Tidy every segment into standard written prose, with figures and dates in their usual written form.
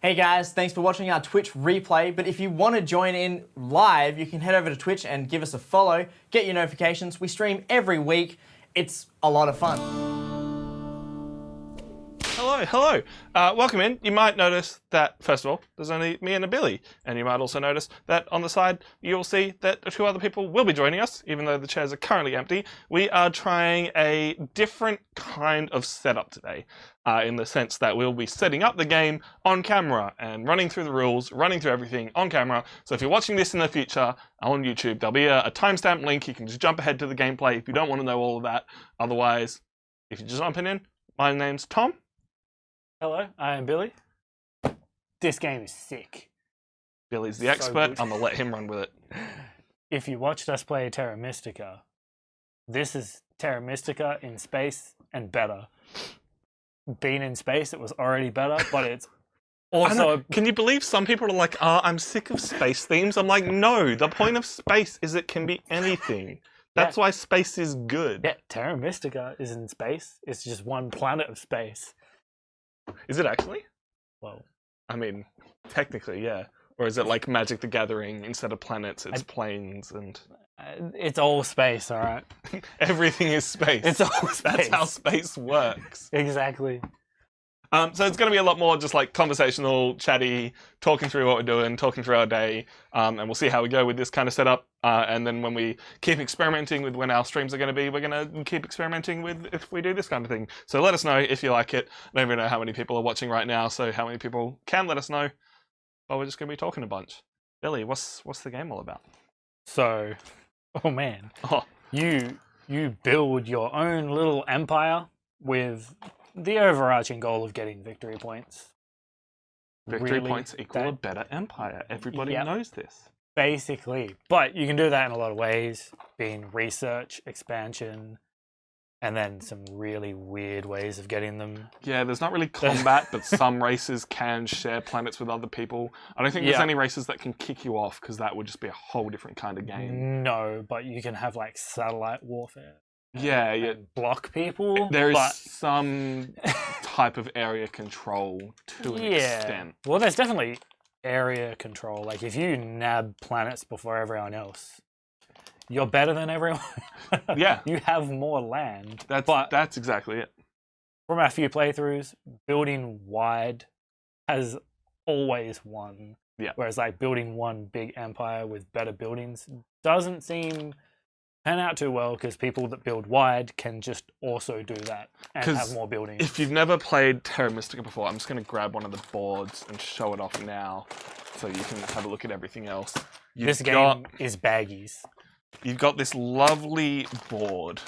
Hey guys, thanks for watching our Twitch replay, but if you want to join in live, you can head over to Twitch and give us a follow, get your notifications. We stream every week. It's a lot of fun. Hello. Welcome in. You might notice that, first of all, there's only me and a Billy. And you might also notice that on the side, you'll see that two other people will be joining us, even though the chairs are currently empty. We are trying a different kind of setup today, in the sense that we'll be setting up the game on camera and running through the rules, running through everything on camera. So if you're watching this in the future on YouTube, there'll be a timestamp link. You can just jump ahead to the gameplay if you don't want to know all of that. Otherwise, if you're just jumping in, my name's Tom. Hello, I am Billy. This game is sick. Billy's the expert. I'm going to let him run with it. If you watched us play Terra Mystica, this is Terra Mystica in space and better. Being in space, it was already better, but it's also... Can you believe some people are like, I'm sick of space themes? I'm like, no, the point of space is it can be anything. That's why space is good. Yeah, Terra Mystica is in space. It's just one planet of space. Is it actually? Well, I mean, technically, yeah. Or is it like Magic the Gathering? Instead of planets, it's planes and... it's all space, all right? Everything is space. It's all space. That's how space works. Exactly. So it's going to be a lot more just like conversational, chatty, talking through what we're doing, talking through our day, and we'll see how we go with this kind of setup. And then when we keep experimenting with when our streams are going to be, we're going to keep experimenting with if we do this kind of thing. So let us know if you like it. I don't even know how many people are watching right now, so how many people can let us know. But we're just going to be talking a bunch. Billy, what's the game all about? So, oh man, you build your own little empire with the overarching goal of getting victory points. Victory points equal a better empire. Everybody knows this. Basically. But you can do that in a lot of ways, being research, expansion, and then some really weird ways of getting them. Yeah, there's not really combat, but some races can share planets with other people. I don't think there's any races that can kick you off, because that would just be a whole different kind of game. No, but you can have like satellite warfare. And block people. There is some type of area control to an extent. Well, there's definitely area control. Like if you nab planets before everyone else, you're better than everyone. Yeah. You have more land. That's exactly it. From our few playthroughs, building wide has always won. Yeah. Whereas like building one big empire with better buildings doesn't seem pan out too well, because people that build wide can just also do that and have more buildings. If you've never played Terra Mystica before, I'm just going to grab one of the boards and show it off now so you can have a look at everything else. This game is baggies. You've got this lovely board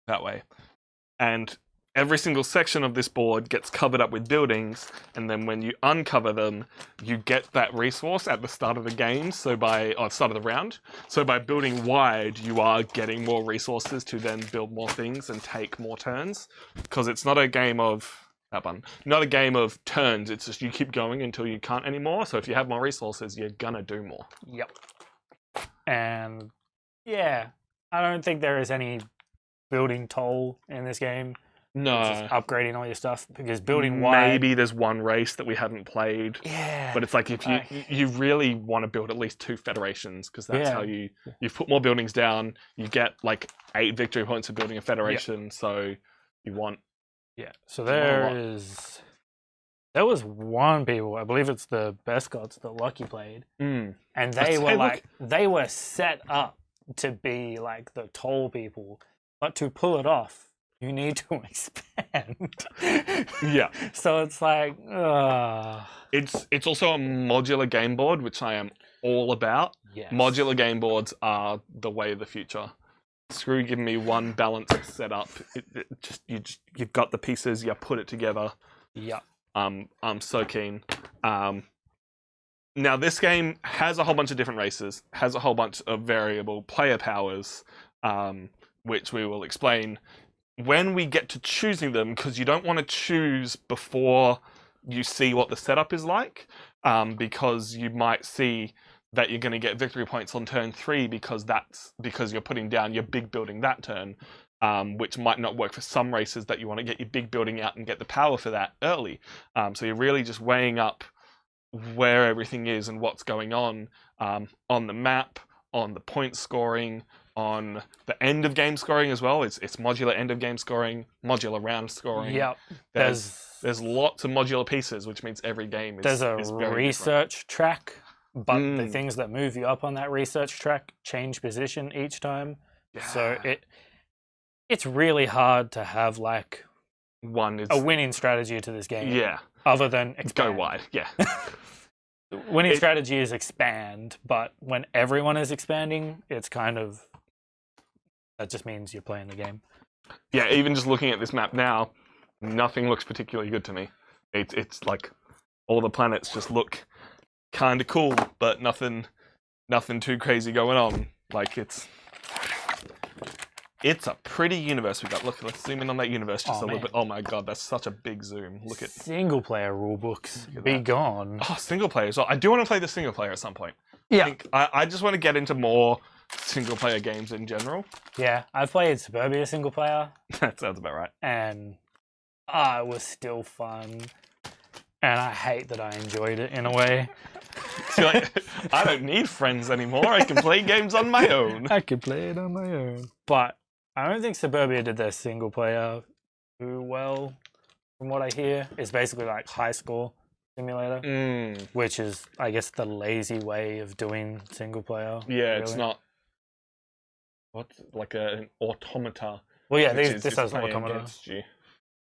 that way, and every single section of this board gets covered up with buildings, and then when you uncover them, you get that resource at the start of the game, start of the round. So by building wide, you are getting more resources to then build more things and take more turns. Because it's not a game of... not a game of turns, it's just you keep going until you can't anymore. So if you have more resources, you're gonna do more. Yep. And yeah, I don't think there is any building toll in this game. No. Just upgrading all your stuff, because building wide... Maybe there's one race that we haven't played. Yeah. But it's like if you really want to build at least 2 federations, because that's how you put more buildings down, you get like 8 victory points for building a federation, so you want... Yeah. So there was one people, I believe it's the Best Gods that Lucky played, and they were set up to be like the toll people, but to pull it off, you need to expand. Yeah. So it's like, It's also a modular game board, which I am all about. Yes. Modular game boards are the way of the future. Screw giving me one balanced setup. You've got the pieces, you put it together. Yeah. I'm so keen. Now this game has a whole bunch of different races, has a whole bunch of variable player powers, which we will explain when we get to choosing them, because you don't want to choose before you see what the setup is like, because you might see that you're going to get victory points on turn 3 because you're putting down your big building that turn. which might not work for some races that you want to get your big building out and get the power for that early. So you're really just weighing up where everything is and what's going on the map, on the point scoring, on the end of game scoring as well. It's modular end of game scoring, modular round scoring. Yep. There's lots of modular pieces, which means every game is There's a very research track, but the things that move you up on that research track change position each time. Yeah. So it's really hard to have like a winning strategy to this game. Yeah. Other than expand. Go wide. Yeah. Winning strategy is expand, but when everyone is expanding, it's kind of that just means you're playing the game. Yeah, even just looking at this map now, nothing looks particularly good to me. It's like all the planets just look kind of cool, but nothing too crazy going on. Like it's a pretty universe we got. Look, let's zoom in on that universe just a little bit. Oh my god, that's such a big zoom. Look at single player rulebooks. Be gone. Oh, single player as well. I do want to play the single player at some point. Yeah. I just want to get into more single player games in general. Yeah, I've played Suburbia single player. That sounds about right. And it was still fun. And I hate that I enjoyed it in a way. So like, I don't need friends anymore. I can play games on my own. I can play it on my own. But I don't think Suburbia did their single player too well, from what I hear. It's basically like high score simulator, which is, I guess, the lazy way of doing single player. Yeah, really. It's not like an automata. Well, yeah, this has automata.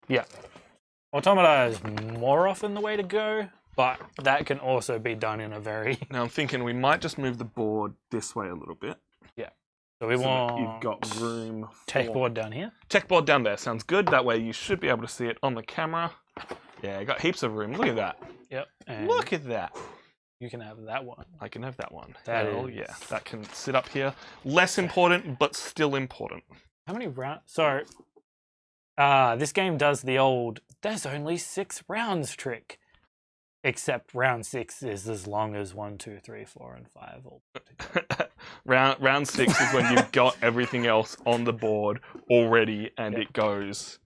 Yeah, automata is more often the way to go, but that can also be done in a very. Now I'm thinking we might just move the board this way a little bit. Yeah. So we want. You've got room. Tech board down here. Tech board down there sounds good. That way you should be able to see it on the camera. Yeah, got heaps of room. Look at that. Yep. And look at that. You can have that one. I can have that one. Yeah, that can sit up here. Less important, but still important. How many rounds? So, this game does the old "there's only 6 rounds" trick. Except round 6 is as long as 1, 2, 3, 4, and 5 all together. round 6 is when you've got everything else on the board already, and it goes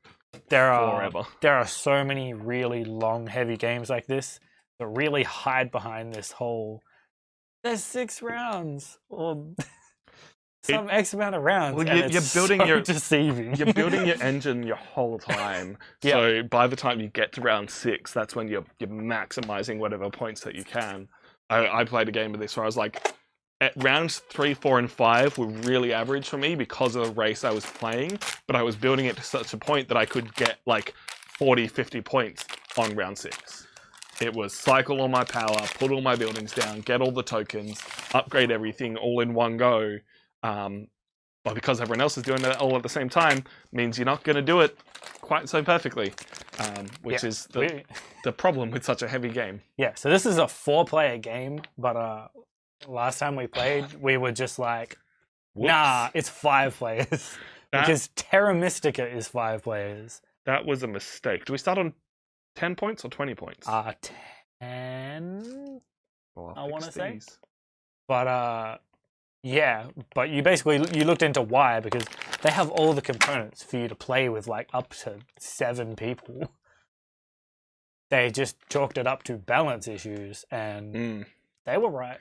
forever. There are so many really long, heavy games like this that really hide behind this whole "there's 6 rounds" or some X amount of rounds. Well, and you're building so deceiving. You're building your engine your whole time. So by the time you get to round 6, that's when you're maximizing whatever points that you can. I played a game of this where I was like, at rounds 3, 4, and 5 were really average for me because of the race I was playing, but I was building it to such a point that I could get like 40, 50 points on round 6. It was cycle all my power, put all my buildings down, get all the tokens, upgrade everything all in one go. But because everyone else is doing it all at the same time, means you're not going to do it quite so perfectly, which is the problem with such a heavy game. Yeah, so this is a 4-player game, but last time we played, we were just like, nah, it's 5 players. Because Terra Mystica is 5 players. That was a mistake. Do we start on 10 points or 20 points? 10, well, I want to say. But, yeah, but you looked into why, because they have all the components for you to play with like up to 7 people. They just chalked it up to balance issues, and they were right.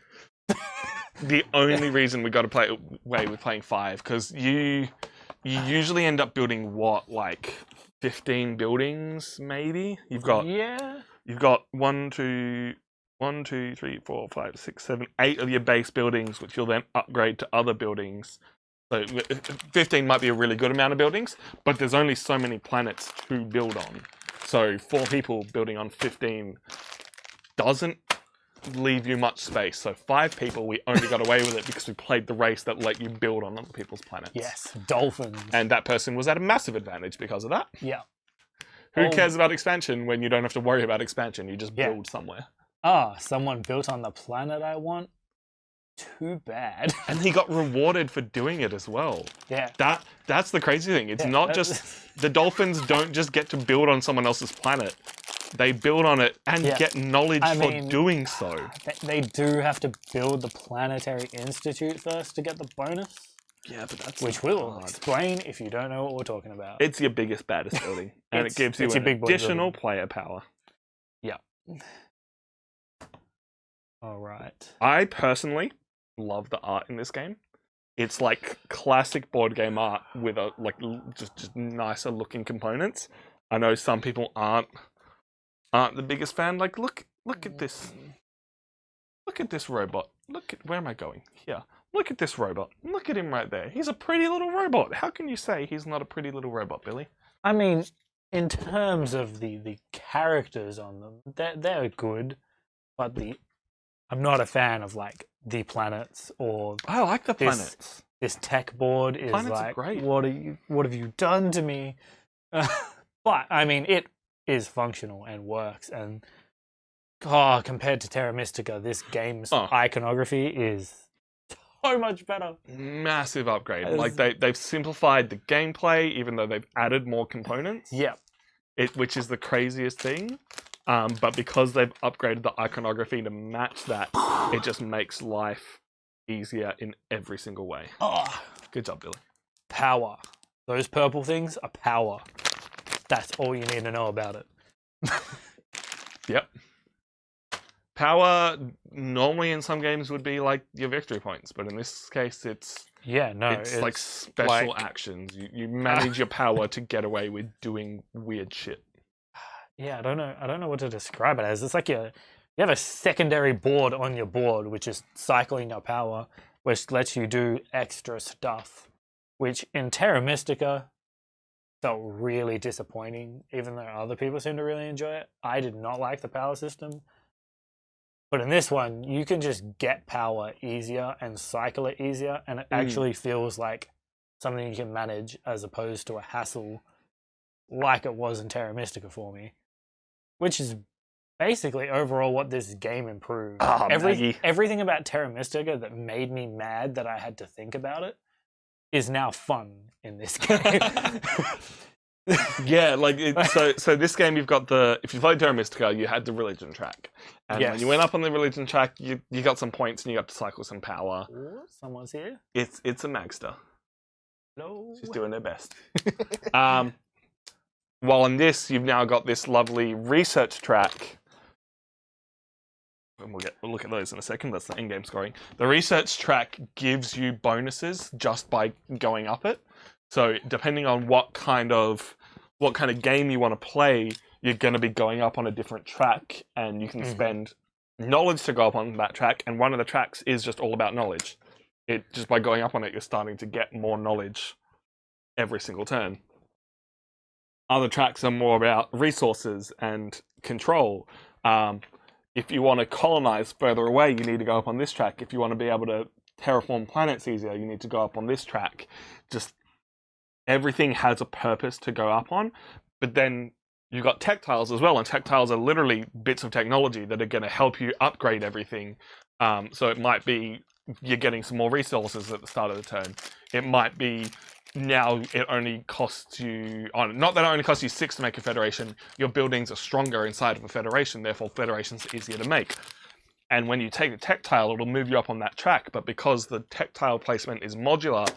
The only reason we got to play away with playing 5, because you usually end up building what, like 15 buildings, maybe? You've got 1, 2, 3, 4, 5, 6, 7, 8 of your base buildings, which you'll then upgrade to other buildings. So 15 might be a really good amount of buildings, but there's only so many planets to build on. So 4 people building on 15 doesn't leave you much space. So 5 people, we only got away with it because we played the race that let you build on other people's planets. Yes, dolphins. And that person was at a massive advantage because of that. Yeah. Who cares about expansion when you don't have to worry about expansion? You just build somewhere. Someone built on the planet I want? Too bad. And he got rewarded for doing it as well. Yeah. That's the crazy thing. It's not just... The dolphins don't just get to build on someone else's planet. They build on it and get knowledge for doing so. They do have to build the Planetary Institute first to get the bonus. Yeah, but that's which we'll explain if you don't know what we're talking about. It's your biggest, baddest building, and it gives you it's your big boy additional building. player power. Yeah. All right. I personally love the art in this game. It's like classic board game art with a just nicer looking components. I know some people aren't the biggest fan. Like look at this. Look at this robot. Look at where am I going? Here. Look at this robot. Look at him right there. He's a pretty little robot. How can you say he's not a pretty little robot, Billy? I mean, in terms of the characters on them, they're good, but I'm not a fan of like the planets or. I like the planets. This tech board is planets like, are great. What have you done to me? But I mean, it is functional and works, and compared to Terra Mystica, this game's iconography is so much better. Massive upgrade. Like they've simplified the gameplay, even though they've added more components. Yeah. Which is the craziest thing. But because they've upgraded the iconography to match that, it just makes life easier in every single way. Oh, good job, Billy. Power. Those purple things are power. That's all you need to know about it. Yep. Power normally in some games would be like your victory points, but in this case it's like special actions. You manage your power to get away with doing weird shit. Yeah, I don't know what to describe it as. It's like you have a secondary board on your board which is cycling your power, which lets you do extra stuff, which in Terra Mystica felt really disappointing, even though other people seem to really enjoy it. I did not like the power system. But in this one, you can just get power easier and cycle it easier, and it actually feels like something you can manage as opposed to a hassle like it was in Terra Mystica for me. Which is basically overall what this game improved. Everything about Terra Mystica that made me mad that I had to think about it is now fun in this game. Yeah, like so this game you've got if you played Terra Mystica, you had the religion track. And when you went up on the religion track, you got some points and you got to cycle some power. Ooh, someone's here. It's a magster. Hello. She's doing her best. While in this, you've now got this lovely research track. And we'll look at those in a second. That's the in-game scoring. The research track gives you bonuses just by going up it. So depending on what kind of game you want to play, you're going to be going up on a different track, and you can spend knowledge to go up on that track. And one of the tracks is just all about knowledge. Just by going up on it, you're starting to get more knowledge every single turn. Other tracks are more about resources and control. If you want to colonize further away, you need to go up on this track. If you want to be able to terraform planets easier, you need to go up on this track. Just everything has a purpose to go up on. But then you've got tech tiles as well, and tech tiles are literally bits of technology that are going to help you upgrade everything. So it might be you're getting some more resources at the start of the turn. It might be now it only costs you, not that it only costs you 6 to make a federation, your buildings are stronger inside of a federation, therefore federations are easier to make. And when you take the tech tile, it'll move you up on that track, but because the tech tile placement is modular,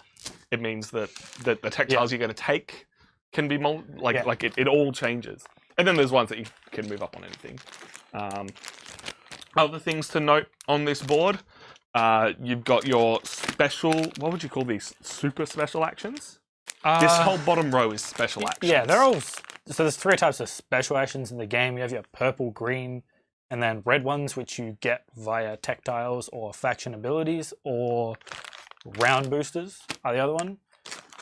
it means that the tech tiles you're going to take can be it all changes. And then there's ones that you can move up on anything. Other things to note on this board, you've got your special, what would you call these? Super special actions? This whole bottom row is special actions. Yeah, they're all, so there's 3 types of special actions in the game. You have your purple, green, and then red ones, which you get via tech tiles or faction abilities, or round boosters are the other one.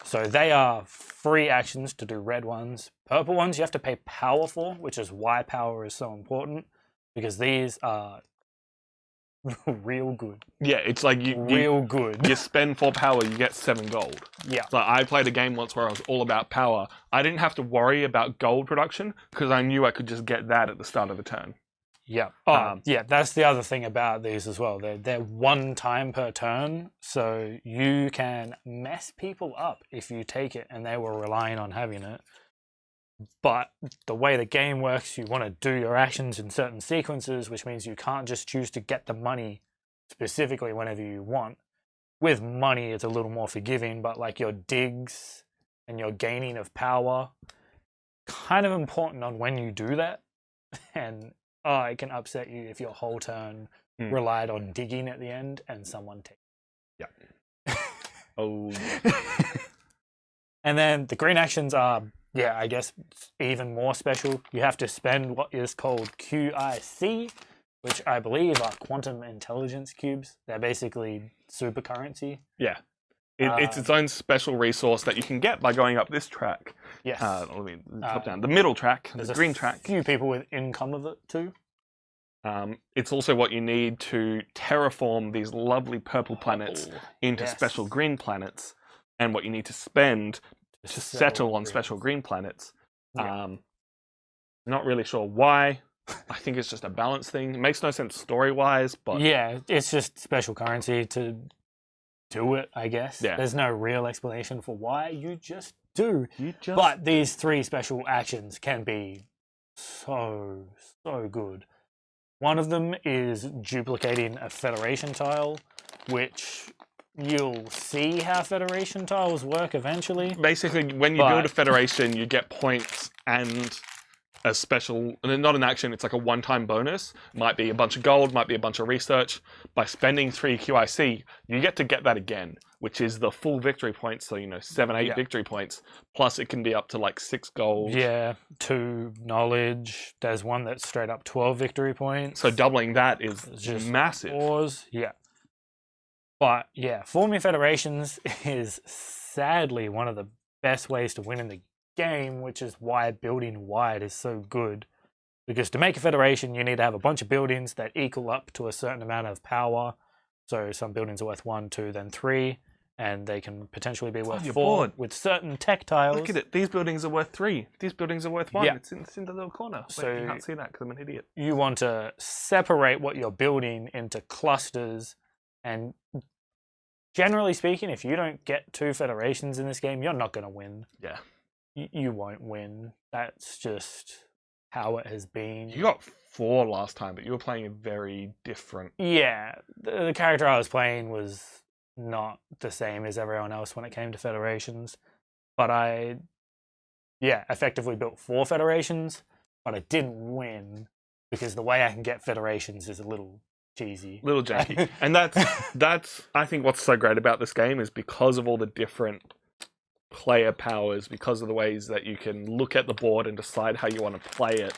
So they are free actions to do red ones. Purple ones you have to pay power for, which is why power is so important, because these are real good. Yeah, it's like real good. You spend 4 power, you get 7 gold. Yeah. So I played a game once where I was all about power. I didn't have to worry about gold production because I knew I could just get that at the start of the turn. Yeah. Yeah, that's the other thing about these as well. They're 1 time per turn, so you can mess people up if you take it and they were relying on having it. But the way the game works, you want to do your actions in certain sequences, which means you can't just choose to get the money specifically whenever you want. with money, it's a little more forgiving, but like your digs and your gaining of power, kind of important on when you do that. And it can upset you if your whole turn relied on digging at the end and someone takes. Yeah. Oh. And then the green actions are, I guess, even more special. You have to spend what is called QIC, which I believe are quantum intelligence cubes. They're basically super currency. Yeah. It's its own special resource that you can get by going up this track. Yes. Top down. The middle track, the green track. There's a few people with income of it too. It's also what you need to terraform these lovely purple planets into special green planets, and what you need to spend to settle on special green planets. Not really sure why. I think it's just a balance thing. It makes no sense story-wise, but... Yeah, it's just special currency to do it, I guess. Yeah. There's no real explanation for why. You just do. But these 3 special actions can be so good. One of them is duplicating a Federation tile, which you'll see how Federation tiles work eventually. Basically, when you build a Federation, you get points and a special, not an action, it's like a one-time bonus. Might be a bunch of gold, might be a bunch of research. By spending 3 QIC, you get to get that again, which is the full victory points. So, 7, 8 victory points. Plus, it can be up to like 6 gold. Yeah, 2 knowledge. There's one that's straight up 12 victory points. So doubling that is just massive. Yeah. But yeah, forming federations is sadly one of the best ways to win in the game, which is why building wide is so good. Because to make a federation, you need to have a bunch of buildings that equal up to a certain amount of power. So some buildings are worth 1, 2, then 3, and they can potentially be worth 4 with certain tech tiles. Look at it. These buildings are worth 3. These buildings are worth 1. Yeah. It's in the little corner. So you can't see that because I'm an idiot. You want to separate what you're building into clusters, and generally speaking, if you don't get 2 federations in this game, you're not going to win. Yeah. You won't win. That's just how it has been. You got 4 last time, but you were playing a very different... Yeah, the character I was playing was not the same as everyone else when it came to federations. But I, effectively built 4 federations, but I didn't win because the way I can get federations is a little cheesy. Little janky. And that's I think what's so great about this game is because of all the different player powers, because of the ways that you can look at the board and decide how you want to play it.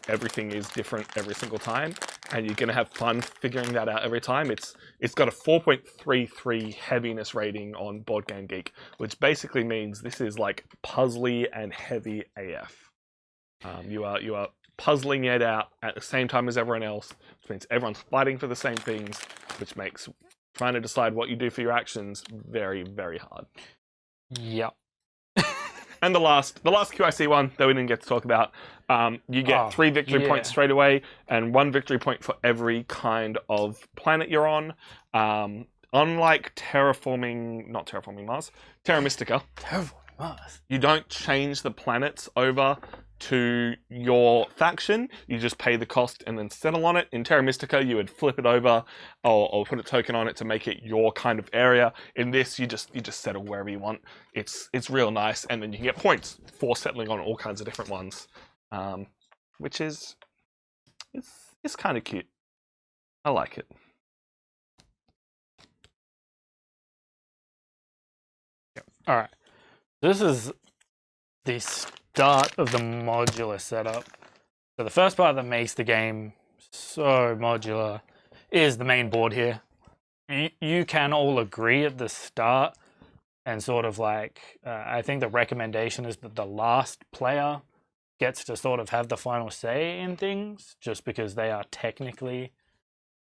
Everything is different every single time, and you're going to have fun figuring that out every time. It's got a 4.33 heaviness rating on Board Game Geek, which basically means this is like puzzly and heavy AF. You are puzzling it out at the same time as everyone else, which means everyone's fighting for the same things, which makes trying to decide what you do for your actions very, very hard. Yep. And the last QIC one that we didn't get to talk about, you get 3 victory points straight away, and 1 victory point for every kind of planet you're on. Unlike Terra Mystica, you don't change the planets over to your faction. You just pay the cost and then settle on it. In Terra Mystica, you would flip it over or put a token on it to make it your kind of area. In this, you just settle wherever you want. It's real nice, and then you can get points for settling on all kinds of different ones, which is it's kind of cute. I like it. All right, this is the start of the modular setup. So the first part that makes the game so modular is the main board here. You can all agree at the start, and sort of like, I think the recommendation is that the last player gets to sort of have the final say in things, just because they are technically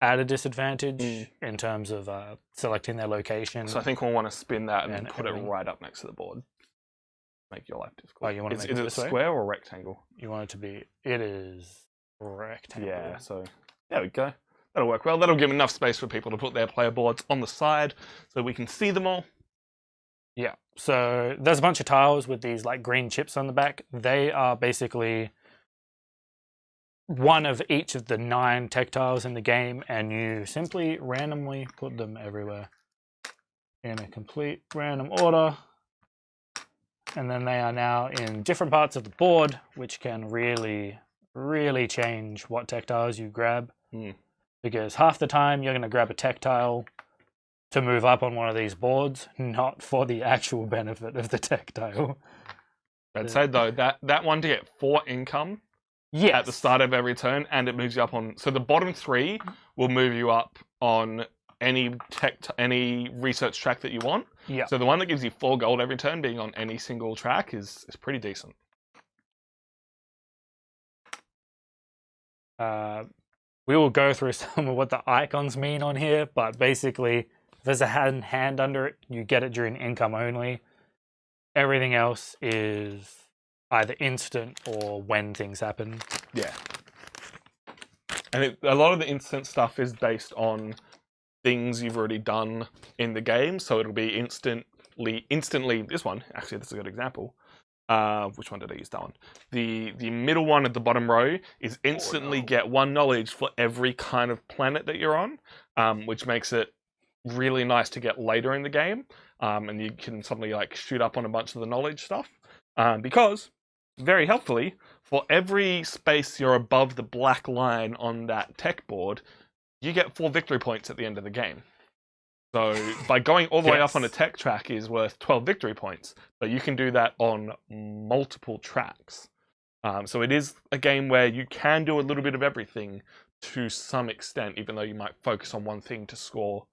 at a disadvantage in terms of selecting their location. So I think we'll want to spin that and then put it right up next to the board. Make your life difficult. Oh, you want to make is it square or rectangle? You want it to be... It is rectangle. Yeah, so there we go. That'll work well. That'll give enough space for people to put their player boards on the side so we can see them all. Yeah, so there's a bunch of tiles with these like green chips on the back. They are basically one of each of the 9 tech tiles in the game, and you simply randomly put them everywhere. in a complete random order. And then they are now in different parts of the board, which can really, really change what tech tiles you grab. Because half the time you're going to grab a tech tile to move up on one of these boards, not for the actual benefit of the tech tile. I'd say though that one to get 4 income at the start of every turn, and it moves you up on. So the bottom 3 will move you up on any research track that you want. Yeah. So the one that gives you 4 gold every turn, being on any single track, is pretty decent. We will go through some of what the icons mean on here, but basically, if there's a hand under it, you get it during income only. Everything else is either instant or when things happen. Yeah. And a lot of the instant stuff is based on things you've already done in the game, so it'll be instantly. This one, actually, this is a good example. Which one did I use? That one. The middle one at the bottom row is instantly get 1 knowledge for every kind of planet that you're on, which makes it really nice to get later in the game, and you can suddenly like shoot up on a bunch of the knowledge stuff, because very helpfully, for every space you're above the black line on that tech board, you get 4 victory points at the end of the game. So by going all the way up on a tech track is worth 12 victory points, but you can do that on multiple tracks. So it is a game where you can do a little bit of everything to some extent, even though you might focus on one thing to score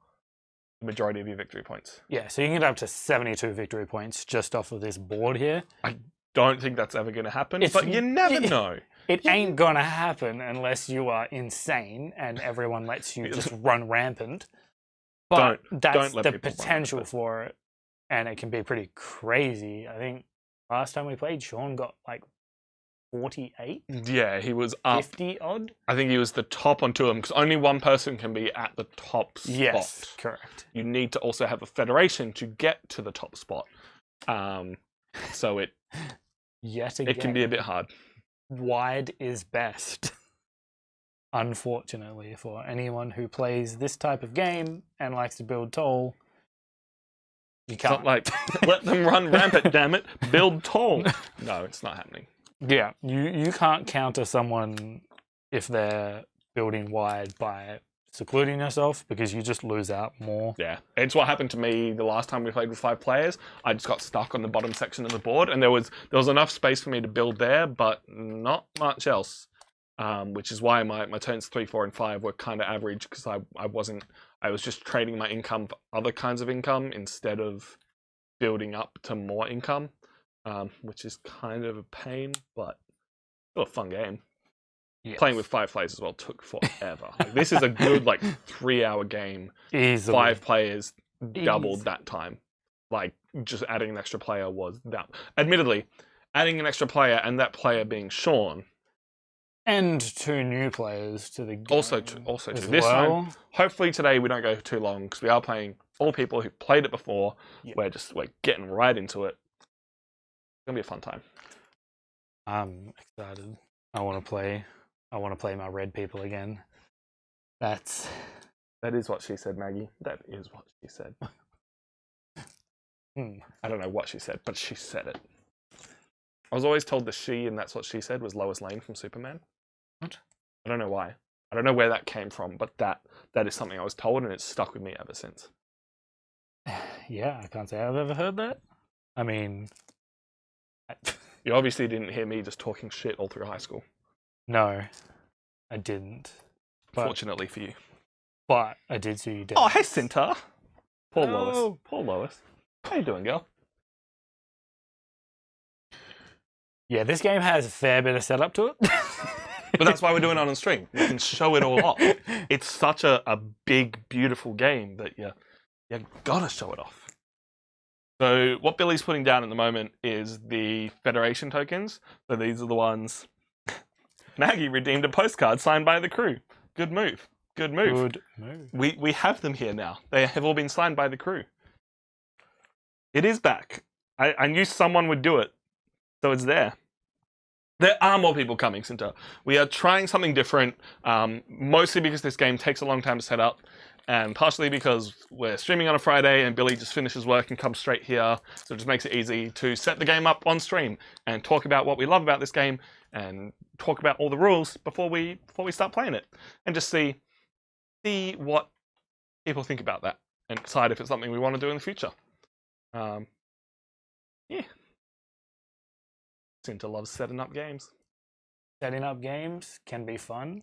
the majority of your victory points. Yeah, so you can get up to 72 victory points just off of this board here. I don't think that's ever going to happen, but you never know. It ain't going to happen unless you are insane and everyone lets you just run rampant. But that's the potential for it, and it can be pretty crazy. I think last time we played, Sean got like 48? Yeah, he was up. 50 odd? I think he was the top on 2 of them, because only one person can be at the top spot. Yes, correct. You need to also have a federation to get to the top spot. So it can be a bit hard. Wide is best. Unfortunately, for anyone who plays this type of game and likes to build tall, you can't. It's not like, let them run rampant, damn it, build tall. No, it's not happening. Yeah, you can't counter someone if they're building wide by secluding yourself, because you just lose out more. Yeah, it's what happened to me the last time we played with 5 players. I just got stuck on the bottom section of the board, and there was enough space for me to build there, but not much else. Which is why my turns 3, 4, and 5 were kind of average, because I was just trading my income for other kinds of income instead of building up to more income, which is kind of a pain, but still a fun game. Yes. Playing with 5 players as well took forever. Like, this is a good 3-hour game. Easily. 5 players doubled that time. Like, just adding an extra player was that. Admittedly, adding an extra player and that player being Sean. And 2 new players to the game. Also this time, hopefully today we don't go too long, because we are playing 4 people who played it before. Yep. We're getting right into it. It's gonna be a fun time. I'm excited. I want to play my red people again. That is what she said, Maggie. That is what she said. I don't know what she said, but she said it. I was always told the she and that's what she said was Lois Lane from Superman. What? I don't know why. I don't know where that came from, but that is something I was told, and it's stuck with me ever since. Yeah, I can't say I've ever heard that. I mean... You obviously didn't hear me just talking shit all through high school. No, I didn't. Fortunately for you. But I did see you dance. Oh, hey, Cinta. Poor Lois. Poor Lois. How you doing, girl? Yeah, this game has a fair bit of setup to it. But that's why we're doing it on stream. We can show it all off. It's such a big, beautiful game that you gotta show it off. So what Billy's putting down at the moment is the Federation tokens. So these are the ones. Maggie redeemed a postcard signed by the crew. Good move. Good move. Good move. We have them here now. They have all been signed by the crew. It is back. I knew someone would do it. So it's there. There are more people coming, Cinta. We are trying something different, mostly because this game takes a long time to set up. and partially because we're streaming on a Friday and Billy just finishes work and comes straight here, so it just makes it easy to set the game up on stream and talk about what we love about this game and talk about all the rules before we start playing it, and just see what people think about that and decide if it's something we want to do in the future. Yeah. Cinta loves setting up games. Setting up games can be fun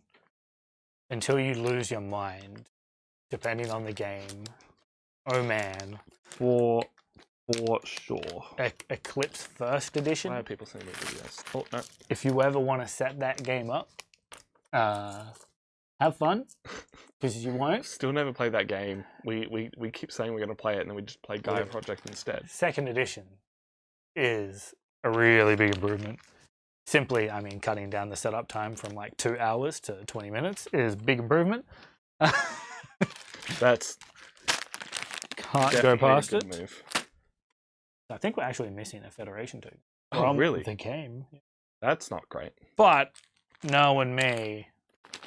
until you lose your mind, depending on the game. Oh man. For sure. Eclipse First Edition. Why are people sending me videos? Oh, no. If you ever want to set that game up, have fun, because you won't. Still never played that game. We keep saying we're going to play it, and then we just play Gaia Project instead. Second edition is a really big improvement. Simply, I mean, cutting down the setup time from like 2 hours to 20 minutes is a big improvement. That's can't go past a it. good move. I think we're actually missing a Federation too. Oh, really? The game. That's not great. But knowing me,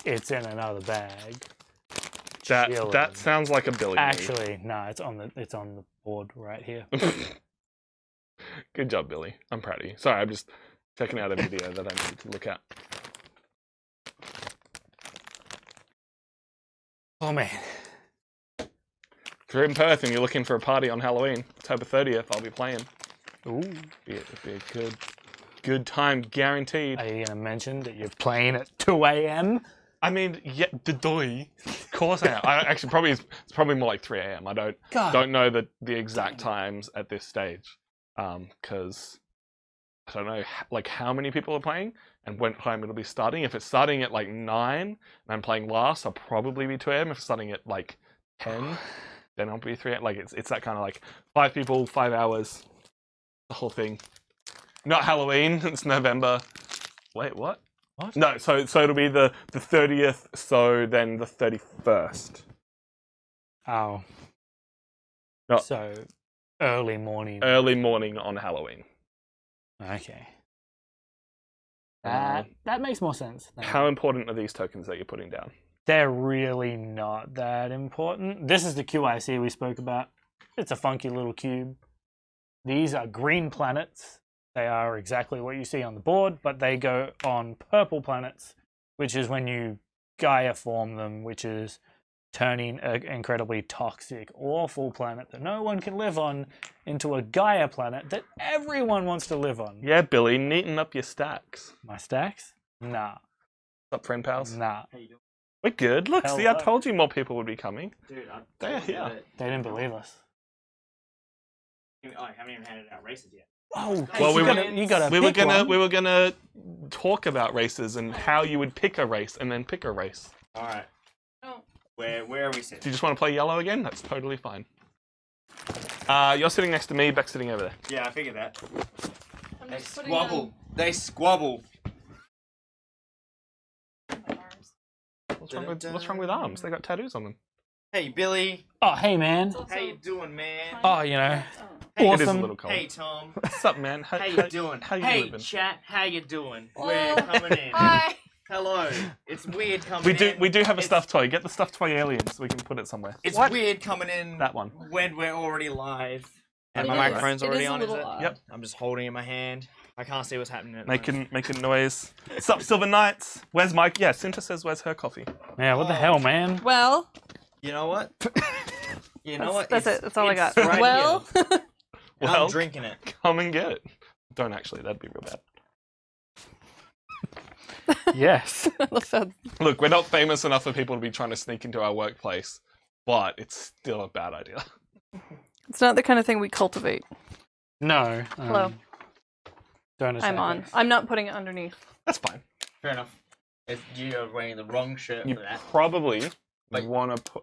it's in another bag. That sounds like a Billy move. Actually, no, it's on the board right here. Good job, Billy. I'm proud of you. Sorry, I'm just checking out a video that I need to look at. Oh man. If you're in Perth and you're looking for a party on Halloween, October 30th, I'll be playing. Ooh. It'll be a good time, guaranteed. Are you going to mention that you're playing at 2 a.m.? I mean, yeah, of course I am. Actually, it's probably more like 3 a.m. I don't know the exact times at this stage, because I don't know like how many people are playing and when time it'll be starting. If it's starting at like 9 and I'm playing last, I'll probably be 2 a.m. If it's starting at like 10, then I'll be 3 a.m. Like it's that kind of like 5 people, 5 hours, the whole thing. Not Halloween. It's November. Wait, what? What? No, so it'll be the 30th, so then the 31st. Oh. No. So, early morning. Early morning on Halloween. Okay. That makes more sense. How important are these tokens that you're putting down? They're really not that important. This is the QIC we spoke about. It's a funky little cube. These are green planets. They are exactly what you see on the board, but they go on purple planets, which is when you Gaia form them, which is turning an incredibly toxic, awful planet that no one can live on into a Gaia planet that everyone wants to live on. Yeah, Billy, neaten up your stacks. My stacks? Nah. What's up, friend pals? Nah. How you doing? We're good. Look, see, I Hello. told you more people would be coming. Dude, They're here. They didn't believe us. I haven't even handed out races yet. Oh, Well, we were gonna talk about races and how you would pick a race and then pick a race. All right. Where are we Do sitting? you just want to play yellow again? That's totally fine. You're sitting next to me. Beck's sitting over there. Yeah, I figured that. I'm They just putting squabble. They squabble. on my arms. What's wrong with arms? They got tattoos on them. Hey, Billy. Oh, hey, man. It's also How you doing, man? Oh, you know. Hey, It is a Awesome. little cold. Hey, Tom. What's up, man? How you doing? How you hey, living? chat. How you doing? Hello. We're coming in. Hi. Hello. It's weird coming in. We do have a It's- stuffed toy. Get the stuffed toy aliens so we can put it somewhere. It's What? weird coming in That one. when we're already live. And It my is. microphone's It already is a on, is little it? odd. Yep. I'm just holding it in my hand. I can't see what's happening at the moment. Making noise. What's up, Silver Knights? Where's Mike? Yeah, Cinta says where's her coffee? Yeah, what the hell, man? Well, You know what? You know what? that's it. That's all I got. It's right Well, here. Well, I'm drinking it. come and get it. Don't actually. That'd be real bad. Yes. Look, we're not famous enough for people to be trying to sneak into our workplace, but it's still a bad idea. it's not the kind of thing we cultivate. No. Hello. Don't attack I'm on. us. I'm not putting it underneath. That's fine. Fair enough. If you're wearing the wrong shirt You for that. probably Like- want to put...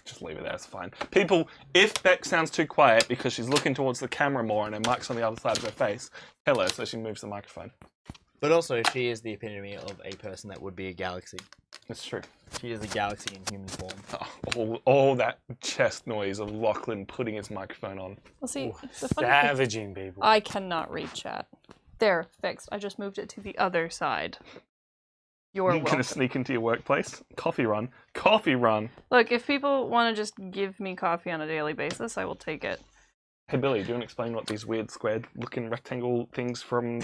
just leave it there. It's fine. People, if Beck sounds too quiet because she's looking towards the camera more and her mic's on the other side of her face, tell her so she moves the microphone. But also, she is the epitome of a person that would be a galaxy. It's true. She is a galaxy in human form. Oh, all that chest noise of Lachlan putting his microphone on. Well, see, Ooh, the funny thing, savaging people. I cannot read chat. There, fixed. I just moved it to the other side. You're You're welcome. going to sneak into your workplace, coffee run, Coffee run. Look, if people want to just give me coffee on a daily basis, I will take it. Hey Billy, do you want to explain what these weird squared-looking rectangle things from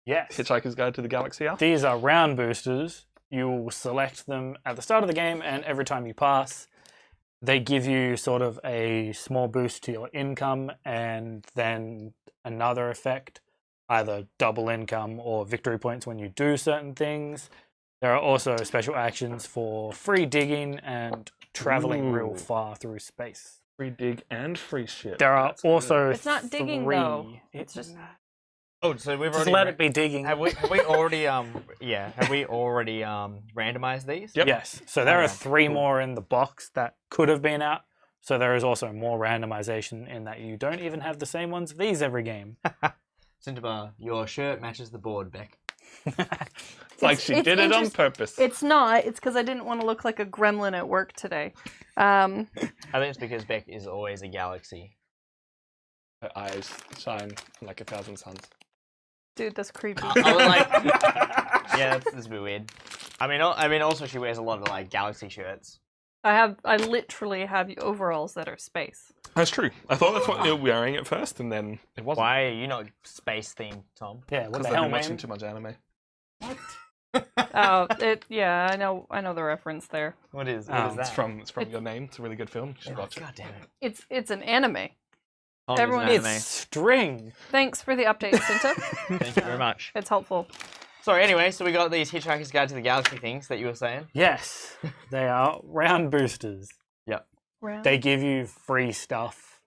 Yes. Hitchhiker's Guide to the Galaxy are? These are round boosters. You will select them at the start of the game, and every time you pass, they give you sort of a small boost to your income, and then another effect, either double income or victory points when you do certain things. There are also special actions for free digging and traveling real Ooh. far through space. Free dig and free shit. There are That's good. also It's not digging, three. though. It's It's just Oh, so we've just already. let it be digging. Have we already randomized these? Yep. Yes. So there are Okay, 3 cool. more in the box that could have been out. So there is also more randomization in that you don't even have the same ones of these every game. Cinderbar, your shirt matches the board, Beck. It's like she did it on purpose. It's not. It's because I didn't want to look like a gremlin at work today. I think it's because Beck is always a galaxy. Her eyes shine like 1,000 suns. Dude, that's creepy. I was like, yeah, that's a bit weird. I mean, also she wears a lot of like galaxy shirts. I literally have overalls that are space. That's true. I thought that's what you were wearing at first, and then it wasn't. Why are you not space themed, Tom? Yeah, what Because the I've hell, been watching man? too much anime. Oh, yeah, I know the reference there. What is It's that? from Your Name. It's a really good film. You should watch it. God damn it. It's an anime. Tom Everyone- is an It's anime. string. Thanks for the update, Cinta. Thank you very much. It's helpful. So anyway, so we got these Hitchhiker's Guide to the Galaxy things that you were saying. Yes, they are round boosters. Round They give you free stuff.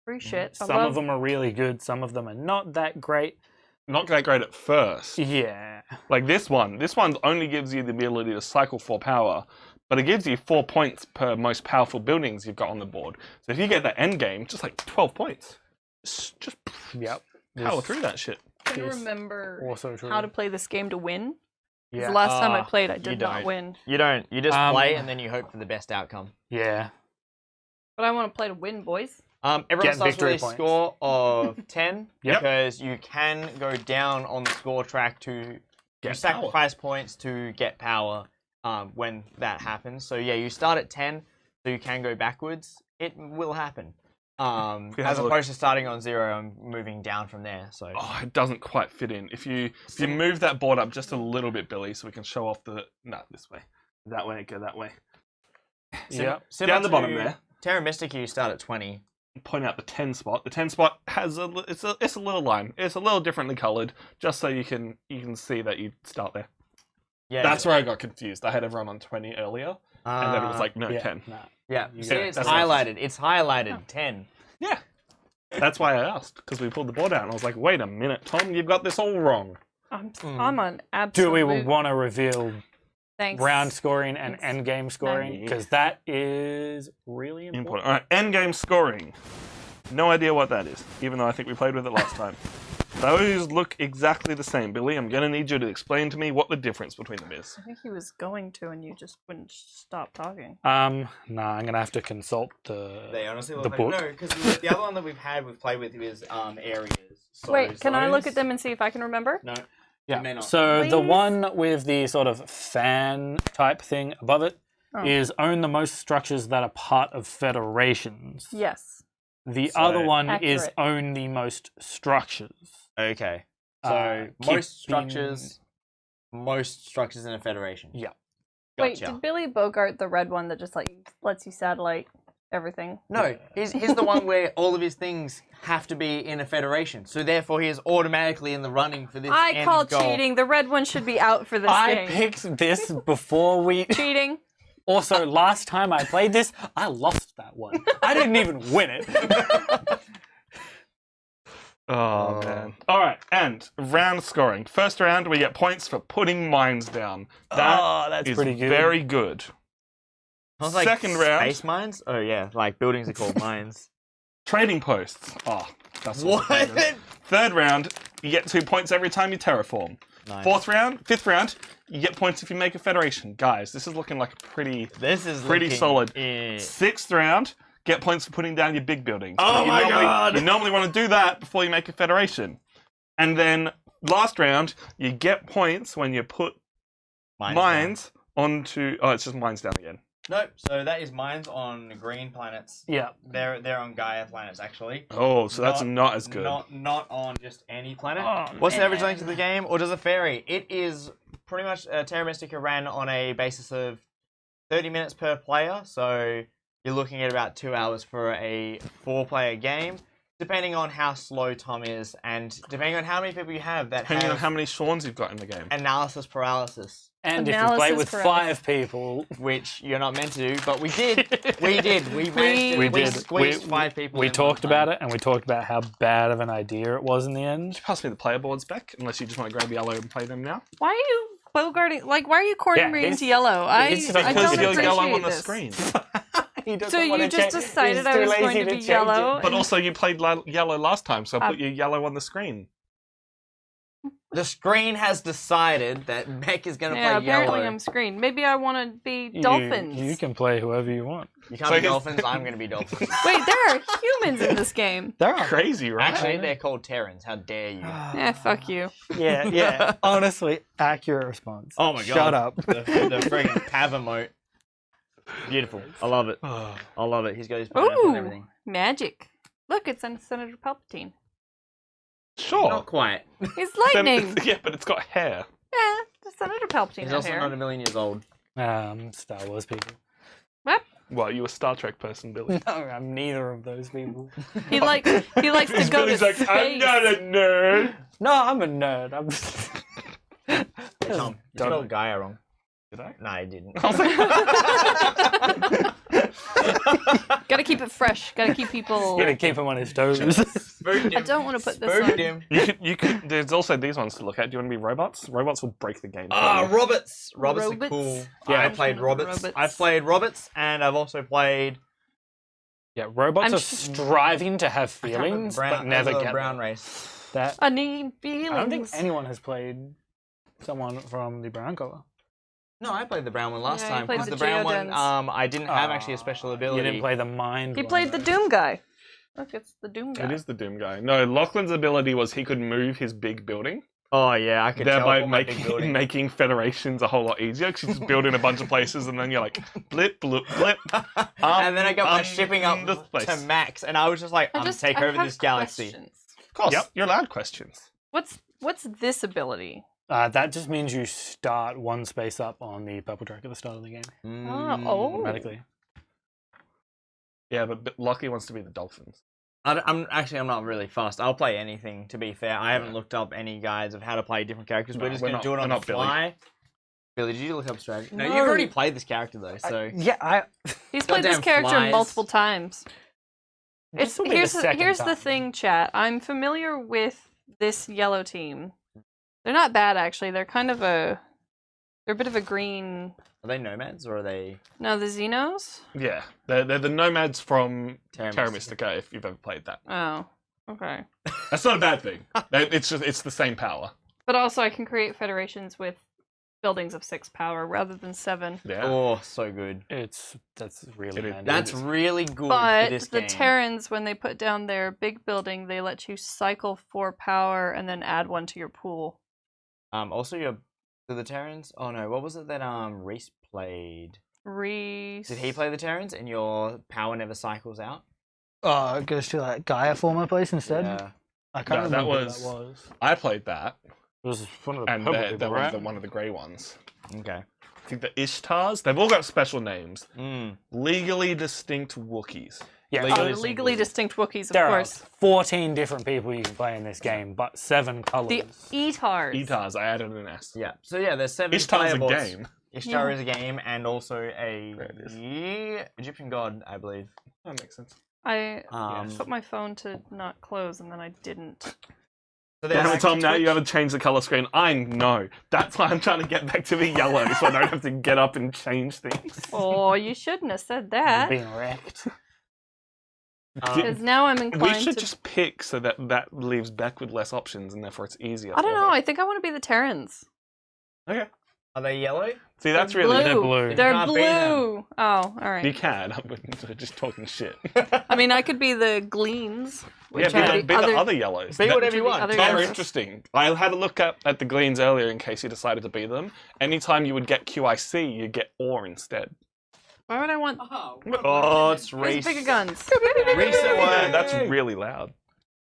free shit. I Some love of them are really good. Some of them are not that great. Not that great at first. Yeah. Like this one. This one only gives you the ability to cycle 4 power, but it gives you 4 points per most powerful buildings you've got on the board. So if you get that end game, just like 12 points. Just Yep. power This- through that shit. I can Yes. remember Also true. how to play this game to win. 'Cause Yeah. the last time I Ah, played, I you did not don't. win. You don't. You just Um, play and then you hope for the best outcome. Yeah. But I want to play to win, boys. Everyone Get starts with victory a points. score of 10 Yep. because you can go down on the score track to Get sacrifice points to get power when that happens. So yeah, you start at 10, so you can go backwards. It will happen. have As a look. opposed to starting on 0 and moving down from there. So Oh, it doesn't quite fit in. If you move that board up just a little bit, Billy, so we can show off the... No, this way. That way, go that way. Yep. similar Down the bottom to there. Terra Mystica, you start at 20. Point out the 10 spot. The 10 spot has it's a little line. It's a little differently coloured, just so you can see that you start there. Yeah, That's where I got confused. I had everyone on 20 earlier, and then it was like, no, Yeah. 10. Nah. yeah. you See, got- it's that's highlighted. It's highlighted 10. Yeah. That's why I asked, because we pulled the board out, and I was like, wait a minute, Tom, you've got this all wrong. I'm an absolute. Do we want to reveal Thanks. round scoring and Thanks. end game scoring? Yeah. Because that is really important. Important. All right, end game scoring. No idea what that is, even though I think we played with it last time. Those look exactly the same. Billy, I'm going to need you to explain to me what the difference between them is. I think he was going to, and you just wouldn't stop talking. Nah, I'm gonna have to consult They honestly the look book. like... No, because the other one that we've played with is areas. So Wait, can I look those- at them and see if I can remember? No. Yeah. You may not. So the Please? one with the sort of fan type thing above it is Oh. own the most structures that are part of federations. Yes. The So- other one is Accurate. own the most structures. Okay. So keeping- most structures in a federation. Yeah. Wait, Gotcha. did Billy Bogart the red one that just like lets you satellite everything? No, he's the one where all of his things have to be in a federation. So therefore, he is automatically in the running for this. I end call goal. cheating. The red one should be out for this I game. picked this before we. Cheating. Also, last time I played this, I lost that one. I didn't even win it. Oh, man. All right, and round scoring. First round, we get points for putting mines down. That that's is pretty good. very good. Sounds like Second round, space mines. Oh yeah, like buildings are called mines. trading posts. Oh, that's also What? pretty good. Third round, you get 2 points every time you terraform. Nice. Fifth round, you get points if you make a federation. Guys, this is looking like a pretty... This is Pretty looking- solid. Yeah. Sixth round, get points for putting down your big buildings. Oh my God! You normally want to do that before you make a federation. And then last round, you get points when you put mines onto... Oh, it's just mines down again. Nope. So that is mine's on green planets. Yeah. They're on Gaia planets actually. Oh, so that's not as good. Not on just any planet. Oh, What's the average length of the game, or does it vary? It is pretty much Terra Mystica ran on a basis of 30 minutes per player, so you're looking at about 2 hours for a 4-player game, depending on how slow Tom is, and depending on how many people you have that Depending on have how many Shawns you've got in the game. analysis paralysis. And if you play with Analysis 5 people, Which you're not meant to do, but we did. We did. We managed to. We We did. squeezed 5 people. we in talked one about time. it, and we talked about how bad of an idea it was in the end. Pass me the player boards back, unless you just want to grab yellow and play them now. Why are you bogarting? Like, why are you cornering me he's- into yellow? I he's don't Because you're appreciate yellow on the this. screen. He doesn't So wanna you just change- decided he's I too was lazy going to be change yellow? it. But also, you played yellow last time, so I put you yellow on the screen. The screen has decided that Mech is going to Yeah, play yellow. apparently I'm screen. Maybe I want to be You- dolphins. You can play whoever you want. You can't So be he's- dolphins. I'm going to be dolphins. Wait, there are humans in this game. There are. Crazy, right? Actually, they're called Terrans. How dare you? Yeah, fuck you. Yeah. Honestly, accurate response. Oh my god. Shut up. The friggin' Pav emote. Beautiful. I love it. I love it. He's got his pineapple and Ooh, everything. magic. Look, it's Senator Palpatine. Sure. Not quite. He's Then- lightning. yeah, but it's got hair. Yeah, Senator Palpatine He's had also hair. not a million years old. Star Wars people. What? Well, you a Star Trek person, Billy. No, I'm neither of those people. He likes to go to Billy's like, space. I'm not a nerd. No, I'm a nerd. I'm Hey, Tom, you spelled Gaia wrong. Did I? No, I didn't. Gotta keep it fresh. Gotta keep people. gonna keep him on his toes. Spooked I him. don't want to put this Spooked on. him. You could. There's also these ones to look at. Do you want to be robots? Robots will break the game. Ah, for you. Roberts. Roberts are Robots? cool. Yeah, I I'm played trying to Roberts. Robots. I've played Roberts, and I've also played Yeah, robots I'm are sh- striving to have I can't remember feelings, brown, but never there's a get brown them. race. That. I need feelings. I don't think anyone has played someone from the brown color. No, I played the brown one last Yeah, you time played because the the brown one, Geodens. I didn't have actually a special ability. You didn't play the mind. He one, played the though. Doom guy. Look, it's the Doom guy. It is the Doom guy. No, Lachlan's ability was he could move his big building, Oh yeah, I could thereby teleport my big building. making federations a whole lot easier because you just build in a bunch of places and then you're like blip, blip, blip. And then I got my shipping up this place. to max, and I was just like, I'm gonna take over have this galaxy. questions. Of course, Yep. you're allowed questions. What's this ability? That just means you start one space up on the purple track at the start of the game Oh. automatically. Yeah, but Lockie wants to be the Dolphins. I'm not really fast. I'll play anything. To be fair, I haven't looked up any guides of how to play different characters. No, we're just we're gonna not- do it we're on the not Billy. fly. Billy, did you look up strategy? No, No. you've already played this character though. So Yeah, He's played this Goddamn character flies. multiple times. This will be the Here's second the time. thing, chat. I'm familiar with this yellow team. They're not bad actually. They're a bit of a green. are they nomads or are they No, the Xenos. Yeah, they're the nomads from Terra Terra Mystica? Mystica. If you've ever played that, Oh, okay. that's not a bad thing. It's the same power. But also, I can create federations with buildings of 6 power rather than 7. Yeah. Oh, so good. that's really It is- handy. That's really good for But this the game. Terrans, when they put down their big building, they let you cycle 4 power and then add 1 to your pool. Also, the Terrans. Oh no, what was it that Reese played? Reese. Did he play the Terrans and your power never cycles out? it goes to like Gaia former place instead. Yeah. I can't No, remember what that that was. I played that, It was one of the and purple they're people, one, right? one of the grey ones. Okay. I think the Ishtars. They've all got special names. Mm. Legally distinct Wookiees. Yeah, Legally so Legally distinct Wookiees, of there are course. 14 different people you can play in this game, but 7 colors. The Etars. Itars. I added an S. Yeah. So yeah, there's 7 Ishtar's a playable- game. Ishtar is a game and also a There it is. Egyptian god, I believe. That makes sense. I Um, put my phone to not close and then I didn't. So there's Damn it, actually Tom, now Twitch. you haven't changed the color screen. I know. That's why I'm trying to get back to the yellow so I don't have to get up and change things. Oh, you shouldn't have said that. being wrecked. Because now I'm We inclined should to. just pick so that leaves Beck with less options and therefore it's easier. I don't for know. her. I think I want to be the Terrans. Okay. Are they yellow? See, that's They're really. blue. They're blue. They're Can't be them. blue. Oh, all You right. can. I'm just talking shit. I mean, I could be the Gleans, which Yeah, are be the other yellows. Be That- whatever you the want. other Very yellows. interesting. I had a look at the Gleans earlier in case you decided to be them. Anytime you would get QIC, you'd get ore instead. Why would I want Oh, it's Reese Reese. bigger guns? Reese at Yeah, work. that's really loud.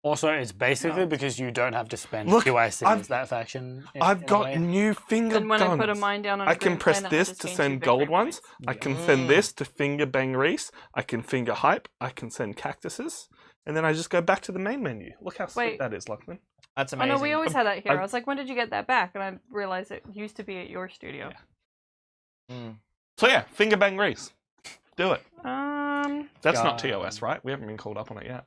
Also, it's basically because you don't have to spend Look, 2 ICs I've- that faction. I've in a got way. new finger And when guns. I put a mine down on a I can green press planet, I this just to gain send 2 gold victory ones. points. I can send this to finger bang Reese. I can finger hype. I can send cactuses. And then I just go back to the main menu. Look how sweet Wait. that is, Lachlan. That's Oh amazing. no, we always had that here. I- I was like, when did you get that back? And I realized it used to be at your studio. So yeah, finger bang Reese. Do it. That's not God. TOS, right? We haven't been called up on it yet.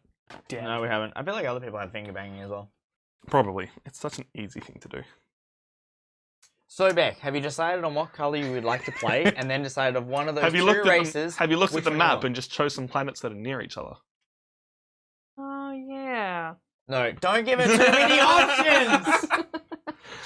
Damn. No, we haven't. I feel like other people have finger banging as well. Probably. It's such an easy thing to do. So, Beck, have you decided on what color you would like to play, and then decided of one of those Have you two looked races? at the which map one you want? and just chose some planets that are near each other? Oh yeah. No, don't give it too many options.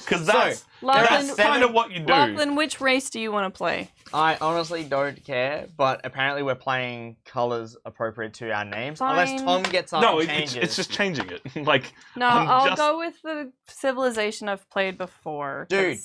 Because that's Lachlan, kind of what you do. Lachlan, which race do you want to play? I honestly don't care, but apparently we're playing colors appropriate to our names, unless Fine. Tom gets up No, and it's changes. just changing it. Like, No, I'm I'll just- go with the civilization I've played before. Dude.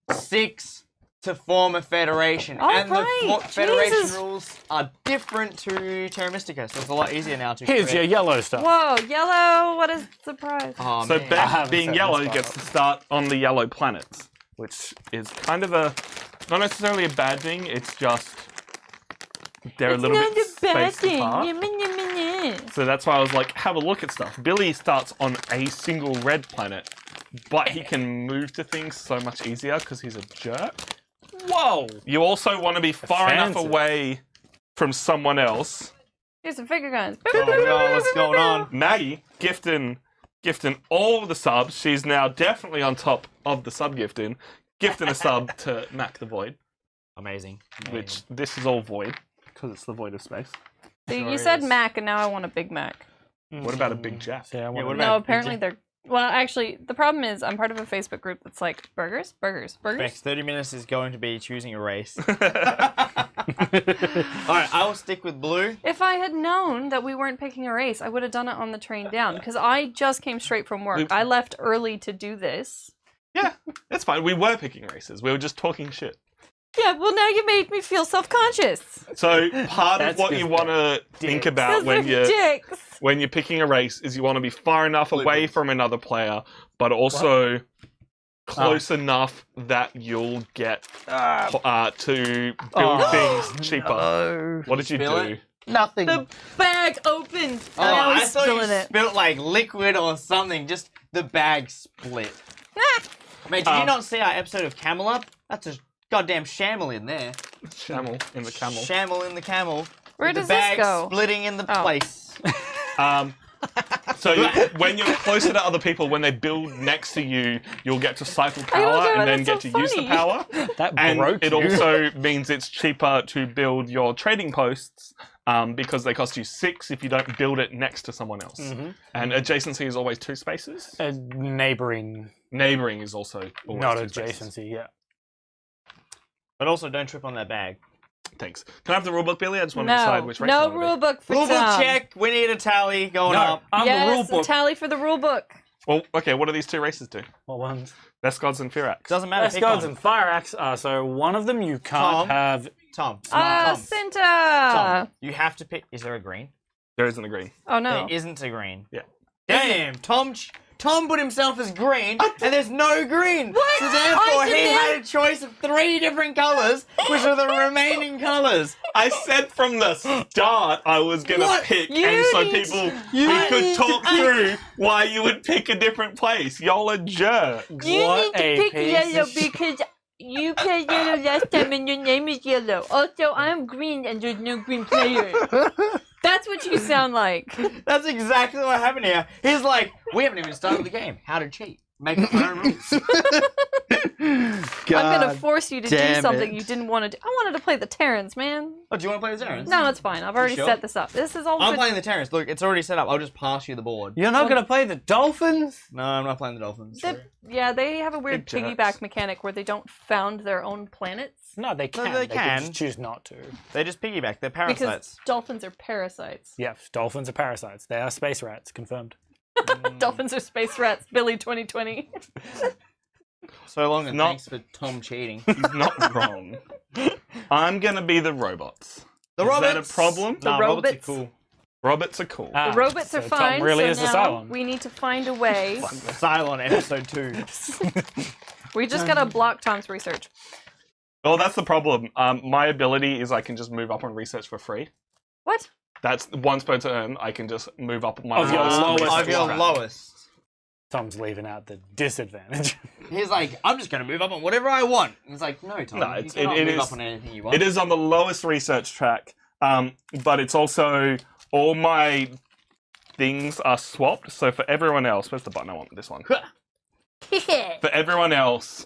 'cause- 6 to form a federation, All and right, the federation Jesus. rules are different to Terra Mystica, so it's a lot easier now to Here's your create. yellow stuff. Whoa, yellow! What a surprise! Oh, so man. I Beck, haven't being set yellow, this gets up. to start on the yellow planets, which is kind of not necessarily a bad thing. It's just they're a little bit spaced apart. So that's why I was like, have a look at stuff. Billy starts on a single red planet, but he can move to things so much easier because he's a jerk. Whoa! You also want to be far enough Offensive. away from someone else. Here's some finger guns. Oh, God, what's going on? Maggie, gifting all the subs. She's now definitely on top of the sub gifting. Gifting a sub to Mac the Void, Amazing. which this is all void because it's the void of space. See, Sure you said is. Mac, and now I want a Big Mac. What about a Big Jack? So, yeah, what what about- No, apparently they're. Well, actually, the problem is I'm part of a Facebook group that's like burgers. Bex, 30 minutes is going to be choosing a race. Alright, I will stick with blue. If I had known that we weren't picking a race, I would have done it on the train down because I just came straight from work. I left early to do this. Yeah, that's fine. We were picking races. We were just talking shit. Yeah, well, now you made me feel self-conscious. So part of That's what 'cause you want to think about Because when they're you're dicks. when you're picking a race is you want to be far enough away from another player, but also close enough that you'll get to build things cheaper. What did you Spill do? it? Nothing. The bag opened. Oh, now I he's thought you spilling it. spilt like liquid or something. Just the bag split. Mate, did you not see our episode of Camel Up? That's a goddamn shamel in there. Camel in the camel. Shamel in the camel. Where with does the bag this go? splitting in the Oh. place. So when you're closer to other people, when they build next to you, you'll get to cycle I don't power know, and then that's get so to use the funny. power. That And broke it you. also means it's cheaper to build your trading posts because they cost you 6 if you don't build it next to someone else. And adjacency is always 2 spaces. Neighboring, Neighboring is also always not 2 spaces. adjacency. Yeah. But also, don't trip on that bag. Thanks. Can I have the rulebook, Billy? I just want to decide No, which race I no wanna be. rule book for Rule book Tom. check. We need a tally going No, up. I'm the rule Yes, a book. tally for the rule book. Well, okay, what do these 2 races do? What ones? Best Gods and Firax. Doesn't matter. Best Pick Gods one. and Fire Axe. So one of them you can't Tom. have. Tom. Tom. Cinta. Tom. You have to pick. Is there a green? There isn't a green. Oh no. There isn't a green. Yeah. Damn, Tom put himself as green, and there's no green. What? So therefore, I he didn't. had a choice of 3 different colors, which are the remaining colors. I said from the start I was gonna What? pick, You and so need- people you we could need talk to- through why you would pick a different place. Y'all are jerks. You What need to a pick piece yellow of shit. because you played yellow last time and your name is yellow. Also, I'm green and there's no green player. That's what you sound like. That's exactly what happened here. He's like, we haven't even started the game. How to cheat? Make up your own rules. I'm gonna force you to do damn something it. you didn't want to do. I wanted to play the Terrans, man. Oh, do you want to play the Terrans? No, it's fine. I've already sure? set this up. This is all I'm good. playing the Terrans. Look, it's already set up. I'll just pass you the board. You're not going to play the Dolphins? No, I'm not playing the Dolphins. Yeah, they have a weird Big jerks. piggyback mechanic where they don't found their own planets No, they can. they They can. just choose not to. They just piggyback. They're because parasites. dolphins are parasites. Yes, dolphins are parasites. They are space rats, confirmed. Dolphins are space rats. Billy 2020. So long and Not- thanks for Tom cheating. He's not wrong. I'm gonna be the robots. The Is robots. that a problem? The Nah, robots are robots. cool. Robots are cool. Ah, The robots so are Tom fine. really so is the now Cylon. we need to find a way. Cylon episode 2. We just gotta block Tom's research. Well, that's the problem. My ability is I can just move up on research for free. What? That's once per turn. I can just move up my Of your lowest Of your track. lowest. Tom's leaving out the disadvantage. He's like, I'm just gonna move up on whatever I want. And it's like, no, Tom, No, you it's- cannot it move is- up on anything you want. It is on the lowest research track, but it's also all my things are swapped. So for everyone else, where's the button? I want this one. For everyone else,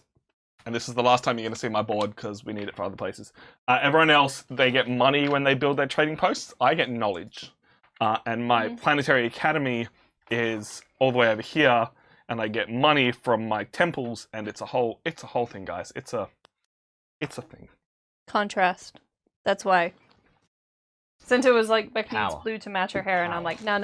and this is the last time you're going to see my board because we need it for other places. Everyone else, they get money when they build their trading posts. I get knowledge, and my planetary academy is all the way over here, and I get money from my temples, and it's a whole thing, guys. It's a thing. Contrast. That's why. Cinta was like, Becky needs Power. blue to match her hair, and I'm like, no.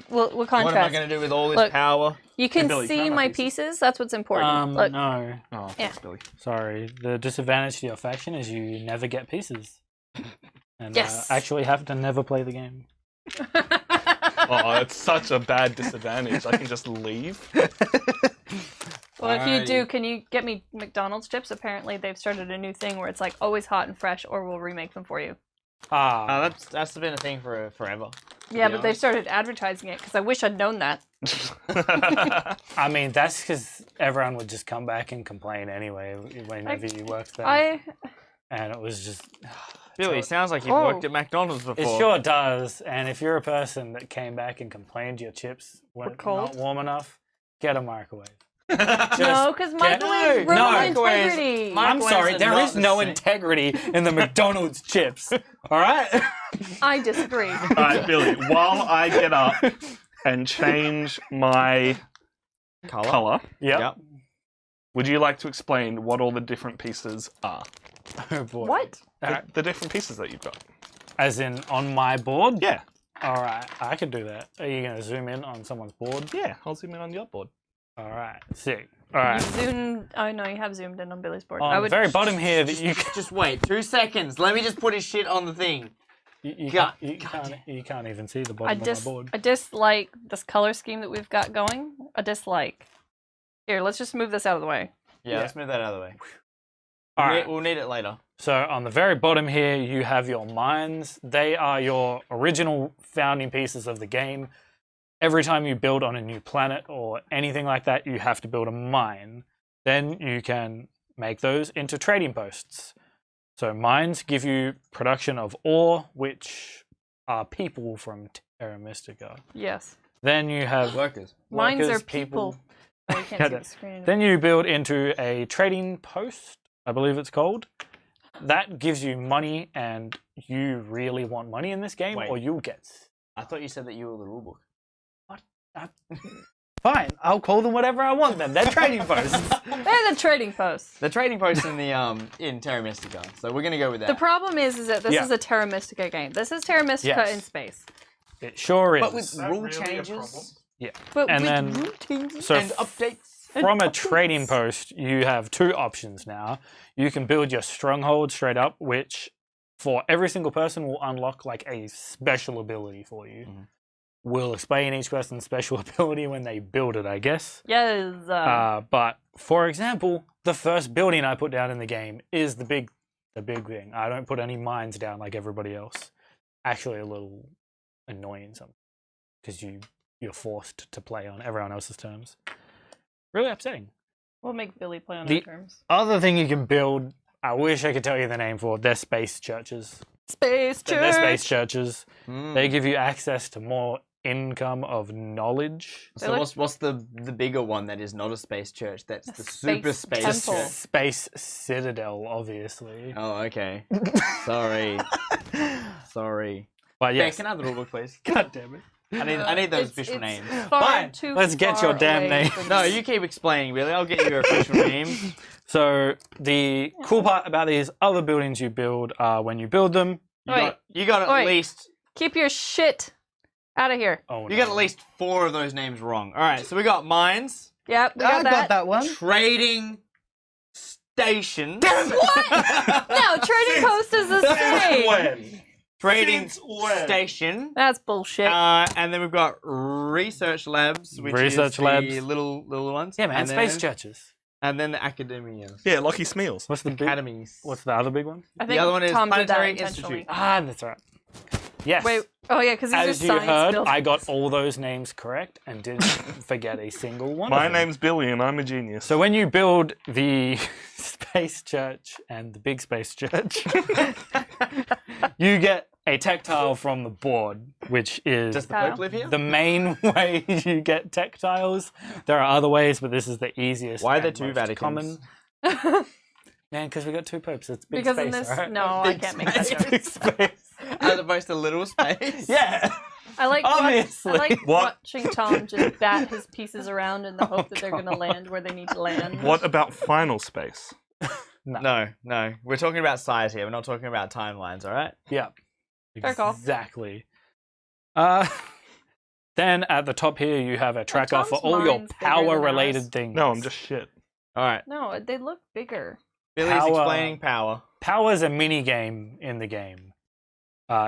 We'll What am I contrast. gonna do with all this Look. power? You can Billy, can I see have my my pieces. That's what's important. Look, No. Oh, Yeah. thanks, Billy. Sorry. The disadvantage to your faction is you never get pieces. And Yes. actually have to never play the game. Oh, it's such a bad disadvantage. I can just leave. well, if you do, Alrighty. can you get me McDonald's chips? Apparently, they've started a new thing where it's like always hot and fresh, or we'll remake them for you. That's been a thing for forever. Yeah, be but they've honest. started advertising it because I wish I'd known that. I mean, that's because everyone would just come back and complain anyway whenever you worked there. And it was just... Billy, sounds like you've Oh. worked at McDonald's before. It sure does. And if you're a person that came back and complained your chips were cold? not warm enough, get a microwave. No, because microwaves ruin No. my Microwaves. integrity. I'm sorry, are there not is the no same. integrity in the McDonald's chips. All right? I disagree. All right, Billy, while I get up and change my color, Yep. would you like to explain what all the different pieces are? Oh, boy. What? The different pieces that you've got. As in on my board? Yeah. All right, I can do that. Are you going to zoom in on someone's board? Yeah, I'll zoom in on your board. All right, sick. All right. Zoomed. Oh no, you have zoomed in on Billy's board. On I the would. very bottom here that you Just wait 2 seconds. Let me just put his shit on the thing. you God- can't even see the I bottom of my board. dislike this color scheme that we've got going. A dislike. Here, let's just move this out of the way. Yeah, let's move that out of the way. All right. We'll need it later. So on the very bottom here, you have your mines. They are your original founding pieces of the game. Every time you build on a new planet or anything like that, you have to build a mine. Then you can make those into trading posts. So mines give you production of ore, which are people from Terra Mystica. Yes. Then you have Workers. Mines workers, are people. Oh, you can't Yeah, see the screen. Then you build into a trading post, I believe it's called. That gives you money, and you really want money in this game, Wait. or you'll get... I thought you said that you were the rulebook. Fine, I'll call them whatever I want then. They're trading posts. They're the trading posts. The trading posts in the in Terra Mystica, so we're gonna go with that. The problem is that this Yeah. is a Terra Mystica game. This is Terra Mystica Yes. in space. It sure is. but with that rule really a changes But And with then- rule changes So and updates. from a trading post, you have two options now. You can build your stronghold straight up, which for every single person will unlock like a special ability for you. Mhm. We'll explain each person's special ability when they build it, I guess. Yes. But for example, the first building I put down in the game is the big thing. I don't put any mines down like everybody else. Actually, a little annoying sometimes because you're forced to play on everyone else's terms. Really upsetting. We'll make Billy play on the- our terms. Other thing you can build, I wish I could tell you the name for. They're space churches. Space church. They're space churches. Mm. They give you access to more income of knowledge. They So look- what's the bigger one that is not a space church? That's A the space super space temple. church. Space Citadel, obviously. Oh, okay. Sorry. Sorry. But Yeah, yes. can I have the rulebook, please? God damn it. I need those It's official names. Far Fine, too let's get far your damn away name. from No, me. you keep explaining, Billy. I'll get your official names. So the cool part about these other buildings you build are when you build them. You got at Wait. least Keep your shit out of here. Oh, you got at least 4 of those names wrong. All right, so we got mines, Yep, we got that. one. trading stations. What? No, trading post is the same. When? trading Since when? station. That's bullshit. And then we've got research labs, which Research is the labs. little ones. Yeah, man. And Space then, churches. and then the academias. Yeah, Lucky Smeals. What's the big? Academies. What's the other big one? I think the other one is Tom did that Planetary intentionally. Institute. Ah, that's right. Yes. Wait. Oh yeah, because these As are you science heard, buildings. I got all those names correct and didn't forget a single one. My of them. name's Billy and I'm a genius. So when you build the space church and the big space church, you get a tactile from the board, which is Does the Pope live here? the main way you get tactiles. There are other ways, but this is the easiest. Why are there and two most Vaticans? common. Man, because we got two popes. It's big because space, in this, right? no, I Big can't make that space. joke. Big space. As opposed to little space. Yeah. I like Obviously. I like What? watching Tom just bat his pieces around in the hope that they're going to land where they need to land. What about Final Space? No. We're talking about size here. We're not talking about timelines, all right? Yeah. Fair call. Exactly. Then at the top here, you have a tracker for Tom's all your mind's bigger than power-related ours. things. No, I'm just shit. All right. No, they look bigger. Billy's Power. explaining power. Power's a mini game in the game.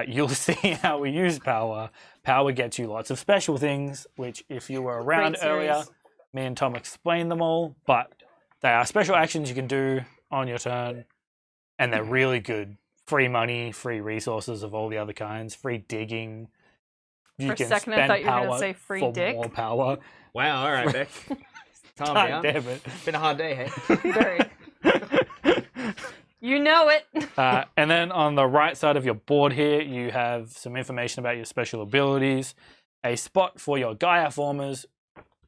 You'll see how we use power. Power gets you lots of special things, which if you were around Great earlier, series. me and Tom explained them all, but they are special actions you can do on your turn, and they're really good. Free money, free resources of all the other kinds, free digging. You For a can second, I spend thought you were gonna power say free for dick. more power. Wow, all right, Beck. Calm God down. damn it. It's been a hard day, hey? Very. You know it. And then on the right side of your board here, you have some information about your special abilities, a spot for your Gaia formers,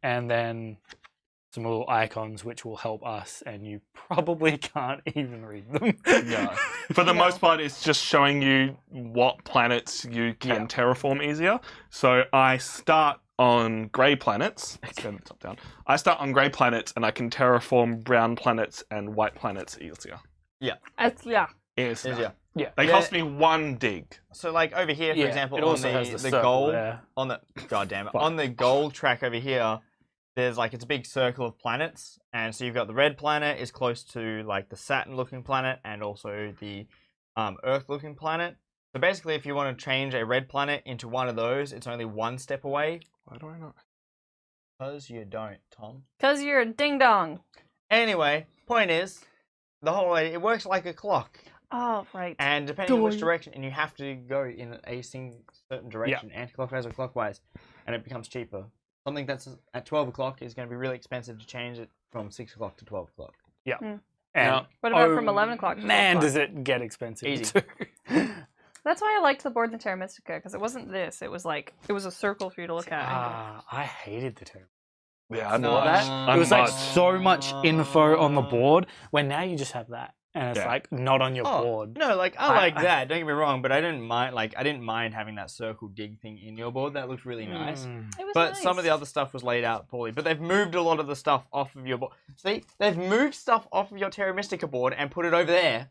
and then some little icons which will help us, and you probably can't even read them. Yeah. For the most part, it's just showing you what planets you can Yeah. terraform easier. So I start on grey planets. Let's go top down. I start on grey planets, and I can terraform brown planets and white planets easier. Yeah. Easier. Easier. Yeah. They Yeah. cost me 1 dig. So, like over here, for Yeah, example, it on also has the circle goal, there. on the goddamn it, Fuck. on the goal track over here, there's like it's a big circle of planets, and so you've got the red planet is close to like the Saturn-looking planet, and also the Earth-looking planet. So basically, if you want to change a red planet into one of those, it's only one step away. Why do I not? Because you don't, Tom. Because you're a ding dong. Anyway, point is, the whole way it works like a clock, Oh, right. and depending on which Doy. direction, and you have to go in a certain direction, anti-clockwise or clockwise, and it becomes cheaper. Something that's at 12 o'clock is going to be really expensive to change it from 6 o'clock to 12 o'clock. And What about from 11 o'clock to 12 Man, o'clock? does it get expensive. Easy. too. That's why I liked the board in Terra Mystica, because it wasn't this. It was like, it was a circle for you to look at. I hated the term. Yeah, I'm No, not. that- I'm It was like not. so much info on the board, when now you just have that. And it's Yeah. like not on your Oh, board. no, like I I- like that. Don't get me wrong, but I didn't mind having that circle dig thing in your board. That looked really nice. Mm. It was But nice. some of the other stuff was laid out poorly. But they've moved a lot of the stuff off of your board. See, they've moved stuff off of your Terra Mystica board and put it over there.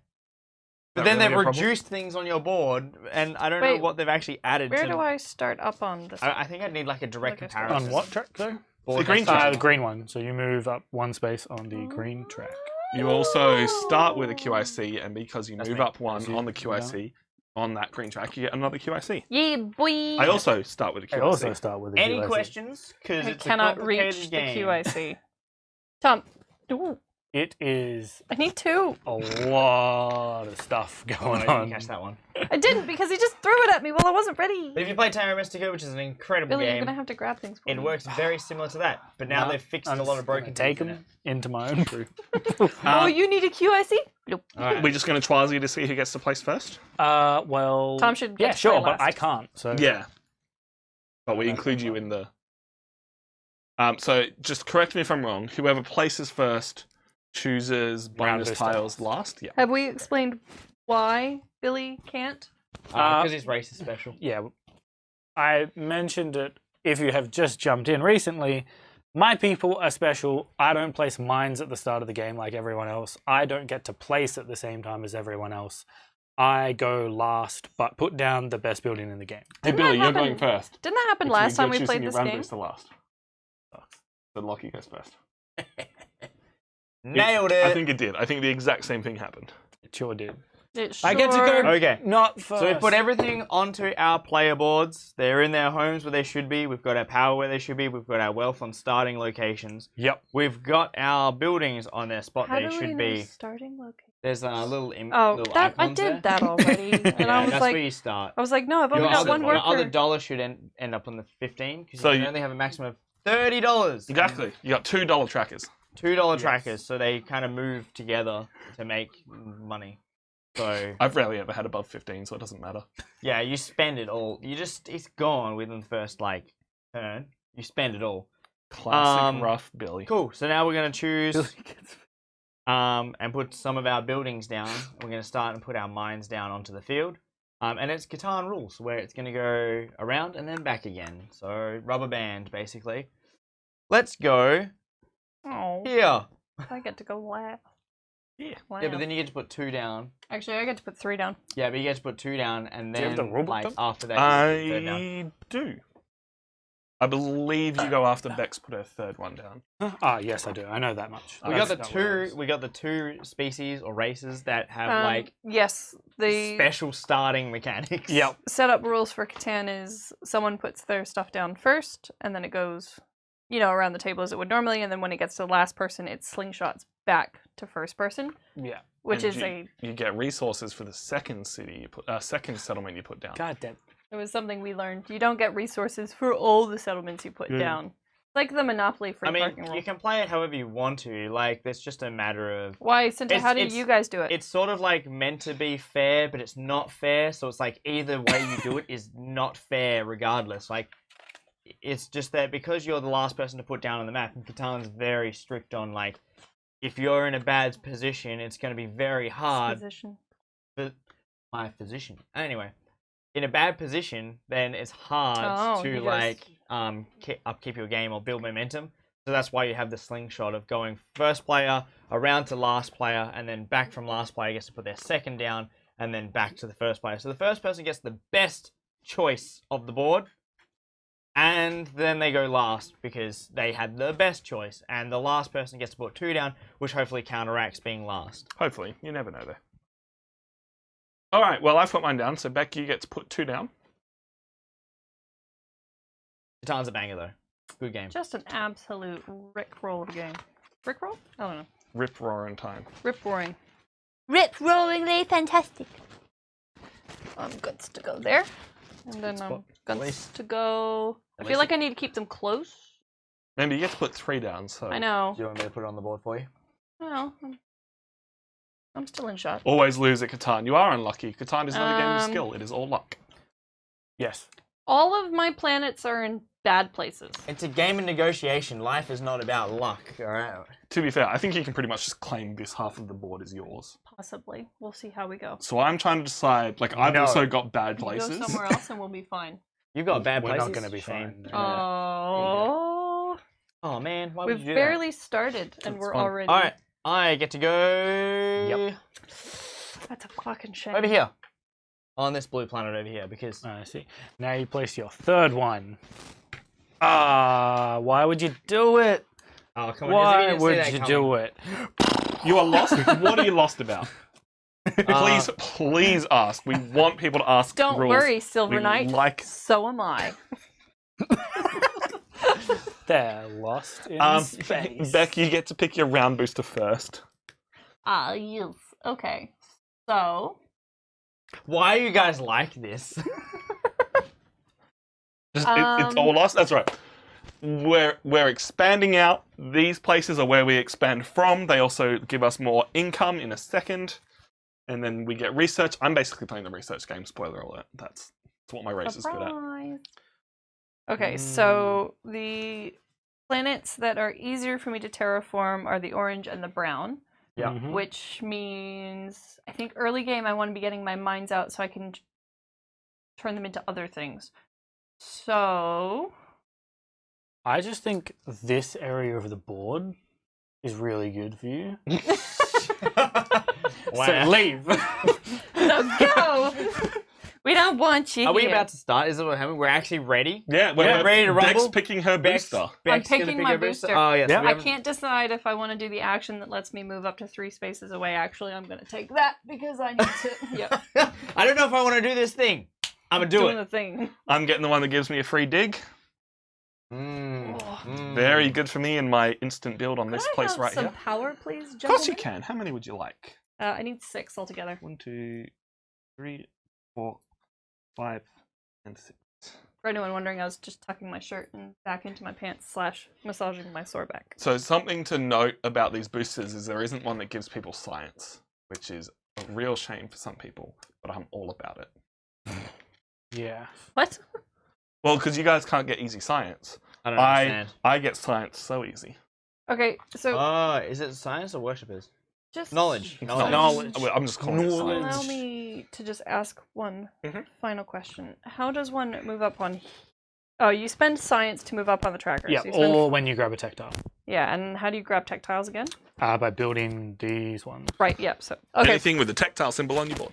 But That then really they've a problem? reduced things on your board, and I don't know Wait, what they've actually added. Where to... do I start up on this? I think I'd need like a direct Like a comparison. On what track though? Board The green track. track. The green one. So you move up one space on the green track. You also start with a QIC, and because you That's move me. up one So you on the go QIC, on that green track, you get another QIC. Yeah, boy. I also start with a I QIC. also start with a Any QIC. questions? Because I it's cannot a complicated reach game. the QIC. Tom, ooh, It is I need two. a lot of stuff Oh, going I on. didn't catch that one. I didn't because he just threw it at me while I wasn't ready. But if you play Terra Mystica, which is an incredible Billy, you're game, gonna have to grab things for it me. works very similar to that. But now No, they've fixed I'm a lot just of broken gonna take things in them into my own group. Oh, you need a QIC? Nope. it. Alright. We're just going to trial you to see who gets to place first? Well, Tom should get yeah, to sure, play but last. I can't. So Yeah. But we include you in the... So just correct me if I'm wrong. Whoever places first chooses bonus Rounders tiles tiles. last. Yeah. Have we explained why Billy can't? Because his race is special. yeah, I mentioned it. If you have just jumped in recently, my people are special. I don't place mines at the start of the game like everyone else. I don't get to place at the same time as everyone else. I go last, but put down the best building in the game. Hey, Didn't Billy, that you're happen- going first. Didn't that happen Which last means time you're we choosing played your this round game? booster last. Then Lockie goes first. Nailed it. I think it did. I think the exact same thing happened. It sure did. I get to go Okay. not first. So we put everything onto our player boards. They're in their homes where they should be. We've got our power where they should be. We've got our wealth on starting locations. Yep. We've got our buildings on their spot How they do we should know be. starting location? There's a little Oh, little that I icons did there. that already, and Yeah, I was that's like, where you start. I was like, no, I've only Your got other, one your other worker. dollar should end up on the 15 because So you can you- only have a maximum of $30. Exactly. You got $2 trackers. $2 trackers, so they kind of move together to make money. So I've rarely ever had above 15, so it doesn't matter. yeah, you spend it all. It's gone within the first turn. You spend it all. Classic rough Billy. Cool. So now we're gonna choose and put some of our buildings down. We're gonna start and put our mines down onto the field. And it's Catan rules where it's gonna go around and then back again. So rubber band basically. Let's go Oh, here. I get to go last. Yeah. Wow. Yeah, but then you get to put 2 down. Actually, I get to put 3 down. Yeah, but you get to put 2 down, and Do you then have the rule book like done? after that, you put 3rd down. I do. I believe you go after Bex put her 3rd one down. Ah, yes, I do. I know that much. We got That's the not what it two. is. We got the 2 species or races that have Yes, the special starting mechanics. Yep. setup rules for Catan is someone puts their stuff down first, and then it goes, around the table as it would normally, and then when it gets to the last person, it slingshots back to first person, Yeah. which And is you get resources for the second city you put, second settlement you put down. God damn. it was something we learned. You don't get resources for all the settlements you put Yeah. down. It's like the Monopoly free I mean, parking rule. you can play it however you want to. Like, it's just a matter of. Why, Cinta, how do you guys do it? It's sort of like meant to be fair, but it's not fair. So it's like either way you do it is not fair, regardless. Like, it's just that because you're the last person to put down on the map, and Catan's very strict on like, if you're in a bad position, it's going to be very hard. Position. For my position. Anyway, in a bad position, then it's hard to you like upkeep your game or build momentum. So that's why you have the slingshot of going first player around to last player, and then back from last player gets to put their 2nd down, and then back to the first player. So the first person gets the best choice of the board, and then they go last because they had the best choice, and the last person gets to put 2 down, which hopefully counteracts being last. Hopefully. You never know, though. Alright, well, I've put mine down, so Beck, you get to put 2 down. Catan's a banger though. Good game. Just an absolute rickroll of a game. Rickroll? I don't know. Rip roaring time. Rip roaring. Rip roaringly fantastic. Guts to go there. And then guts to go. I feel like I need to keep them close. Remember, you get to put 3 down, so... I know. Do you want me to put it on the board for you? Well, I'm still in shot. Always lose at Catan. You are unlucky. Catan is not a game of skill. It is all luck. Yes. All of my planets are in bad places. It's a game of negotiation. Life is not about luck, alright? To be fair, I think you can pretty much just claim this half of the board is yours. Possibly. We'll see how we go. So I'm trying to decide, like, I've No. also got bad You places. go somewhere else and we'll be fine. You've got bad We're places. not going to be Shame. fine. Oh. Oh man, why would We've you do barely started and That's we're fine. already. that? Alright, I get to go That's a fucking shame. over here. On this blue planet over here, because I see. Now you place your 3rd one. Ah, why would you do it? oh come on, Why would you do it? You are lost. What are you lost about? Please ask. We want people to ask Don't rules. worry, Silver We Knight. like- So am I. They're lost in space. Beck, you get to pick your round booster first. Ah, yes. Okay. So. Why are you guys like this? It's all lost. That's right. We're expanding out. These places are where we expand from. They also give us more income in a second, and then we get research. I'm basically playing the research game. Spoiler alert. That's what my race is good at. Surprise. Okay, so the planets that are easier for me to terraform are the orange and the brown, Yeah. Mhm. which means I think early game I want to be getting my mines out so I can turn them into other things. So, I just think this area of the board is really good for you. So leave. so go! We don't want you Are we here. about to start? Is it what happened? We're actually ready? Yeah, we're ready to Beck's rumble? picking her booster. I'm Beck's gonna picking pick my her booster. Oh, yes. Yeah. we I haven't- can't decide if I want to do the action that lets me move up to 3 spaces away. Actually, I'm going to take that because I need to. Yep. I don't know if I want to do this thing. I'm going to do Doing it. the thing. I'm getting the one that gives me a free dig. Very good for me in my instant build on this Could I place have right some here. power, please, Of course you gentlemen? can. How many would you like? I need 6 altogether. 1, 2, 3, 4, 5, and 6. For anyone wondering, I was just tucking my shirt and back into my pants / massaging my sore back. So something to note about these boosters is there isn't one that gives people science, which is a real shame for some people, but I'm all about it. Yeah. What? Well, because you guys can't get easy science. I don't understand. I get science so easy. Okay, so Oh, is it science or worshippers? just Knowledge. Knowledge. I'm just calling it Knowledge. science. allow me to just ask one Mhm. final question. How does one move up on? Oh, you spend science to move up on the tracker. Yeah, so you spend... or when you grab a tactile. Yeah, and how do you grab tactiles again? By building these ones. Right. Yep. So okay, Anything with the tactile symbol on your board.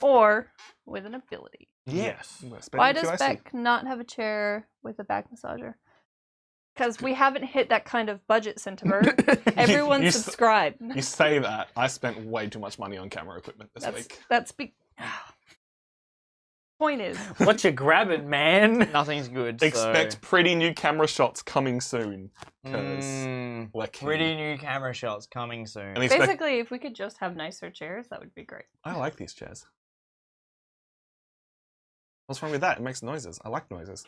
or with an ability. Yes. Why does Beck not have a chair with a back massager? Because we haven't hit that kind of budget, Centiber. Everyone you subscribe. You say that. I spent way too much money on camera equipment this week. That's Point is, What you grabbing, man? Nothing's good. Expect pretty new camera shots coming soon. Because we're keen. pretty new camera shots coming soon. And expect- basically, if we could just have nicer chairs, that would be great. I like these chairs. What's wrong with that? It makes noises. I like noises.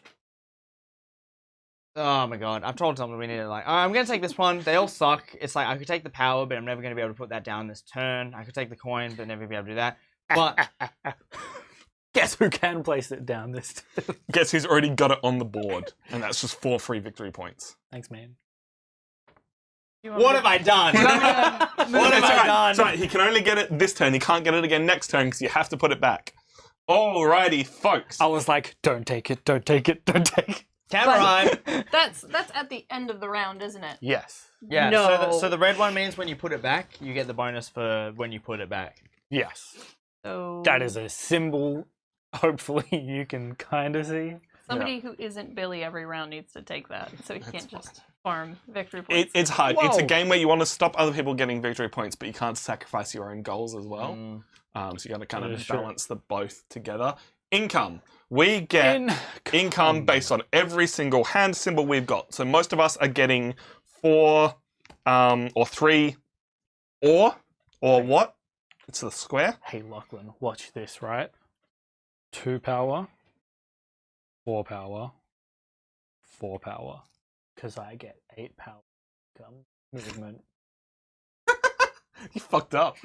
Oh my god, I've told someone we need to I'm gonna take this one. They all suck. It's like I could take the power, but I'm never gonna be able to put that down this turn. I could take the coin, but never be able to do that. But Guess who can place it down this time? Guess who's already got it on the board? And that's just 4 free victory points. Thanks, man. You want what me have I done? to- What have I done? That's right. He can only get it this turn. He can't get it again next turn because you have to put it back. Alrighty, folks. I was like, don't take it, don't take it, don't take it. Camera eye. That's at the end of the round, isn't it? Yes. Yeah. No. So the red one means when you put it back, you get the bonus for when you put it back. Yes. So That is a symbol. Hopefully you can kind of see. somebody who isn't Billy every round needs to take that, so he can't just farm victory points. It's hard. It's a Whoa. game where you want to stop other people getting victory points, but you can't sacrifice your own goals as well. So you got to kind That of is true. balance the both together. Income. We get income based on every single hand symbol we've got. So most of us are getting 4 or 3 or what? It's the square. Hey, Lachlan, watch this, right? 2 power, 4 power, 4 power. Because I get 8 power movement. You fucked up.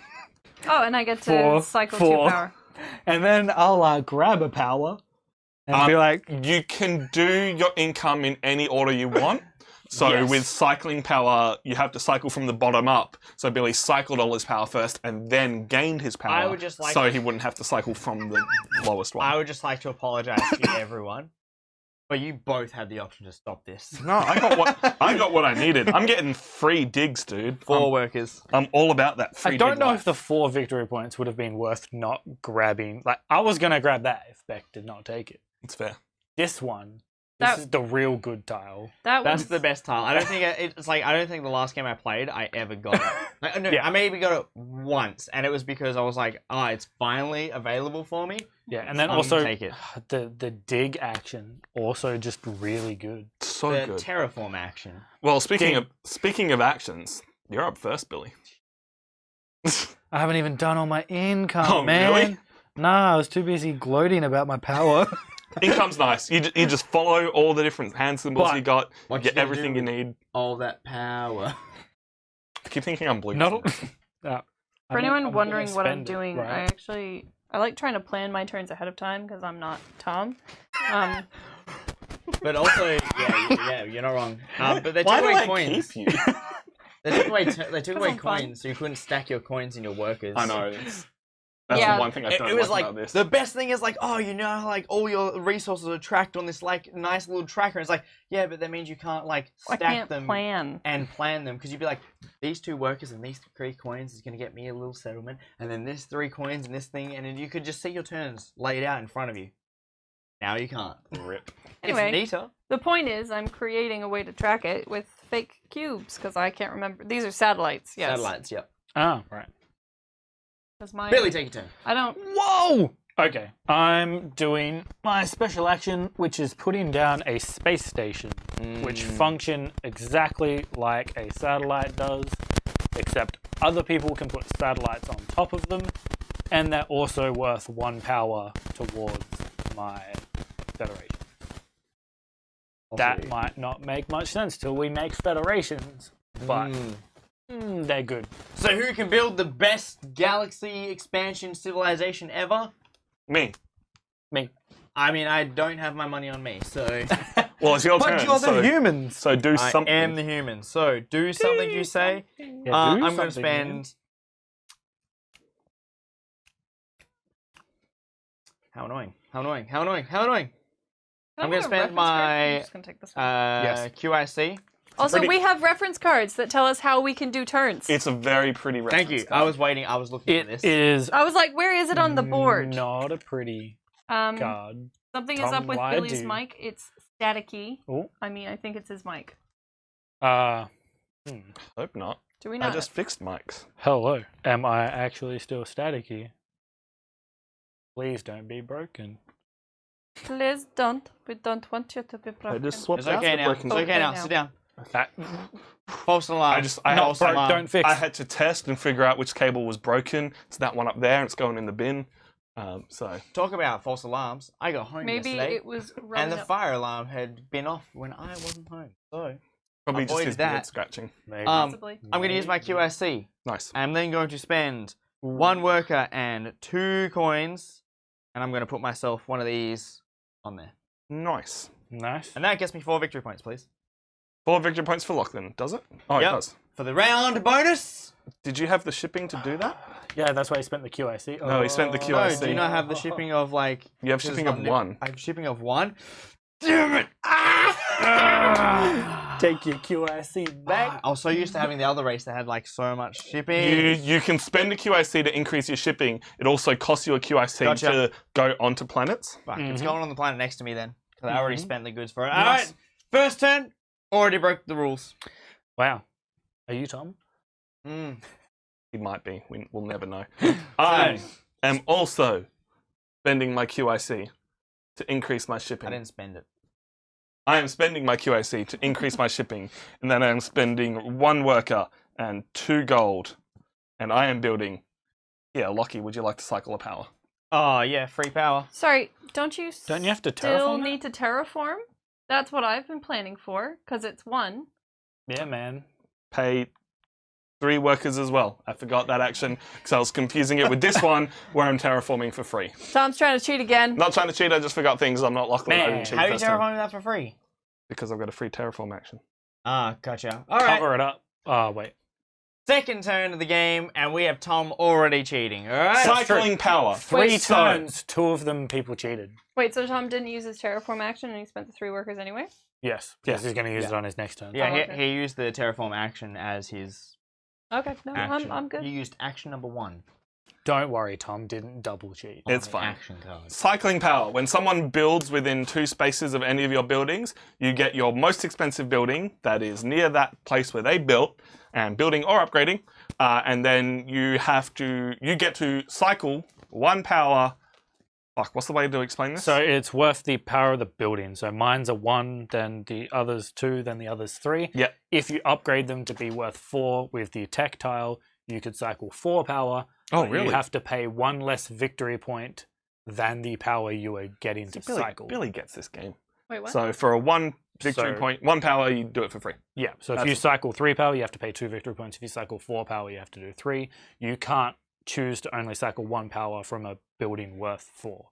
Oh, and I get to 4, cycle 4. 2 power. And then I'll grab a power and be like, You can do your income in any order you want. So Yes. with cycling power, you have to cycle from the bottom up. So Billy cycled all his power first and then gained his power. I would just like- so he wouldn't have to cycle from the lowest one. I would just like to apologize to everyone, but you both had the option to stop this. No, I got what I needed. I'm getting free digs, dude. 4 workers. I'm all about that free I don't dig know life. if the 4 victory points would have been worth not grabbing. Like, I was going to grab that if Beck did not take it. It's fair. This one, That- this is the real good tile. That That's was the best tile. I don't think it's like I don't think the last game I played I ever got it. Like, no, Yeah. I maybe got it once, and it was because I was like, it's finally available for me. Yeah, and then I'm also gonna take it. the dig action also just really good. So The good. terraform action. Well, speaking of actions, you're up first, Billy. I haven't even done all my income, Oh, man. really? Nah, I was too busy gloating about my power. Income's nice. You just follow all the different hand symbols But you got. You what get you gonna everything do you with- need. All that power. I keep thinking I'm blue. Not For anyone wondering what I'm spend it, doing, right? I like trying to plan my turns ahead of time because I'm not Tom. But also, yeah, you're not wrong. But they Why took do away I coins. keep you? They took away I'm fun. coins, so you couldn't stack your coins in your workers. I know. That's Yeah. the one thing I don't It was like like about this. the best thing is like, oh, you know, like all your resources are tracked on this like nice little tracker. It's like, yeah, but that means you can't like I stack can't them plan. and plan them because you'd be like, these 2 workers and these 3 coins is gonna get me a little settlement, and then this 3 coins and this thing, and then you could just see your turns laid out in front of you. Now you can't. Rip. Anyway, It's neater. the point is, I'm creating a way to track it with fake cubes because I can't remember. These are satellites. Yes. Satellites, yep. Oh, right. Because mine. Billy, take your turn. I don't. Whoa! Okay, I'm doing my special action, which is putting down a space station, which function exactly like a satellite does, except other people can put satellites on top of them, and they're also worth 1 power towards my Federation. That might not make much sense till we make Federations, but they're good. So who can build the best galaxy expansion civilization ever? Me. Me. I mean, I don't have my money on me, so Well, it's your But turn. you're the so, humans! so do I something. am the human. So do something you say. Yeah, do I'm going to something, man. spend. How annoying! How annoying! How annoying! How annoying! I'm gonna spend my, I'm just gonna take this one. Yes. QIC. Also, pretty- we have reference cards that tell us how we can do turns. It's a very pretty reference. Thank you. card. I was waiting. I was looking at It this. is I was like, where is it on the board? not a pretty Um, card. something is Tom, up with why Billy's do- mic. It's staticky. Oh. I mean, I think it's his mic. Hmm. Hope not. Do we I not? just fixed mics. Hello. Am I actually still staticky? Please don't be broken. Please don't. We don't want you to be broken. I just swapped It's out okay the now. broken. It's okay now. now. Sit down. That, False alarm. I not false broke, alarm. don't fix. I had to test and figure out which cable was broken. It's that one up there, and it's going in the bin. So Talk about false alarms. I got home Maybe yesterday, it was and running the up. fire alarm had been off when I wasn't home. So probably just Avoided his that. beard scratching. maybe. Possibly. I'm going to use my QIC. Nice. I'm then going to spend 1 worker and 2 coins, and I'm going to put myself one of these on there. Nice. Nice. And that gets me 4 victory points, please. 4 victory points for Lachlan, does it? Oh, Yep. it does. For the round bonus. Did you have the shipping to do that? Yeah, that's why he spent the QIC. No, he spent the No, QIC. do you not have the shipping of like? You have because shipping it's of not 1. I have shipping of 1. Damn it! Ah! Take your QIC back. I was so used to having the other race that had like so much shipping. You can spend a QIC to increase your shipping. It also costs you a QIC Gotcha. to go onto planets. Fuck, it's going on the planet next to me then, because I already spent the goods for it. Nice. All right, first turn. Already broke the rules. Wow. Are you Tom? He might be. We'll never know. I am also spending my QIC to increase my I shipping. didn't spend it. I am spending my QIC to increase my shipping, and then I am spending 1 worker and 2 gold, and I am building. Yeah, Lockie, would you like to cycle a power? Oh yeah, free power. Sorry, don't you Don't you have to still terraform need to terraform? That's what I've been planning for, because it's 1. that? Yeah, man. Pay 3 workers as well. I forgot that action because I was confusing it with this one where I'm terraforming for free. Tom's trying to cheat again. Not trying to cheat, I just forgot things. I'm not Lachlan. I Man. didn't cheat How are you first time. terraforming that for free? Because I've got a free terraform action. Ah, gotcha. All right. Cover it up. Oh, wait. Second turn of the game, and we have Tom already cheating. All right. Cycling power. 3 So- turns, 2 of them people cheated. Wait, so Tom didn't use his terraform action and he spent the 3 workers anyway? Yes. Yes. Yes. He's going to use it on his next turn. Yeah, Oh, okay. he used the terraform action as his Okay, no, action. I'm good. You used action number 1. Don't worry, Tom didn't double cheat. It's on the fine. Action card. Cycling power. When someone builds within 2 spaces of any of your buildings, you get your most expensive building that is near that place where they built, and building or upgrading, and then you get to cycle 1 power. Fuck, what's the way to explain this? So it's worth the power of the building. So mine's a 1, then the others 2, then the others 3. Yeah. If you upgrade them to be worth 4 with the tech tile, you could cycle 4 power. Oh, but really? You have to pay 1 less victory point than the power you were getting to cycle. Billy gets this game. Wait, what? So for a 1 victory So- point, 1 power, you do it for free. Yeah. So if That's- you cycle 3 power, you have to pay 2 victory points. If you cycle 4 power, you have to do 3. You can't choose to only cycle 1 power from a building worth 4.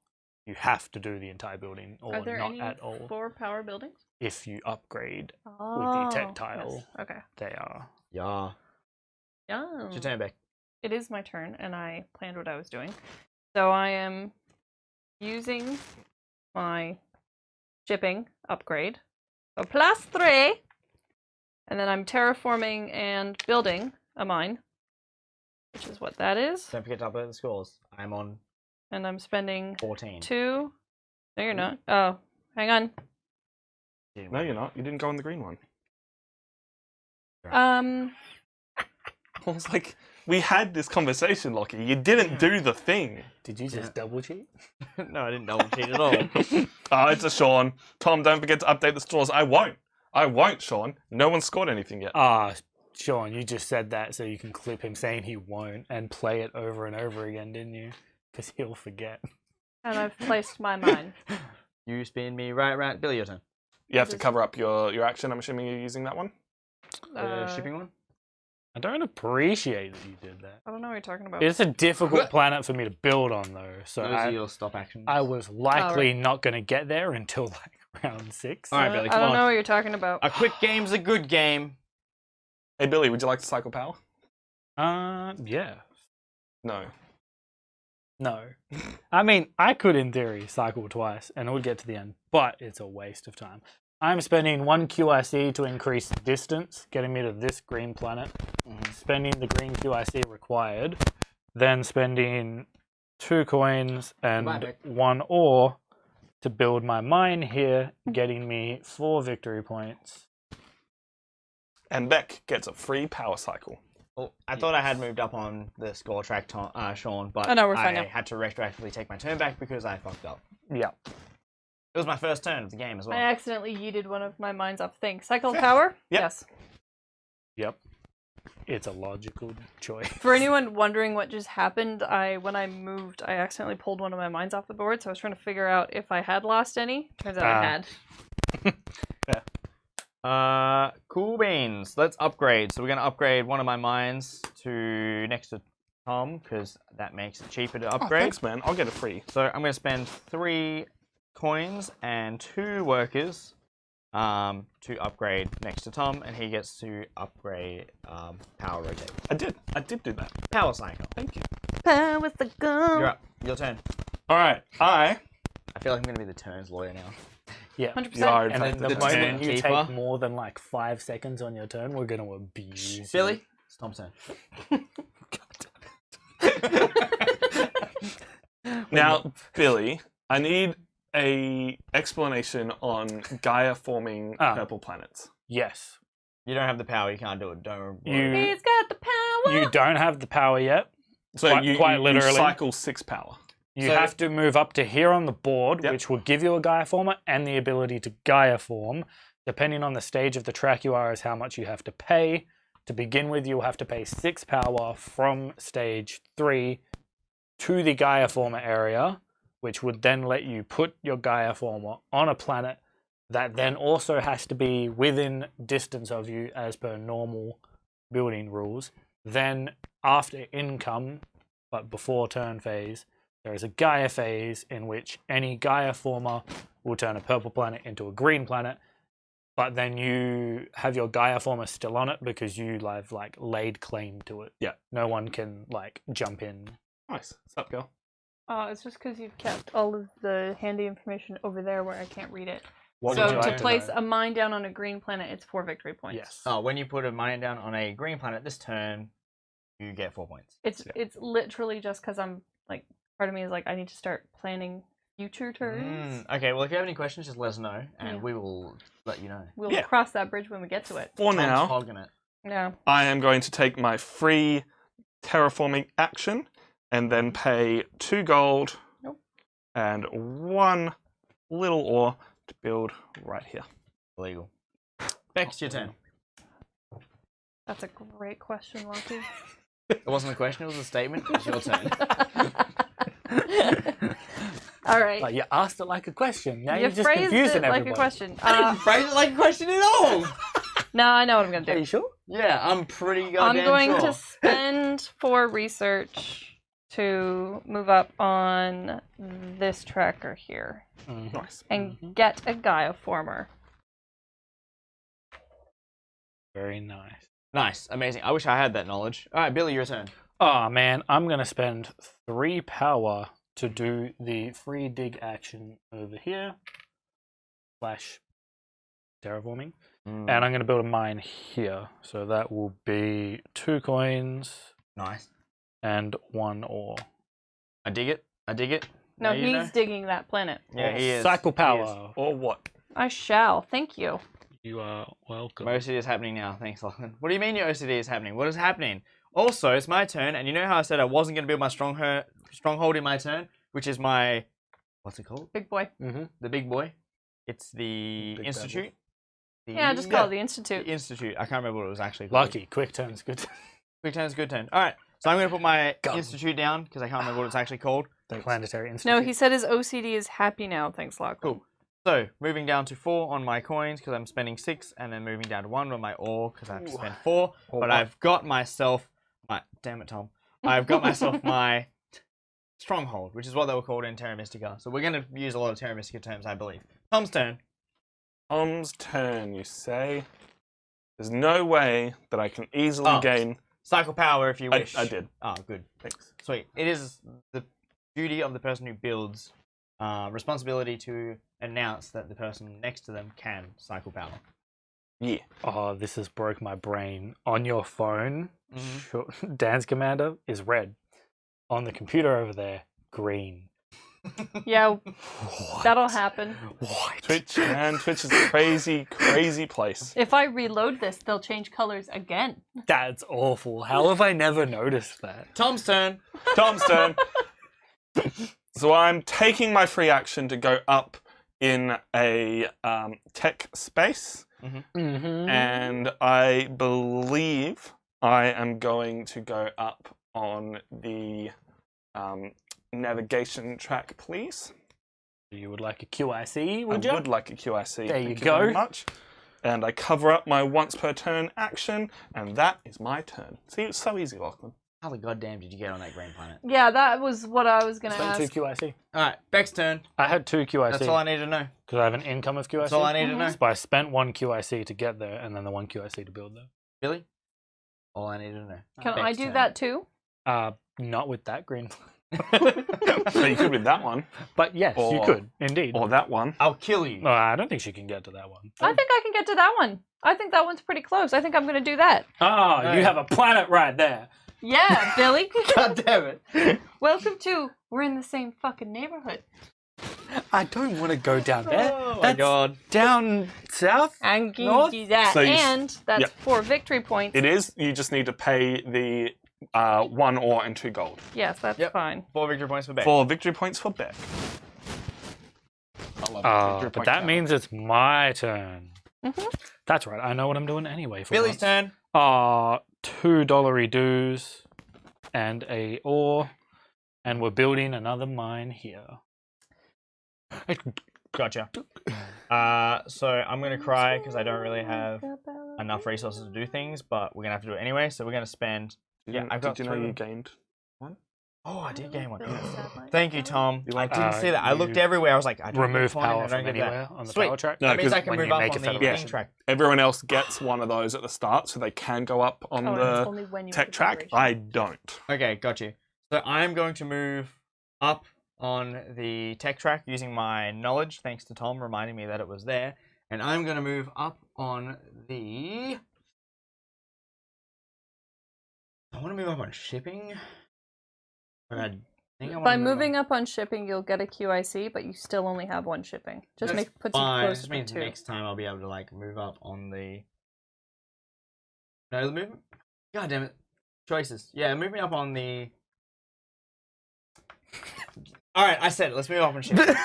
You have to do the entire building, or Are there not any at all. 4 power buildings? If you upgrade Oh, the tech tile. yes. Okay. they are. Yeah. Yeah. It's your turn, Beck. it is my turn, and I planned what I was doing. So I am using my shipping upgrade. So +3, and then I'm terraforming and building a mine, which is what that is. Don't forget to upload the scores. I'm on And I'm spending 14. 2. No, you're not. Oh, hang on. No, you're not. You didn't go on the green one. Um, I was like, we had this conversation, Lockie. You didn't do the thing. Did you just double cheat? No, I didn't double cheat at all. Oh, it's a Sean. Tom, don't forget to update the scores. I won't. I won't, Sean. No one's scored anything yet. Ah, Sean, you just said that so you can clip him saying he won't and play it over and over again, didn't you? Because he'll forget. and I've placed my mine. You spin me right. Billy, your turn. You have to cover up your action. I'm assuming you're using that one. The shipping one? I don't appreciate that you did that. I don't know what you're talking about. It's a difficult planet for me to build on, though. So Those are your stop actions. I was likely not going to get there until like round 6. All right, Billy, I come don't on. know what you're talking about. A quick game's a good game. Hey, Billy, would you like to cycle power? Yeah. No. No. I mean, I could, in theory, cycle twice and it would get to the end, but it's a waste of time. I'm spending 1 QIC to increase distance, getting me to this green planet. Spending the green QIC required. Then spending 2 coins and Goodbye, Vic. 1 ore to build my mine here, getting me 4 victory points. And Beck gets a free power cycle. Well, I thought I had moved up on the score track, Sean, but Oh, no, we're fine now. had to retroactively take my turn back because I fucked up. Yeah. It was my first turn of the game as I well. accidentally yeeted one of my mines off thing. Cycle power? Yep. Yes. Yep. It's a logical choice. For anyone wondering what just happened, when I moved, I accidentally pulled one of my mines off the board, so I was trying to figure out if I had lost any. Turns out I had. Cool beans. Let's upgrade. So we're going to upgrade one of my mines to next to Tom because that makes it cheaper to Oh, upgrade. thanks, man. I'll get a free. So I'm going to spend 3 coins and 2 workers to upgrade next to Tom, and he gets to upgrade power rotate. I did do that. Power cycle. Thank you. Power with the gun. You're up. Your turn. All right. I feel like I'm going to be the turns lawyer now. Yeah. 100%. You are, in And fact, then the the moment turn you keeper. take more than like 5 seconds on your turn, we're going to abuse you. Billy, it's Tom's turn. Now, Billy, I need a explanation on Gaia forming purple planets. Yes. You don't have the power. You can't do it. Don't. You He's got the power. you don't have the power yet. So Quite- you, quite you literally. cycle 6 power. You So- have to move up to here on the board, Yep. which will give you a Gaia former and the ability to Gaia form. Depending on the stage of the track you are, is how much you have to pay. To begin with, you'll have to pay 6 power from stage 3 to the Gaia former area, which would then let you put your Gaia former on a planet that then also has to be within distance of you as per normal building rules. Then after income, but before turn phase, there is a Gaia phase in which any Gaia former will turn a purple planet into a green planet, but then you have your Gaia former still on it because you have like laid claim to it. Yeah. No one can like jump in. Nice. What's up, girl? It's just because you've kept all of the handy information over there where I can't read it. What So would you to like place know? a mine down on a green planet, it's 4 victory points. Yes. Oh, when you put a mine down on a green planet this turn, you get 4 points. It's literally just because I'm like, part of me is like, I need to start planning future turns. Okay, well, if you have any questions, just let us know, and Yeah. we will let you know. We'll Yeah. cross that bridge when we get to it. For Tom's now, hogging it. No. I am going to take my free terraforming action and then pay 2 gold Nope. and 1 little ore to build right here. Illegal. Beck, it's your turn. That's a great question, Lockie. It wasn't a question, it was a statement. It's your turn. All right. Like you asked it like a question. Now You you're just phrased confusing it like everybody. a question. I didn't phrase it like a question at all! No, I know what I'm going Are to you do. sure? Yeah, I'm pretty I'm goddamn going sure. to spend 4 research to move up on this tracker here Nice. and get a Gaia former. Very nice. Nice, amazing. I wish I had that knowledge. Alright, Billy, your turn. Oh man, I'm gonna spend 3 power to do the free dig action over here. Slash terraforming. And I'm gonna build a mine here. So that will be 2 coins Nice. and 1 ore. I dig it. I dig it. No, Yeah, you he's know? digging that planet. Yeah, he is. Cycle He is. power. Or what? I shall. Thank you. You are welcome. My OCD is happening now. Thanks, Lachlan. What do you mean your OCD is happening? What is happening? Also, it's my turn, and you know how I said I wasn't going to build my stronghold in my turn, which is my... What's it called? Big boy. The big boy. It's the Big Institute. Yeah, just call it the Institute. The Institute. I can't remember what it was actually called. Lucky, quick turns, good. Quick turn's good turn. All right, so I'm going to put my Go. Institute down, because I can't remember what it's actually called. Planetary Institute. No, he said his OCD is happy now. Thanks, Lachlan. Cool. So, moving down to 4 on my coins, because I'm spending 6, and then moving down to 1 on my ore, because I have to spend 4. But I've got myself... Damn it, Tom. I've got myself my stronghold, which is what they were called in Terra Mystica. So we're going to use a lot of Terra Mystica terms, I believe. Tom's turn. Tom's turn, you say? There's no way that I can easily gain... Cycle power if you wish. I did. Oh, good. Thanks. Sweet. It is the duty of the person who builds, responsibility to announce that the person next to them can cycle power. Yeah. Oh, this has broke my brain. On your phone, Dan's commander is red. On the computer over there, green. Yeah, that'll happen. What? Twitch, man. Twitch is a crazy, crazy place. If I reload this, they'll change colors again. That's awful. How have I never noticed that? Tom's turn. Tom's turn. So I'm taking my free action to go up in a tech space. And I believe I am going to go up on the navigation track, please. You would like a QIC, I would you? would like a QIC. There you Thank go. very much. And I cover up my once per turn action, and that is my turn. See, it's so easy, Lachlan. How the goddamn did you get on that green planet? Yeah, that was what I was gonna Spent ask. 2 QIC. Alright, Beck's turn. I had 2 QIC. That's all I need to know. Because I have an income of QIC. That's all I need to know. But I spent 1 QIC to get there, and then the 1 QIC to build there. Really? All I need to know. Can I Beck's do turn. that too? Not with that green. So you could with that one, But yes, you Or- could, indeed. or that one. I'll kill you. No, I don't think she can get to that one. I think I can get to that one. I think that one's pretty close. I think I'm gonna do that. Oh, Right. you have a planet right there. Yeah, Billy. God damn it. Welcome to. We're in the same fucking neighborhood. I don't want to go down there. Oh my That's god. down south. And can North? do that. So you- And that's Yep. 4 victory points. It is. You just need to pay the 1 ore and 2 gold. Yes, that's Yep. fine. 4 victory points for Beck. 4 victory points for Beck. I love victory But point that count. means it's my turn. That's right. I know what I'm doing anyway. For Billy's once. turn. $2 dues and a ore, and we're building another mine here. Gotcha. So I'm going to cry because I don't really have enough resources to do things, but we're going to have to do it anyway. So we're going to spend... Yeah, I've got Did you know 3. you gained 1? Oh, I did gain 1. Thank you, Tom. I like didn't see that. I looked everywhere. I was like, I don't Remove get coin, I power don't from get that. anywhere on the Sweet. power track. No, That means 'cause I can when move you up make on a the federation. thing track. Everyone else gets one of those at the start, so they can go up on Oh, and it's only the when you tech make a track. federation. I don't. Okay, got you. So I'm going to move up on the tech track using my knowledge, thanks to Tom reminding me that it was there. And I'm going to move up on the... I want to move up on shipping. But I think I want By to move moving up up on shipping, you'll get a QIC, but you still only have 1 shipping. Just That's puts you fine. It closer just to means 2. next time I'll be able to like move up on the... No, the movement? God damn it. Choices. Yeah, move me up on the... Alright, I said it. Let's move up on shipping.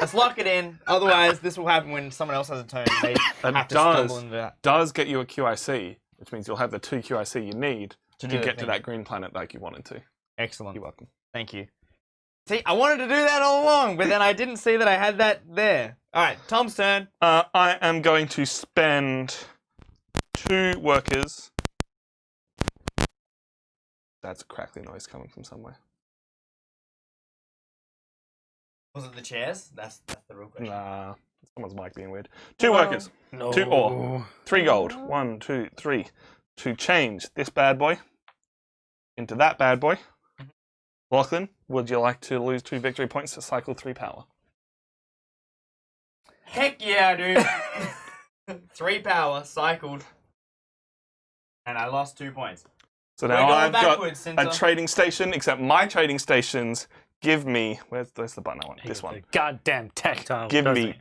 Let's lock it in. Otherwise, this will happen when someone else has a turn. They have to stumble into that. Does get you a QIC, which means you'll have the 2 QIC you need to do the get to thing. that green planet like you wanted to. Excellent. You're welcome. Thank you. See, I wanted to do that all along, but then I didn't see that I had that there. Alright, Tom's turn. I am going to spend 2 workers. That's a crackly noise coming from somewhere. Was it the chairs? That's the real question. Nah, someone's mic being weird. 2 workers. No. 2 ore. 3 gold. 1, 2, 3. To change this bad boy into that bad boy. Lachlan, would you like to lose 2 victory points to cycle 3 power? Heck yeah, dude. 3 power, cycled. And I lost 2 points. So now I've got Cinta. a trading station, except my trading stations give me... Where's the button I want? This one. The goddamn tactile. Give doesn't me it?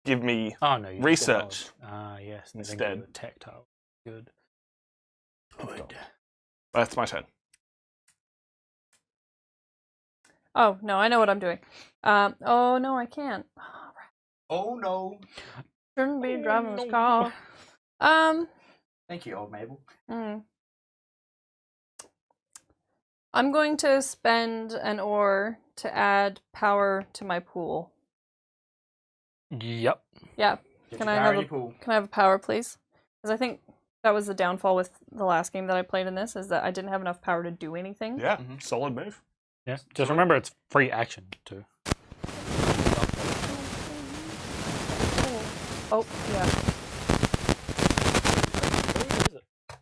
Give me Oh no, you research. Ah yes, and then instead. go with tactile. Good. Good. That's my turn. Oh no, I know what I'm doing. Oh no, I can't. Oh no. Shouldn't be driving this car. Thank you, old Mabel. I'm going to spend an ore to add power to my pool. Yep. Yeah. Can I have pool? Can I have a power, please? Because I think that was the downfall with the last game that I played in this, is that I didn't have enough power to do anything. Yeah, solid move. Yeah. Just remember, it's free action too. Oh, yeah.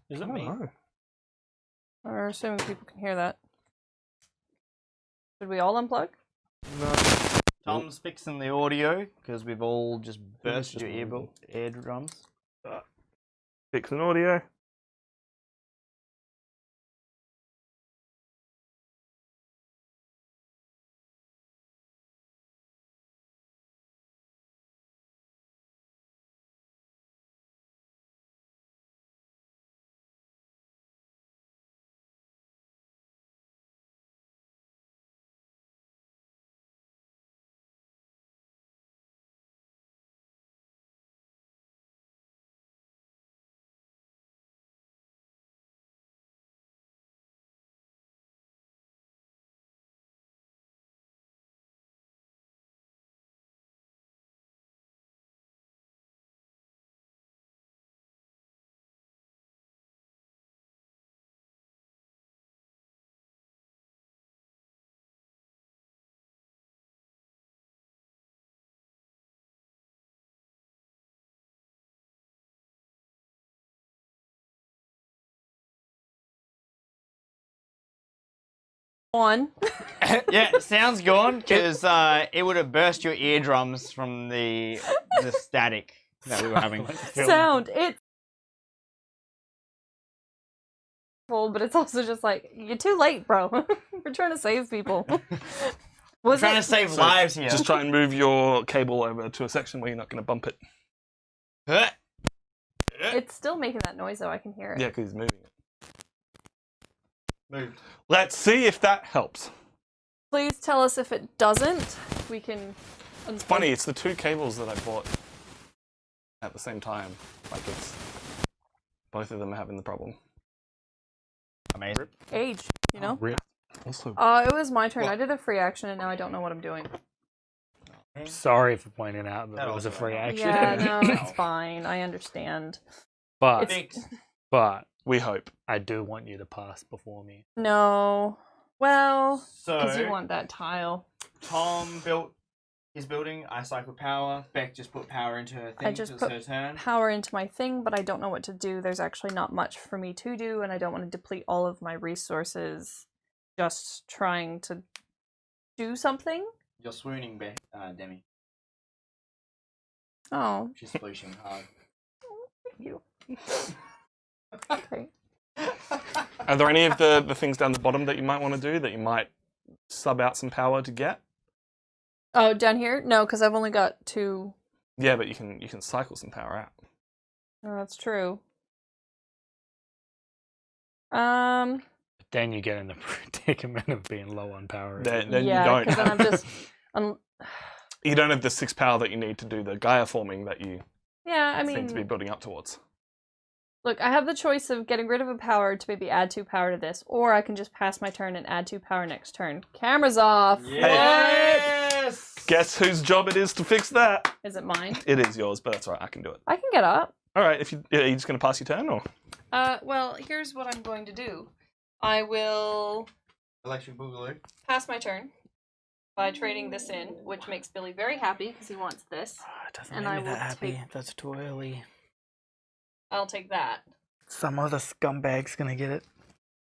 Is it me? We're assuming people can hear that. Should we all unplug? Tom's fixing the audio because we've all just burst your eardrums. Fix an audio. One. Yeah, sound's gone because it would have burst your eardrums from the static that we were having. Sound. It's cool, but it's also just like, you're too late, bro. We're trying to save people. We're trying to save lives here. Just try and move your cable over to a section where you're not going to bump it. It's still making that noise, though. I can hear it. Yeah, because he's moving it. Moved. Let's see if that helps. Please tell us if it doesn't. We can. It's funny, it's the 2 cables that I bought at the same time. Like, it's both of them are having the problem. Amazing. Age, you know? Rip. Also, It was my turn. What? I did a free action, and now I don't know what I'm doing. Sorry for pointing out that That it was a also free happened. action. Yeah, no, it's fine. I understand. But we hope. I do want you to pass before me. No. Well, because you So want that tile. Tom built his building. I cycled power. Beck just put power into her thing. I just It's put her turn. power into my thing, but I don't know what to do. There's actually not much for me to do, and I don't want to deplete all of my resources just trying to do something. You're swooning, Demi. Oh, She's splooshing hard. thank you. Okay. Are there any of the things down the bottom that you might want to do that you might sub out some power to get? Oh, down here? No, because I've only got 2. Yeah, but you can cycle some power out. Oh, that's true. But then you get in the predicament of being low on power. Then yeah, you don't because then I'm have, just. you don't have the 6 power that you need to do the Gaia forming that you Yeah, I seem to be mean, building up towards. look, I have the choice of getting rid of a power to maybe add 2 power to this, or I can just pass my turn and add 2 power next turn. Camera's off. Yes! Guess whose job it is to fix that? What? Is it mine? It is yours, but that's all right. I can do it. I can get up. All right. Are you just going to pass your turn, or? Well, here's what I'm going to do. I will Electric Boogaloo. pass my turn by trading this in, which makes Billy very happy because he wants this. It doesn't And make I me that will happy. take- That's too early. I'll take that. Some other scumbag's gonna get it.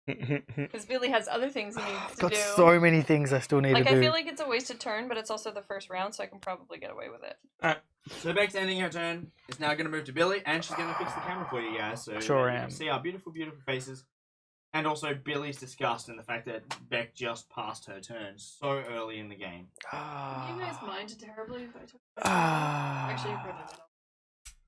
Because Billy has other things he needs to Got do. so many things I still need Like, to do. I feel like it's a wasted turn, but it's also the first round, so I can probably get away with it. So Beck's ending her turn. It's now going to move to Billy, and she's going to fix the camera for you guys. So Sure you am. can see our beautiful, beautiful faces. And also Billy's disgust in the fact that Beck just passed her turn so early in the game. You guys mind terribly if I took Ah. Actually, you probably don't.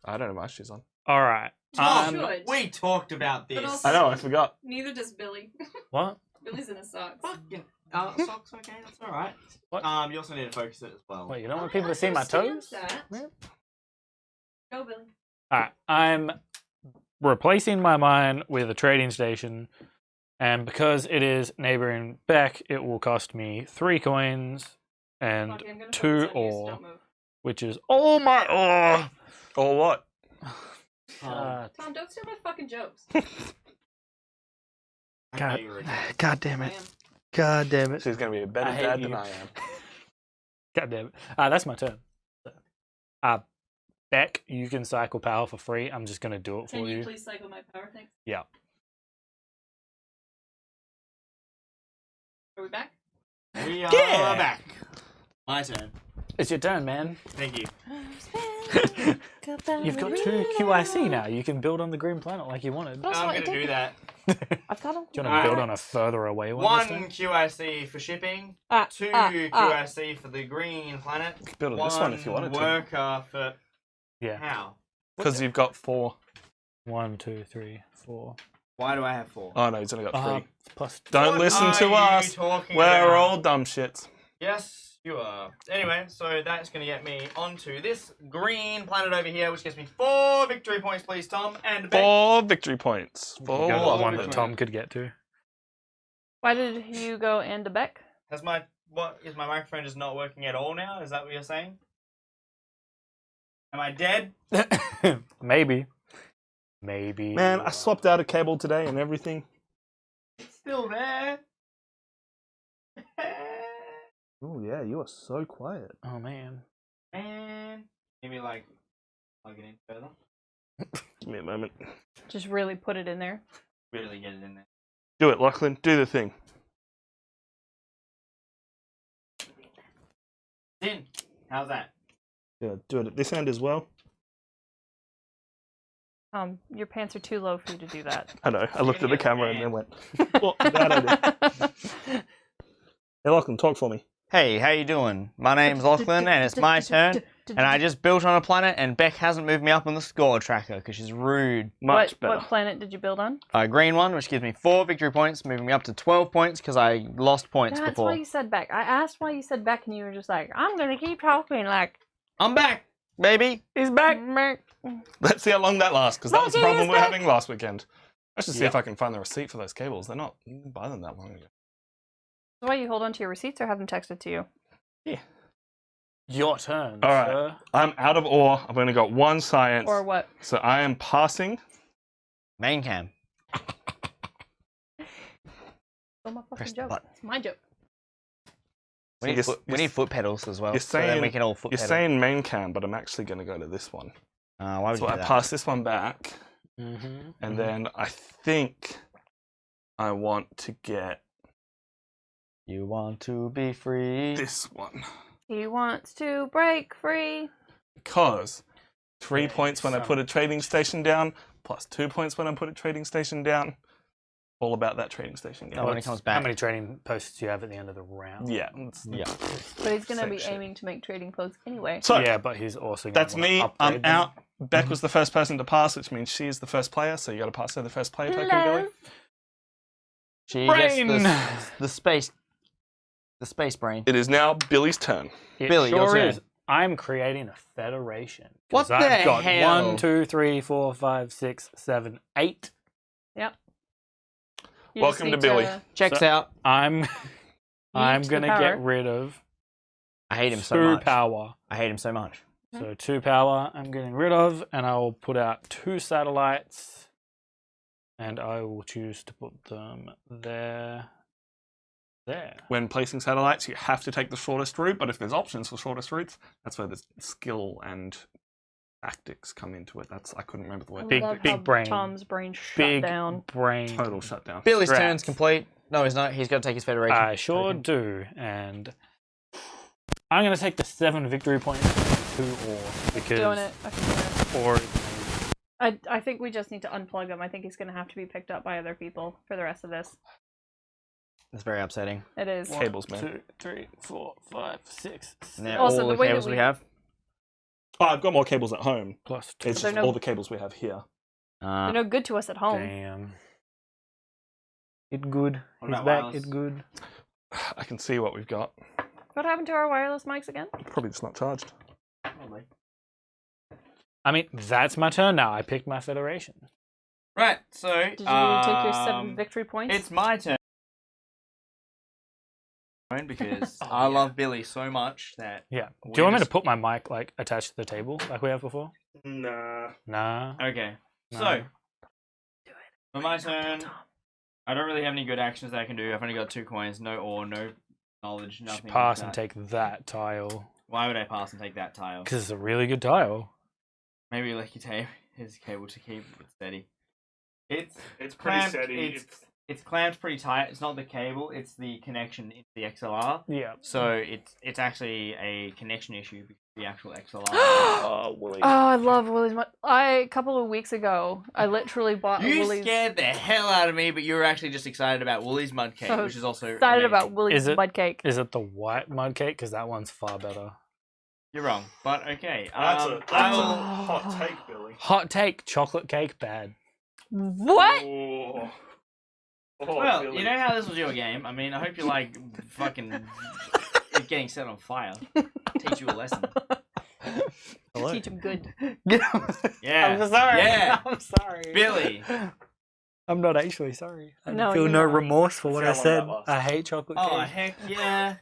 I don't know why she's on. All right. Should. We talked about this. But also- I know, I forgot. Neither does Billy. What? Billy's in his socks. Fucking socks, okay, that's alright. What? You also need to focus it as well. Wait, you don't want people to see my toes? That. Yeah. Go, Billy. All right. I'm replacing my mine with a trading station, and because it is neighboring Beck, it will cost me 3 coins and Okay, I'm gonna 2 focus on you, so ore, don't move. which is all my ore. Or what? God, Tom, don't steal my fucking jokes. God, you were a jerk. God damn I it. am. God damn it. She's going to be a better I hate dad you. than I am. God damn it. That's my turn. Beck, you can cycle power for free. I'm just going to do it Can for you you. please cycle my power thing? Yeah. Are we back? We are Yeah. back. My turn. It's your turn, man. Thank you. You've got 2 QIC now. You can build on the green planet like you wanted. That's I'm what I going to did. do that. I've got Do you want to build on a further away one? this 1 time? QIC for shipping, 2 QIC for the green planet, Build on this one if you wanted to. worker for Yeah. how? Because you've got 4. 1, 2, 3, 4. Why do I have 4? Oh no, he's only got 3. Plus Don't What listen are to you us. talking We're about? all dumb shits. Yes, you are. Anyway, so that's going to get me onto this green planet over here, which gives me 4 victory points, please, Tom. And Beck. 4 victory points. 4 Go to the one victory that Tom could get to. Why did you go and to Beck? Has my microphone just not working at all now? Is that what you're saying? Am I dead? Maybe. Maybe. Man, I swapped out a cable today and everything. It's still there. Oh yeah, you are so quiet. Oh, man. Man, maybe like plug it in further. Give me a moment. Just really put it in there. Really get it in there. Do it, Lachlan. Do the thing. In. How's that? Yeah, do it at this end as well. Your pants are too low for you to do that. I know. I looked at the camera and then went, "Well, bad idea." Hey, Lachlan, talk for me. Hey, how you doing? My name's Lachlan, and it's my turn. And I just built on a planet, and Beck hasn't moved me up on the score tracker because she's rude. Much better. What planet did you build on? A green one, which gives me 4 victory points, moving me up to 12 points because I lost points That's before. why you said Beck. I asked why you said Beck, and you were just like, I'm gonna keep talking like. I'm back, baby. He's back. Let's see how long that lasts, because that was the Monkey problem is we were back. having last weekend. I should see Yeah. if I can find the receipt for those cables. They're not, you didn't buy them that long ago. Why you hold on to your receipts or have them texted to you? Your turn, All right. sir. I'm out of ore. I've only got 1 science. Or what? So I am passing. Main cam. Oh, my Press fucking the joke. button. It's my joke. We need, we need foot pedals as well. You're so then saying- we can all foot You're pedal. saying main cam, but I'm actually going to go to this one. Why would So you I do that? pass this one back, Mm-hmm. and then I think I want to get You want to be free. this one. He wants to break free. Because 3 points when I Some- put a trading station down, plus 2 points when I put a trading station down. All about that trading station game. Oh, when it comes back. How many training posts do you have at the end of the round? Yeah. Yeah. But he's gonna be Section. aiming to make trading posts anyway. So Yeah, but he's also. that's gonna wanna me. upgrade I'm them. out. Beck was the first person to pass, which means she is the first player. So you got to pass her the first player token, Billy. She Brain. gets the space. The space brain. It is now Billy's turn. It Billy, your sure turn. is. I'm creating a federation. 'Cause What the I've got hell? 1, 2, 3, 4, 5, 6, 7, 8. You Welcome just to need Billy. Checks So- out. I'm the gonna power. get rid of I hate him so 2 much. power. I hate him so much. So 2 power I'm getting rid of, and I will put out 2 satellites, and I will choose to put them there. When placing satellites, you have to take the shortest route, but if there's options for shortest routes, that's where the skill and tactics come into it. I couldn't remember the word. Big- love big how brain. Tom's brain shut Big down. brain. Total shutdown. Billy's Strats. turn's complete. No, he's not. He's got to take his Federation. I sure do, and I'm gonna take the 7 victory points, 2 ore because Doing it. I can do it. ore. I think we just need to unplug him. I think he's going to have to be picked up by other people for the rest of this. That's very upsetting. It is. Cables, man. 2, 3, 4, 5, 6, And they're Also, all the the way that cables we we- have. Oh, I've got more cables at home. plus 2. It's They're just no- all the cables we have here. They're no good to us at home. Damn. It good. What He's about back. wireless? It good. I can see what we've got. What happened to our wireless mics again? Probably just not charged. I mean, that's my turn now. I picked my Federation. Right, so... Did you take your 7 victory points? It's my turn. Because Oh, I yeah. love Billy so much that... Yeah. We Do you want me to just- put my mic like attached to the table like we have before? Nah. Nah. Okay, No. so... For my turn, I don't really have any good actions that I can do. I've only got 2 coins, no ore, no knowledge, Just nothing. pass like and that. take that tile Why would I pass and take that tile? because it's a really good tile. Maybe like you take his cable to keep it steady. It's It's clamped. It's clamped pretty tight. It's not the cable; it's the connection into the XLR. Yeah. So it's actually a connection issue because the actual XLR. Oh, Willie. Oh, I love Woolies. A couple of weeks ago, I literally bought a You Woolies. scared the hell out of me, but you were actually just excited about Woolies mud cake, So which is also Excited about amazing. Woolies Is it- mud cake. Is it the white mud cake? Because that one's far better. You're wrong, but okay. That's I a will. hot take, Billy. Hot take: chocolate cake bad. What? Oh. Well, Billy. you know how this was your game. I mean, I hope you like fucking getting set on fire. Teach you a lesson. Hello. Teach him good. Yeah. I'm sorry. Yeah. I'm sorry. Billy. I'm not actually sorry. I No, feel you're no not. remorse for what I See how long said. that lasts. I hate chocolate Oh cake. heck yeah!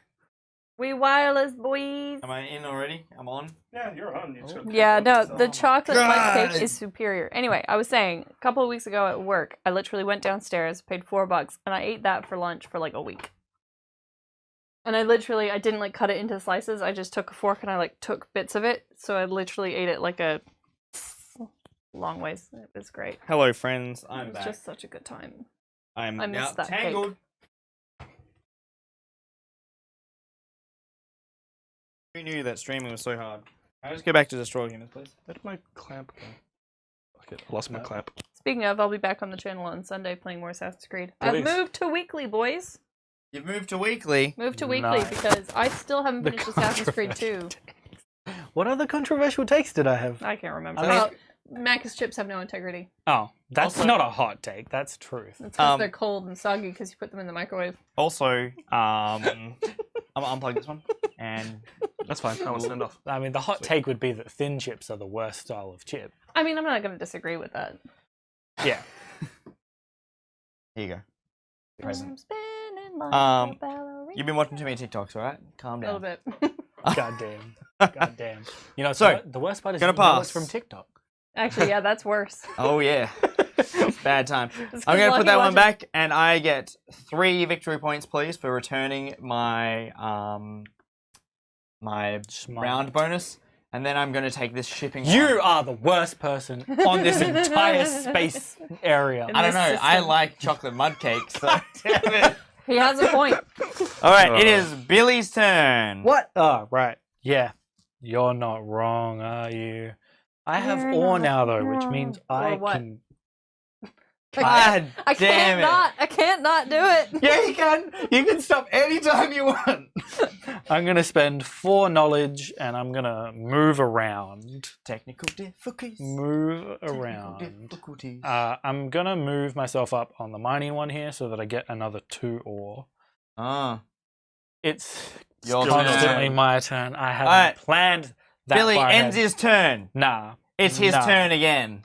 We wireless boys. Am I in already? I'm on. Yeah, you're on. You just gotta Yeah, pick no, up the yourself. chocolate mud God. cake is superior. Anyway, I was saying, a couple of weeks ago at work, I literally went downstairs, paid $4, and I ate that for lunch for like a week. And I didn't like cut it into slices. I just took a fork and I like took bits of it. So I literally ate it like a long ways. It was great. Hello, friends. It I'm was back. just such a good time. I'm I now missed that tangled. Who knew that streaming was so hard? Can I just go back to destroy humans, please? Where did my clamp go? Fuck it, I lost my clamp. Speaking of, I'll be back on the channel on Sunday playing more Assassin's Creed. I've Please. moved to weekly, boys. You've moved to weekly. Moved to weekly Nice. because I still haven't The finished Assassin's Creed 2. controversial What other controversial takes did I have? I can't remember. I mean- Mac's chips have no integrity. Oh, that's Also- not a hot take. That's truth. It's because Um, they're cold and soggy because you put them in the microwave. Also, I'm gonna unplug this one, and That's fine. I want to send off. I mean, the hot take would be that thin chips are the worst style of chip. I mean, I'm not going to disagree with that. Yeah. here you go. Present. I'm spinning like Um, a ballerina. You've been watching too many TikToks, alright? Calm A little down. bit. Goddamn. Goddamn. You know, So, the worst part is gonna you know it's pass. from TikTok. Actually, yeah, that's worse. Oh yeah, bad time. It's 'cause I'm gonna Lucky put that one watches- back, and I get 3 victory points, please, for returning my my Smart. round bonus, and then I'm gonna take this shipping. You one. are the worst person on this entire space area. In I don't this know. I system. like chocolate mud cake, so damn it. He has a point. All right, it is Billy's turn. What? Oh, right. Yeah. You're not wrong, are you? I have You're ore not now, though, which wrong. means Or I what? can. God I damn can't it. not. I can't not do it. Yeah, you can. You can stop anytime you want. I'm going to spend 4 knowledge and I'm going to move around. Technical difficulties. Move Technical around. difficulties. I'm going to move myself up on the mining one here so that I get another 2 ore. It's Your constantly turn. my turn. I haven't Alright. planned that Billy far ends ahead. his turn. Nah. It's his Nah. turn again.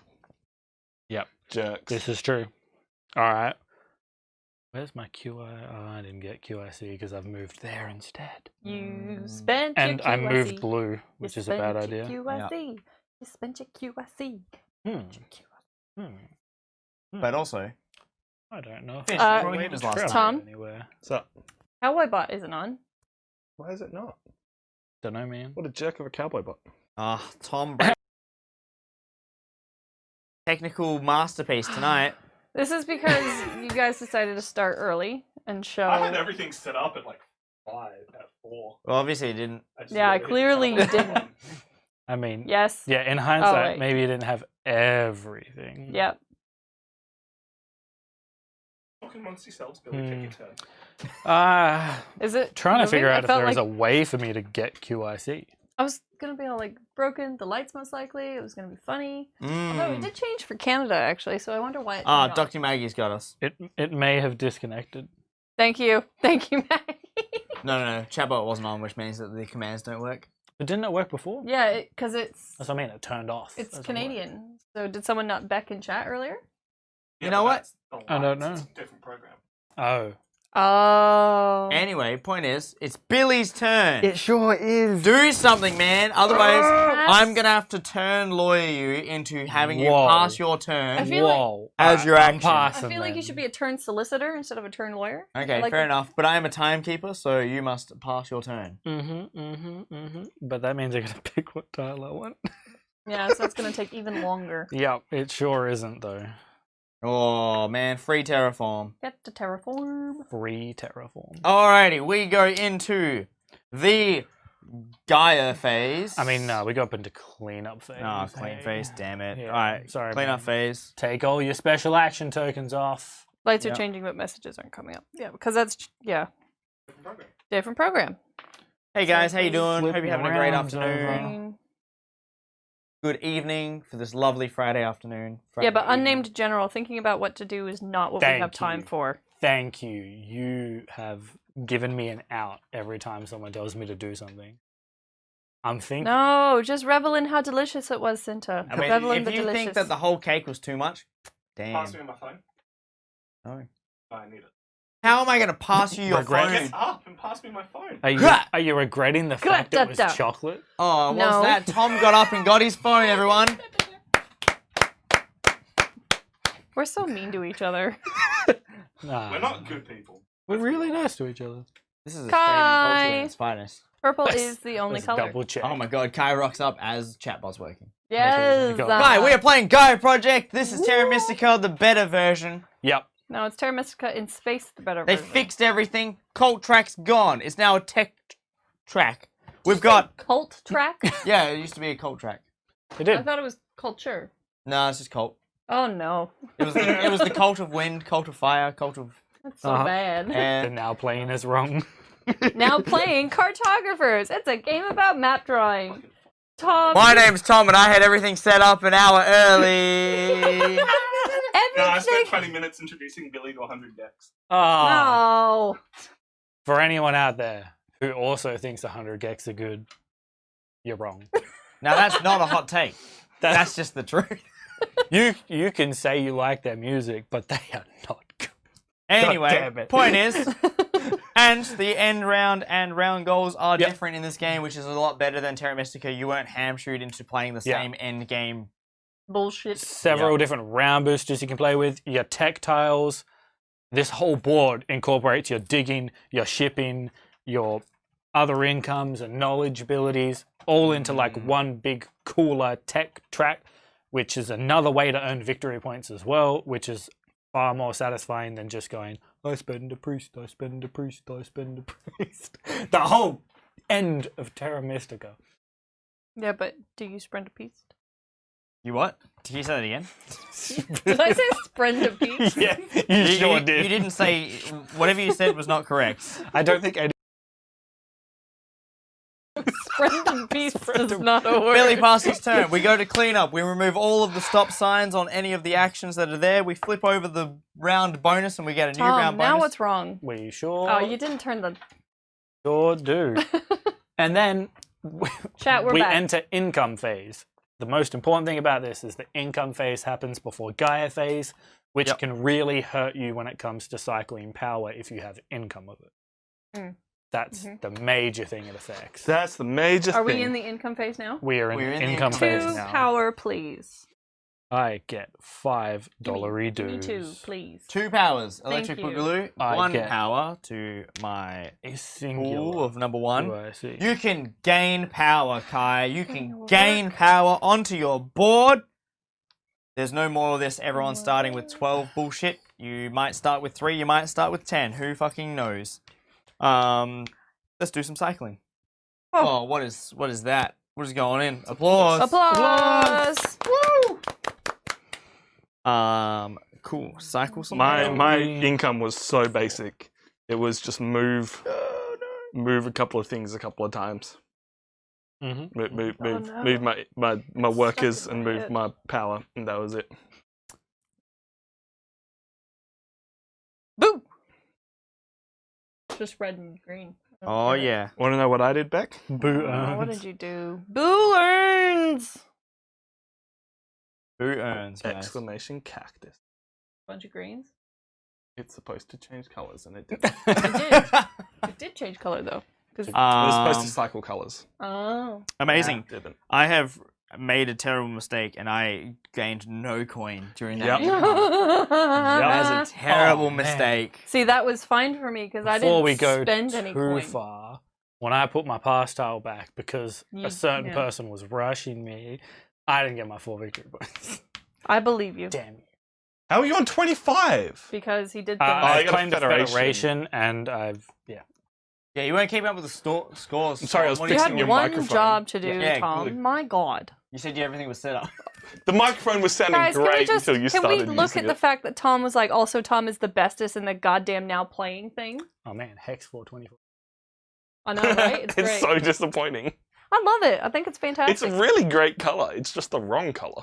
Jerks. This is true. Alright. Where's my QI? Oh, I didn't get QIC because I've moved there instead. You spent And your I QIC. moved blue, which You is a bad spent your idea. QIC. You spent your QIC. But also, I don't know. Fish, Uh, Roy Hughes last Tom? Anywhere. So, Cowboy bot isn't on. why is it not? Don't know, man. What a jerk of a cowboy bot. Tom technical masterpiece tonight. This is because you guys decided to start early and show. I had everything set up at like 5 at 4. Well, obviously it didn't. Yeah, clearly you didn't. I mean, Yes. yeah, in hindsight, wait. maybe you didn't have everything. Yep. Talk amongst yourselves, Billy. Take your turn. Is it Trying to moving? figure I out if felt there is like a way for me to get QIC. I was gonna be all like broken. The lights most likely. It was gonna be funny. Although it did change for Canada actually, so I wonder why. It Ah, did not. Dr. Maggie's got us. It may have disconnected. Thank you, Maggie. No. Chatbot wasn't on, which means that the commands don't work. But didn't it work before? Yeah, because it's That's what I mean. It turned off. it's That's what I mean. Canadian. So did someone not beck in chat earlier? You know what? I don't know. It's a different program. Oh. Oh. Anyway, point is, it's Billy's turn. sure is. Do something, man. Otherwise, I'm gonna have to turn lawyer you into having you Whoa. pass your turn. I feel like- Whoa. As your I'm action. I passing feel like you then. should be a turn solicitor instead of a turn lawyer. Okay, I like fair it. enough. But I am a timekeeper, so you must pass your turn. But that means I gotta pick what tile I want. Yeah, so it's gonna take even longer. Yep, it sure isn't though. Oh man, free terraform. Get to terraform. Free terraform. Alrighty, we go into the Gaia phase. I mean, no, we go up into cleanup phase. Oh, clean phase, damn it. Yeah, Alright, sorry, cleanup man. phase. Take all your special action tokens off. Lights Yeah. are changing, but messages aren't coming up. Yeah, because that's Different program. different program. Hey guys, how you doing? Flip Hope you're having a great around, afternoon. Good evening for this lovely Friday afternoon. Yeah, but Friday evening. unnamed general, thinking about what to do is not what we Thank have time you. for. Thank you. You have given me an out every time someone tells me to do something. I'm thinking. No, just revel in how delicious it was, Cinta. I mean, revel in if the you delicious. think that the whole cake was too much, damn. Pass me my phone. No. I need it. How am I going to pass you your Regret Get phone? up and pass me my phone. Are you regretting the fact it was Da-da-da. chocolate? Oh, what's No. that? Tom got up and got his phone, everyone. We're so mean to each other. Nah. We're not good people. We're really nice to each other. This is a Kai. culture at its finest. Purple is the only Let's color. double check. Oh my god, Kai rocks up as chatbot's working. Yes. Go. Kai, we are playing Gaia Project. This is Terra Mystica, the better version. Yep. No, it's Terra Mystica in space, the better They version. fixed everything. Cult track's gone. It's now a tech track. We've got... Cult track? Yeah, it used to be a cult track. It I did. thought it was culture. No, it's just cult. Oh no. It was the cult of wind, cult of fire, cult of That's so Uh-huh. bad. The air. now playing is wrong. Now playing Cartographers. It's a game about map drawing. Tom. My name's Tom and I had everything set up an hour early. No, I spent Everything. 20 minutes introducing Billy to 100 decks. Ah. No. For anyone out there who also thinks 100 gex are good, you're wrong. Now that's not a hot take. That's just the truth. You can say you like their music, but they are not good. Anyway, damn it. point is, and the end round and round goals are Yep. different in this game, which is a lot better than Terra Mystica. You weren't hamstringed into playing the Yeah. same end game. Bullshit. Several different round boosters you can play with, your tech tiles. This whole board incorporates your digging, your shipping, your other incomes and knowledge abilities all into like one big cooler tech track, which is another way to earn victory points as well, which is far more satisfying than just going, I spend a priest, I spend a priest, I spend a priest. The whole end of Terra Mystica. Yeah, but do you sprint a piece? You what? Did you say that again? Did I say sprint a piece? Yeah, you sure did. You didn't say, whatever you said was not correct. I don't think any. Sprint a piece is not a word. Billy passed his turn. We go to clean up. We remove all of the stop signs on any of the actions that are there. We flip over the round bonus and we get a new Tom, round bonus. now what's wrong? We sure, Oh, you didn't turn the sure do. And then chat. We're we back. enter income phase. The most important thing about this is the income phase happens before Gaia phase, which Yep. can really hurt you when it comes to cycling power if you have income of it. Mm. That's the major thing it affects. That's the major Are thing. we in the income phase now? We are in We're the in the income income phase Two now. power, please. I get $5 Give me dues. two, please. 2 powers. Thank Electric you. Boogaloo. I 1 get- power to my A pool singular. of number 1. QIC. You can gain power, Kai. You Gonna can work. gain power onto your board. There's no more of this. Everyone's starting with 12 bullshit. You might start with 3. You might start with 10. Who fucking knows? Let's do some cycling. Oh, what is that? What is going in? Applause. Applause. Woo! Cool. Cycle some. My income was so basic. It was just move a couple of things a couple of times. Move my workers and move my power, and that was it. Boo! Just red and green. Oh yeah. Want to know what I did, Beck? Boo. What did you do? Boo earns! Who earns? Guys? Exclamation cactus. Bunch of greens. It's supposed to change colors, and it did. It did change color though. It was supposed to cycle colors. Oh. Amazing. It didn't. I have made a terrible mistake, and I gained no coin during that. Yep. evening. That is a terrible mistake. See, that was fine for me because I Before we didn't go spend any too coin. far, when I put my pass tile back because a certain yeah. person was rushing me, I didn't get my 4 victory points. I believe you. Damn you. How are you on 25? Because he did things. I you got a claimed the federation. Federation, and I've Yeah, you weren't keeping up with the scores. I'm sorry, I was What do you fixing had your one microphone. job to do, Yeah, Tom. good. My God. You said everything was set up. The microphone was sounding Guys, great until you can started we look using at the it. fact that Tom was like, also Tom is the bestest in the goddamn now playing thing? oh man, Hex 424. I know, right? It's It's great. so disappointing. I love it. I think it's fantastic. It's a really great color. It's just the wrong color.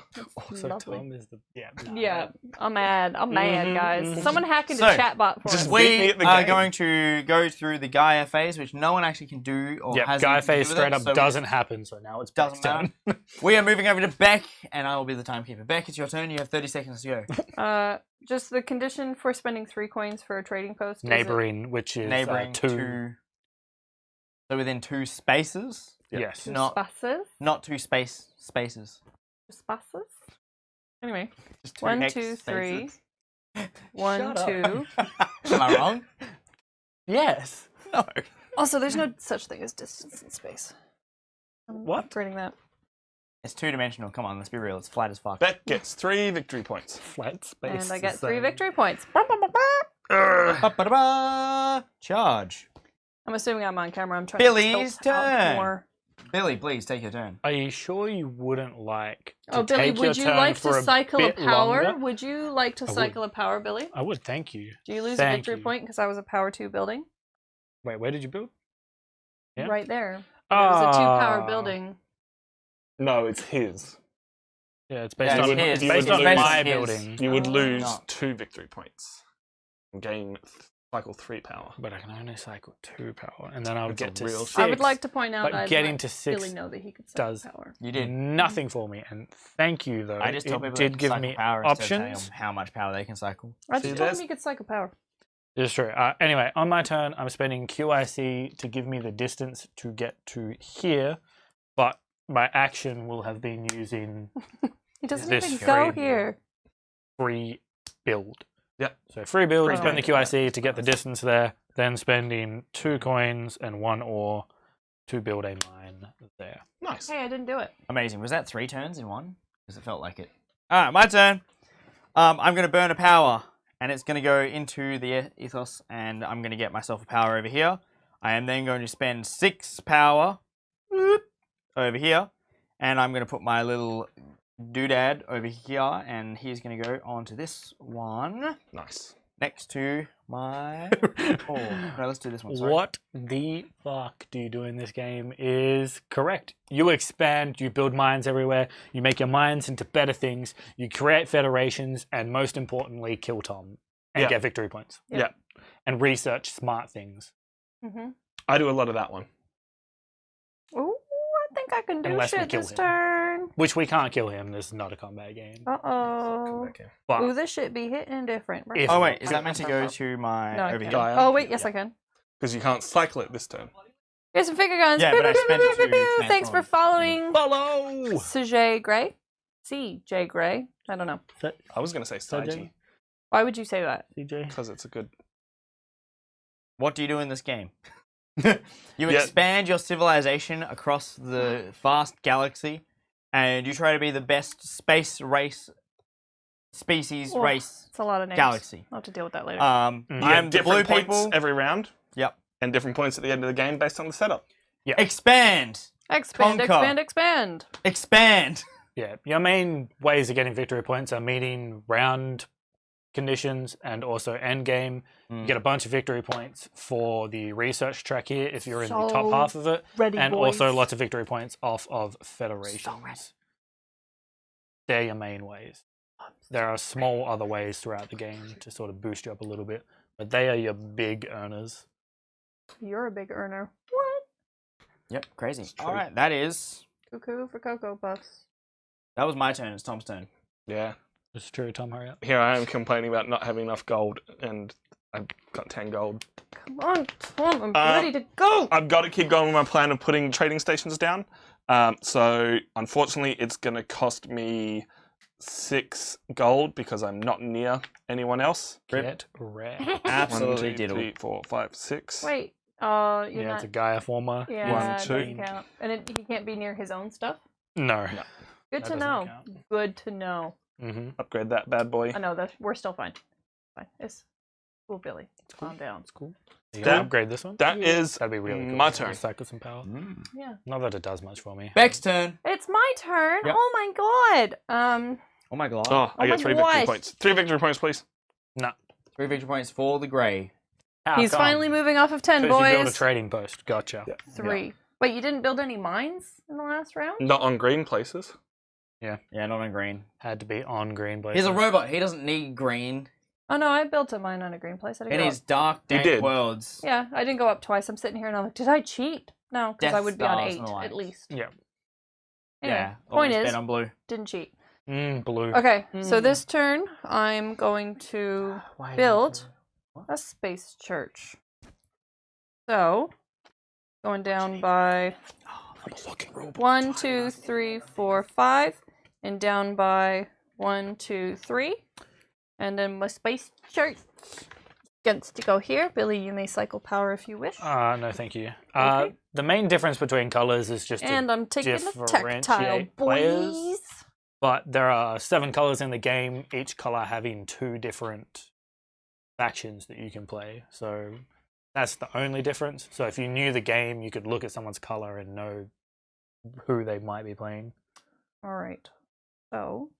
Also, Lovely. Tom is the Yeah, I'm mad. I'm mad, guys. mhm. Someone hack into So, chatbot for just us. beat me We at the are game. going to go through the Gaia phase, which no one actually can do or Yep, has Gaia anything to do phase with straight it, up so doesn't happen, so now it's Doesn't Beck's turn. We are moving over to Beck, and I will be the timekeeper. Beck, it's your turn. You have 30 seconds to go. Just the condition for spending 3 coins for a trading post. is it- Neighboring, which is Neighboring 2. to. So within 2 spaces, Yes. Two not spaces? not 2 spaces. Two spaces? Anyway, Just 2 1, hex 2, 3. spaces. 1, Shut up. 2. Am I wrong? Yes. No. Also, there's no such thing as distance in space. I'm What? upgrading that. It's 2-dimensional. Come on, let's be real. It's flat as fuck. Beck gets 3 victory points. Flat space. And I get is, 3 um, victory points. Ba-ba-da-ba. Charge. I'm assuming I'm on camera. I'm trying Billy's to tilt out turn. more. Billy, please take your turn. Are you sure you wouldn't like to Oh, Billy, take your would you turn like for to cycle a bit power? longer? Would you like to would. cycle a power, Billy? I would, thank you. Do you lose a Thank victory you. point because I was a power 2 building? Wait, where did you build? Yeah. Right there. It was a 2-power Ah. building. No, it's his. Yeah, it's based Yeah, on, it's his. it's You based would on lose my his. building. You would Oh. lose No. 2 victory points. And gain cycle 3 power. But I can only cycle 2 power, and then I would It's a get to real 6. I would like to point out but that getting let to 6 Billy know that he could cycle does power. You did. nothing for me, and thank you though. I just told it people did they give can me cycle power instead of telling options. them how much power they can cycle. I See, just told there's- him he could cycle power. It's true. Anyway, on my turn, I'm spending QIC to give me the distance to get to here, but my action will have been using He doesn't this even go free- here. free build. Yep. So free build, Free spend the build. QIC to get the distance there, then spending 2 coins and 1 ore to build a mine there. Nice. Hey, I didn't do it. Amazing. Was that 3 turns in one? Because it felt like it. All right, my turn. I'm going to burn a power, and it's going to go into the ethos, and I'm going to get myself a power over here. I am then going to spend 6 power over here, and I'm going to put my little doodad over here, and he's going to go onto this one Nice. next to my. Oh, no, let's do this one. Sorry. What the fuck do you do in this game is correct. You expand, you build mines everywhere, you make your mines into better things, you create federations, and most importantly, kill Tom and Yeah. get victory points. Yeah. And research smart things. Mm-hmm. I do a lot of that one. Ooh, I think I can do Unless we shit kill this him. turn. Which we can't kill him, this is not a combat game. Uh-oh. Okay. But Ooh, this shit be hitting different. If- Oh, wait, is that meant to go to my No, I over can't. here? Gaia. Oh, wait, yes, I can. Because you can't cycle it this turn. Here's some finger guns. Yeah, but I spent it to Thanks for transform. following. follow! CJ Gray? CJ Gray? I don't know. I was going to say Saiji. Saiji. Why would you say that? CJ? Because it's a good... What do you do in this game? You Yeah. expand your civilization across the vast galaxy, and you try to be the best space race species, Oh, race, It's a lot of names. galaxy. I'll have to deal with that later. You I'm get the blue different points people. every round. Yep. And different points at the end of the game based on the setup. Expand. Expand, conquer. expand, expand. Expand. Yeah, your main ways of getting victory points are meeting round conditions and also end game. You get a bunch of victory points for the research track here if you're in the top So half of it, ready, and boys. also lots of victory points off of federations. They're your main ways. There are small other ways throughout the game to sort of boost you up a little bit, but they are your big earners. You're a big earner. What? Yep, crazy. All right, that Cuckoo for Cocoa Puffs. was my turn. It's Tom's turn. Yeah. It's true, Tom, hurry up. Here I am complaining about not having enough gold, and I've got 10 gold. Come on, Tom, I'm ready to go. I've got to keep going with my plan of putting trading stations down. So, unfortunately, it's going to cost me 6 gold because I'm not near anyone else. Get wrecked. Absolutely 1, 2, diddle. 3, 4, 5, 6. Wait, you're Yeah, not. it's a Gaia former. Yeah, One, it two. doesn't count. And he can't be near his own stuff. No. Good That to doesn't know. count. Good to know. Mm-hmm. Upgrade that bad boy. I know that we're still fine. Fine. It's cool, Billy. Calm down. It's cool. You That- can upgrade this one. That is That'd be really cool. my turn. Cycle some power. Yeah. Not that it does much for me. Beck's turn. It's my turn. Yep. Oh my god. Oh my god. Oh, I Oh get my 3 victory gosh. points. 3 victory points, please. No. 3 victory points for the grey. He's finally moving off of 10, You build a boys. trading post. Gotcha. Yeah. 3. Wait, you didn't build any mines in the last round? Not on green places. Yeah, not on green. Had to be on green blade. He's a robot. He doesn't need green. Oh no, I built a mine on a green place. I It didn't go is up. dark, You dank did. worlds. Yeah, I didn't go up twice. I'm sitting here and I'm like, did I cheat? No, because I Death would be on Stars 8 and the likes. at least. Yeah. Anyway, Yeah. point always is, bet on blue. didn't cheat. Blue. Okay, so this turn, I'm going to build a space church. So, going down by 1, 2, 3, 4, 5, and down by 1, 2, 3, and then my space church gets to go here. Billy, you may cycle power if you wish. No, thank you. Okay. The main difference between colors is just And to I'm taking a tactile, differentiate players. boys. But there are 7 colors in the game, each color having 2 different factions that you can play. So that's the only difference. So if you knew the game, you could look at someone's color and know who they might be playing. All right. So,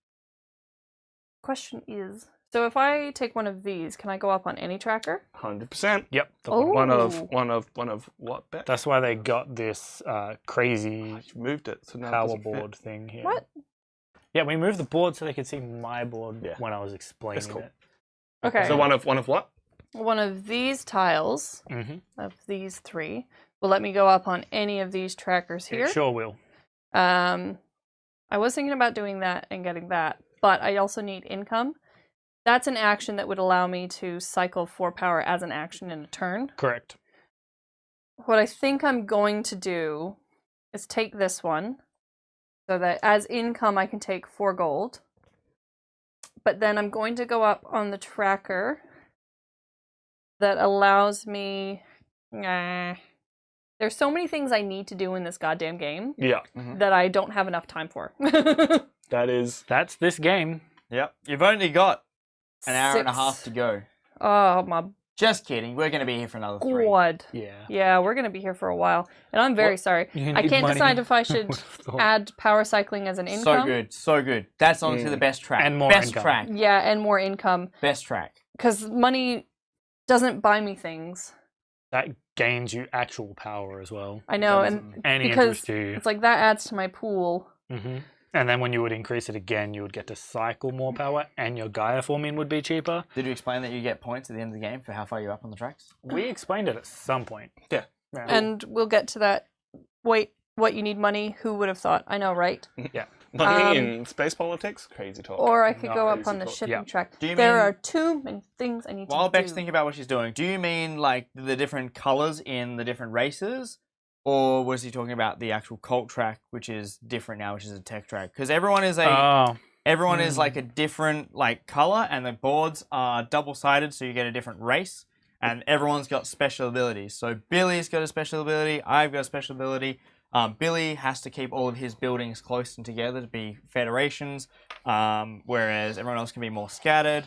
question is, so if I take one of these, can I go up on any tracker? 100%. Yep. Oh. One of what, Beck? That's why they got this crazy You moved it, so now it power doesn't fit. board thing here. What? Yeah, we moved the board so they could see my board Yeah. when I was explaining That's cool. it. Okay. So one of what? One of these tiles Mm-hmm. of these 3 will let me go up on any of these trackers here. It sure will. I was thinking about doing that and getting that, but I also need income. That's an action that would allow me to cycle 4 power as an action in a turn. Correct. What I think I'm going to do is take this one so that as income I can take 4 gold. But then I'm going to go up on the tracker that allows me... There's so many things I need to do in this goddamn game Yeah. that I don't have enough time for. That is... That's this game. Yep. You've only got an hour and a 6. half to go. Oh my Just kidding. We're going to be here for another 3. god. Yeah. Yeah, we're gonna be here for a while. And I'm very sorry. You I need can't money. decide if I should Would've thought. add power cycling as an income. So good. So good. That's honestly the best track. And more best income. track. Yeah, and more income. Best track. Because money doesn't buy me things. That gains you actual power as well. I know, That and Any because interest to you. it's like that adds to my pool. Hmm. And then when you would increase it again, you would get to cycle more power, and your Gaia forming would be cheaper. Did you explain that you get points at the end of the game for how far you're up on the tracks? We explained it at some point. Yeah. And we'll get to that. Wait, what you need money? Who would have thought? I know, right? Money in space politics? Crazy talk. Or I could No, go up crazy on the talk. shipping Yeah. track. Do you There mean- are too many things I need While to Beck's do. thinking about what she's doing, do you mean like the different colors in the different races? Or was he talking about the actual cult track, which is different now, which is a tech track? Because everyone is everyone is like a different like color, and the boards are double-sided, so you get a different race, and everyone's got special abilities. So Billy's got a special ability, I've got a special ability, Billy has to keep all of his buildings close and together to be federations, whereas everyone else can be more scattered.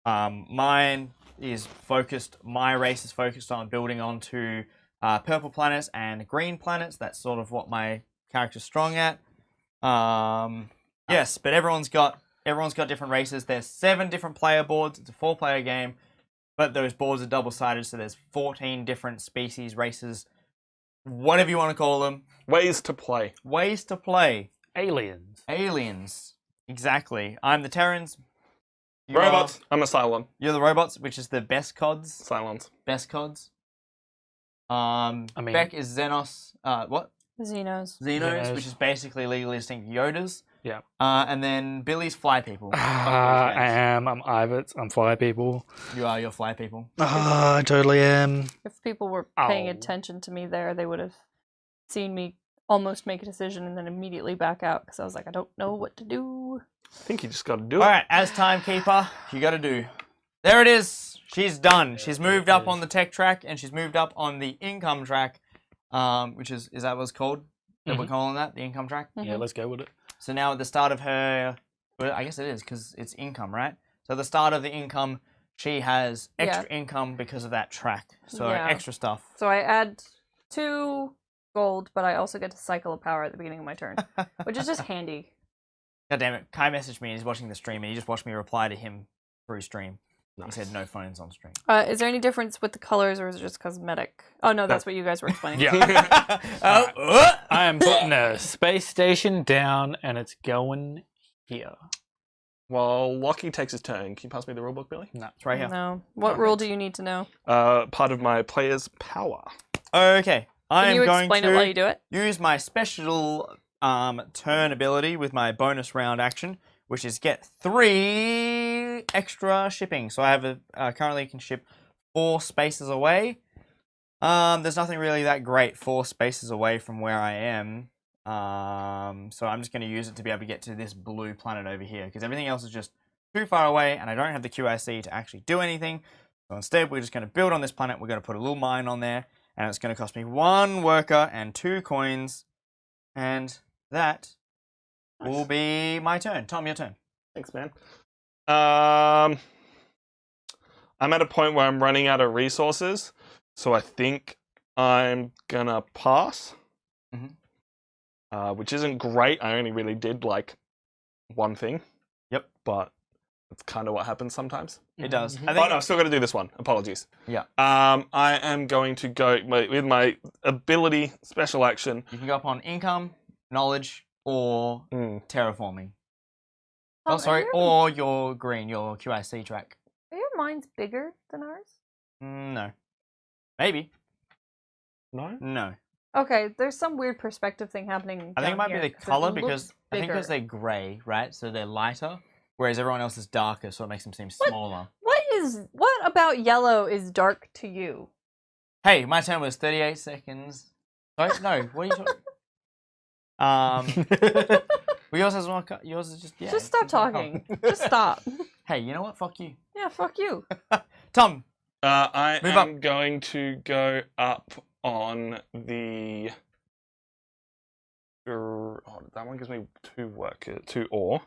My race is focused on building onto purple planets and green planets. That's sort of what my character's strong at. Yes, but everyone's got different races. There's 7 different player boards. It's a 4-player game, but those boards are double-sided, so there's 14 different species, races, whatever you want to call them. Ways to play. Ways to play. Aliens. Exactly. I'm the Terrans. You Robots. I'm a Cylon. You're the robots, which is the best cods. Cylons. Best cods. mean- Beck is Xenos. What? Xenos. Xenos, which is basically legally distinct Yodas. Yeah. And then Billy's Fly People. I am. I'm Ivets. I'm Fly People. You are your Fly People. I totally am. If people were paying Ow. attention to me there, they would have seen me almost make a decision and then immediately back out because I was like, I don't know what to do. I think you just got to do it. All right, as timekeeper, you got to do. There it is. She's done. She's moved up on the tech track and she's moved up on the income track, which is that what it's called? That we're calling that, the income track? Yeah, let's go with it. So now at the start of her, well, I guess it is because it's income, right? So at the start of the income, she has extra income because of that track. So extra stuff. So I add 2 gold, but I also get to cycle a power at the beginning of my turn, which is just handy. God damn it. Kai messaged me and he's watching the stream and he just watched me reply to him through stream. Nice. He said no phones on stream. Is there any difference with the colors or is it just cosmetic? Oh, no, that's what you guys were explaining. Yeah. I am putting a space station down and it's going here. While Lockie takes his turn, can you pass me the rulebook, Billy? No. It's right here. No. What rule do you need to know? Part of my player's power. Okay. I Can am you going explain it while you do it? use my special turn ability with my bonus round action, which is get 3 extra shipping. So I have currently can ship 4 spaces away. There's nothing really that great 4 spaces away from where I am. So I'm just going to use it to be able to get to this blue planet over here because everything else is just too far away and I don't have the QIC to actually do anything. So instead, we're just going to build on this planet. We're going to put a little mine on there and it's going to cost me 1 worker and 2 coins. And that will be my turn. Tom, your turn. Thanks, man. I'm at a point where I'm running out of resources, so I think I'm gonna pass. Which isn't great. I only really did like 1 thing. Yep. But it's kind of what happens sometimes. It does. I Oh think no, I've still got to do this one. Apologies. Yeah. I am going to go with my ability special action. you can go up on income, knowledge, or terraforming. Oh, sorry, or your green, your QIC track. Are your mines bigger than ours? No. Maybe. No. No. Okay, there's some weird perspective thing happening. I think it might down be here, the color 'cause it looks because I think because bigger. they're grey, right? So they're lighter, whereas everyone else is darker, so it makes them seem smaller. What about yellow is dark to you? Hey, my turn was 38 seconds. Sorry, no. What are you talking? Well, yours has one. Yours is just Just stop talking. Just stop. Hey, you know what? Fuck you, Yeah, fuck you. Tom. I Move am going to go up on the. That one gives me 2 workers, 2 ore.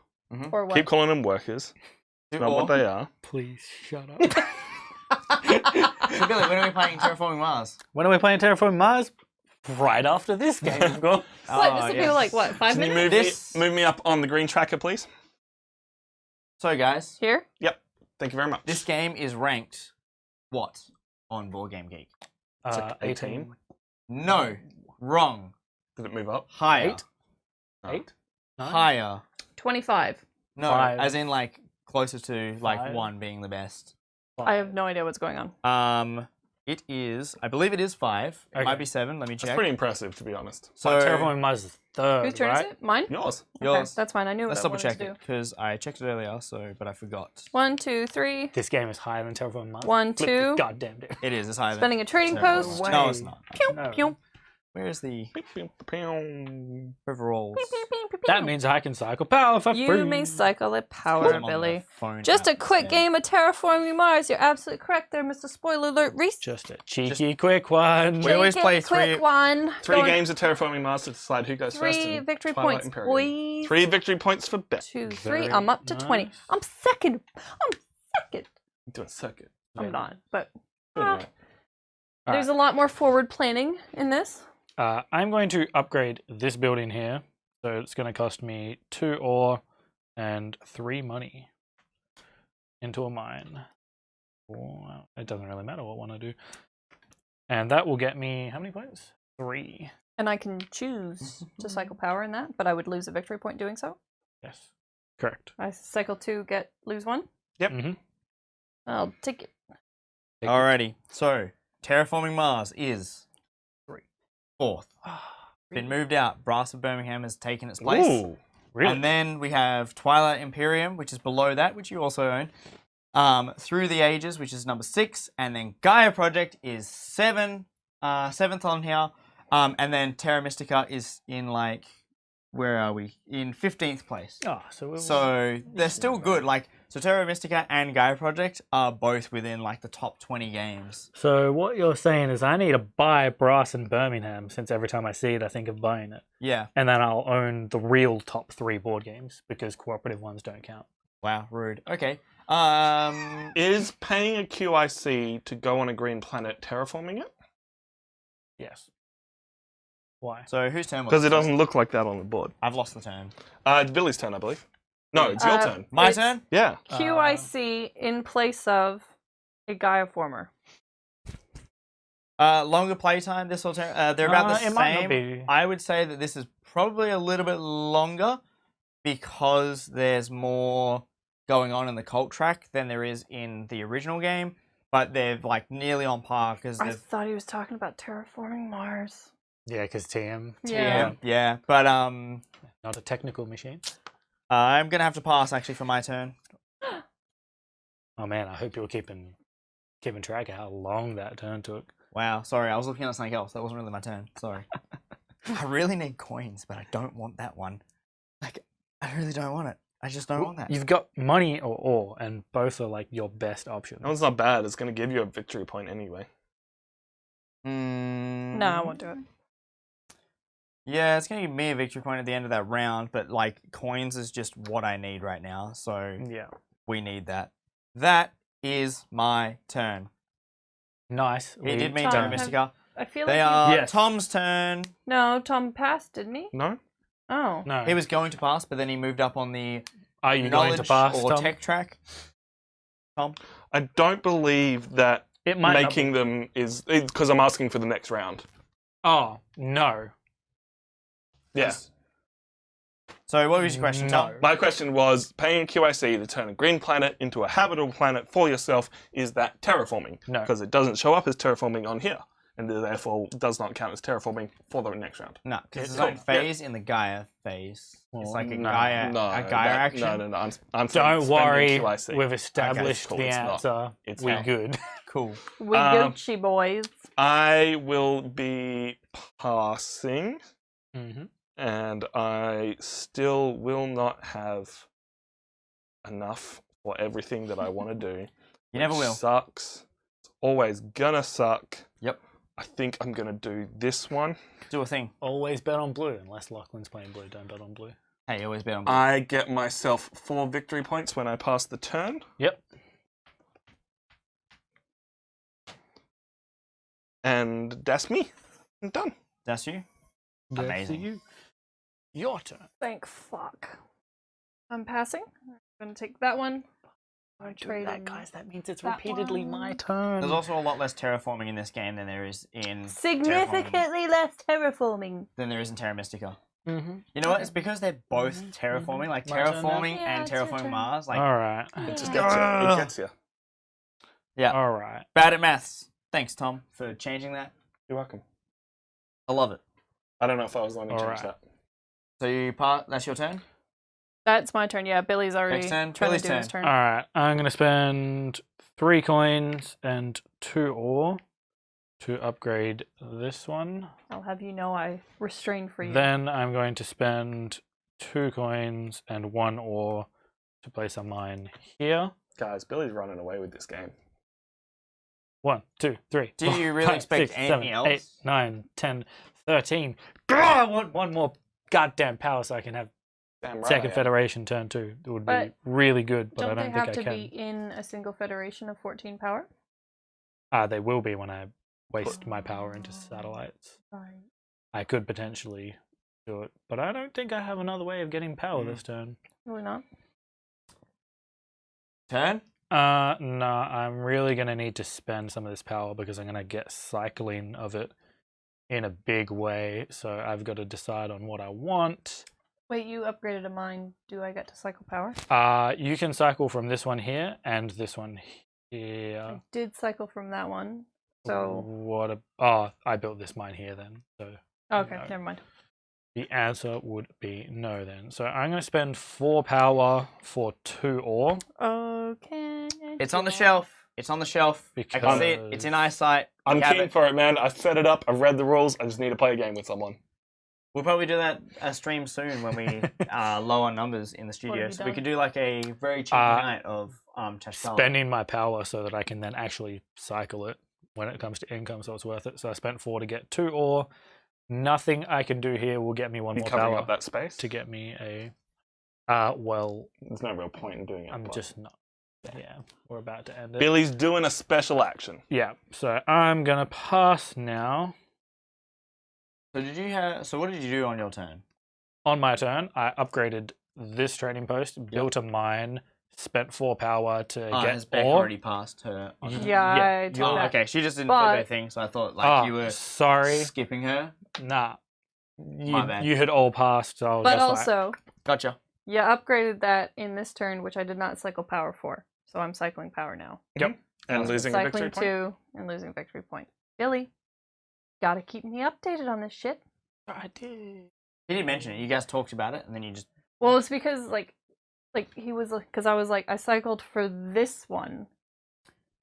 Or what? Keep calling them workers. It's not what they are. Please shut up. So Billy, when are we playing Terraforming Mars? When are we playing Terraforming Mars? Right after this game, of course. What? This will be like what? 5 Can you minutes? move me up on the green tracker, please? So guys, Here? Yep. Thank you very much. this game is ranked what on Board Game Geek? It's like 18. No, wrong. Did it move up? Higher. 8? Oh. 8? 9? Higher. 25. No, 5. as in like closer to like 5. 1 being the best. I have no idea what's going on. It is. I believe it is 5. It Okay. might be 7. Let me That's check. pretty impressive, to be honest. So Terraforming Mars is 3rd, Whose turn right? is it? Mine? Yours. yours. Okay, that's fine. I knew Let's what I double wanted check to do. it because I checked it earlier. But I forgot. 1, 2, 3. This game is higher than Terraforming Mars. 1, Flip 2. the goddamn damn. It is. It's higher. Spending a trading Terraforming post. Mars. No, it's not. Pew, No. pew. Where's the Beep, beep, pew. overalls? That means I can cycle power for free. You may cycle a power I'm on the ability. phone Just a app quick instead. game of Terraforming Mars. You're absolutely correct there, Mr. Spoiler Alert Reese. Just a cheeky quick one. We always Take it, play quick three- one. Three Going games of Terraforming Mars to decide who goes first. 3 in victory Twilight points, Imperium. boys. 3 victory points for Bet. 2, 3. Very I'm up to 20. nice. I'm second. I'm second. Doing second. I'm not, but Alright. there's a lot more forward planning in this. I'm going to upgrade this building here. So it's going to cost me 2 ore and 3 money into a mine. Well, it doesn't really matter what one I do. And that will get me, how many points? 3. And I can choose to cycle power in that, but I would lose a victory point doing so. Yes. Correct. I cycle 2, lose 1. Mm-hmm. I'll take it. Alrighty, so Terraforming Mars is 4th. Been moved out. Brass of Birmingham has taken its place. Ooh. Really? And then we have Twilight Imperium, which is below that, which you also own. Through the Ages, which is number 6, and then Gaia Project is 7th on here. And then Terra Mystica is in where are we? In 15th place. Oh, so So they're still good. So Terra Mystica and Gaia Project are both within the top 20 games. So what you're saying is I need to buy Brass in Birmingham, since every time I see it I think of buying it. Yeah. And then I'll own the real top 3 board games, because cooperative ones don't count. Wow, rude. Okay. Is paying a QIC to go on a green planet terraforming it? Yes. Why? So whose turn was Because it doesn't look like that on the board. I've lost the turn. It's Billy's turn, I believe. No, it's your turn. My It's- turn? Yeah. QIC in place of a Gaia former. Longer playtime. This will turn. They're about the It might not same. be. I would say that this is probably a little bit longer because there's more going on in the cult track than there is in the original game. But they're nearly on par because I they're thought he was talking about Terraforming Mars. Yeah, because TM. yeah. But Not a technical machine. I'm gonna have to pass actually for my turn. Oh man, I hope you're keeping track of how long that turn took. Wow, sorry, I was looking at something else. That wasn't really my turn. Sorry. I really need coins, but I don't want that one. I really don't want it. I just don't want that. You've got money or ore, and both are your best options. That one's not bad. It's going to give you a victory point anyway. No, I won't do it. Yeah, it's gonna give me a victory point at the end of that round, but coins is just what I need right now, so Yeah. we need that. That is my turn. Nice. He did mean Tom, Terra have- Mystica. I feel They like are Yes. Tom's turn. No, Tom passed, didn't he? No? Oh. No. He was going to pass, but then he moved up on the Are you going knowledge to pass, or Tom? tech track. Tom, I don't believe that It might not making them is... Because I'm asking for the next round. Oh, no. Yes. so what was your question, Tom? No. My question was, paying QIC to turn a green planet into a habitable planet for yourself, is that terraforming? No. Because it doesn't show up as terraforming on here, and therefore does not count as terraforming for the next round. No, because it's Cool. own phase in the Gaia phase. It's like a no. Gaia, action. No. I'm Don't spending worry, QIC. we've established cool, the it's not. answer. It's We're not. good. Cool. We Gucci boys. I will be passing, Mm-hmm. and I still will not have enough for everything that I want to do. You never which will. Sucks. It's always gonna suck. Yep. I think I'm gonna do this one. Do a thing. Always bet on blue, unless Lachlan's playing blue. Don't bet on blue. Hey, always bet on. I get myself 4 victory points when I pass the turn. Yep. And that's me. I'm done. That's you. That's Amazing. you. Your turn. Thank fuck. I'm passing. I'm gonna take that one. Don't do Trade that, in guys. That means it's that repeatedly my one. turn. There's also a lot less terraforming in this game than there is in Significantly less terraforming. than there is in Terra Mystica. Mm-hmm. You know what? It's because they're both terraforming, My turn terraforming now? and Yeah, it's your terraforming turn. Mars. All right. It just gets you. It gets you. Yeah. All right. Bad at maths. Thanks, Tom, for changing that. You're welcome. I love it. I don't know if I was letting you change Alright. that. So that's your turn. That's my turn. Yeah, Billy's already Next turn, trying Billy's to do his turn. turn. All right. I'm gonna spend 3 coins and 2 ore to upgrade this one. I'll have you know I restrain for you. Then I'm going to spend 2 coins and 1 ore to place a mine here. Guys, Billy's running away with this game. 1, 2, 3. Do you really expect anything else? 8, 9, 10, 13. I want one more goddamn power so I can have Damn right. Second Federation turn 2. It would be really good, but I don't don't they think have I to can. be in a single federation of 14 power? They will be when I waste my power into satellites. Right. I could potentially do it, but I don't think I have another way of getting power this turn. Really not. Turn? No, I'm really going to need to spend some of this power because I'm going to get cycling of it in a big way. So I've got to decide on what I want. Wait, you upgraded a mine. Do I get to cycle power? You can cycle from this one here and this one here. I did cycle from that one. So I built this mine here then. So okay, no. never mind. The answer would be no then. So I'm going to spend 4 power for 2 ore. Okay. It's on the shelf. It's on the shelf. I can see it. It's in eyesight. I'm We have keen it. for it, man. I set it up. I've read the rules. I just need to play a game with someone. We'll probably do that a stream soon when we low on numbers in the studio. have you So we done? could do like a very cheap night of Tashkala. Spending my power so that I can then actually cycle it when it comes to income, so it's worth it. So I spent 4 to get 2 ore. Nothing I can do here will get me 1 You more covering power up that space? to get me a. Well, There's no real point in doing it. I'm but- just not. Yeah, we're about to end it. Billy's doing a special action. Yeah, so I'm gonna pass now. So what did you do on your turn? On my turn, I upgraded this trading post, built a mine, spent 4 power to get Has Beck ore. already passed her? on her- Yeah, I took Oh, that. okay. She just didn't But- flip her thing, so I thought like you were sorry. skipping her. Nah. My bad. You had all passed, so I was But just like, also, Gotcha. you upgraded that in this turn, which I did not cycle power for. So I'm cycling power now. And losing a victory Cycling point. 2 and losing victory point. Billy, gotta keep me updated on this shit. I did. He didn't mention it. You guys talked about it, and then you just Well, it's because like he was like, because I was like, I cycled for this one,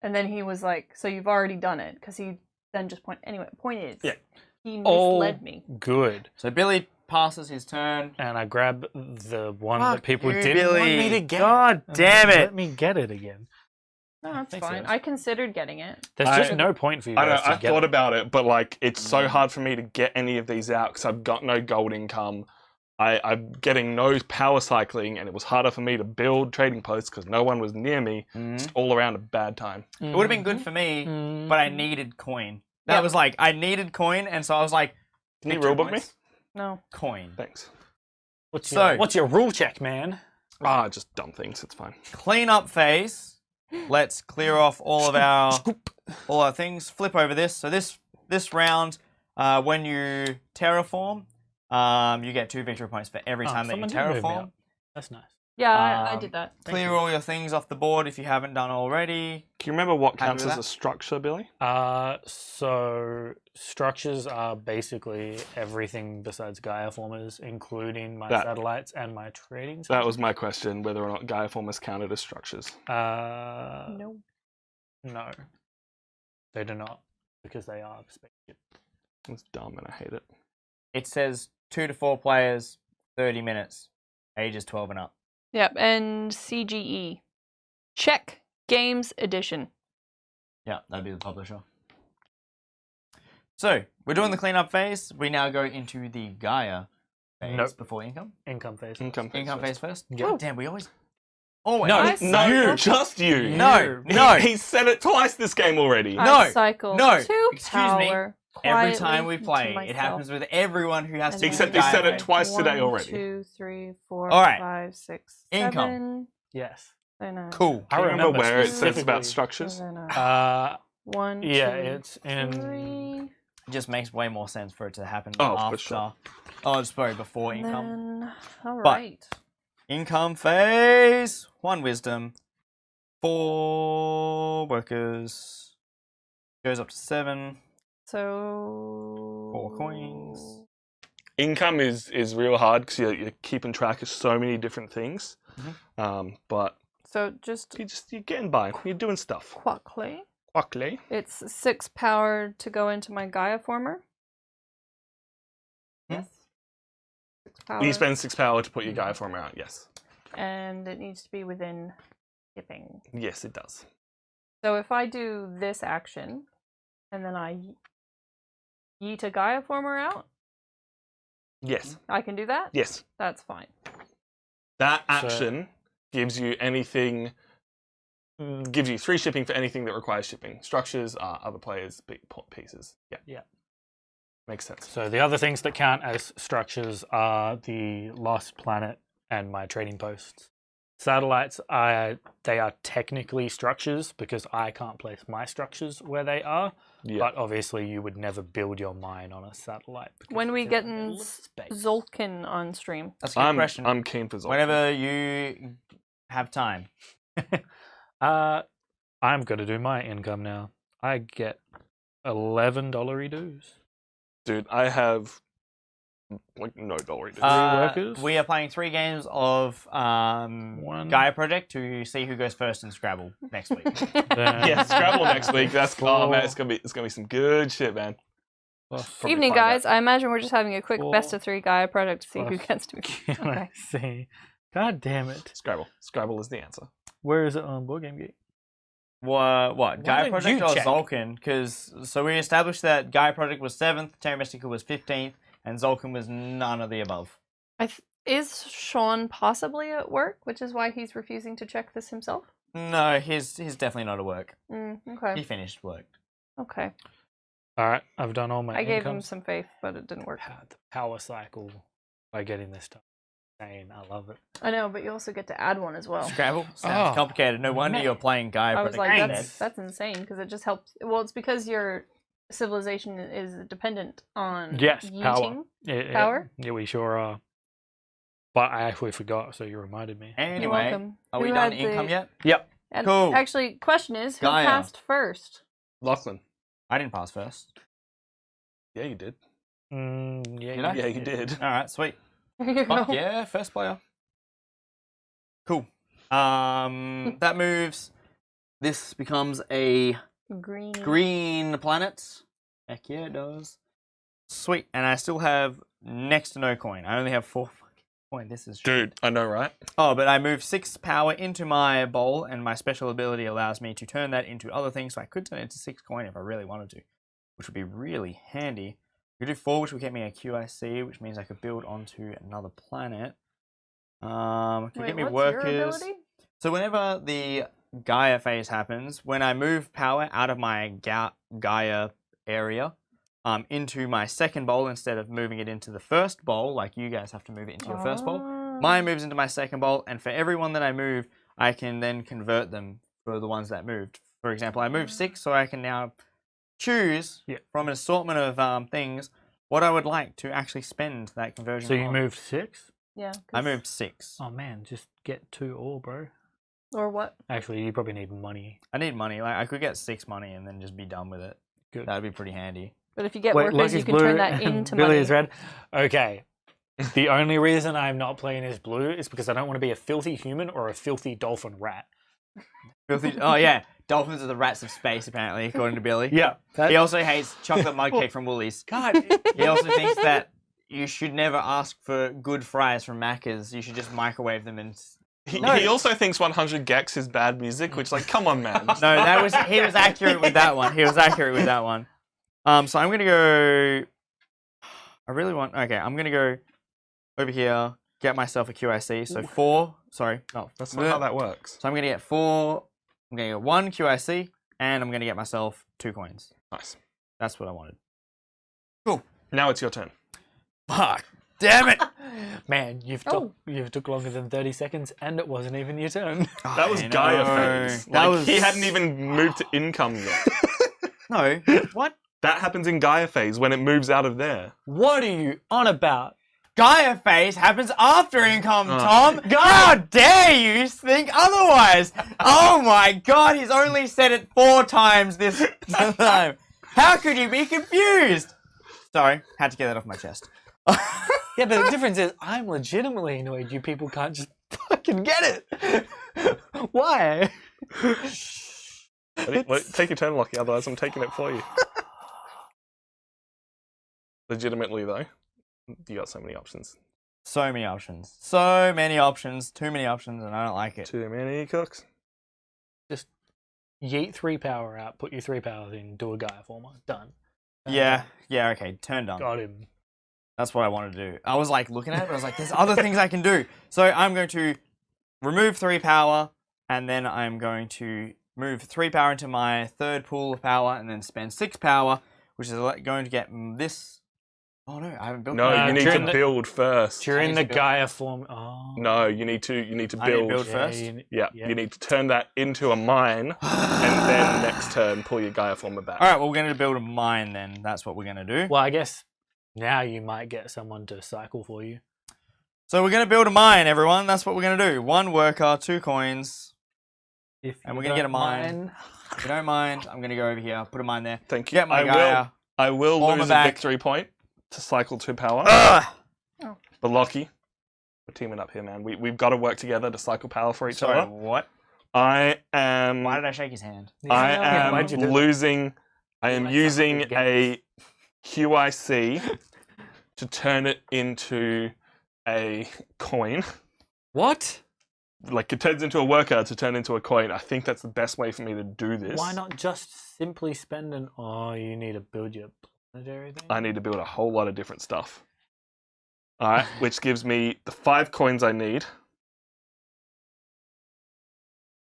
and then he was like, so you've already done it, because he then just point. Anyway, point is, Yeah. he Oh. misled me. Good. so Billy passes his turn. And I grab the one Fuck that people you, didn't want Billy. me to get. God And damn it. Let me get it again. No, that's Thanks, fine. Liz. I considered getting it. There's just no point for you I guys know. I to get thought it. about it, but like, it's so hard for me to get any of these out because I've got no gold income. I'm getting no power cycling, and it was harder for me to build trading posts because no one was near me. Just all around a bad time. It would have been good for me, Mm-hmm. but I needed coin. That was like I needed coin, and so I was like, Can you victory rulebook me? points, No. Coin. Thanks. What's your rule check, man? Just dumb things. It's fine. Clean up phase. Let's clear off all our things. Flip over this. So this round, when you terraform, you get 2 victory points for every time that you someone did move me terraform. up. That's nice. Yeah, I Um, did that. Clear all your things off the board if you haven't done already. Can you remember what Happy counts with as that? a structure, Billy? So structures are basically everything besides Gaia formers, including my That- satellites and my trading. That was my question, whether or not Gaia formers counted as structures. No. No, they do not, because they are spaceship. It's dumb and I hate it. It says 2 to 4 players, 30 minutes, ages 12 and up. Yep, and CGE. Check Games Edition. Yeah, that'd be the publisher. So, we're doing the cleanup phase. We now go into the Gaia phase Nope. before income. Income phase. Income Phase first? Yeah. God damn, we always... Always. No, I No, cycled- just you. No, He- no. He said it twice this game already. No, I cycled no, 2 excuse me. power Every time we quietly play, to it myself. happens with everyone who has And to then Except do he Gaia said it phase. twice today already. 1, 2, 3, 4, All right. 5, 6, Income. 7. Yes. Then a Cool. I remember where it says about specifically- structures. Then a Uh, 1, yeah, 2, it's in. 3. It just makes way more sense for it to happen Oh, for after. sure. Oh, sorry, before And income. then, all right. Income phase. 1 wisdom. 4 workers. Goes up to 7. So 4 coins. Income is real hard because you're keeping track of so many different things. But So just you're getting by. You're doing stuff. quickly. Buckley. It's 6 power to go into my Gaia former. Yes. 6 power. You spend 6 power to put your Gaia form out. Yes. And it needs to be within shipping. Yes, it does. So if I do this action, and then I yeet a Gaia former out, Yes. I can do that? Yes. That's fine. That action gives you anything. Gives you 3 shipping for anything that requires shipping. Structures are other players' pieces. Yeah. Yeah. Makes sense. So the other things that count as structures are the lost planet and my trading posts. Satellites they are technically structures because I can't place my structures where they are. Yeah. But obviously you would never build your mine on a satellite. because When we it's get in the in middle of space. Zolkin on stream. That's a good question. I'm keen for Zolkin. Whenever you have time. I'm gonna do my income now. I get $11 dues. Dude, I have like no dollar. workers? We are playing 3 games of Gaia Project to see who goes first in Scrabble next week. Yeah, Scrabble next week. That's oh man, Four. it's gonna be some good shit, man. Probably Evening, find guys. out. I imagine we're just having a quick 4 best of 3 Gaia project to see who plus gets to be. Can I see? God damn it. Scrabble is the answer. Where is it on Board Game Geek? What? Gaia don't Project you or check? Zolkin? Because so we established that Gaia Project was 7th, Terra Mystica was 15th, and Zolkin was none of the above. Is Sean possibly at work, which is why he's refusing to check this himself? No, he's definitely not at work. He Okay. finished work. Okay. Alright, I've done all my I gave him incomes. some faith, but it didn't work. The power cycle by getting this stuff. Insane. I love it. I know, but you also get to add one as well. Scrabble sounds Oh, complicated. No wonder man. you're playing Gaia I was Project. like, instead. that's insane because it just helps. Well, it's because your civilization is dependent on Yes, power. yeeting. Yeah, Power? Yeah, we sure are. But I actually forgot, so you reminded me. You're Anyway, welcome. are we Who done had income the- yet? Yep. And Cool. actually, question is, who Gaia. passed first? Lachlan. I didn't pass first. Yeah, you did. Yeah, Did I? Yeah, you did. All right, sweet. There you go. Fuck yeah, first player. Cool. That moves. This becomes a green planet. Heck yeah, it does. Sweet. And I still have next to no coin. I only have 4 fucking coin. This is Dude, I know, right? Oh, but I move 6 power into my bowl, and my special ability allows me to turn that into other things. So I could turn it into 6 coin if I really wanted to, which would be really handy. We could do 4, which would get me a QIC, which means I could build onto another planet. Could Wait, get me what's workers. your ability? So whenever the Gaia phase happens, when I move power out of my Gaia area into my second bowl instead of moving it into the first bowl, like you guys have to move it into your first bowl, mine moves into my second bowl, and for every one that I move, I can then convert them for the ones that moved. For example, I moved 6, so I can now choose from an assortment of things what I would like to actually spend that conversion So on. you moved 6? Yeah. I moved 6. Oh man, just get 2 ore, bro. Or what? Actually, you probably need money. I need money. Like I could get 6 money and then just be done with it. Good. That would be pretty handy. But if you get Wait, workers, you Lucky's can blue turn that and into Billy money. is red. Okay. The only reason I'm not playing as blue is because I don't want to be a filthy human or a filthy dolphin rat. Filthy. Oh yeah, dolphins are the rats of space apparently, according to Billy. Yeah. He also hates chocolate mud cake from Woolies. God. He also thinks that you should never ask for good fries from Macca's. You should just microwave them and. He also thinks 100 Gex is bad music, which, like, come on, man. No, he was accurate with that one. He was accurate with that one. So I'm gonna go. I really want. Okay, I'm gonna go over here, get myself a QIC. So 4. Sorry, no, That's not how that works. So I'm gonna get 4. I'm gonna get 1 QIC, and I'm gonna get myself 2 coins. Nice. That's what I wanted. Now it's your turn. Fuck! Damn it! Man, you've took longer than 30 seconds and it wasn't even your turn. That was I Gaia know. phase. That Like, was- he hadn't even moved to income yet. No. What? That happens in Gaia phase when it moves out of there. What are you on about? Gaia phase happens after income, Oh. Tom. How dare you think otherwise? Oh my god, he's only said it 4 times this time. How could you be confused? Sorry, had to get that off my chest. Yeah, but the difference is I'm legitimately annoyed you people can't just fucking get it. Why? Take your turn, Lockie, otherwise I'm taking it for you. Legitimately, though, you got so many options. So many options. So many options. Too many options, and I don't like it. Too many cooks. Just yeet 3 power out, put your 3 powers in, do a Gaia former. Done. Yeah, okay, turned on. Got him. That's what I wanted to do. I was like looking at it, but I was like, there's other things I can do. So I'm going to remove 3 power, and then I'm going to move 3 power into my third pool of power, and then spend 6 power, which is going to get this. Oh no, I haven't built. No, you need to build first. You're in the Gaia form. Oh. No, you need to build. I need to build first. You need to turn that into a mine, and then next turn pull your Gaia former back. All right, well we're going to build a mine then. That's what we're going to do. Well, I guess now you might get someone to cycle for you. So we're going to build a mine, everyone. That's what we're going to do. 1 worker, 2 coins, and we're going to get a mine. If you don't mind, I'm going to go over here, put a mine there. Thank you. Get my Gaia. I will lose a back. victory point to cycle 2 power. Oh. But Lockie, we're teaming up here, man. We've got to work together to cycle power for each Sorry, other. what? I am. Why did I shake his hand? I Why'd you am do that? losing. I am Like using something a QIC to turn it into a coin. What? Like it turns into a worker to turn into a coin. I think that's the best way for me to do this. Why not just simply spend an... Oh, you need to build your planetary thing? I need to build a whole lot of different stuff. Alright, which gives me the 5 coins I need.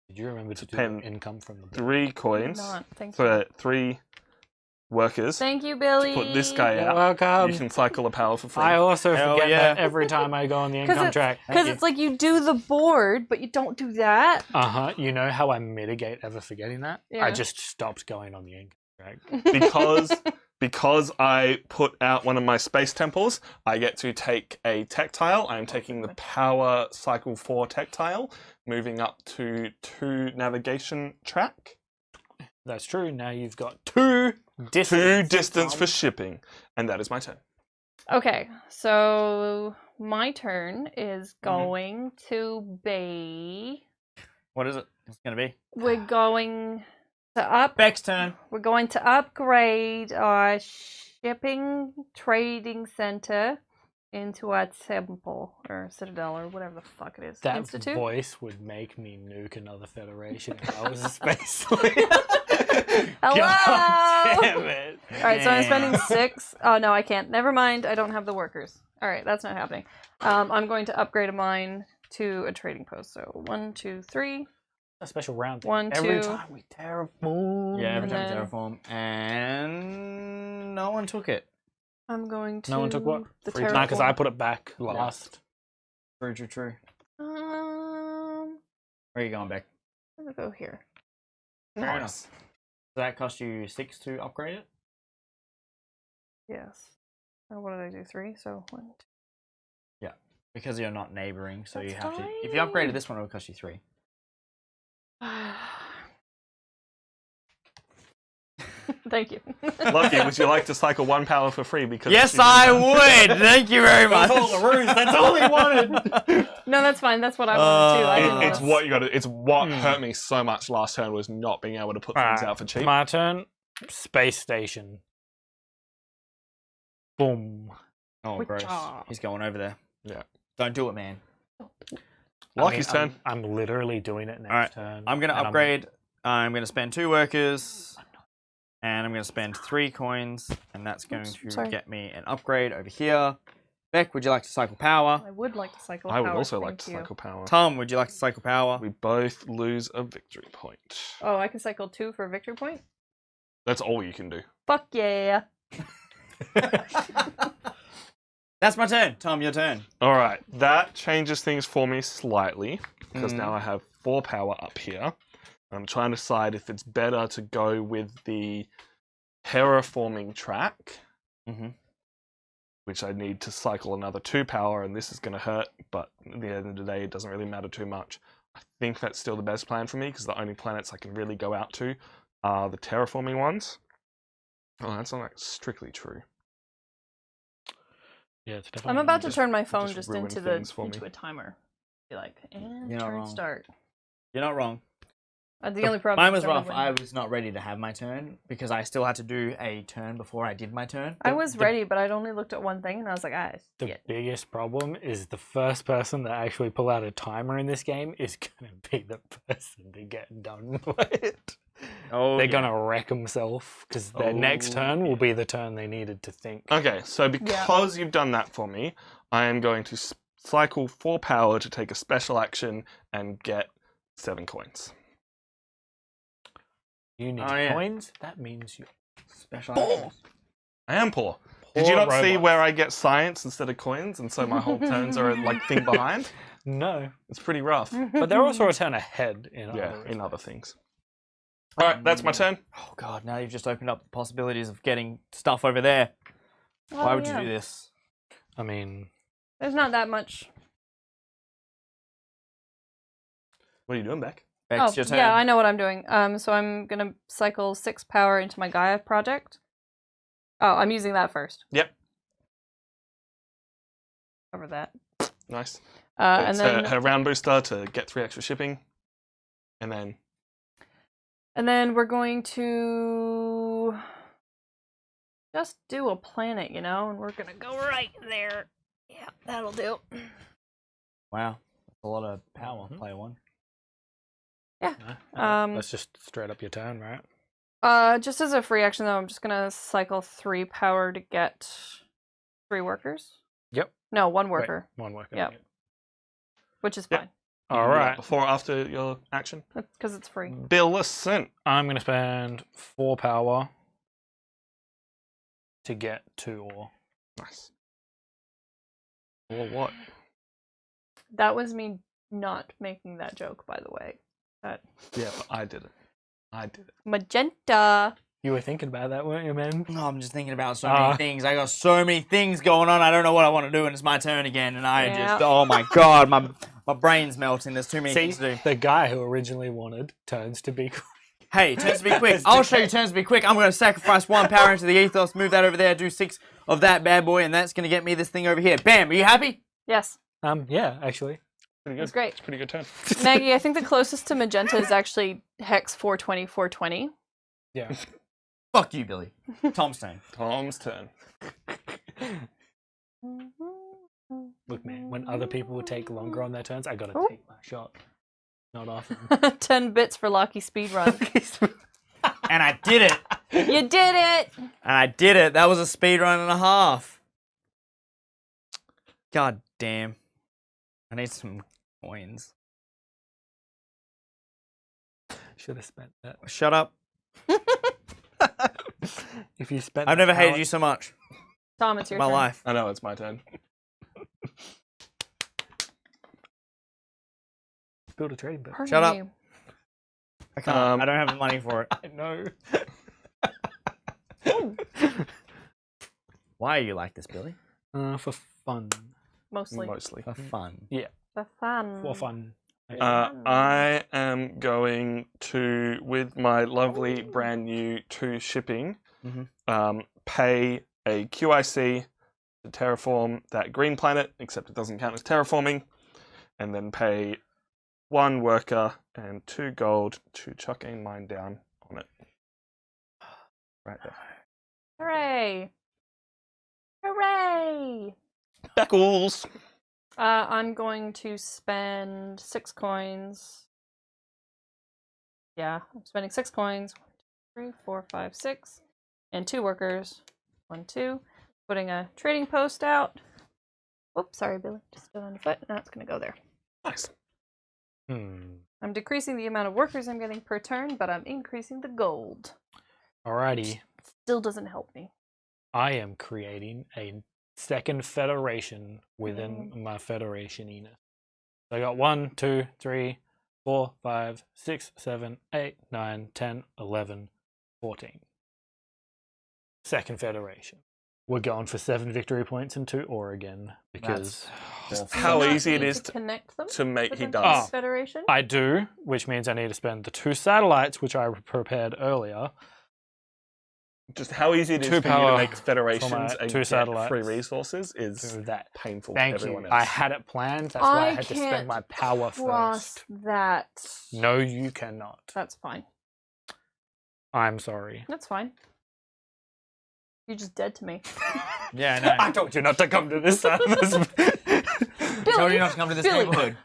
Did you remember to do pen- income from the... 3 coins Not. Thank you. for 3 workers. Thank you, Billy. Put this guy You're out. welcome. You can cycle a power for free. I also Hell forget yeah. that every time I go on the income track. Because it's like you do the board, but you don't do that. Uh-huh. You know how I mitigate ever forgetting that? Yeah. I just stopped going on the income track. because I put out one of my space temples, I get to take a tech tile. I'm taking the power cycle 4 tech tile, moving up to 2 navigation track. That's true. Now you've got 2 2 distance for shipping, and that is my turn. Okay, so my turn is going to be. What is it? It's going to be? We're going to up. Beck's turn. We're going to upgrade our shipping trading center into our temple or citadel or whatever the fuck it is. That Institute. voice would make me nuke another federation if I was a space slave. Hello. God damn it. All right, so I'm spending 6. Oh no, I can't. Never mind. I don't have the workers. All right, that's not happening. I'm going to upgrade a mine to a trading post. So 1, 2, 3. A special round thing. 1, 2. Every time we terraform. Yeah, every And time then- you terraform. And no one took it. I'm going to. No one took what? The Nah, because I put it back Yeah. last. True. Um, Where are you going, Beck? I'm gonna go here. Fair enough. Does that cost you 6 to upgrade it? Yes. Oh, what did I do? 3. So 1, 2. Because you're not neighboring, so you That's have to. If you fine. upgraded this one, it would cost you 3. Thank you. Lucky, would you like to cycle 1 power for free? Because Yes, I would. Thank you very much. That's all the ruse. That's all he wanted. No, that's fine. That's what I wanted too. I didn't It's wanna- what you got to. It's what hurt me so much last turn was not being able to put things Alright, out for cheap. My turn. Space station. Boom. Oh, Good gross. job. He's going over there. Yeah. Don't do it, man. Lucky's turn. I'm literally doing it next Alright, turn. I'm going to and upgrade. I'm going to spend 2 workers. And I'm going to spend 3 coins. And that's going to sorry. get me an upgrade over here. Beck, would you like to cycle power? I would like to cycle. I would power, also like thank to you. cycle power. Tom, would you like to cycle power? We both lose a victory point. Oh, I can cycle 2 for a victory point. That's all you can do. Fuck yeah! That's my turn. Tom, your turn. All right, that changes things for me slightly because Mm. now I have 4 power up here. I'm trying to decide if it's better to go with the terraforming track, Mhm. which I need to cycle another 2 power, and this is going to hurt, but at the end of the day, it doesn't really matter too much. I think that's still the best plan for me because the only planets I can really go out to are the terraforming ones. Oh, that's not strictly true. Yeah, it's definitely. I'm about to just- turn my phone just just ruin into things for me. a timer. Be like, and You're not turn wrong. start. You're not wrong. The only problem. Mine was is I rough. wouldn't- I was not ready to have my turn because I still had to do a turn before I did my turn. I was ready, but I'd only looked at one thing, and I was like, The biggest problem is the first person that actually pull out a timer in this game is going to be the person to get done with. Oh, They're going to wreck themselves because their next turn will yeah. be the turn they needed to think. Okay, so because you've done that for me, I am going to cycle 4 power to take a special action and get 7 coins. You need Oh, yeah. coins? That means you... Special actions. I am poor. Did you not see where I get science instead of coins, and so my whole turns are like thing behind? No. It's pretty rough. But they're also a turn ahead in In other things. All right, that's my turn. Oh god, now you've just opened up the possibilities of getting stuff over there. Why would you do this? I mean... There's not that much. What are you doing, Beck? Bex, your turn. Yeah, I know what I'm doing. So I'm gonna cycle 6 power into my Gaia project. Oh, I'm using that first. Yep. Cover that. Nice. And It's then her round booster to get 3 extra shipping. And then we're going to just do a planet, and we're gonna go right there. Yeah, that'll do. Wow, that's a lot of power, player one. Yeah. That's just straight up your turn, right? Just as a free action though, I'm just gonna cycle 3 power to get 3 workers. Yep. No, 1 worker, Wait, 1 worker. Yep. which is Yep. fine All right. before or after your action. because it's free. Billicent. I'm going to spend 4 power to get 2 ore. Nice. Or what? That was me not making that joke, by the way. Yeah, but I did it. Magenta. You were thinking about that, weren't you, man? No, I'm just thinking about so many things. I got so many things going on. I don't know what I want to do, and it's my turn again. And I just, oh my god, my brain's melting. There's too many things to do. The guy who originally wanted turns to be... Hey, turns to be quick. I'll show you turns to be quick. I'm going to sacrifice 1 power into the ethos, move that over there, do 6 of that bad boy, and that's going to get me this thing over here. Bam! Are you happy? Yes, Yeah, actually. Pretty good. it's great. It's a pretty good turn. Maggie, I think the closest to magenta is actually hex 420, 420. Yeah. Fuck you, Billy. Tom's turn. Tom's turn. Look, man, when other people would take longer on their turns, I gotta take my shot. Not often. 10 bits for Locky speedrun. And I did it. You did it! And I did it. That was a speed run and a half. God damn. I need some coins. Should have spent that. Shut up. If you spent I've never hated you so much Tom, it's in your my turn. life. I know, it's my turn. Build a trading book. Pardon Shut up. me. I can't. I don't have the money for it. I know. Why are you like this, Billy? For fun. Mostly. For fun. For fun. For fun. I am going to, with my lovely brand new 2 shipping, pay a QIC to terraform that green planet, except it doesn't count as terraforming, and then pay 1 worker and 2 gold to chuck a mine down on it. Right there. Hooray! Hooray! Beckles! I'm going to spend 6 coins. Yeah, I'm spending 6 coins. 1, 2, 3, 4, 5, 6. And 2 workers. 1, 2. Putting a trading post out. Oops, sorry, Billy. Just stood on your foot. Now it's going to go there. Nice. I'm decreasing the amount of workers I'm getting per turn, but I'm increasing the gold. Alrighty. Still doesn't help me. I am creating a second federation within my federation-iness. So I got 1, 2, 3, 4, 5, 6, 7, 8, 9, 10, 11, 14. Second federation. We're going for 7 victory points and 2 Oregon because How Do you not easy it need is to connect them to make. He within does. the Federation. I do, which means I need to spend the 2 satellites, which I prepared earlier, just how easy it is Two for you to power make federations from, and two get satellites. free resources is Do that. painful Thank for everyone you. else. I had it planned. That's why I had to spend my power cross first. that. No, you cannot. That's fine. I'm sorry. That's fine. You're just dead to me. Yeah, I know. I told you not to come to this side of this. I told you not to come to this Billy. neighborhood.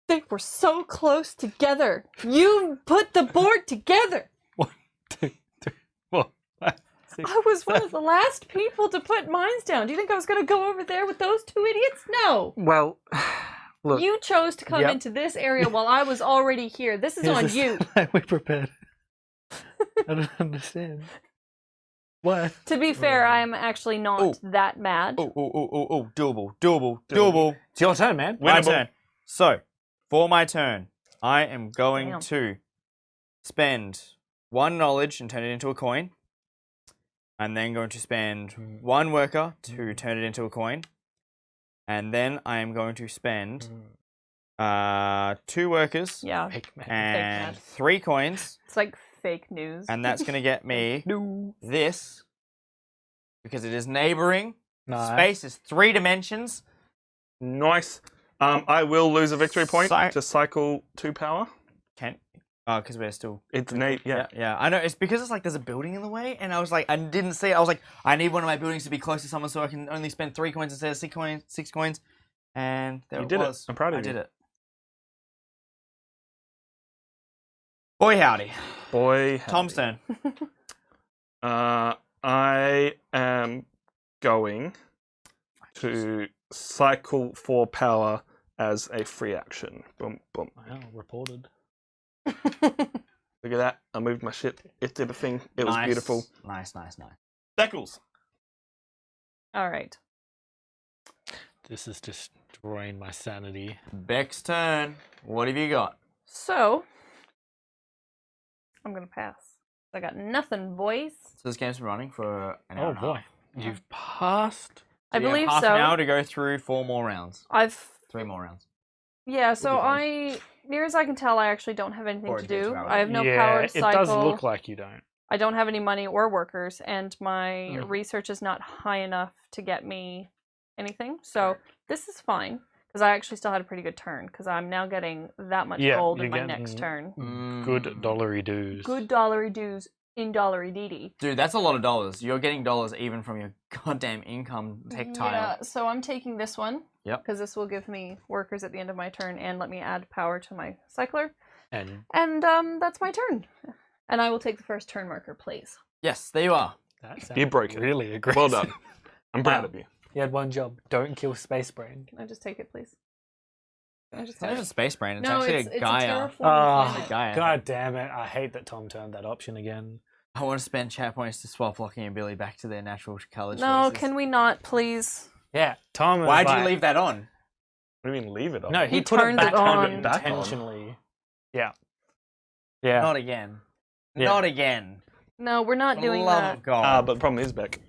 They were so close together. You put the board together. 1, 2, 3, 4, 5, 6. I was one of the last people to put mines down. Do you think I was going to go over there with those two idiots? No. Well, look. You chose to come Yep. into this area while I was already here. This is Here's on the you. side we prepared. I don't understand. What? To be fair, I am actually not Oh. that mad. Oh, doable. It's your turn, man. My Winnable. turn. So, for my turn, I am going Damn. to spend 1 knowledge and turn it into a coin. And then going to spend 1 worker to turn it into a coin. And then I am going to spend 2 workers Yeah, Fake man. and mad. 3 coins. it's like fake news. And that's going to get me No. this. Because it is neighboring. No. Space is 3 dimensions. Nice. I will lose a victory point Cy- to cycle 2 power. Can't. Oh, because we're still. It's yeah. Yeah. I know. It's because it's like there's a building in the way, and I was like, I didn't see it. I was like, I need one of my buildings to be close to someone so I can only spend 3 coins instead of 6 coins. And there You it did it. was. I'm proud of I you. did it. Boy, howdy. Boy, Tom's howdy. turn. I am going to cycle 4 power as a free action. Boom, boom. Wow, reported. Look at that. I moved my shit. It did a thing. It was Nice. beautiful. Nice. Beckles. All right. This is destroying my sanity. Beck's turn. What have you got? So, I'm going to pass. I got nothing, boys. So this game's been running for an hour Oh and a boy, half. you've passed. I So you have believe half so. an hour to go through 4 more rounds. 3 more rounds. Yeah, so We'll I, near as I can tell, I actually don't have anything Or to it takes do. an hour. I have no yeah, power to it cycle. does look like you don't. I don't have any money or workers, and my research is not high enough to get me anything. So this is fine, because I actually still had a pretty good turn, because I'm now getting that much gold in you're my getting next turn. Good dollary dues. Good dollary dues in dollary dee. Dude, that's a lot of dollars. You're getting dollars even from your goddamn income tech tile. Yeah, so I'm taking this one. Yep. Because this will give me workers at the end of my turn and let me add power to my cycler. And And that's my turn. And I will take the first turn marker, please. Yes, there you are. that sounds You broke it. really aggressive. Well done. I'm proud of you. You had one job. Don't kill Space Brain. Can I just take it, please? Can I just It's not take even it? Space Brain. It's No, actually it's a Gaia. terraforming Oh, planet. Gaia. God damn it. I hate that Tom turned that option again. I want to spend chat points to swap Lockie and Billy back to their natural color No, choices. can we not, please? Yeah, Tom was Why'd you like- leave that on? What do you mean leave it on? No, He he put it turned back it on. intentionally. Yeah. Yeah. Not again. Yeah. Not again. No, we're not For doing love that. of God. But the problem is, Beck,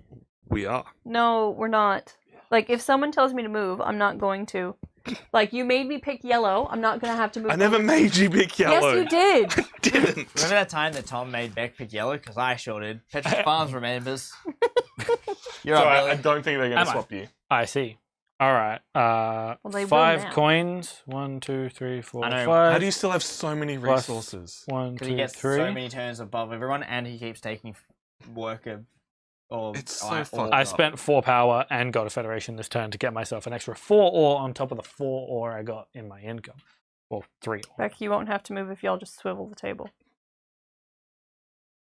we are. No, we're not. Like, if someone tells me to move, I'm not going to. Like, you made me pick yellow. I'm not going to have to move. I never made you pick yellow. Yes, you did. didn't. Remember that time that Tom made Beck pick yellow? Because I sure did. Petrus Farms remembers. You're So up, I Billy. don't think they're going Am to I? swap you. I see. All right. they will 5 now. coins. 1, 2, 3, 4, I know. 5. How do you still have so many Plus- resources? 1, Because he 2, gets 3. so many turns above everyone, and he keeps taking worker. Or It's so or- fucked I up. spent 4 power and got a Federation this turn to get myself an extra 4 ore on top of the 4 ore I got in my income. Well, 3 ore. Beck, you won't have to move if y'all just swivel the table.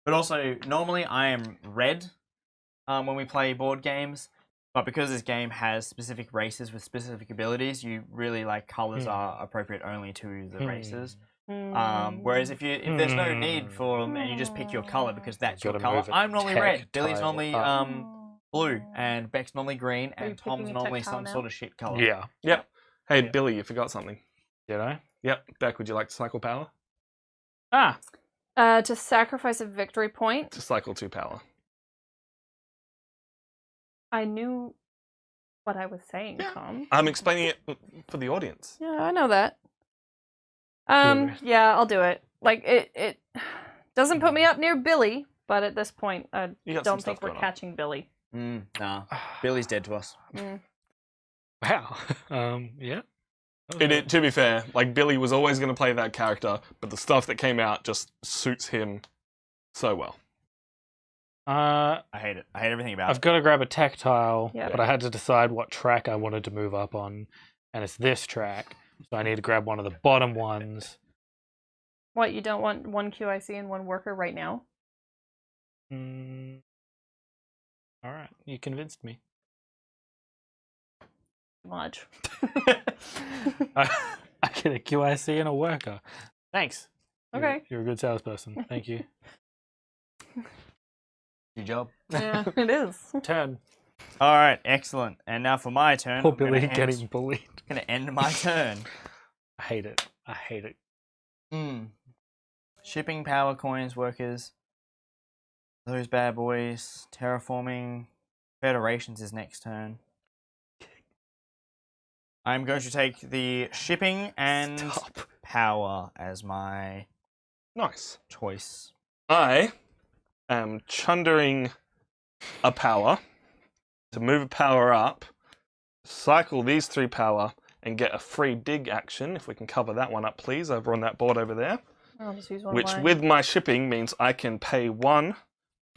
But also, normally I am red when we play board games. But because this game has specific races with specific abilities, you really like colors are appropriate only to the races. Whereas if there's no need for them and you just pick your color because that's your Gotta color. move it I'm normally tech red. Billy's tile normally up. blue, and Beck's normally green, Are you and Tom's picking a normally tactile some now? sort of shit color. Yeah. Yep. Hey, Yeah. Billy, you forgot something. Did I? Yep. Beck, would you like to cycle power? Ah. To sacrifice a victory point, To cycle 2 power. I knew what I was saying, Tom. I'm explaining it for the audience. Yeah, I know that. Blueberry. Yeah, I'll do it. Like, it doesn't put me up near Billy, But at this point, I You got some don't stuff think we're going on. catching Billy. Nah, Billy's dead to us. Wow. Yeah. To be fair, like Billy was always going to play that character, but the stuff that came out just suits him so well. I hate it. I hate everything about I've it. got to grab a tactile, Yep. but I had to decide what track I wanted to move up on, and it's this track. So I need to grab one of the bottom ones. What, you don't want one QIC and one worker right now? All right, you convinced me. Much. I get a QIC and a worker. Thanks. Okay. You're a good salesperson. Thank you. Good job. Yeah, it is. Turn. All right, excellent. And now for my turn. Poor I'm gonna Billy end- getting bullied. Gonna end my turn. I hate it. I hate it. Shipping power coins, workers. Those bad boys. Terraforming. Federations is next turn. I'm going to take the shipping and Stop. power as my Nice. choice. I am chundering a power to move a power up, cycle these 3 power, and get a free dig action, if we can cover that one up, please, over on that board over there. I'll just use one Which, of mine. with my shipping, means I can pay 1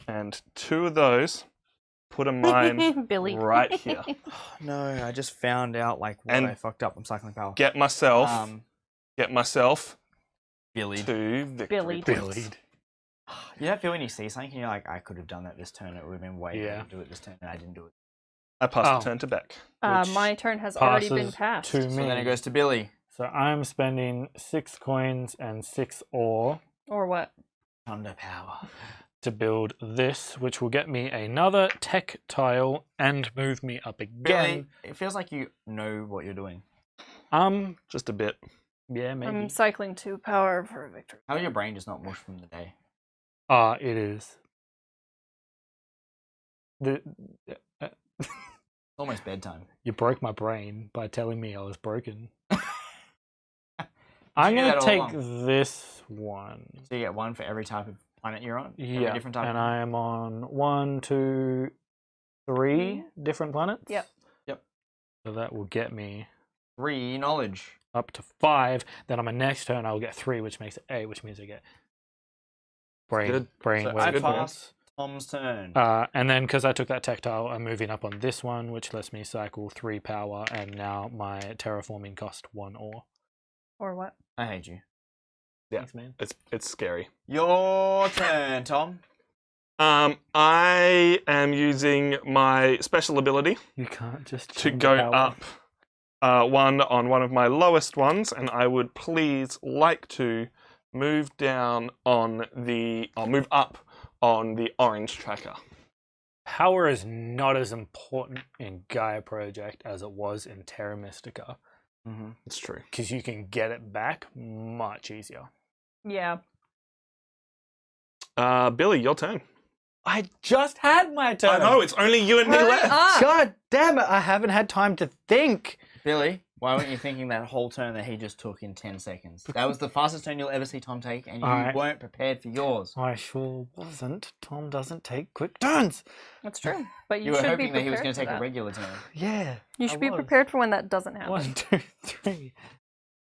and 2 of those, put a mine Billy. right here. No, I just found out like what And I fucked up. I'm cycling power. Get myself Billy. 2 victory Billy. points. Bullied. You don't feel when you see something and you're like, I could have done that this turn. It would have been way better Yeah. to do it this turn, and I didn't do it. I pass Oh. the turn to Beck. Which My turn has already been passes passed. to So me. then it goes to Billy. So I'm spending 6 coins and 6 ore Or what? Thunder power. to build this, which will get me another tech tile and move me up again. Billy, it feels like you know what you're doing. Just a bit. Yeah, maybe. I'm cycling 2 power for a victory. How is your brain just not mush from the day? It is. It's almost bedtime. You broke my brain by telling me I was broken. You I'm knew going that to all take along. this one. So you get 1 for every type of planet you're on? Every Yeah, different type and of... I am on 1, 2, 3 different planets. Yep. So that will get me 3 knowledge. up to 5. Then on my next turn, I'll get 3, which makes it 8, which means I get brain. Good. Brain. So where I it pass Tom's turn. And then because I took that tactile, I'm moving up on this one, which lets me cycle 3 power, and now my terraforming cost 1 ore. Or what? I hate you. Yeah. Thanks, man. It's scary. Your turn, Tom. I am using my special ability You can't just to change go power. up 1 on one of my lowest ones, and I would please like to move down on I'll move up on the orange tracker. Power is not as important in Gaia Project as it was in Terra Mystica, Mm-hmm. It's true. because you can get it back much easier. Yeah. Billy, your turn. I just had my turn. I know, it's only you and me Hurry left. up! God damn it! I haven't had time to think. Billy, why weren't you thinking that whole turn that he just took in 10 seconds? That was the fastest turn you'll ever see Tom take, and you Alright. weren't prepared for yours. I sure wasn't. Tom doesn't take quick turns. That's true. But you, You were should be hoping that prepared he was going for to take that. a regular turn. Yeah. You I should be was. prepared for when that doesn't happen. 1, 2, 3,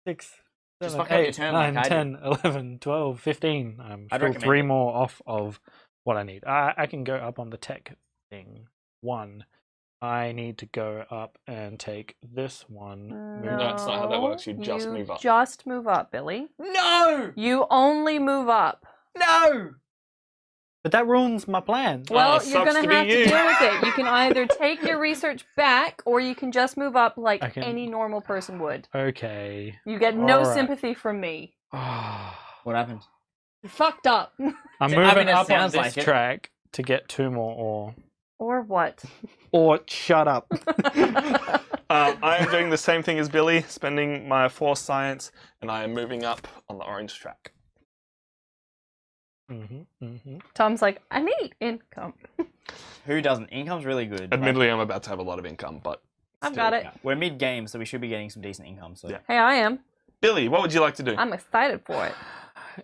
6, Just 7, fuck up your 8, turn like 9, I did. 10, 11, 12, 15. I'm I'd still recommend 3 it. more off of what I need. I can go up on the tech thing. 1. I need to go up and take this one. No, move- That's not how that works. You just move up. Just move up, Billy. No! You only move up. No! But that ruins my plan. Well, you're sucks gonna to be have to you. deal with it. You can either take your research back, or you can just move up like I can- any normal person would. Okay. You get no Alright. sympathy from me. I'm What happened? You fucked up. moving it up on sounds this like it. track to get 2 more ore. Or what? Or shut up. I am doing the same thing as Billy, spending my force science, and I am moving up on the orange track. Tom's like, I need income. Who doesn't? Income's really good. Admittedly, I'm about to have a lot of income, but I've still. got it. We're mid-game, so we should be getting some decent income. So Yeah. Hey, I am. Billy, what would you like to do? I'm excited for it.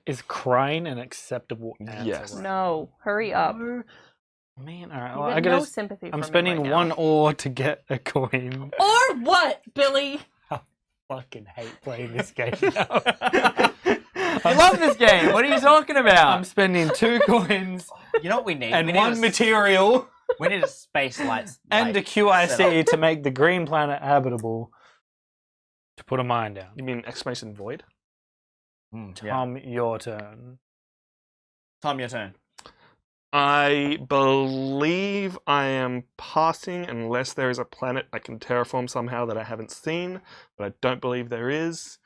Is crying an acceptable answer? Yes. No, hurry up. Man, all right. You Well, get I no gotta. sympathy I'm from me spending right one now. ore to get a coin. Or what, Billy? I fucking hate playing this game now. I love this game. What are you talking about? I'm spending 2 coins You know what we need? and we need 1 material We need a space lights and a QIC to make the green planet habitable to put a mine down. You mean exclamation void? Tom, your turn. Tom, your turn. I believe I am passing unless there is a planet I can terraform somehow that I haven't seen, but I don't believe there is.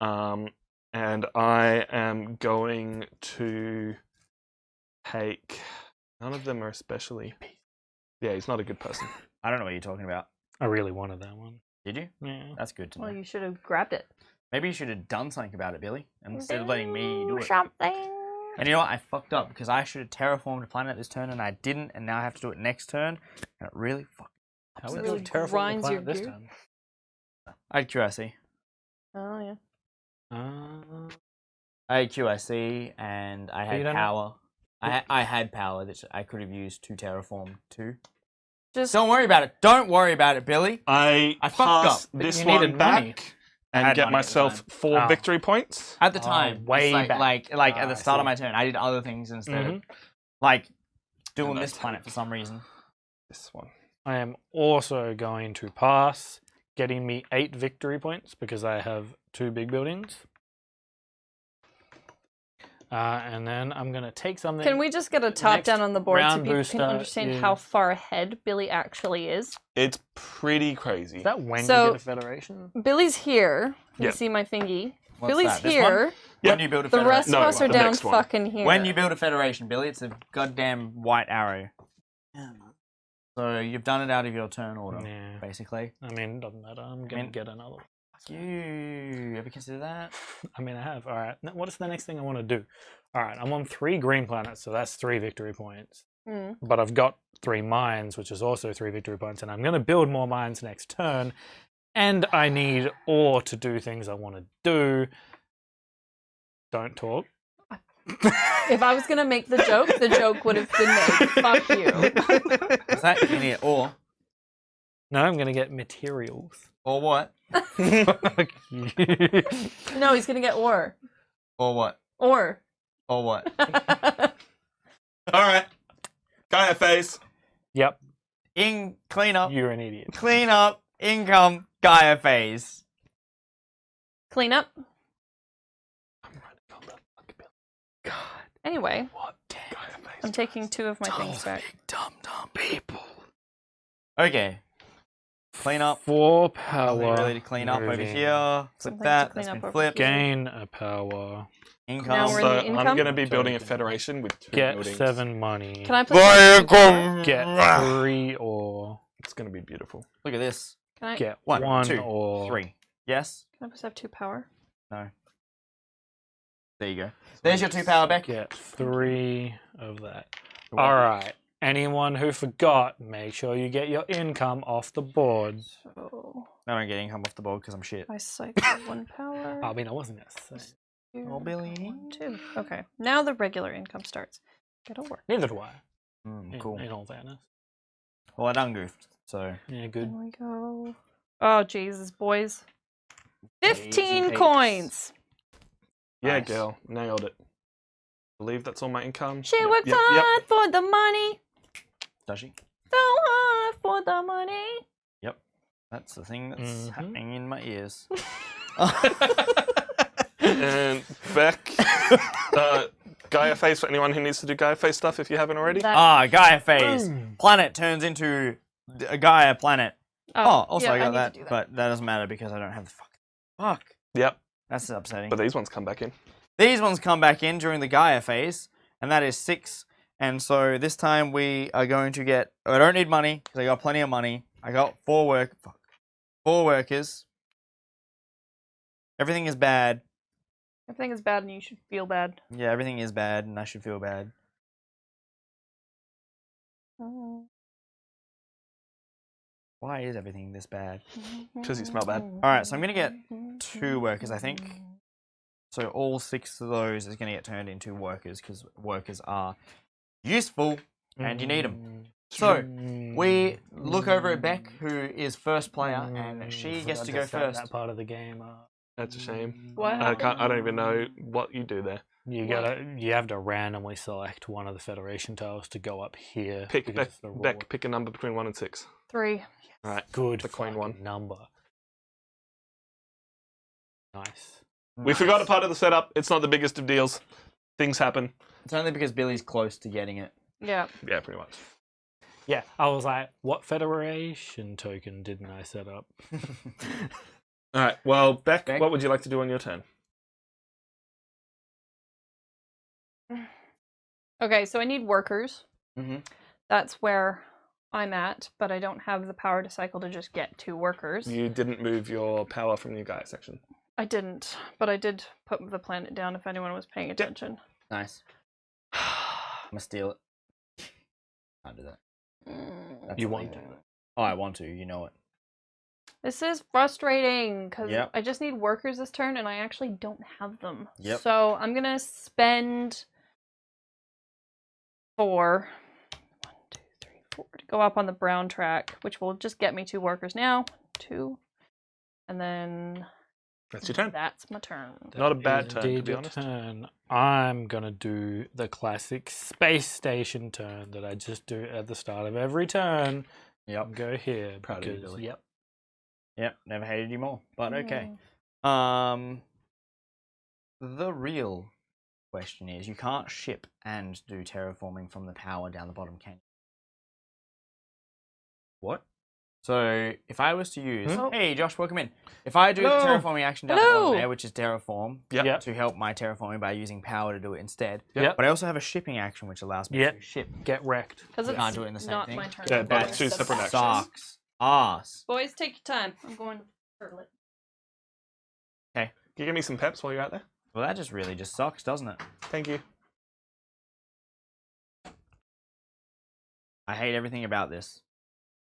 And I am going to take... None of them are especially... Yeah, he's not a good person. I don't know what you're talking about. I really wanted that one. Did you? Yeah. That's good to know. Well, you should have grabbed it. Maybe you should have done something about it, Billy, instead of letting me do it. Something. And you know what? I fucked up because I should have terraformed a planet this turn and I didn't, and now I have to do it next turn. And it really fucking How upsets would me. really you terraform the grinds planet your this gear. time? I had QIC. Oh, yeah. I had QIC and I you had don't power. I had power that I could have used to terraform too. Just Don't worry about it. Don't worry about it, Billy. I fucked pass up, but this you one needed back money. I and had get money at the myself time. 4 Oh. victory points. At the Oh, time, way it's back. like at I the start see. of my turn, I did other things instead of like doing this planet for some reason. This one. I am also going to pass, getting me 8 victory points because I have 2 big buildings. And then I'm going to take something. Can we just get a top Next down on the board so round people booster can understand how far ahead Billy actually is? It's pretty crazy. Is that when So- you get a federation? Billy's here. You Yeah. see my thingy. What's Billy's that? This here. one? Yeah. When you build a The federation. rest No, of us are the down next one. fucking here. When you build a federation, Billy, it's a goddamn white arrow. So you've done it out of your turn order, Yeah. basically. I mean, it doesn't matter. I'm going to get another one. Fuck you. Ever consider that? I mean, I have. All right. Now, what is the next thing I want to do? All right. I'm on 3 green planets, so that's 3 victory points. Mm. But I've got 3 mines, which is also 3 victory points, and I'm going to build more mines next turn. And I need ore to do things I want to do. Don't talk. If I was going to make the joke would have been made. Fuck you. What's that? You need ore. No, I'm going to get materials. Or what? Fuck you. No, he's going to get ore. Or what? Ore. Or what? All right. Gaia phase. Yep. Clean up. You're an idiot. Clean up. Income. Gaia phase. Clean up. God. Anyway, What? I'm taking 2 of my things back. Dumb people. Okay. Clean up. 4 Something power. really to clean up over moving. here. Flip Something to that. clean That's up been over flipped. here. Gain a power. Income. Now we're in So the I'm income? going to be building a federation with 2 Get buildings. 7 money. Can I put some power? Get 3 ore. It's going to be beautiful. Look at this. Can I Get 1, 1 2, ore. 3. Yes? just have 2 power? There you go. There's your 2 power back. Get 3 of that. All right. Anyone who forgot, make sure you get your income off the board. So I don't get income off the board because I'm shit. I cycle 1 power. I mean, I wasn't gonna say. Here, Oh, Billy. 1, 2. Okay. Now the regular income starts. Get a work. Neither do I. Cool. In all fairness. Well, I done goofed, so. Yeah, good. There we go. Oh, Jesus, boys. 15 Easy coins! Yeah, Nice. girl. Nailed it. believe that's all my income. She Yep, works yep, hard for the money. Does she? So hard for the money. That's the thing that's Mhm. happening in my ears. And Beck, Gaia Face for anyone who needs to do Gaia Face stuff if you haven't already. That- Gaia phase. Boom. Planet turns into a Gaia planet. Oh, also yeah, I got need that, to do but that doesn't matter because I don't have the fuck. Yep, That's upsetting. but these ones come back in. These ones come back in during the Gaia phase, and that is 6. And so this time we are going to get. I don't need money because I got plenty of money. I got 4 workers. Everything is bad. Everything is bad and you should feel bad. Yeah, everything is bad, and I should feel bad. Why is everything this bad? 'Cause you smell bad. All right, so I'm gonna get 2 workers, I think. So all 6 of those is going to get turned into workers because workers are useful and you need them. So we look over at Beck, who is first player, and she gets to go first. That part of the game. That's a shame. What I happened? don't even know what you do there. You have to randomly select one of the Federation tiles to go up here. Pick Beck. Pick a number between 1 and 6. 3. All right. Good The coin fucking one. number. Nice. We forgot a part of the setup. It's not the biggest of deals. Things happen. It's only because Billy's close to getting it. Yeah. Yeah, pretty much. Yeah, I was like, what Federation token didn't I set up? All right. Well, Beck, Beck? what would you like to do on your turn? Okay, so I need workers. Mm-hmm. That's where I'm at, but I don't have the power to cycle to just get 2 workers. You didn't move your power from your Gaia section. I didn't, but I did put the planet down if anyone was paying attention. Nice. I'm gonna steal it. Can't do that. That's You illegal. want to. Oh, I want to. You know it. This is frustrating because Yep. I just need workers this turn and I actually don't have them. Yep. So I'm gonna spend 4. 1, 2, 3, 4 to go up on the brown track, which will just get me 2 workers now. 2. And then That's your turn. that's my turn. Not a bad Is turn, to indeed be your honest. turn. I'm gonna do the classic space station turn that I just do at the start of every turn. Yep. Go here. Proud of you, because, Billy. Yep. Yep. Never hated you more. But okay. Mm. The real question is, you can't ship and do terraforming from the power down the bottom, can you? What? So if I was to use, hey Josh, welcome in. If I do the Hello. terraforming action down the bottom there, which is terraform, Yep. to help my terraforming by using power to do it instead. Yep. But I also have a shipping action which allows me Yep. to ship. Get wrecked. Because You it's can't do it in the same not thing. my turn. Yeah, but That two separate actions. sucks ass. Boys, take your time. I'm going to turtle it. Can you give me some peps while you're out there? Well, that just really just sucks, doesn't it? Thank you. I hate everything about this.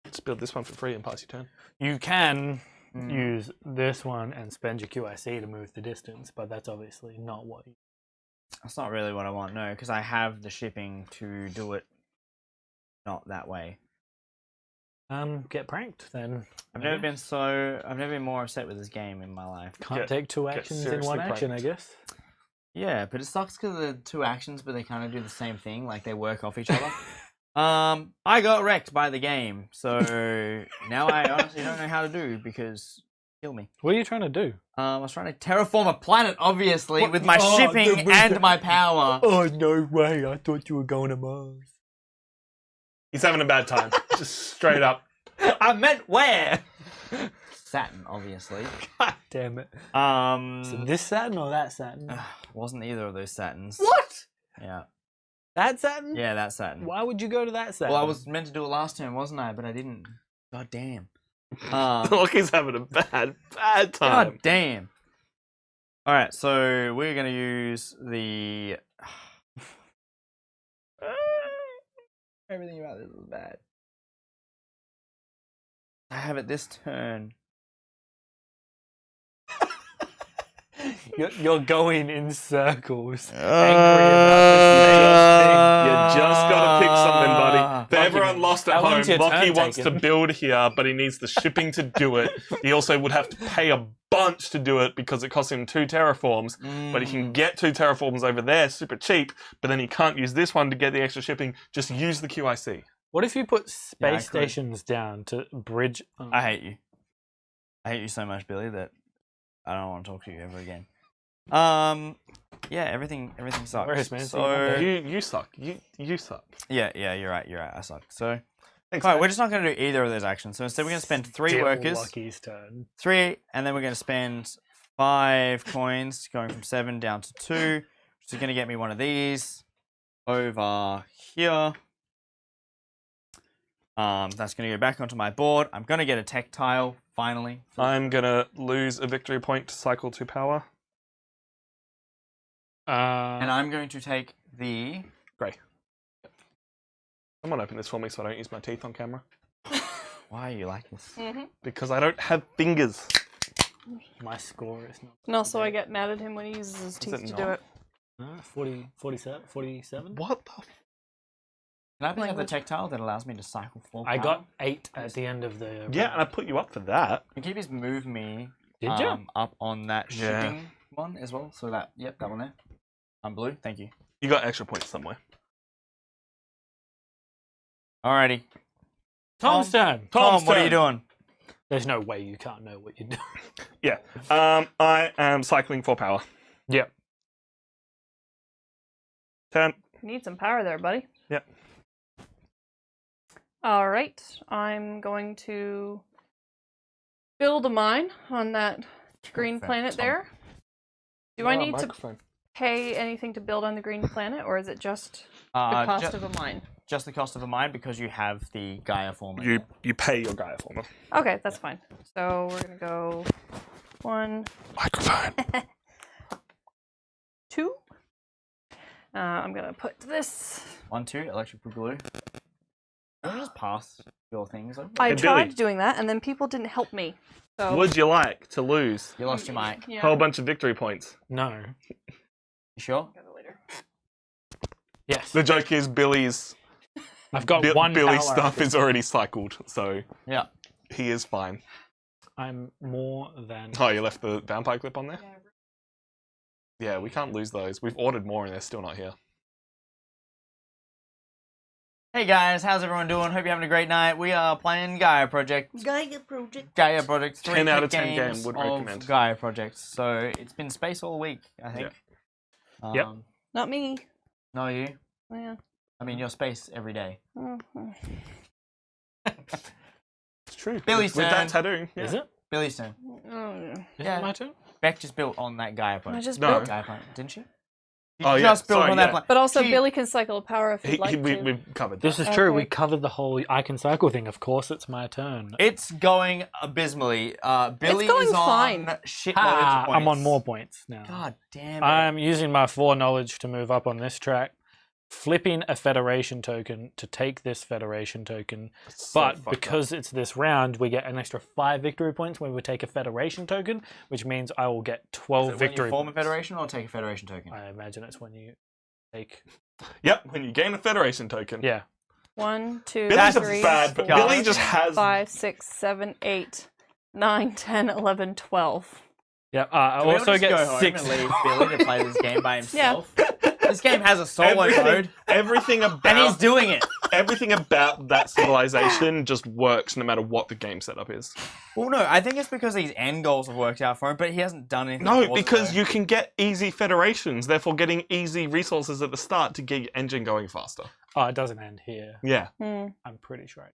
Just build this one for free and pass your turn. You can Mm. use this one and spend your QIC to move the distance, but that's obviously not what you... That's not really what I want, no, because I have the shipping to do it not that way. Get pranked then. I've never been more upset with this game in my life. Can't Get- take 2 get actions in seriously one action, I pranked. guess. Yeah, but it sucks because the 2 actions, but they kind of do the same thing, like they work off each other. I got wrecked by the game, so now I honestly don't know how to do because kill me. What are you trying to do? I was trying to terraform a planet, obviously, What? with my Oh, shipping the- and my power. Oh, no way. I thought you were going to Mars. He's having a bad time. Just straight up. I meant where? Saturn, obviously. God damn it. Um, So this Saturn or that Saturn? wasn't either of those Saturns. What? Yeah. That Saturn? Yeah, that Saturn. Why would you go to that Saturn? Well, I was meant to do it last time, wasn't I? But I didn't. God damn. Look, he's having a bad time. God damn. All right, so we're gonna use the. Everything about this is bad. I have it this turn. You're going in circles. You just gotta pick something, buddy. For everyone lost at How home, long's your Lockie turn wants to taking? build here, but he needs the shipping to do it. He also would have to pay a bunch to do it because it costs him 2 terraforms. But he can get 2 terraforms over there super cheap, but then he can't use this one to get the extra shipping. Just use the QIC. What if you put Yeah, I space could. stations down to bridge? I hate you. I hate you so much, Billy, that I don't want to talk to you ever again. Yeah, everything sucks. Worries, man. See you So Monday. You suck. You suck. yeah, you're right. I suck. So Thanks, all right, mate. we're just not going to do either of those actions. So instead, we're going to spend 3 Still workers, Lucky's turn. 3, and then we're going to spend 5 coins, going from 7 down to 2, which is going to get me one of these over here. That's going to go back onto my board. I'm going to get a tech tile finally. I'm gonna lose a victory point to cycle to power. And I'm going to take the. Someone open this for me so I don't use my teeth on camera. Why are you like this? Because I don't have fingers. My score is not. And also, I get mad at him when he uses his teeth to do not? it. 47? What the? Can I please have the Language. tech tile that allows me to cycle 4 I power? got 8 at the end of the. Yeah, and I put you up for that. Can you please move me Did you? up on that Yeah. shipping one as well? So that, yep, that one there. I'm blue, thank you. You got extra points somewhere. Alrighty. Tom's turn. Tom, what are you turn. doing? There's no way you can't know what you're doing. Yeah. I am cycling 4 power. Yep. 10. You need some power there, buddy. Yep. All right. I'm going to build a mine on that green Perfect, planet Tom. there. Do I need to microphone. pay anything to build on the green planet, or is it just the Uh, cost of a mine? just the cost of a mine because you have the Gaia formula. You pay your Gaia formula. Okay, that's fine. So we're gonna go 1, Microphone. 2. I'm gonna put this. 1, 2, electrical glue. Can you just pass your things over? I Hey, tried Billy. doing that, and then people didn't help me. So Would you like to lose You lost your mic. yeah. a whole bunch of victory points? No. You sure? Yes. The joke is Billy's I've got one Billy's power. stuff is already cycled, so Yeah. he is fine. I'm more than. Oh, you left the vampire clip on there? Yeah, we can't lose those. We've ordered more and they're still not here. Hey guys, how's everyone doing? Hope you're having a great night. We are playing Gaia Project. Gaia Project. Gaia Project 3 10 out of quick 10 games game would of recommend. Gaia Project. So it's been space all week, I think. Yep. Not me. No, you? Yeah. I mean, you're space every day. Mhm. It's true. Billy's With that turn. tattoo. Yeah. Is it? Billy's turn. Oh, yeah. Is Yeah. it my turn? Beck just built on that Gaia I planet. just No. built. Gaia planet, didn't she? Oh, yeah, just built sorry, on that yeah. planet. But also, She- Billy can cycle power if he'd like to. We've covered that. This is true. We Okay. covered the whole I can cycle thing. Of course, it's my turn. It's going abysmally. Billy going is on fine. shitloads Ha! of points. I'm on more points now. God damn it. I'm using my 4 knowledge to move up on this track, flipping a Federation token to take this Federation token. So But fucked up. because it's this round, we get an extra 5 victory points when we take a Federation token, which means I will get 12 Is it when you victory form a points. federation or take a federation token? I imagine it's when you take. Yep, when you gain a Federation token. Yeah. 1, 2, Billy's a 3, bad, but 4, Billy just has 5, 6, 7, 8, 9, 10, 11, 12. Yeah. I Do we all also just get go home 6. and leave Billy to play this game by himself. This game has a solo everything, mode, everything and he's about doing it. everything about that civilization just works no matter what the game setup is. Well, no, I think it's because these end goals have worked out for him, but he hasn't done anything. No, towards it, because though. you can get easy federations, therefore getting easy resources at the start to get your engine going faster. Oh, it doesn't end here. Yeah, Mm, I'm pretty sure.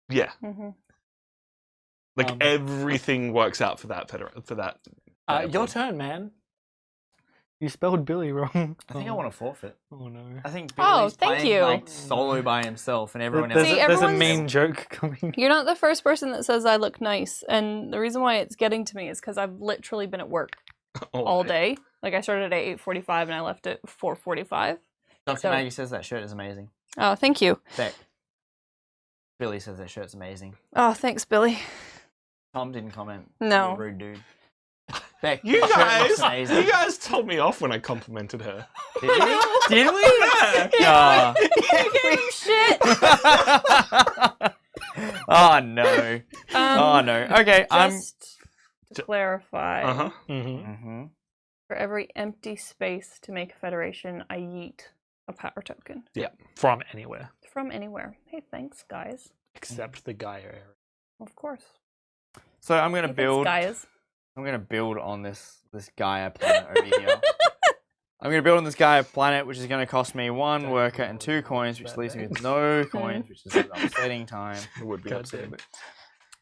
yeah. hmm Like Um, everything works out for that for that. Your turn, man. You spelled Billy wrong. I think I want to forfeit. Oh no. I think Oh, Billy's thank playing you. like solo by himself, and everyone There's, else. See, there's a everyone's- mean joke coming. You're not the first person that says I look nice, and the reason why it's getting to me is because I've literally been at work all day. Like I started at 8:45 and I left at 4:45. Dr. so- Maggie says that shirt is amazing. Oh, thank you. Beck. Billy says that shirt's amazing. Oh, thanks, Billy. Tom didn't comment. No. You're a rude dude. Beck, You your shirt looks guys, amazing. you guys told me off when I complimented her. Did we? Did we? Yeah. Shit. Oh no. Oh no. Okay, Just to clarify, Uh huh. Mm-hmm. Mm-hmm. for every empty space to make a federation, I yeet a power token From anywhere from anywhere. Hey, thanks, guys. except the Gaia area. Of course. So I'm gonna Hey, build. thanks, guys. I'm gonna build on this Gaia planet over here. I'm gonna build on this Gaia planet, which is gonna cost me 1 worker and 2 coins, which leaves me with no coins, which is an upsetting time. It would be God upsetting. damn it.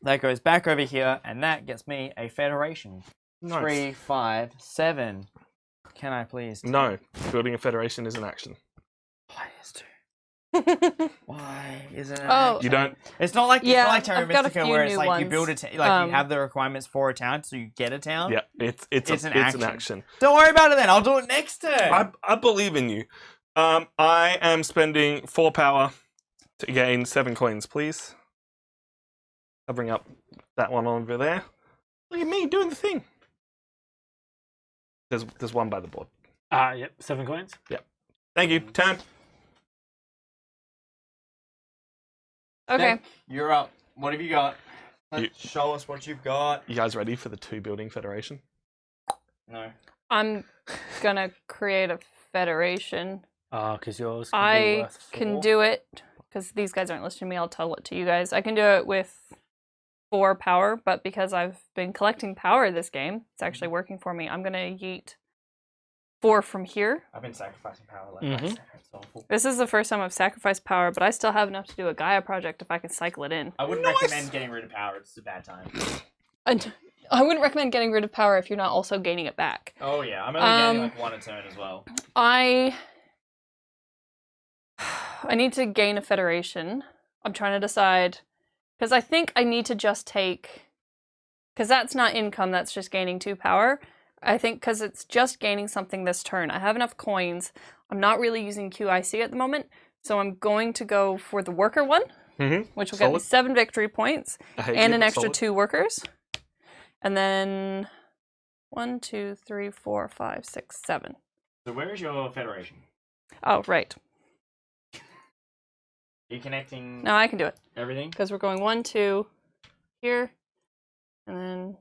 That goes back over here, and that gets me a federation. Nice. 3, 5, 7. Can I please? No, building a federation is an action. Why is 2? Why is it? Oh. You don't. It's not like Yeah, it's not like Terra I've got a Mystica few where it's new like you ones. build like you Um, have the requirements for a town, so you get a town. Yeah, it's It's an an action. action. Don't worry about it then. I'll do it next turn. I believe in you. I am spending 4 power to gain 7 coins, please. I'll bring up that one over there. Look at me doing the thing. There's one by the board. Yep, 7 coins. Thank you. Turn. Okay. You're up. What have you got? Show us what you've got. You guys ready for the 2-building federation? No. I'm gonna create a federation. Because yours can be I worth 4. can do it because these guys aren't listening to me. I'll tell it to you guys. I can do it with 4 power, but because I've been collecting power this game, it's actually working for me. I'm gonna yeet 4 from here. I've been sacrificing power like that. It's awful. This is the first time I've sacrificed power, but I still have enough to do a Gaia project if I can cycle it in. I wouldn't recommend getting rid of power. It's a bad time. And I wouldn't recommend getting rid of power if you're not also gaining it back. Oh yeah, I'm only getting like 1 a turn as well. I need to gain a federation. I'm trying to decide because I think I need to just take because that's not income. That's just gaining 2 power. I think because it's just gaining something this turn. I have enough coins. I'm not really using QIC at the moment, so I'm going to go for the worker one, which will get me 7 victory points and an extra 2 workers. And then 1, 2, 3, 4, 5, 6, 7. So where is your federation? Oh, right. Are you connecting No, I can do it. everything? Because we're going 1, 2 here, and then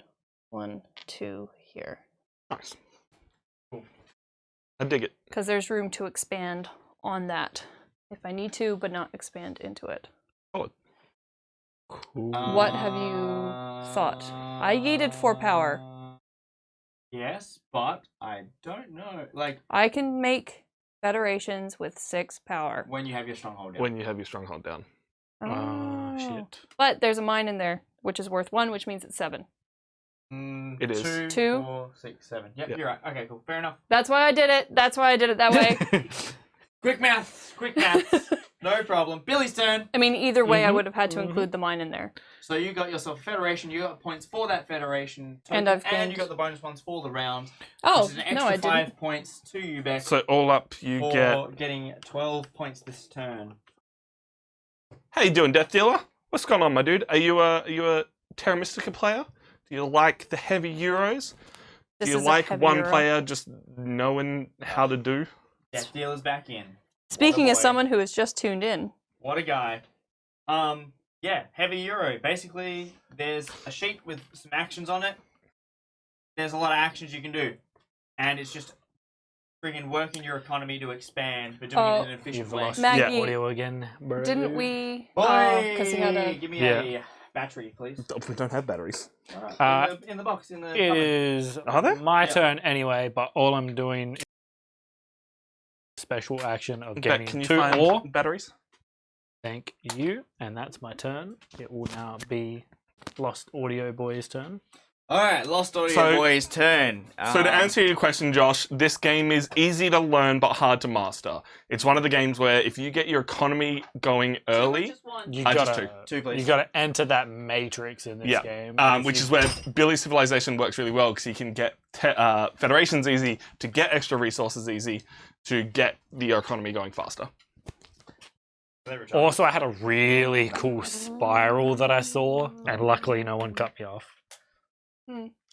1, 2 here. Nice. Cool. I dig it. Because there's room to expand on that if I need to, but not expand into it. Cool. What have you thought? I yeeted 4 power. Yes, but I don't know. Like I can make federations with 6 power. when you have your stronghold down. When you have your stronghold down. Oh, shit. But there's a mine in there, which is worth 1, which means it's 7. It is. 2, 2. 4, 6, 7. Yep, Yep. you're right. Okay, cool. Fair enough. That's why I did it. That's why I did it that way. Quick maths. Quick maths. No problem. Billy's turn. I mean, either way, I would have had to include the mine in there. So you got yourself a federation. You got points for that federation. And I've you gained- got the bonus ones for the round. Oh, Which is an extra no, I 5 didn't. points to you, Beck, So all up, you for get. getting 12 points this turn. How you doing, Death Dealer? What's going on, my dude? Are you a Terra Mystica player? Do you like the heavy euros? This Do you is a like heavy one euro. player just knowing how to do? Death Dealer's back in. Speaking What a as boy. someone who has just tuned in, What a guy. Yeah, heavy euro. Basically, there's a sheet with some actions on it. There's a lot of actions you can do. And it's just friggin' working your economy to expand, but doing it in an efficient You've way. lost Maggie, the audio again, bro. didn't we? Boy! Because he had a. Give me Yeah. a battery, please. We don't have batteries. Alright, in the box, in the It cupboard. is Are there? my Yeah. turn anyway, but all I'm doing is special action of Beck, gaining can you 2 find ore. batteries? Thank you, and that's my turn. It will now be Lost Audio Boy's turn. Alright, Lost Audio So- Boy's turn. So to answer your question, Josh, this game is easy to learn but hard to master. It's one of the games where if you get your economy going early, You just gotta, two, please. you gotta enter that matrix in this Yeah, game. and if which you- is where Billy's Civilization works really well because you can get federations easy, to get extra resources easy, to get the economy going faster. Also, I had a really cool spiral that I saw, and luckily no one cut me off.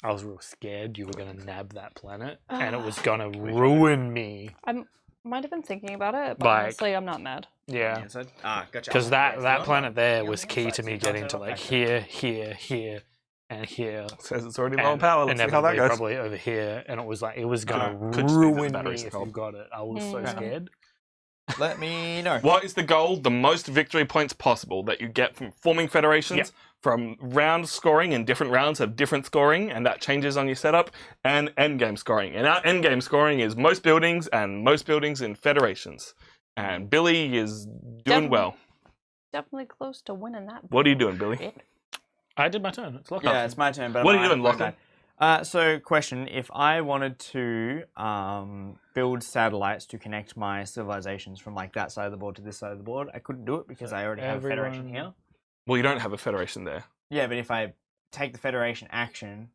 I was real scared you were going to nab that planet, and it was going to ruin me. I might have been thinking about it, but Like- honestly, I'm not mad. Yeah. Yeah, so, gotcha. Because that Yeah, planet there Yeah, was on key the to me sides, getting don't to tell like the here, here, and here. Says it's already And low power. Let's see how that inevitably goes. probably over here, and it was like it was gonna could just be that the ruin me batteries if are you cold. got it. I was so Mhm. scared. Let me know. What is the goal? The most victory points possible that you get from forming federations, from round scoring, and different rounds have different scoring, and that changes on your setup, and endgame scoring. And our endgame scoring is most buildings and most buildings in federations. And Billy is doing well. Definitely close to winning that. What are you doing, Billy? bit. I did my turn. It's locked Yeah, up. it's my turn. But What I'm are you doing, behind. Lachlan? So, question: if I wanted to build satellites to connect my civilizations from like that side of the board to this side of the board, I couldn't do it because I already have a federation everyone- here. Well, you don't have a federation there. Yeah, but if I take the federation action,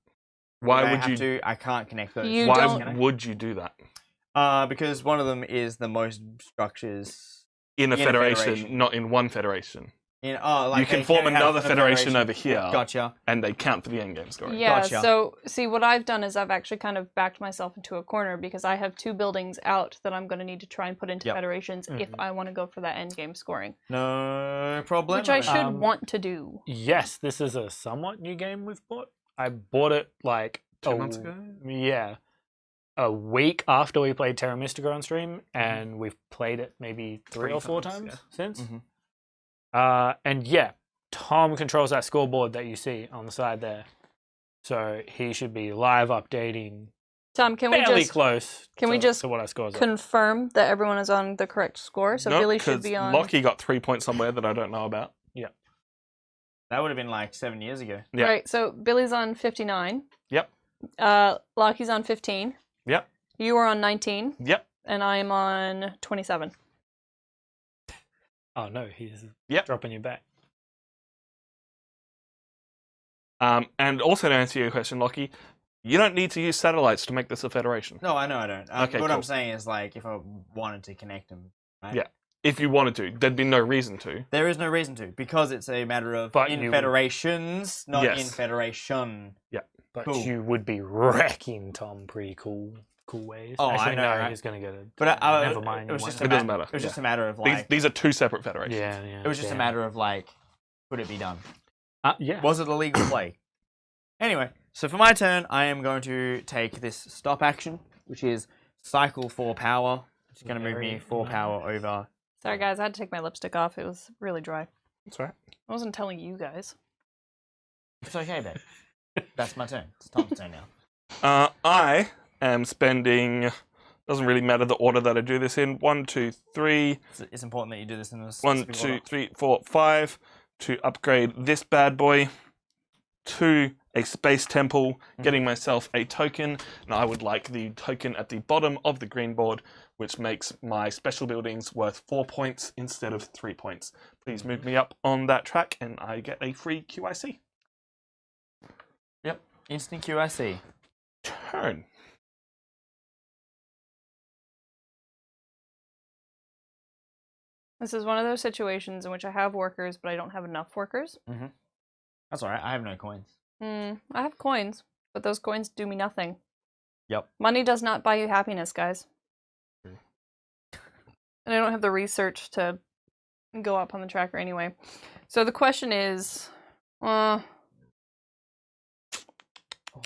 Why I would have you? to? I can't connect those. You Why don't- would you do that Because one of them is the most structures. in a In a federation, federation. not in one federation? Like you can they form have another a federation over here, Gotcha. and they count for the endgame scoring. Yeah, Gotcha. so see what I've done is I've actually kind of backed myself into a corner because I have 2 buildings out that I'm going to need to try and put into Yep. federations if I want to go for that end game scoring. No problem. Which I should want to do. Yes, this is a somewhat new game we've bought. I bought it like 2 months ago? Yeah. A week after we played Terra Mystica on stream, and we've played it maybe 3 or 4 times since. And yeah, Tom controls that scoreboard that you see on the side there. So he should be live updating Tom, can fairly we just close to what our scores are. confirm that everyone is on the correct score? So Billy should be on. Lockie got 3 points somewhere that I don't know about. That would have been like 7 years ago. Yeah. Right, so Billy's on 59. Yep. Lockie's on 15. Yep. You are on 19. Yep. And I am on 27. Oh no, he's dropping you back. And also to answer your question, Lockie, you don't need to use satellites to make this a federation. No, I know I don't. Okay, what cool. I'm saying is, like, if I wanted to connect them, right? Yeah. If you wanted to, there'd be no reason to. There is no reason to, because it's a matter of But in you- federations, not in Yes. federation. But Cool. you would be wrecking Tom pretty cool ways. Oh, I Actually, know, no, right? he's gonna get it. But never mind. It was you just won't. It doesn't matter. It was just Yeah. a matter of like. These are 2 separate federations. Yeah. It was just a matter of like, could it be done? Yeah. Was it a legal play? Anyway, so for my turn, I am going to take this stop action, which is cycle 4 power. It's going to move me 4 power over. Sorry, guys, I had to take my lipstick off. It was really dry. That's right. I wasn't telling you guys. It's okay, babe. That's my turn. It's Tom's turn now. I am spending. Doesn't really matter the order that I do this in. 1, 2, 3. It's important that you do this in this. 1, 2, 3, 4, 5 to upgrade this bad boy to a space temple, getting myself a token. And I would like the token at the bottom of the green board, which makes my special buildings worth 4 points instead of 3 points. Please move me up on that track, and I get a free QIC. Yep. Instant QIC. Turn. This is one of those situations in which I have workers, but I don't have enough workers. That's alright. I have no coins. I have coins, but those coins do me nothing. Yep. Money does not buy you happiness, guys. And I don't have the research to go up on the tracker anyway. So the question is, Oh,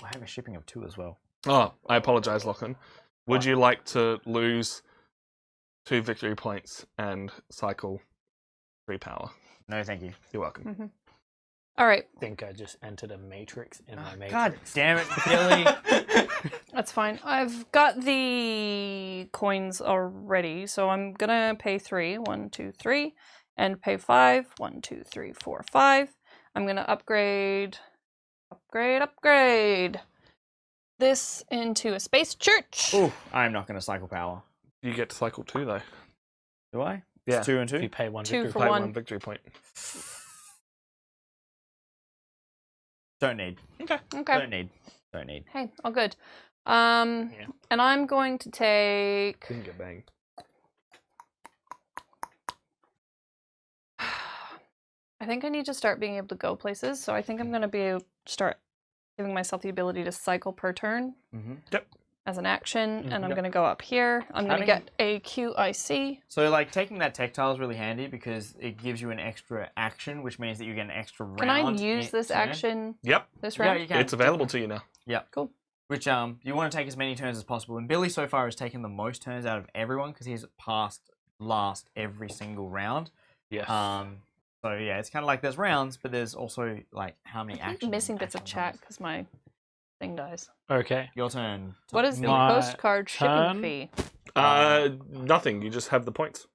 I have a shipping of 2 as well. Oh, I apologize, Lachlan. Would you like to lose 2 victory points and cycle 3 power? No, thank you. You're welcome. all right, I think I just entered a matrix in my matrix. God damn it, Billy. that's fine. I've got the coins already, so I'm gonna pay 3. 1, 2, 3, and pay 5. 1, 2, 3, 4, 5. I'm gonna upgrade this into a space church. Ooh, I'm not going to cycle power. You get to cycle 2, though. Do I? Yeah. It's 2 and If 2? you pay 1 2 victory for Play one. 1 victory point. Don't need. Okay. Don't need. Don't need. Hey, all good. And I'm going to take. Didn't get banged. I think I need to start being able to go places, so I think I'm going to be able to start giving myself the ability to cycle per turn Yep. as an action, and I'm Yep. going to go up here. I'm going to get a QIC. So, like, taking that tech tile is really handy because it gives you an extra action, which means that you get an extra round. Can I use in this turn. action Yep. this Yeah, round? you can. It's available to you now. Yeah. Cool. Which, you want to take as many turns as possible. And Billy so far has taken the most turns out of everyone because he's passed last every single round. Yes. So, yeah, it's kind of like there's rounds, but there's also, like, how many I actions. keep missing bits of actual chat rounds. because my thing dies. Okay. Your turn. What is the Billy. My postcard shipping turn? fee? Nothing. You just have the points.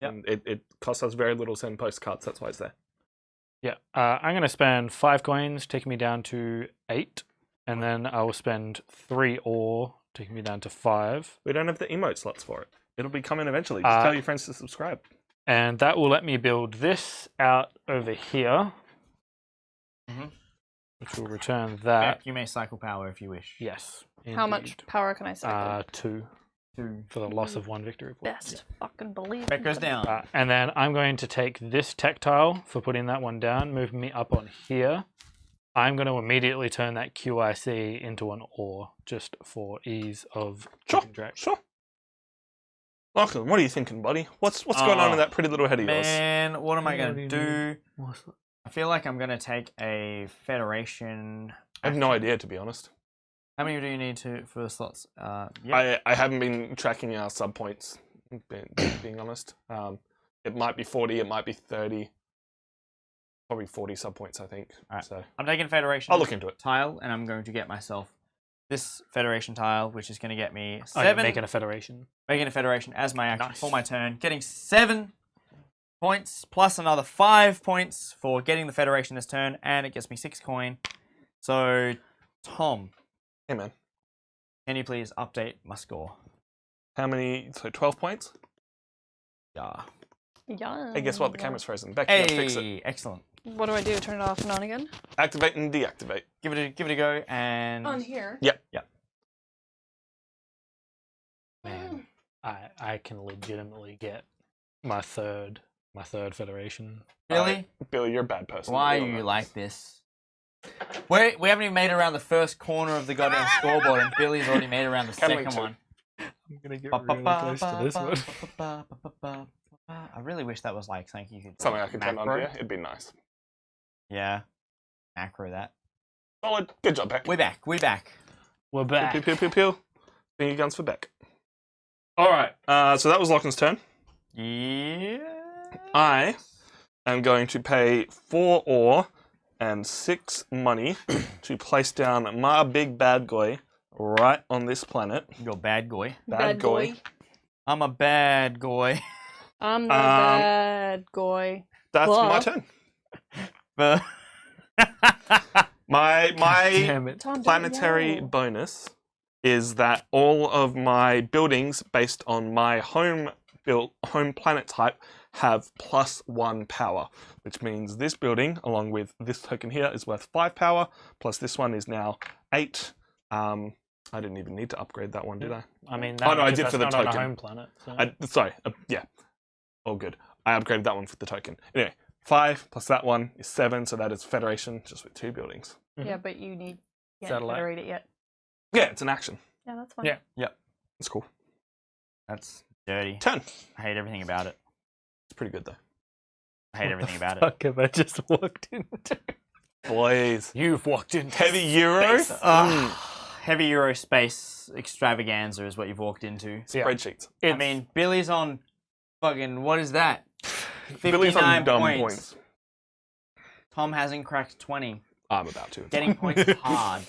Yep. And it costs us very little to send postcards. That's why it's there. Yeah. I'm going to spend 5 coins, taking me down to 8. And then I will spend 3 ore, taking me down to 5. We don't have the emote slots for it. It'll be coming eventually. Just tell your friends to subscribe. And that will let me build this out over here. Which will return that. You may cycle power if you wish. Yes. How much indeed. power can I cycle? 2. 2. for the loss of 1 victory point. Best fucking believe. Beck goes down. And then I'm going to take this tactile for putting that one down, moving me up on here. I'm going to immediately turn that QIC into an ore, just for ease of keeping track. Sure. Lachlan, what are you thinking, buddy? What's going on in that pretty little head of yours? Man, what am I going to do? What's that? I feel like I'm going to take a Federation. I have no idea, to be honest. How many do you need for the slots? Yeah. I haven't been tracking our sub points, being honest. It might be 40, it might be 30. Probably 40 sub points, I think. Alright. So I'm taking Federation I'll look into it. tile, and I'm going to get myself this Federation tile, which is going to get me Oh, 7. you're making a federation. Making a Federation as my action Nice. for my turn. Getting 7 points, plus another 5 points for getting the Federation this turn, and it gets me 6 coin. So, Tom, Hey, man. can you please update my score? How many? So 12 points? Yeah. Yeah. Hey, guess what? The camera's frozen. Beck, you gotta fix it. Hey, excellent. What do I do? Turn it off and on again? Activate and deactivate. Give it a go, and On here. Man, I can legitimately get my third federation. Really? Billy, you're a bad person. Why We are all you know like this. this? We haven't even made it around the first corner of the goddamn scoreboard, and Billy's already made it around the Can we second too? one. I'm gonna get really close to this one. I really wish that was like something you could. Something I could turn on macro. here. It'd be nice. Yeah. Macro that. Solid. Good job, Beck. We back. We're Pew, back. pew, pew, pew, pew. Finger guns for Beck. All right. So that was Lachlan's turn. Yeah. I am going to pay 4 ore and 6 money to place down my big bad guy right on this planet. You're a bad guy. Bad guy. I'm a bad guy. I'm the bad guy. That's Well. my turn. But My Damn it. Tom, don't planetary yell. bonus is that all of my buildings based on my home planet type have +1 power, which means this building, along with this token here, is worth 5 power, plus this one is now 8. I didn't even need to upgrade that one, did I? I mean, Oh, no, I much did if for the that's not on token. a home planet. So. Sorry, yeah. All good. I upgraded that one for the token. Anyway, 5 plus that one is 7, so that is Federation, just with 2 buildings. Yeah, but you can't Satellite. federate it yet. Yeah, it's an action. Yeah, that's fine. Yeah. It's cool. that's dirty. 10. I hate everything about it. It's pretty good, though. I hate everything about it. Fuck have I just walked into? Boys. You've walked into Heavy Euro. Heavy Euro space extravaganza is what you've walked into. Yeah. Spreadsheets. I mean, Billy's on fucking, what is that? Billy's 59 on dumb points. points. Tom hasn't cracked 20. I'm about to. Getting points is hard.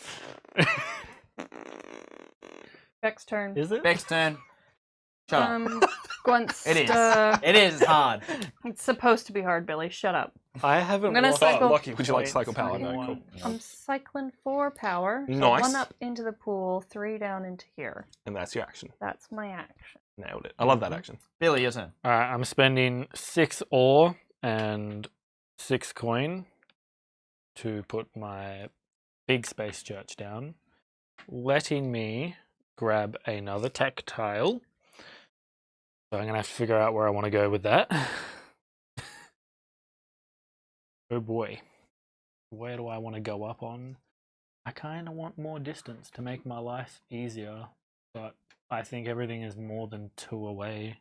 Beck's turn. Is it? Beck's turn. Shut up. Gwent's, It is. It is hard. It's supposed to be hard, Billy. Shut up. I haven't. I'm gonna lost cycle- Oh, Lucky, would you like points Cycle Power? in No, one. cool. I'm cycling 4 power. So Nice. 1 up into the pool, 3 down into here. And that's your action. That's my action. Nailed it. I love that action. Billy, your turn. All right, I'm spending 6 ore and 6 coin to put my big space church down, letting me grab another tactile. So I'm gonna have to figure out where I want to go with that. Oh boy, where do I want to go up on? I kind of want more distance to make my life easier, but I think everything is more than 2 away.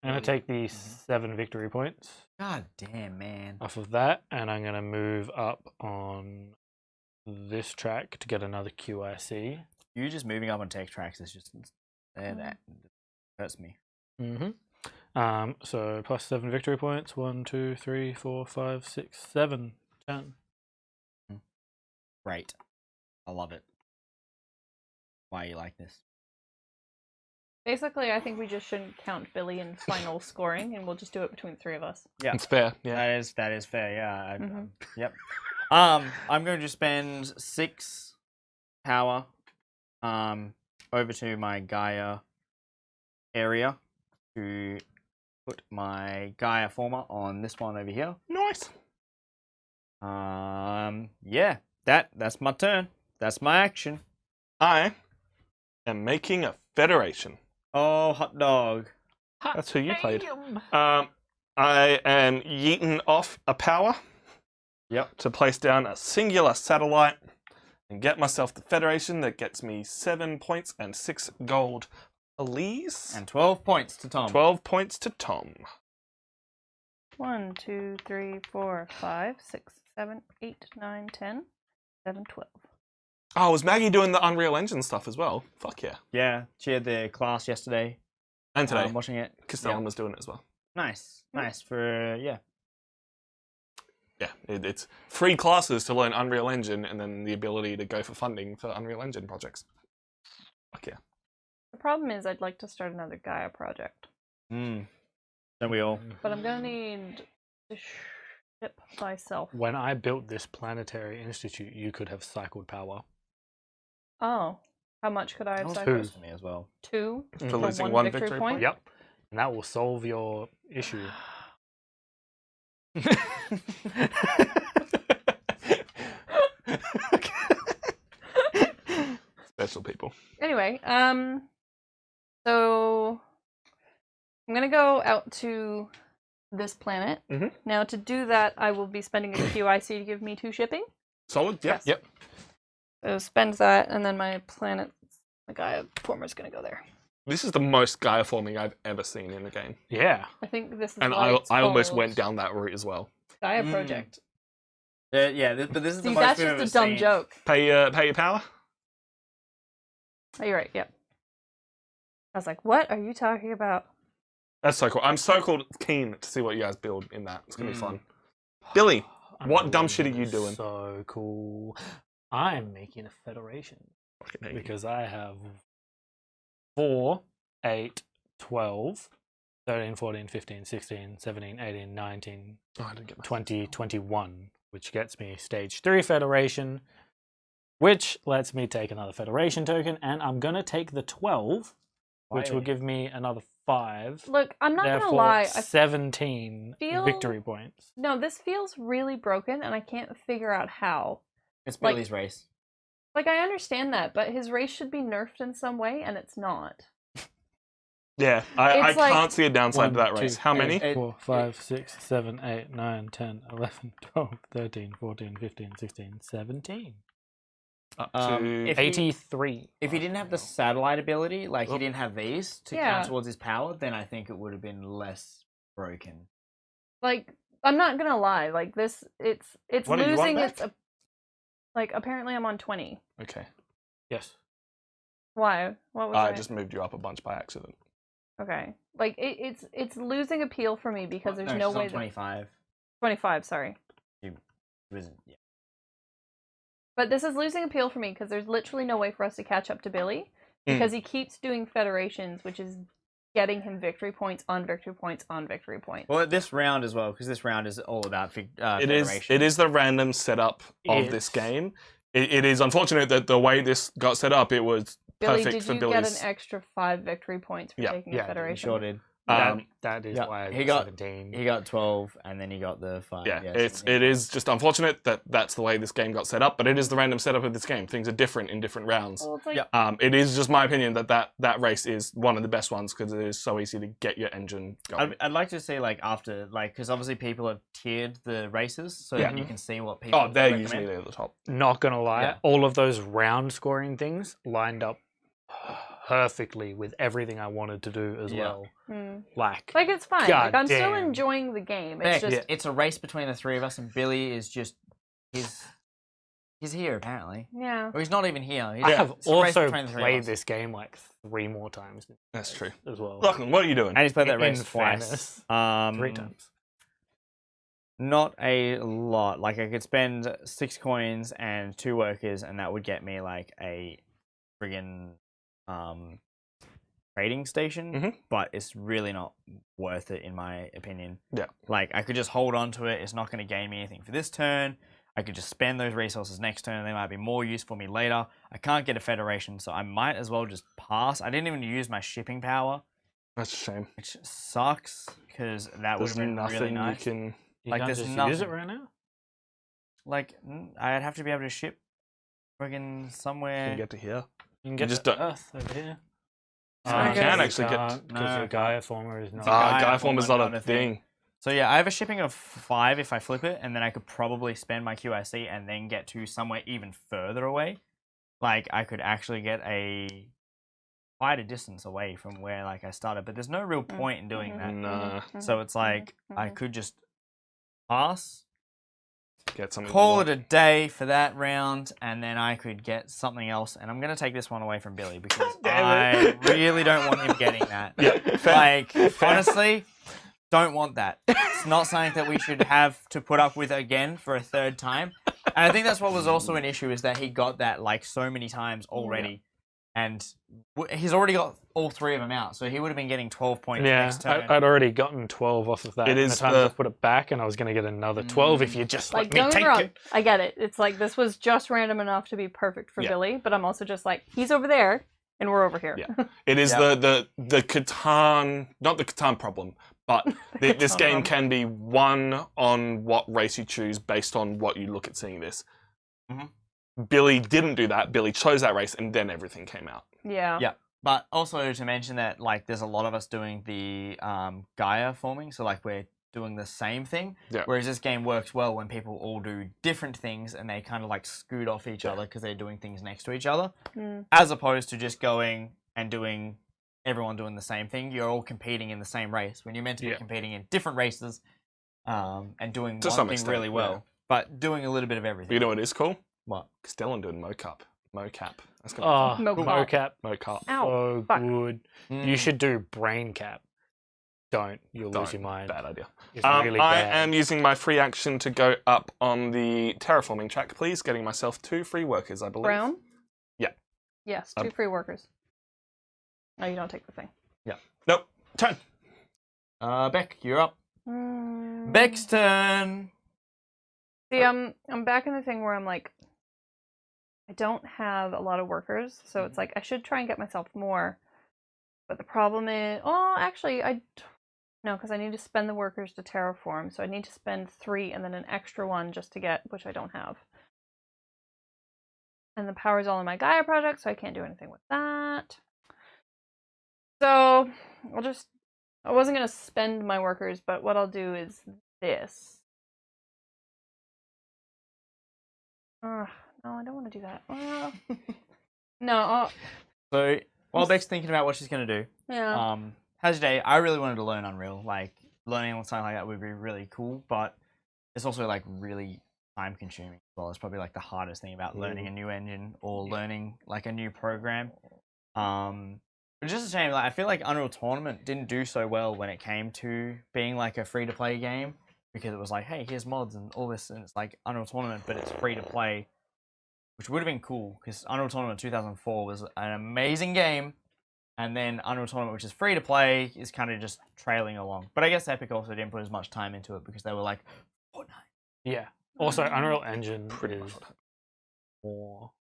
I'm going to take the 7 victory points God damn, man. off of that, and I'm going to move up on this track to get another QIC. You just moving up on tech tracks is just that hurts me. So plus 7 victory points. 1, 2, 3, 4, 5, 6, 7, 10. Great. I love it. Why you like this? Basically, I think we just shouldn't count Billy in final scoring, and we'll just do it between 3 of us. Yeah. It's fair. Yeah. That is fair. Yeah. Mhm. Yep. I'm going to spend 6 power over to my Gaia area to put my Gaia former on this one over here. Nice. Yeah, that's my turn. That's my action. I am making a federation. Oh, hot dog. That's who you played. I am yeeting off a power. Yep. To place down a singular satellite and get myself the federation that gets me 7 points and 6 gold. Please. And 12 points to Tom. 12 points to Tom. 1, 2, 3, 4, 5, 6, 7, 8, 9, 10, 11, 12. Oh, was Maggie doing the Unreal Engine stuff as well? Fuck yeah. Yeah, she had the class yesterday. And today. I'm watching it. Castellan was doing it as well. Nice. Nice for, yeah. Yeah, it's free classes to learn Unreal Engine and then the ability to go for funding for Unreal Engine projects. Fuck yeah. The problem is I'd like to start another Gaia project. Don't we all? But I'm going to need to ship myself. When I built this planetary institute, you could have cycled power. Oh. How much could I have That was cycled? close to me as well. 2 For losing one victory point? Yep. And that will solve your issue. Special people. Anyway, so I'm gonna go out to this planet. Mhm. Now to do that, I will be spending a QIC to give me 2 shipping. Solid? Yeah. Yes. Yep. So spend that, and then my planet, the Gaia former's gonna go there. This is the most Gaia forming I've ever seen in the game. Yeah. I think this is And why it's I almost called went down that route as well. Gaia Project. Yeah, but this is the See, most that's we've just ever a dumb seen. joke. Pay your power? Oh, you're right. Yep. I was like, "What are you talking about?" That's so cool. I'm so keen to see what you guys build in that. It's going to be fun. Billy, what dumb shit are you doing? So cool. I'm making a federation because I have 4, 8, 12, 13, 14, 15, 16, 17, 18, 19, Oh, I didn't get my 20, 21, which gets me stage 3 federation, which lets me take another federation token, and I'm going to take the 12, which will give me another 5. Look, I'm not gonna Therefore, lie. I 17 feel- victory points. No, this feels really broken, and I can't figure out how. It's Like- Billy's race. Like, I understand that, but his race should be nerfed in some way, and it's not. Yeah, I It's like- can't see a downside to 1, that race. 2, How many? 4, 5, 6, 7, 8, 9, 10, 11, 12, 13, 14, 15, 16, 17. Up Um, to... if he- 83. If he didn't have the satellite ability, like he Oh. didn't have these to Yeah. count towards his power, then I think it would have been less broken. Like, I'm not gonna lie. Like, this, it's What do you want losing back? its. Like, apparently, I'm on 20. Okay. Yes. Why? What was I just moved you up a bunch by accident. Okay. Like, it's losing appeal for me because there's no she's way on that 25. 25. Sorry. It wasn't. Yeah. But this is losing appeal for me because there's literally no way for us to catch up to Billy because he keeps doing federations, which is getting him victory points on victory points on victory points. Well, this round as well, because this round is all about It federation. is the random setup of this game. It is unfortunate that the way this got set up, it was Billy, perfect did for you Billy's. get an extra 5 victory points for Yeah. taking Yeah, a he federation? Sure did. That is yeah, why I he got got- 17. He got 12, and then he got the 5. Yeah, Yeah, it is just unfortunate that that's the way this game got set up, but it is the random setup of this game. Things are different in different rounds. Well, it's like, Yeah. It is just my opinion that race is one of the best ones because it is so easy to get your engine going. I'd like to see, like, after, like, because obviously people have tiered the races so that you can see what people Oh, they're recommend. usually at the top. Not gonna lie, Yeah. all of those round scoring things lined up perfectly with everything I wanted to do as Yeah. well. like it's fine. God Like, I'm still damn. enjoying the game. Beck, It's just, it's a race between the three of us, and Billy is just he's here apparently, yeah. or he's not even here. He's, I have it's a race also between the three of played us. this game like 3 more times That's true. as well. Lachlan, what are you doing? and he's played that In race twice. fairness, 3 times. Not a lot. Like I could spend 6 coins and 2 workers, and that would get me like a friggin' trading station. Mhm. But it's really not worth it in my opinion. Yeah. Like I could just hold on to it. It's not going to gain me anything for this turn. I could just spend those resources next turn. They might be more use for me later. I can't get a federation, so I might as well just pass. I didn't even use my shipping power, That's a shame. which sucks because that would There's have been nothing really nice. you can. You Like, can't there's just use nothing. it right now? Like, I'd have to be able to ship friggin' You somewhere. can get to here. You can get just to don't- Earth over here. You can actually get... because No. your Gaia former is not. Gaia Gaia form is form, not not a a thing. thing. So yeah, I have a shipping of 5 if I flip it, and then I could probably spend my QIC and then get to somewhere even further away. Like, I could actually get quite a distance away from where like I started, but there's no real point in doing that. Nah. So it's like I could just pass, Get something. call it a day for that round, and then I could get something else. And I'm gonna take this one away from Billy because I really don't want him getting that. Yeah. Like, honestly, don't want that. It's not something that we should have to put up with again for a third time. And I think that's what was also an issue, is that he got that like so many times already. And he's already got all 3 of them out, so he would have been getting 12 points next turn. I'd already gotten 12 off of that. It is the time the- to put it back, and I was going to get another 12 if you just Like, let me don't get me take wrong. it. I get it. It's like this was just random enough to be perfect for Yeah. Billy, but I'm also just like, he's over there and we're over here. Yeah. It is the Catan, not the Catan problem, but this Catan game problem. can be won on what race you choose based on what you look at seeing this. Billy didn't do that. Billy chose that race, and then everything came out. Yeah. Yeah. But also to mention that like there's a lot of us doing the Gaia forming, so like we're doing the same thing. Yeah. Whereas this game works well when people all do different things and they kind of like scoot off each other because they're doing things next to each other, as opposed to just going and doing everyone doing the same thing. You're all competing in the same race when you're meant to be competing in different races and doing To one some thing extent, really well, but doing a little bit of But everything. you know what is cool? What? Castellan doing mocap. That's gonna Oh, Mocap. mocap. mocap. Ow. So fuck. good. You should do brain cap. Don't. You'll lose Don't. your mind. Bad idea. It's really I bad. am using my free action to go up on the terraforming track, please. Getting myself 2 free workers, I believe. Brown? Yeah. Yes, 2 free workers. Oh, you don't take the thing. Nope. Turn. Beck, you're up. Mm. Beck's turn. See, I'm back in the thing where I'm like, I don't have a lot of workers, so it's like I should try and get myself more. But the problem is, actually, no, because I need to spend the workers to terraform, so I need to spend 3 and then an extra one just to get, which I don't have. And the power's all in my Gaia project, so I can't do anything with that. So I wasn't gonna spend my workers, but what I'll do is this. No, I don't want to do that. No. So while Beck's thinking about what she's gonna do, Yeah. how's your day? I really wanted to learn Unreal. Like learning something like that would be really cool, but it's also like really time consuming as well. It's probably like the hardest thing about learning a new engine or learning like a new program. It's just a shame. Like I feel like Unreal Tournament didn't do so well when it came to being like a free to play game, because it was like, hey, here's mods and all this, and it's like Unreal Tournament, but it's free to play, which would have been cool because Unreal Tournament 2004 was an amazing game, and then Unreal Tournament, which is free to play, is kind of just trailing along. But I guess Epic also didn't put as much time into it because they were like, Fortnite. Yeah. Also, Unreal Engine Pretty is much. more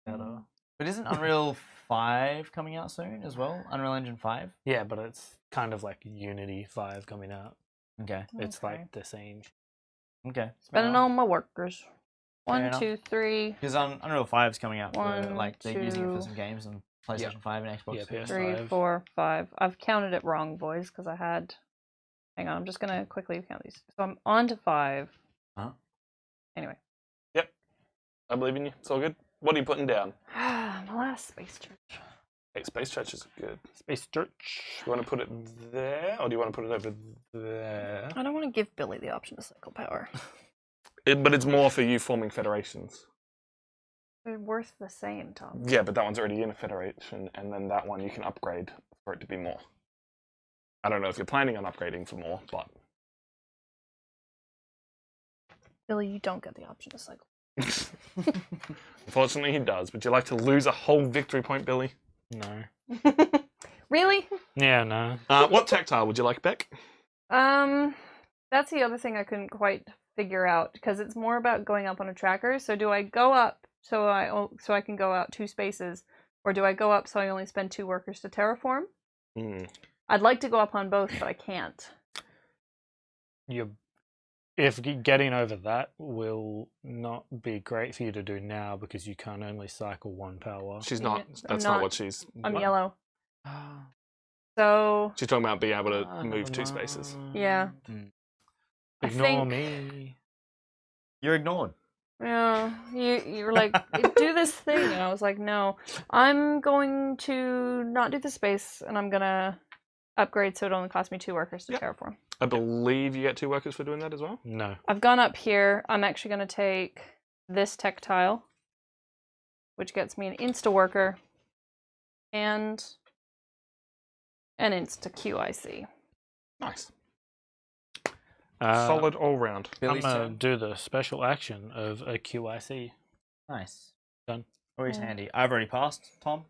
better. But isn't Unreal 5 coming out soon as well? Unreal Engine 5? Yeah, but it's kind of like Unity 5 coming out. Okay. It's Okay. like the same. Okay. Spending all my workers. Fair 1, enough. 2, 3, Because Unreal 5 is coming out for, 1, like, they're using it for 2. some games on PlayStation 5 and Xbox. Yeah, PS5. 3, 4, 5. I've counted it wrong, boys, because I had. Hang on, I'm just gonna quickly count these. So I'm on to 5. Uh-huh. Anyway. I believe in you. It's all good. What are you putting down? My last space church. Hey, Space Church is good. Space Church. You want to put it there, or do you want to put it over there? I don't want to give Billy the option to cycle power. But it's more for you forming federations. They're worth the same, Tom. Yeah, but that one's already in a federation, and then that one you can upgrade for it to be more. I don't know if you're planning on upgrading for more, but... Billy, you don't get the option to cycle. Unfortunately, he does. Would you like to lose a whole victory point, Billy? No. Really? Yeah, no. What tactile would you like, Beck? That's the other thing I couldn't quite figure out, because it's more about going up on a tracker. So do I go up so I can go out 2 spaces, or do I go up so I only spend 2 workers to terraform? I'd like to go up on both, but I can't. If if getting over that will not be great for you to do now because you can only cycle 1 power. She's Yeah, not. I'm That's not- not what she's. I'm what? yellow. So She's talking about being able to Ah, move never 2 spaces. yeah. I Ignore think- me. You're ignored. Yeah, you were like, do this thing, and I was like, no, I'm going to not do the space, and I'm gonna upgrade so it only costs me 2 workers to Yep. terraform. I believe you get 2 workers for doing that as well. No. I've gone up here. I'm actually gonna take this tech tile, which gets me an insta worker and an insta QIC. Nice. Uh, Solid all round. I'm Billy's gonna turn. do the special action of a QIC. Nice. Done. Always Yeah. handy. I've already passed, Tom.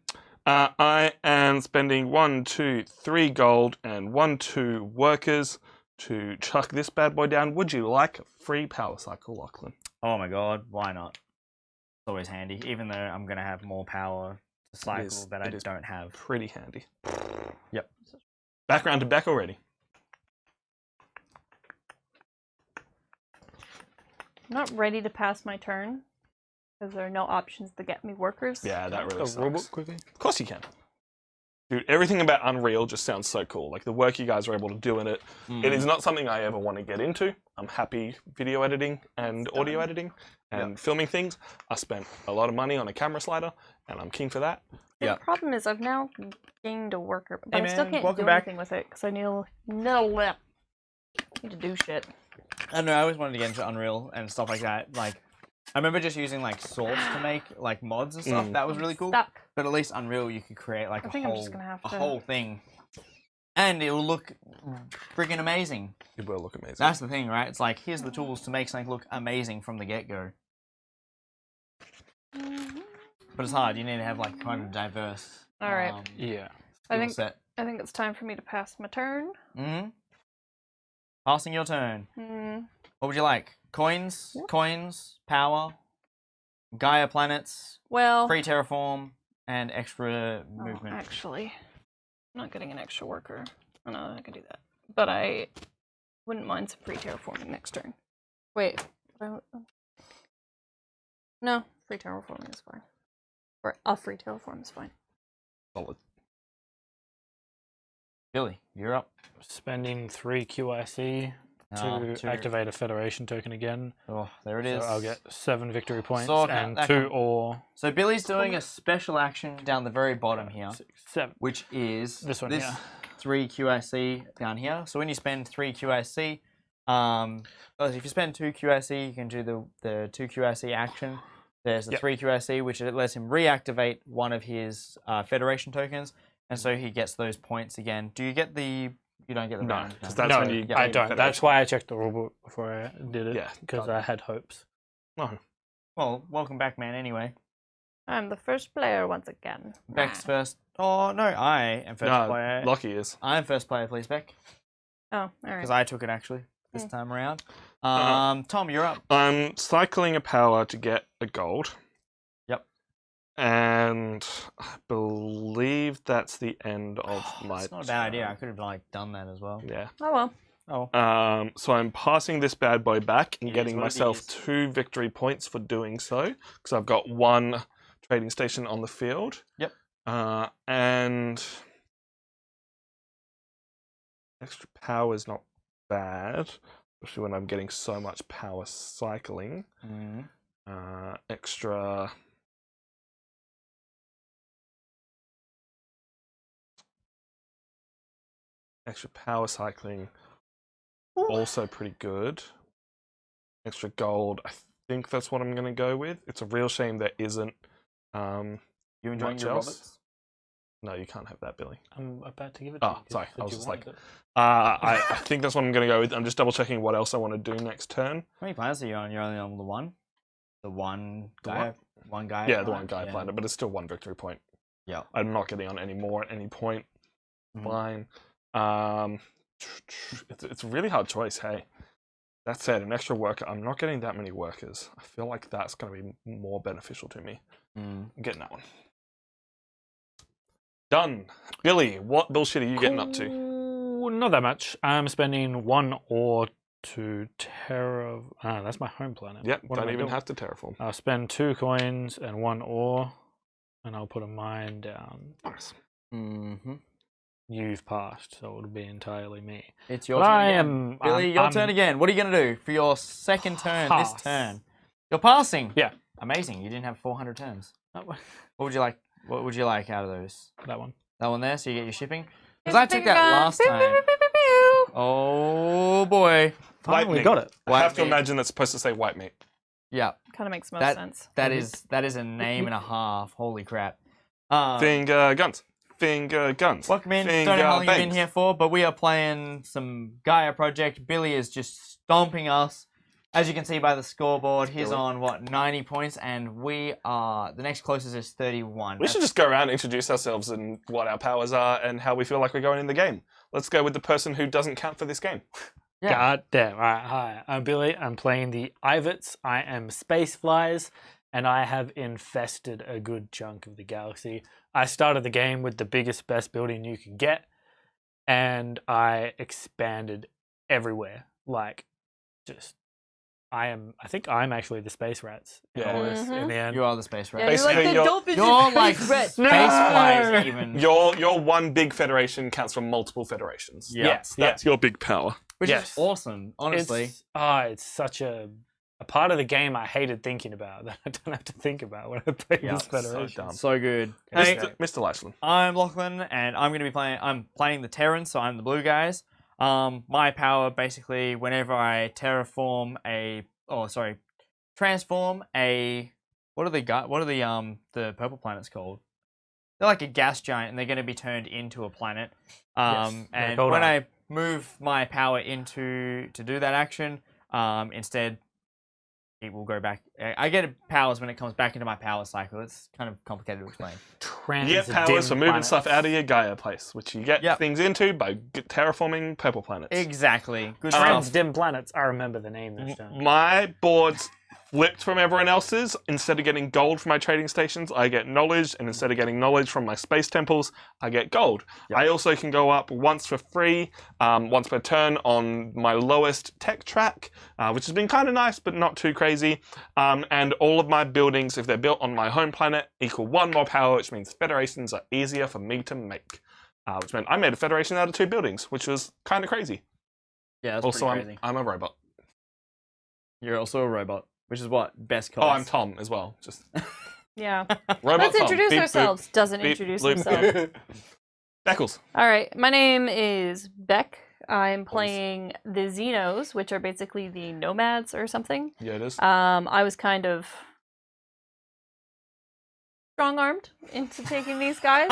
I am spending 1, 2, 3 gold and 1, 2 workers to chuck this bad boy down. Would you like a free power cycle, Lachlan? Oh my god, why not? It's always handy, even though I'm going to have more power to cycle is- that I it is. don't have. Pretty handy. Yep. Background to back already. I'm not ready to pass my turn because there are no options to get me workers. Yeah, that really A sucks. robot quickly. Of course you can. Dude, everything about Unreal just sounds so cool. Like the work you guys are able to do in it. It is not something I ever want to get into. I'm happy video editing and audio editing and filming things. I spent a lot of money on a camera slider and I'm keen for that. The Yeah. problem is I've now gained a worker, but Hey, I still man, can't welcome do back. anything with it because I need to do shit. I don't know, I always wanted to get into Unreal and stuff like that. Like, I remember just using like Source to make like mods and stuff. That was really cool. Stuck. But at least Unreal, you could create like I a think I'm whole, just gonna have a to- whole thing, and it will look friggin' amazing. It will look amazing. That's the thing, right? It's like here's the tools to make something look amazing from the get-go. But it's hard. You need to have like kind of diverse. All right. Yeah. I skill think set. I think it's time for me to pass my turn. Mm-hmm. Passing your turn. Hmm. What would you like? Coins, Yep. coins, power, Gaia planets, Well, free terraform, and extra oh, movement. actually, I'm not getting an extra worker. Oh, no, I can do that. But I wouldn't mind some free terraforming next turn. Wait. No, free terraforming is fine. Or a free terraform is fine. Solid. Billy, you're up. Spending 3 QIC Oh, to activate a Federation token again. Oh, there it So is. I'll get 7 victory points So and that 2 can- or So Billy's doing a special action down the very bottom here, 6, 7. which is This one here. 3 QIC down here. So when you spend 3 QIC, if you spend 2 QIC, you can do the 2 QIC action. There's the Yep. 3 QIC, which it lets him reactivate one of his Federation tokens, and so he gets those points again. Do you get the? You don't get the No, round. because that's No, when you. I gain don't. That's Federation. why I checked the rulebook before I did it. Yeah, Because I had hopes. No. Well, welcome back, man. Anyway, I'm the first player once again. Beck's first. Oh no, I am first No, player. Lockie is. I'm first player, please, Beck, Oh, all right. because I took it actually this Mm. time around. Uh-huh. Tom, you're up. I'm cycling a power to get a gold. Yep. And I believe that's the end of my. It's not a bad idea. I turn. could have like done that as well. Yeah. Oh well. Oh, So I'm passing this bad boy back and It is getting what it myself is. 2 victory points for doing so, because I've got 1 trading station on the field. Yep. And extra power is not bad, especially when I'm getting so much power cycling. mm. Extra. Extra power cycling, also pretty good. Extra gold, I think that's what I'm going to go with. It's a real shame there isn't. You enjoying Much your else? Roberts? No, you can't have that, Billy. I'm about to give it to you. Oh, 'cause sorry. you said I was you just like, wanted it. I think that's what I'm going to go with. I'm just double checking what else I want to do next turn. How many planets are you on? You're only on the one. The one The guy. One guy. Yeah, the one guy Yeah. planet, but it's still 1 victory point. Yeah. I'm not getting on any more at any point. Mhm. Fine. It's a really hard choice, hey. That said, an extra worker, I'm not getting that many workers. I feel like that's going to be more beneficial to me. Mm. I'm getting that one. Done. Billy, what bullshit are you getting up to? Ooh, not that much. I'm spending 1 ore to terra. That's my home planet. Yep, What am don't I even doing? have to terraform. I'll spend 2 coins and 1 ore, and I'll put a mine down. Nice. Mm-hmm. You've passed, so it'll be entirely me. It's your But turn I again. am Billy, your turn again. What are you going to do for your second turn this Pass. turn? You're passing. Yeah. Amazing. You didn't have 400 turns. That one. What would you like? What would you like out of those? That one. That one there, so you get your shipping. Because Here's I the took finger that gun. last Pew, time. pew, pew, pew, pew. Oh boy. Finally meat. got it. I have to White meat. imagine it's supposed to say white meat. Yeah. Kind of makes most That- sense. That is a name and a half. Holy crap. Finger guns. Finger guns. Welcome in. Finger Don't know how long you've been bangs. here for, but we are playing some Gaia project. Billy is just stomping us. As you can see by the scoreboard, he's Billy. on, 90 points, and we are, the next closest is 31. We should just go around and introduce ourselves and what our powers are and how we feel like we're going in the game. Let's go with the person who doesn't count for this game. Yeah. God damn. All right, hi. I'm Billy. I'm playing the Ivets. I am space flies, and I have infested a good chunk of the galaxy. I started the game with the biggest, best building you can get, and I expanded everywhere. Like, just, I think I'm actually the space rats in all this in the end. You are the space rat. Yeah, you're like Basically, the you're- dolphins You're and like space space rats. flies even. Your one big federation counts for multiple federations. Yeah. Yes, That's your big power. Which Yes. is awesome, honestly. It's such a part of the game I hated thinking about that I don't have to think about when I play Yeah, this so federation. dumb. So good. Hey, Mr. Lachlan. I'm Lachlan, and I'm going to be playing the Terrans, so I'm the blue guys. My power, basically, whenever I transform a, what are the purple planets called? They're like a gas giant, and they're going to be turned into a planet. Yes, they're And called when that. I move my power to do that action, instead, it will go back. I get powers when it comes back into my power cycle. It's kind of complicated to explain. You get powers for moving stuff out of your Gaia place, which you get Yep. things into by terraforming purple planets. Exactly. Good Trans stuff. dim planets. I remember the name this time. My board's flipped from everyone else's. Instead of getting gold from my trading stations, I get knowledge, and instead of getting knowledge from my space temples, I get gold. Yep. I also can go up once for free, once per turn on my lowest tech track, which has been kind of nice, but not too crazy. And all of my buildings, if they're built on my home planet, equal 1 more power, which means federations are easier for me to make. Which meant I made a federation out of 2 buildings, which was kind of crazy. Yeah, that's Also, pretty crazy. I'm a robot. You're also a robot, which is what? Best Oh, class. I'm Tom as well. Just Yeah. robot Let's Tom. introduce Beep, boop. ourselves. Doesn't beep, introduce bloop. himself. Beckles. All right. My name is Beck. I'm playing the Xenos, which are basically the nomads or something. Yeah, it is. I was kind of strong-armed into taking these guys.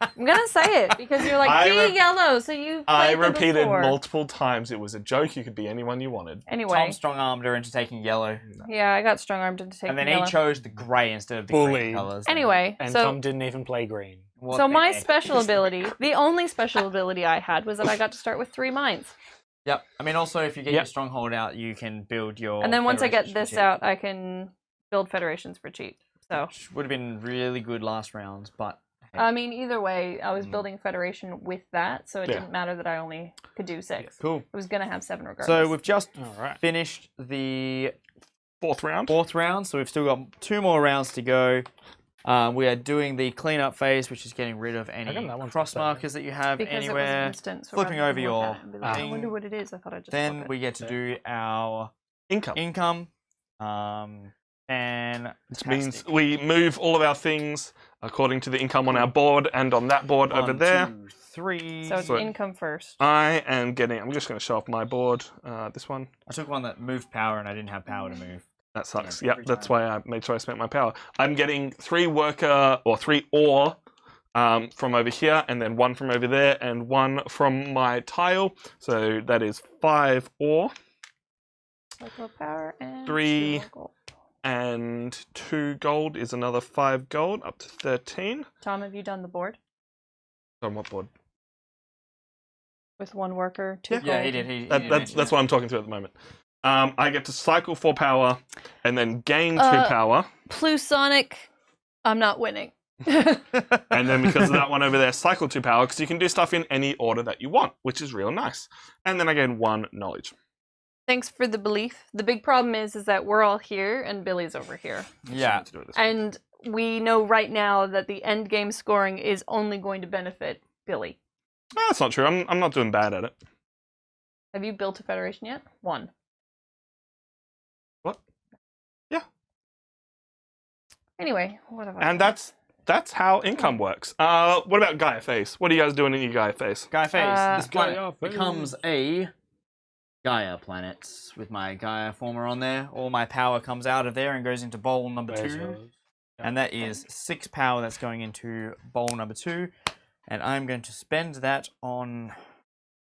I'm gonna say it because you're like, I be yellow, so you. I played them repeated before. multiple times. It was a joke. You could be anyone you wanted. Anyway, Tom strong-armed her into taking yellow, yeah, I got strong-armed into taking and then yellow. he chose the grey instead of the Bully. green colours. Anyway, And so Tom didn't even play green. What so the my heck? special ability, the only special ability I had was that I got to start with 3 mines, Yep. I mean, also, if you get Yep. your stronghold out, you can build your. and then once I get federations this for cheap, out, I can build federations for cheap. So. which would have been really good last rounds, but hey, I mean, either way, I was building a federation with that, so it Yeah. didn't matter that I only could do 6. cool. I was gonna have 7 regardless. So we've just All right. finished the 4th round. 4th round, so we've still got 2 more rounds to go. We are doing the cleanup phase, which is getting rid of any reckon that one's cross the same. markers that you have because it was anywhere. instant, so flipping rather over than your look at it and be like, I thing. wonder what it is. I thought I just. Then flip we it. get to do our Income. income. And Which means we move all of our things according to the income on our board and on that board over there. 1, 2, 3. So it's so- income first. I am getting. I'm just going to show off my board. This one. I took one that moved power, and I didn't have power to move. That sucks. Yeah, Yep, every that's time. why I made sure I spent my power. I'm getting 3 worker or 3 ore from over here, and then 1 from over there, and 1 from my tile. So that is 5 ore Local power and 3. 2 local. and 2 gold is another 5 gold, up to 13. Tom, have you done the board On what board? with 1 worker, 2 gold? Yeah, he did. He did That's mention what I'm talking to at the moment. I get to cycle 4 power and then gain 2 Uh, power. Plusonic, I'm not winning. And then because of that one over there, cycle 2 power, because you can do stuff in any order that you want, which is real nice. And then I gain 1 knowledge. Thanks for the belief. The big problem is that we're all here and Billy's over here. Yeah. And we know right now that the end game scoring is only going to benefit Billy. No, that's not true. I'm not doing bad at it. Have you built a federation yet? 1. What? Yeah. Anyway, what have I And done? that's how income works. What about Gaia Face? What are you guys doing in your Gaia Face? Gaia Face. This planet Gaia Face. becomes a Gaia planet with my Gaia former on there. All my power comes out of there and goes into bowl number 2. And that is 6 power that's going into bowl number 2. And I'm going to spend that on...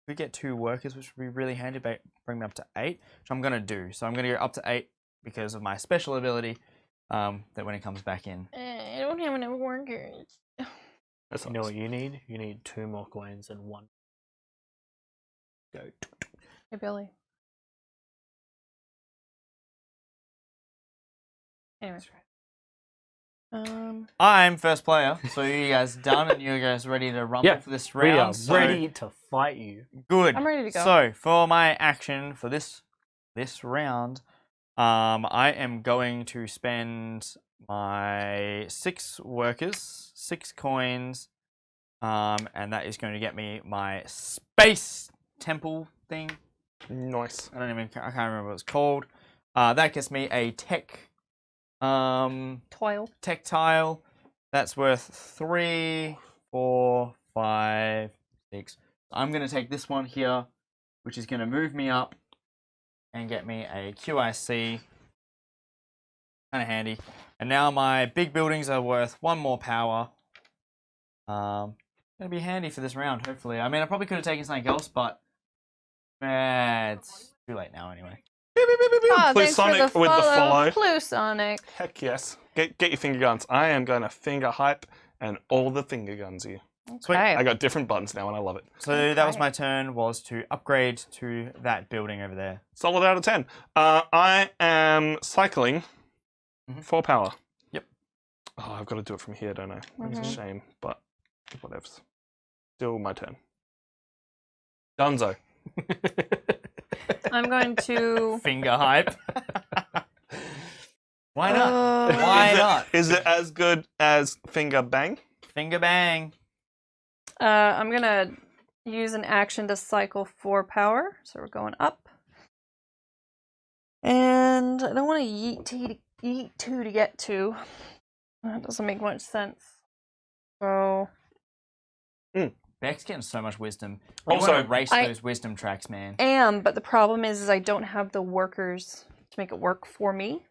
We get 2 workers, which would be really handy, but bring me up to 8, which I'm going to do. So I'm going to go up to 8 because of my special ability that when it comes back in. I don't have enough workers. That's You know what you need? You need 2 more coins and 1. Go. Hey, Billy. Anyways. I'm first player, so you guys done and you guys ready to rumble Yeah, for this We round? are So- ready to fight you. Good. I'm ready to go. So for my action for this round, I am going to spend my 6 workers, 6 coins, and that is going to get me my space temple thing. Nice. I can't remember what it's called. That gets me a tech Toil. tile. That's worth 3, 4, 5, 6. I'm going to take this one here, which is going to move me up and get me a QIC. Kind of handy. And now my big buildings are worth 1 more power. Going to be handy for this round, hopefully. I mean, I probably could have taken something else, but it's too late now anyway. Oh, Please, thanks Sonic for the with the follow. Clue, Sonic. Heck yes. Get your finger guns. I am going to finger hype and all the finger guns you. Sweet. Okay. I got different buttons now and I love it. So that was my turn, was to upgrade to that building over there. Solid out of 10. I am cycling 4 power. Yep. Oh, I've got to do it from here, don't I? It's a shame, but whatevs. Still my turn. Dunzo. I'm going to... Finger hype. Why not? Uh, Why not? Is it as good as finger bang? Finger bang. I'm going to use an action to cycle 4 power. So we're going up. And I don't want to yeet 2 to get 2. That doesn't make much sense. So... Beck's getting so much wisdom. Also, Also, erase I- those wisdom tracks, man. but the problem is I don't have the workers to make it work for me.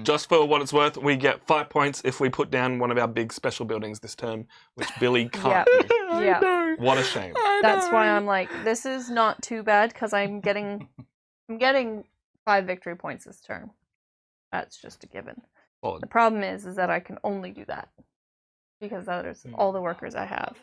Just for what it's worth, we get 5 points if we put down one of our big special buildings this term, which Billy can't do. Yeah. What a shame. That's why I'm like, this is not too bad because I'm getting 5 victory points this turn. That's just a given. Solid. The problem is that I can only do that because that is all the workers I have.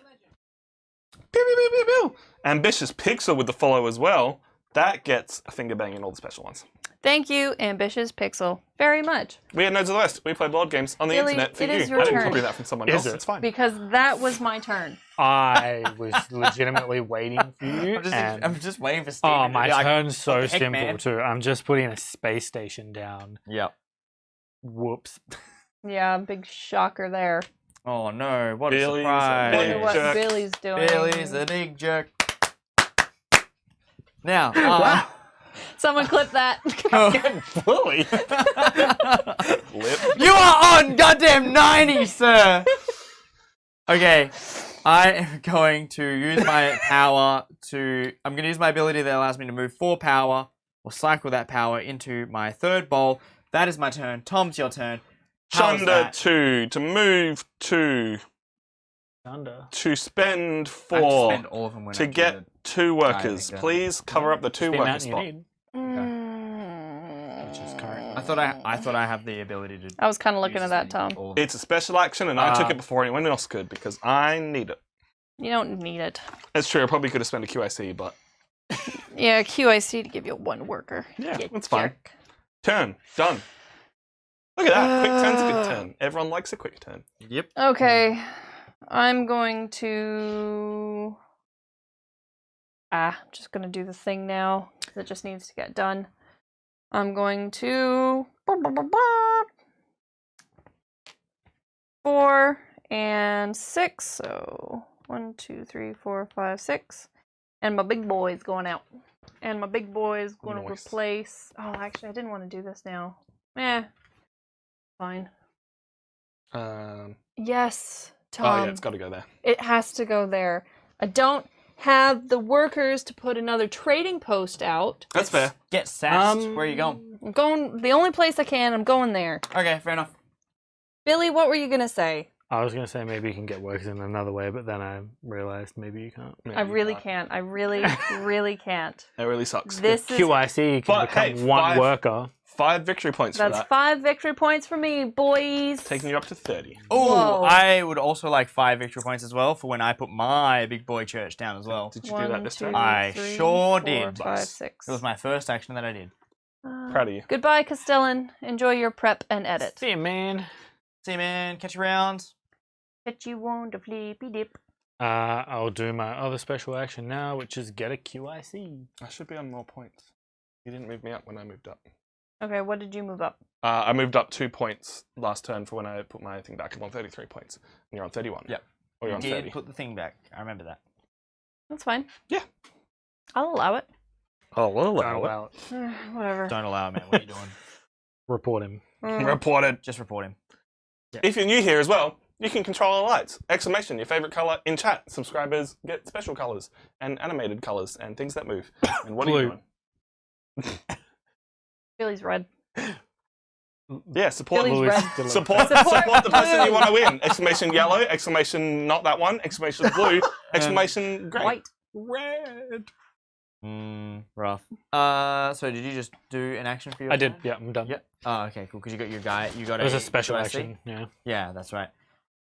Pew, pew, pew, pew, pew. Ambitious Pixel with the follow as well. That gets a finger bang in all the special ones. Thank you, Ambitious Pixel, very much. We had Nodes of the West. We play board games on the Billy, internet for it you. is your I didn't turn. copy that from someone Is else. it? It's fine. Because that was my turn. I was legitimately waiting for you. and I'm just waiting for Steven. oh, to my be like, turn's so "What the heck, simple man?" too. I'm just putting a space station down. Yep. Whoops. Yeah, big shocker there. Oh no! What Billy's a a surprise! Wonder what jerk. Billy's doing. Billy's a big jerk. Now, Wow. Someone clip that. Bully. Lip. you are on goddamn 90, sir. Okay, I am going to use my power to. I'm going to use my ability that allows me to move 4 power or cycle that power into my 3rd bowl. That is my turn. Tom, it's your turn. How was Chunder that? 2 to move 2 Thunder. to spend I have to 4 spend all of them when I to do get the- 2 workers. think, Please cover up the 2 The worker amount you spot. need. Which is current. I thought I have the ability to. I was kind of looking use at that, the- Tom. all of them. It's a special action, and I took it before anyone else could because I need it. You don't need it. It's true. I probably could have spent a QIC, but Yeah, QIC to give you 1 worker. yeah, You that's fine. jerk. Turn done. Look at that. Quick turn's a good turn. Everyone likes a quick turn. Yep. Okay, I'm going to. I'm just going to do the thing now. That just needs to get done. I'm going to 4 and 6. So 1, 2, 3, 4, 5, 6. And my big boy is going out. And my big boy is going to replace... Oh, actually, I didn't want to do this now. Fine. Yes, Tom. Oh, yeah, it's got to go there. It has to go there. I don't have the workers to put another trading post out. That's fair. Get sassed. Where are you going? I'm going the only place I can. I'm going there. Okay, fair enough. Billy, what were you going to say? I was going to say maybe you can get workers in another way, but then I realized maybe you can't. I really can't. I really, really can't. That really sucks. This is... QIC can become one worker. 5 victory points for that. That's 5 victory points for me, boys. Taking you up to 30. Oh, I would also like 5 victory points as well for when I put my big boy church down as well. Did you do that this time? I sure did. 5, 6. It was my first action that I did. Proud of you. Goodbye, Castellan. Enjoy your prep and edit. See you, man. See you, man. Catch you around. Catch you on the flippy dip. I'll do my other special action now, which is get a QIC. I should be on more points. You didn't move me up when I moved up. Okay, what did you move up? I moved up 2 points last turn for when I put my thing back. I'm on 33 points. And you're on 31. Yep. Or you're on 30. Put the thing back. I remember that. That's fine. Yeah. I'll allow it. Oh, well, Whatever. Don't allow it, man. What are you doing? Report him. Reported. Just report him. Yeah. If you're new here as well, you can control our lights. Exclamation, your favorite color in chat. Subscribers get special colors and animated colors and things that move. And what are you doing? Billy's red. Yeah, support Billy's red. support the person you want to win. Exclamation yellow, exclamation not that one, exclamation blue, exclamation grey. White. Red. Rough. So did you just do an action for your I did. turn? Yeah, I'm done. Yep. Oh, okay, cool. Because you got your guy. You got It was a special QIC? action. Yeah. Yeah, that's right.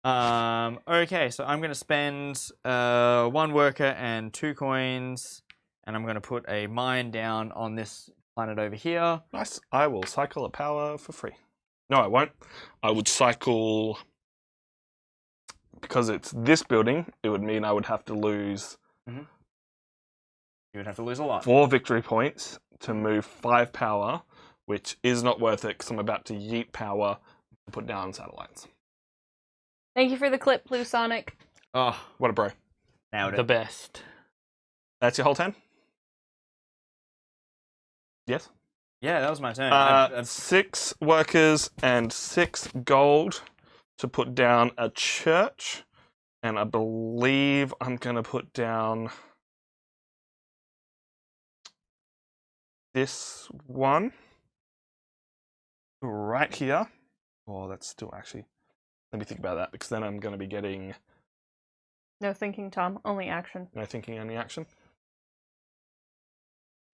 Okay, so I'm going to spend 1 worker and 2 coins, and I'm going to put a mine down on this planet over here. Nice. I will cycle a power for free. No, I won't. I would cycle... Because it's this building, it would mean I would have to lose... You would have to lose a lot. 4 victory points to move 5 power, which is not worth it because I'm about to yeet power to put down satellites. Thank you for the clip, Blue Sonic. Oh, What a bro. nailed it. The best. That's your whole turn? Yes? Yeah, that was my turn. 6 workers and 6 gold to put down a church. And I believe I'm going to put down this one right here. Oh, that's still actually... Let me think about that, because then I'm going to be getting... No thinking, Tom. Only action. No thinking, only action.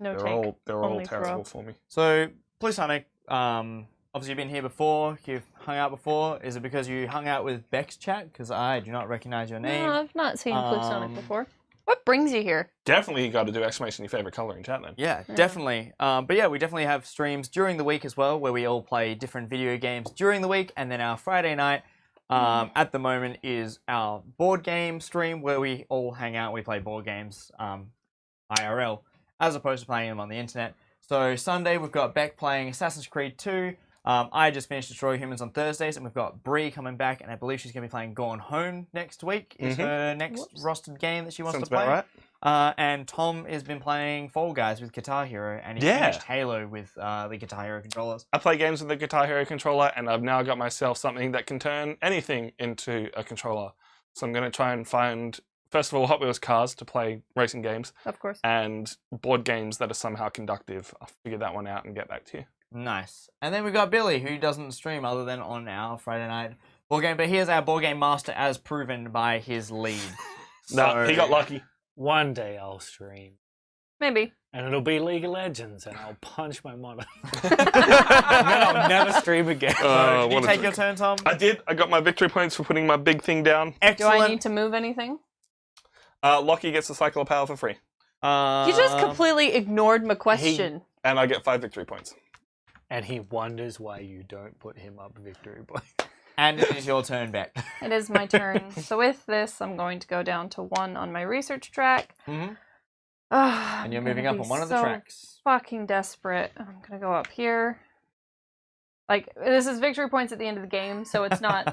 No They're take. all only terrible throw. for me. So, Blue Sonic, obviously you've been here before. You've hung out before. Is it because you hung out with Beck's chat? Because I do not recognize your name. No, I've not seen Blue Sonic before. What brings you here? Definitely you got to do exclamation your favorite color in chat then. Yeah, definitely. But yeah, we definitely have streams during the week as well, where we all play different video games during the week, and then our Friday night, at the moment, is our board game stream, where we all hang out and we play board games IRL, as opposed to playing them on the internet. So Sunday, we've got Beck playing Assassin's Creed 2. I just finished Destroy Humans on Thursdays, and we've got Bree coming back, and I believe she's going to be playing Gone Home next week. Is her next rostered game that she wants Sounds to play. about right. And Tom has been playing Fall Guys with Guitar Hero, and he finished Halo with the Guitar Hero controllers. I play games with the Guitar Hero controller, and I've now got myself something that can turn anything into a controller. So I'm going to try and find, first of all, Hot Wheels cars to play racing games. Of course. And board games that are somehow conductive. I'll figure that one out and get back to you. Nice. And then we've got Billy, who doesn't stream other than on our Friday night board game, but he is our board game master as proven by his lead. No, he got lucky. One day I'll stream. Maybe. And it'll be League of Legends, and I'll punch my mother. And then I'll never stream again. Did you take your turn, Tom? I did. I got my victory points for putting my big thing down. Excellent. Do I need to move anything? Lockie gets the cycle of power for free. You just completely ignored my question. And I get 5 victory points. And he wonders why you don't put him up victory point. And it is your turn, Beck. It is my turn. So with this, I'm going to go down to 1 on my research track. And you're moving up on one of the tracks. Fucking desperate. I'm gonna go up here. Like, this is victory points at the end of the game, so it's not.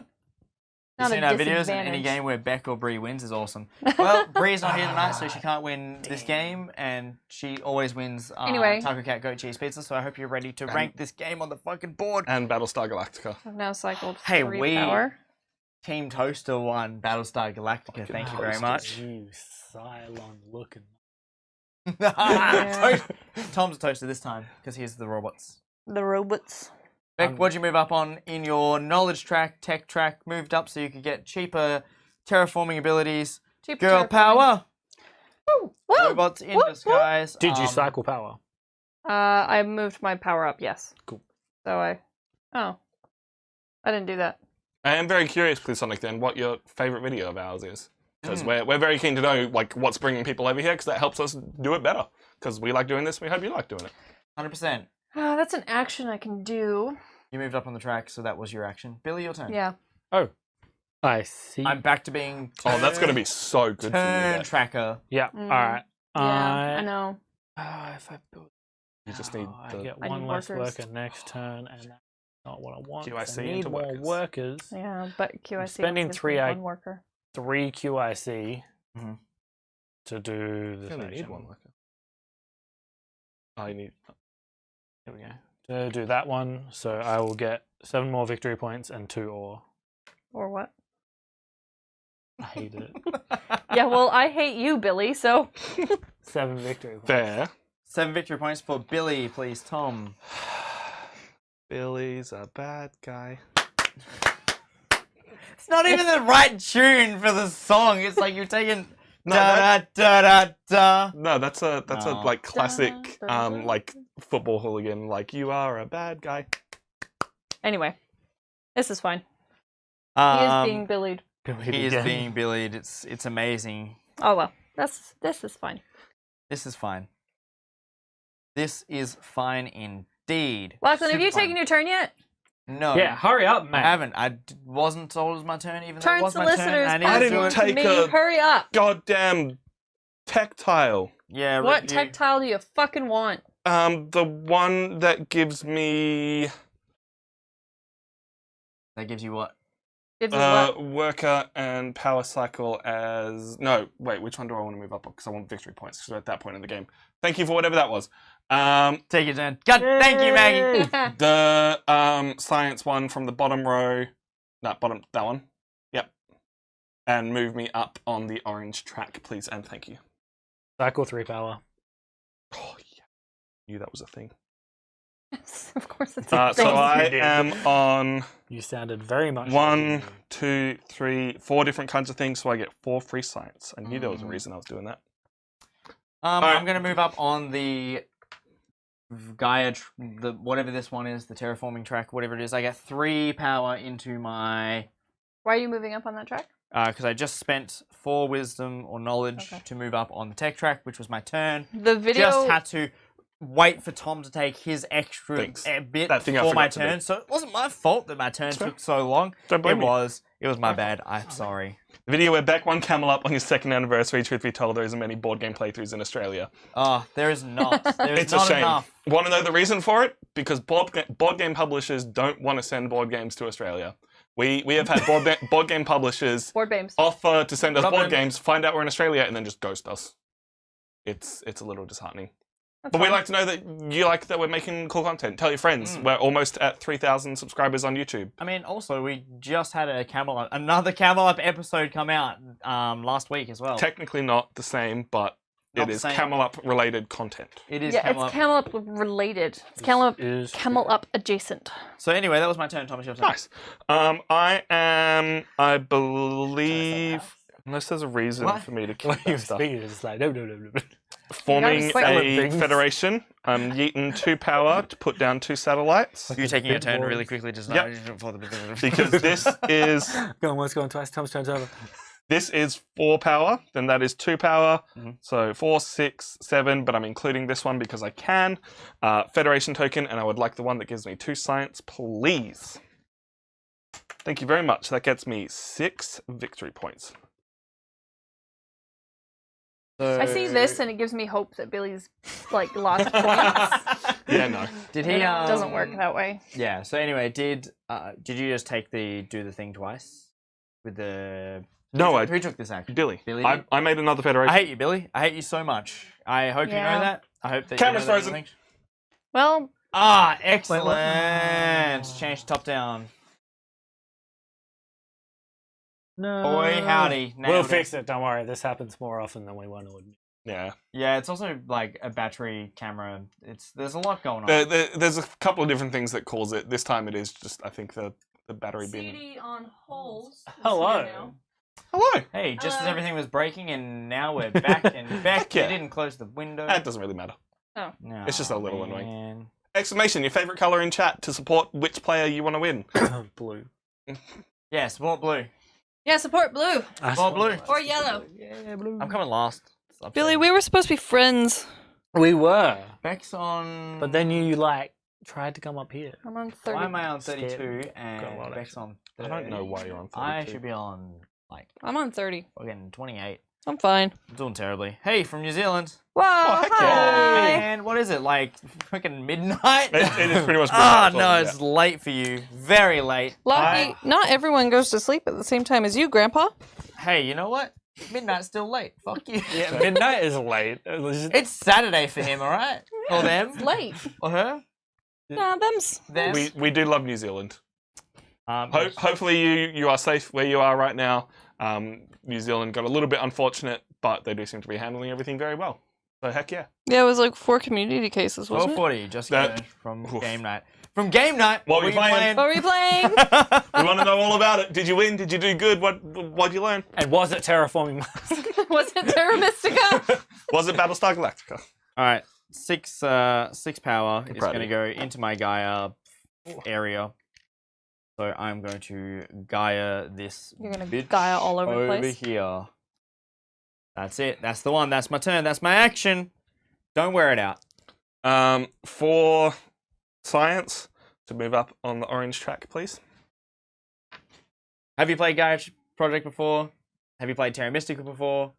You've not seen a our videos in any disadvantage. game where Beck or Bree wins is awesome. Well, Bree's not here tonight, so she can't win this game, and she always wins Anyway. Taco Cat Goat Cheese Pizza, so I hope you're ready to rank this game on the fucking board. And Battlestar Galactica. I've now cycled Hey, 3 power. Team Toaster won Battlestar Galactica, thank you very much. You Cylon looking. Tom's a toaster this time, because he's the robots. The robots. Beck, what'd you move up on in your knowledge track, tech track? Moved up so you could get cheaper terraforming abilities. Cheap Girl terraforming. power! Woo! Robots in disguise. Did you cycle power? I moved my power up, yes. Cool. So I didn't do that. I am very curious, please, Sonic, then, what your favourite video of ours is. Because we're very keen to know like what's bringing people over here, because that helps us do it better. Because we like doing this, we hope you like doing it. 100%. That's an action I can do. You moved up on the track, so that was your action. Billy, your turn. Yeah. Oh, I see. I'm back to being Oh, that's going to be so good for you. turn Beck. tracker. Yeah. Mm. All right. Yeah, I know. If I build, You just need I the... get I one need less workers. worker next turn, and that's not what I want. QIC I need into more workers. workers. Yeah, but QIC spending gives me 3 one worker. 3 QIC Mhm. to do You this. only need action. one worker. Oh, you need... Here we go. To do that one, so I will get 7 more victory points and 2 ore. Or what? I hate it. Yeah, well, I hate you, Billy, so. 7 victory points. Fair. 7 victory points for Billy, please, Tom. Billy's a bad guy. It's not even the right tune for the song. It's like you're taking No, da da da da. No, that's a No. like classic Dun, dun, dun. like football hooligan, like you are a bad guy. Anyway, this is fine. He is being bullied. He is being bullied. It's amazing. Oh well, this is fine. This is fine. This is fine indeed. Lachlan, have you Super taken your turn yet? fine. No. Yeah, hurry up, I mate. haven't. Wasn't told it was my turn, even though Turn it was my solicitors. turn. I pass didn't it to take me. a- Hurry up. Goddamn tactile. Yeah. What you- tactile do you fucking want? The one that gives me That gives you what? Gives you what? worker and power cycle as no. Wait, which one do I want to move up on? Because I want victory points. Because we're at that point in the game. Thank you for whatever that was. Take your turn. God, thank you, Maggie. The science one from the bottom row. That one. Yep. And move me up on the orange track, please, and thank you. Cycle 3 power. Oh yeah, knew that was a thing. Yes, of course it's So a thing. I did. am on You sounded very much. like 1, you. 2, 3, 4 different kinds of things, so I get 4 free science. I knew there was a reason I was doing that. Alright. I'm gonna move up on the Gaia, the whatever this one is, the terraforming track, whatever it is. I get 3 power into my Why are you moving up on that track? because I just spent 4 wisdom or knowledge Okay. to move up on the tech track, which was my turn. The video. Just had to wait for Tom to take his extra Thanks. bit That thing I for my forgot to do. turn, so it wasn't my fault that my turn That's fair. took so long. Don't blame It me. was my bad. I'm sorry. The video where Beck won Camel Up on his 2nd anniversary, truth be told, there isn't many board game playthroughs in Australia. Oh, there is not. There is It's a not shame. enough. Want to know the reason for it? Because board game publishers don't want to send board games to Australia. We have had board game publishers Board games. offer to send us board Problem. games, find out we're in Australia, and then just ghost us. It's a little disheartening. That's But we fine. like to know that you like that we're making cool content. Tell your friends. We're almost at 3,000 subscribers on YouTube. I mean, also, we just had another Camel Up episode come out last week as well. Technically not the same, but Not it the is same. Camel Up related content. It is Yeah, Camel it's Up. Camel Up related. It's Camel Up, Is Camel Up adjacent. So anyway, that was my turn. Thomas, your turn. Nice. I believe, unless there's a reason What? for me to When keep you that stuff, speak, it's just like no. forming silent a things. federation. I'm yeeting 2 power to put down 2 satellites. You taking your Big turn boys. really quickly, just Yep. Because this is Going once, going twice. Tom's turns over. 4 power, then that is 2 power. Mhm. So 4, 6, 7, but I'm including this one because I can. Federation token, and I would like the one that gives me 2 science, please. Thank you very much. That gets me 6 victory points. So... I see this and it gives me hope that Billy's like lost points. Yeah, no. Did he? It doesn't work that way. Yeah. So anyway, did you just take do the thing twice with the? No, Who took this action? Billy. Billy I, did? I made another federation. I hate you, Billy. I hate you so much. I hope you Yeah. know that. I hope that Camera's you know that frozen. Well, Ah, excellent. Change top down. No. Boy, howdy. We'll Nailed fix it. Don't worry. This happens more often than we want to admit. Yeah. Yeah, it's also like a battery camera. There's a lot going on. There's a couple of different things that cause it. This time it is just, I think, the battery being... CD on holes. Hello. Hello! Hey, just as everything was breaking, and now we're back. And Beck, Heck yeah. you didn't close the window. That doesn't really matter. No, It's just a little annoying. man. Exclamation, your favourite colour in chat to support which player you want to win. Blue. Yeah, support blue. Yeah, support blue Support blue. or yellow. Yeah, blue. I'm coming last. It's upsetting. Billy, we were supposed to be friends. We were. Beck's on. But then you, like, tried to come up here. I'm on 30. Why am I on Scared. 32 Got a and lot, Beck's on 30? I don't know why you're on 32. I should be on like I'm on 30. fucking 28. I'm fine. I'm doing terribly. Hey, from New Zealand. Whoa, heck Oh hi. man, what is it like? Freaking midnight? It is pretty much... Ah, midnight, no, yeah. it's late for you. Very late. Lucky, not everyone goes to sleep at the same time as you, Grandpa. Hey, you know what? Midnight's still late. Fuck you. Yeah, midnight is late. It's Saturday for him, alright? Or them. It's late. Or her. Nah, them's. Them. We do love New Zealand. Um, Hopefully you are safe where you are right now. New Zealand got a little bit unfortunate, but they do seem to be handling everything very well. So heck yeah. Yeah, it was like 4 community cases, wasn't it? 1240, just That- finished from Oof. game night. From game night. What were were you playing? What were you playing? We want to know all about it. Did you win? Did you do good? What'd you learn? And was it terraforming Mars? Was it Terra Mystica? Was it Battlestar Galactica? All right, six power is proud going of to you. go into my Gaia area. So I'm going to Gaia this. You're gonna bitch Gaia all over the place? here. That's it. That's the one. That's my turn. That's my action. Don't wear it out. For science, to move up on the orange track, please. Have you played Gaia Project before? Have you played Terra Mystica before?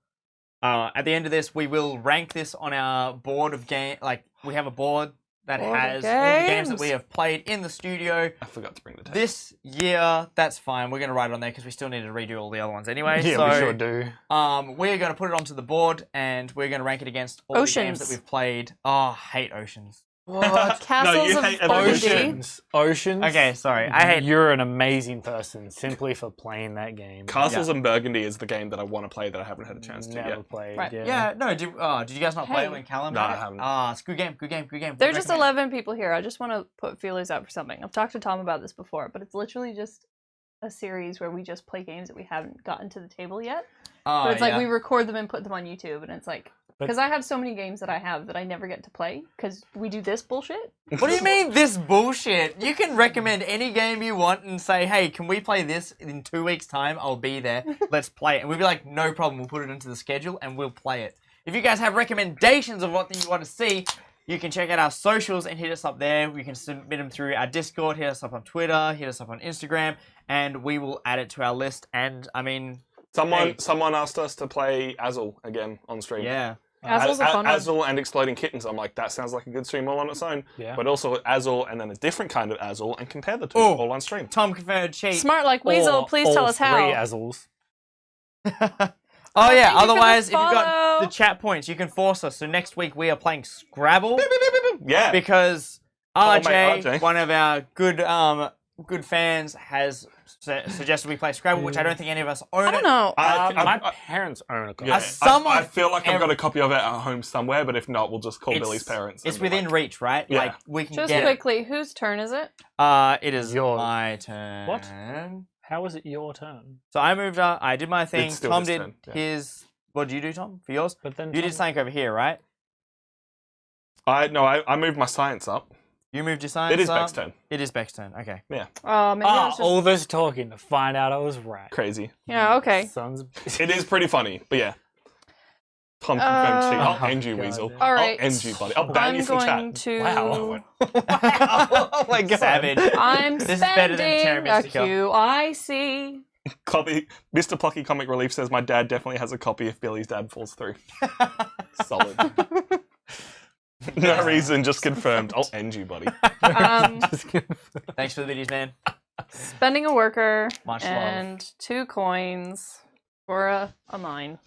At the end of this, we will rank this on our board of game. Like we have a board that Board of has all the games that games. we have played in the studio I forgot to bring the tape. this year. That's fine. We're going to write it on there because we still need to redo all the other ones anyway. Yeah, so, we sure do. We're going to put it onto the board and we're going to rank it against all the games Oceans. that we've played. Oh, I hate Oceans. What? Castles you of hate Burgundy. Oceans. Oceans. Okay, sorry. I hate. You're an amazing person simply for playing that game. Castles and Burgundy is the game that I want to play that I haven't had a chance to Never yet. played. Right. Yeah, no. Did you guys not play Hey. it when Callum No, had I it? haven't. Ah, it's a good game. Good game. Good game. There are Would just recommend. 11 people here. I just want to put feelers out for something. I've talked to Tom about this before, but it's literally just a series where we just play games that we haven't gotten to the table yet. Oh, But it's like yeah. we record them and put them on YouTube, and it's like But- because I have so many games that I have that I never get to play because we do this bullshit. What do you mean this bullshit? You can recommend any game you want and say, hey, can we play this in 2 weeks' time? I'll be there. Let's play it. And we'll be like, no problem. We'll put it into the schedule and we'll play it. If you guys have recommendations of what you want to see, you can check out our socials and hit us up there. We can submit them through our Discord, hit us up on Twitter, hit us up on Instagram, and we will add it to our list. And, I mean, Hey. Someone asked us to play Azul again on stream. yeah. Azul's a fun one. Azul and Exploding Kittens. I'm like, that sounds like a good stream all on its own. Yeah. But also Azul and then a different kind of Azul and compare the two Oh. all on stream. Tom confirmed cheat. Smart like Weasel, Or please tell all us how. 3 Azuls. Oh Thank yeah, you for the otherwise if you've got follow. the chat points, you can force us. So next week we are playing Scrabble Yeah. because Oh, mate, RJ, RJ. one of our good fans, has suggested we play Scrabble, which I don't think any of us own. I don't know. My parents own a copy. Yeah, someone- I feel like I've got a copy of it at home somewhere, but if not, we'll just call It's- Billy's parents. It's and be within like, reach, right? Yeah. Like we can Just get quickly, whose turn is it? it. It is Yours. my turn. What? How is it your turn? So I moved up. I did my thing. It's still Tom his did turn, yeah. his. What did you do, Tom? For yours? But then You did something over here, right? I moved my science up. You moved your science It is up. Beck's turn. It is Beck's turn. Okay. Oh, maybe I was just... all this talking to find out I was right. Crazy. Yeah, okay. Sons of... It is pretty funny, but yeah. Tom confirmed cheat. I'll Oh, end you, God. Weasel. All right. I'll end you, buddy. I'll ban I'm you from going chat. to... Wow. Oh my god. Savage. I'm This is better than Terra spending a Mystica. QIC Copy. Mr. Plucky Comic Relief says my dad definitely has a copy if Billy's dad falls through. Solid. No reason, just confirmed. I'll end you, buddy. Thanks for the videos, man. Spending a worker Much and 2 coins for a mine.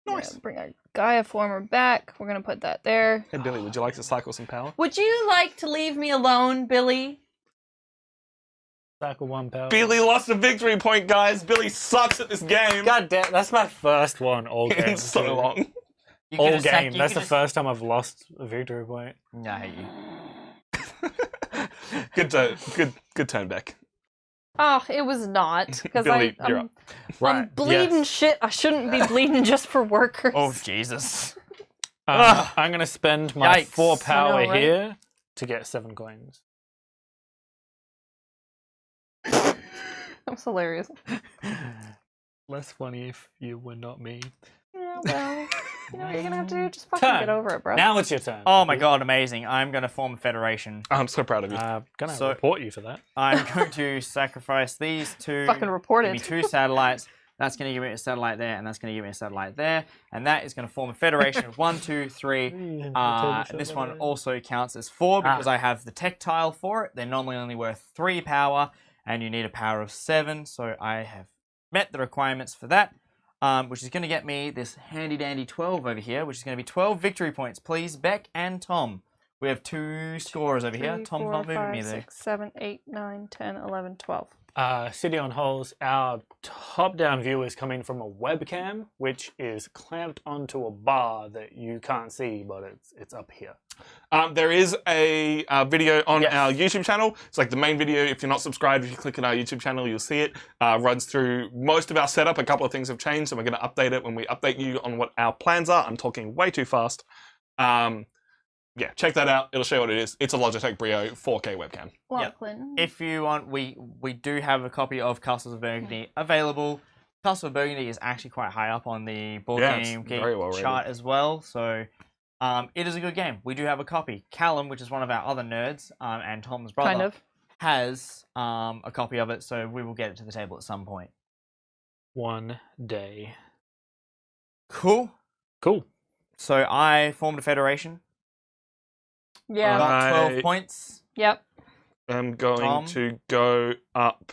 Nice. Bring our Gaia former back. We're gonna put that there. Hey, Billy, would you like to cycle some power? Would you like to leave me alone, Billy? Cycle 1 power. Billy lost a victory point, guys. Billy sucks at this game. God damn, that's my first one all game. In so long. You All can just game. you That's can the just- first time I've lost a victory point. Yeah, I hate you. Good turn back. Oh, it was not because Billy, you're I'm Right. bleeding yes. shit. I shouldn't be bleeding just for workers. Oh, Jesus. I'm going to spend my Yikes. 4 power I know, right? here to get 7 coins. That was hilarious. Less funny if you were not me. Yeah, well, you know what you're gonna have to do? Just fucking Turn. get over it, bro. Now it's your turn. Oh my god, amazing. I'm going to form a federation. I'm so proud of you. Gonna So- report you for that. I'm going to sacrifice these 2. Fucking reported. Give me 2 satellites. That's going to give me a satellite there, and that's going to give me a satellite there. And that is going to form a federation of 1, 2, 3. This one also counts as 4 because I have the tech tile for it. They're normally only worth 3 power, and you need a power of 7. So I have met the requirements for that, which is going to get me this handy dandy 12 over here, which is going to be 12 victory points. Please, Beck and Tom. We have 2 scorers over here. 3, Tom's 4, not moving 5, me there. 6, 7, 8, 9, 10, 11, 12. City on Holes, our top-down view is coming from a webcam, which is clamped onto a bar that you can't see, but it's up here. There is a video on Yes. our YouTube channel. It's like the main video. If you're not subscribed, if you click on our YouTube channel, you'll see it. Runs through most of our setup. A couple of things have changed, so we're going to update it when we update you on what our plans are. I'm talking way too fast. Yeah, check that out. It'll show you what it is. It's a Logitech Brio 4K webcam. Lachlan. If you want, we do have a copy of Castles of Burgundy available. Castle of Burgundy is actually quite high up on the board Yeah, it's game geek very well rated. chart as well, so it is a good game. We do have a copy. Callum, which is one of our other nerds, and Tom's brother, Kind of. has a copy of it, so we will get it to the table at some point. One day. Cool. Cool. So I formed a federation. Yeah. Got 12 Right. points. Yep. I'm going Tom? to go up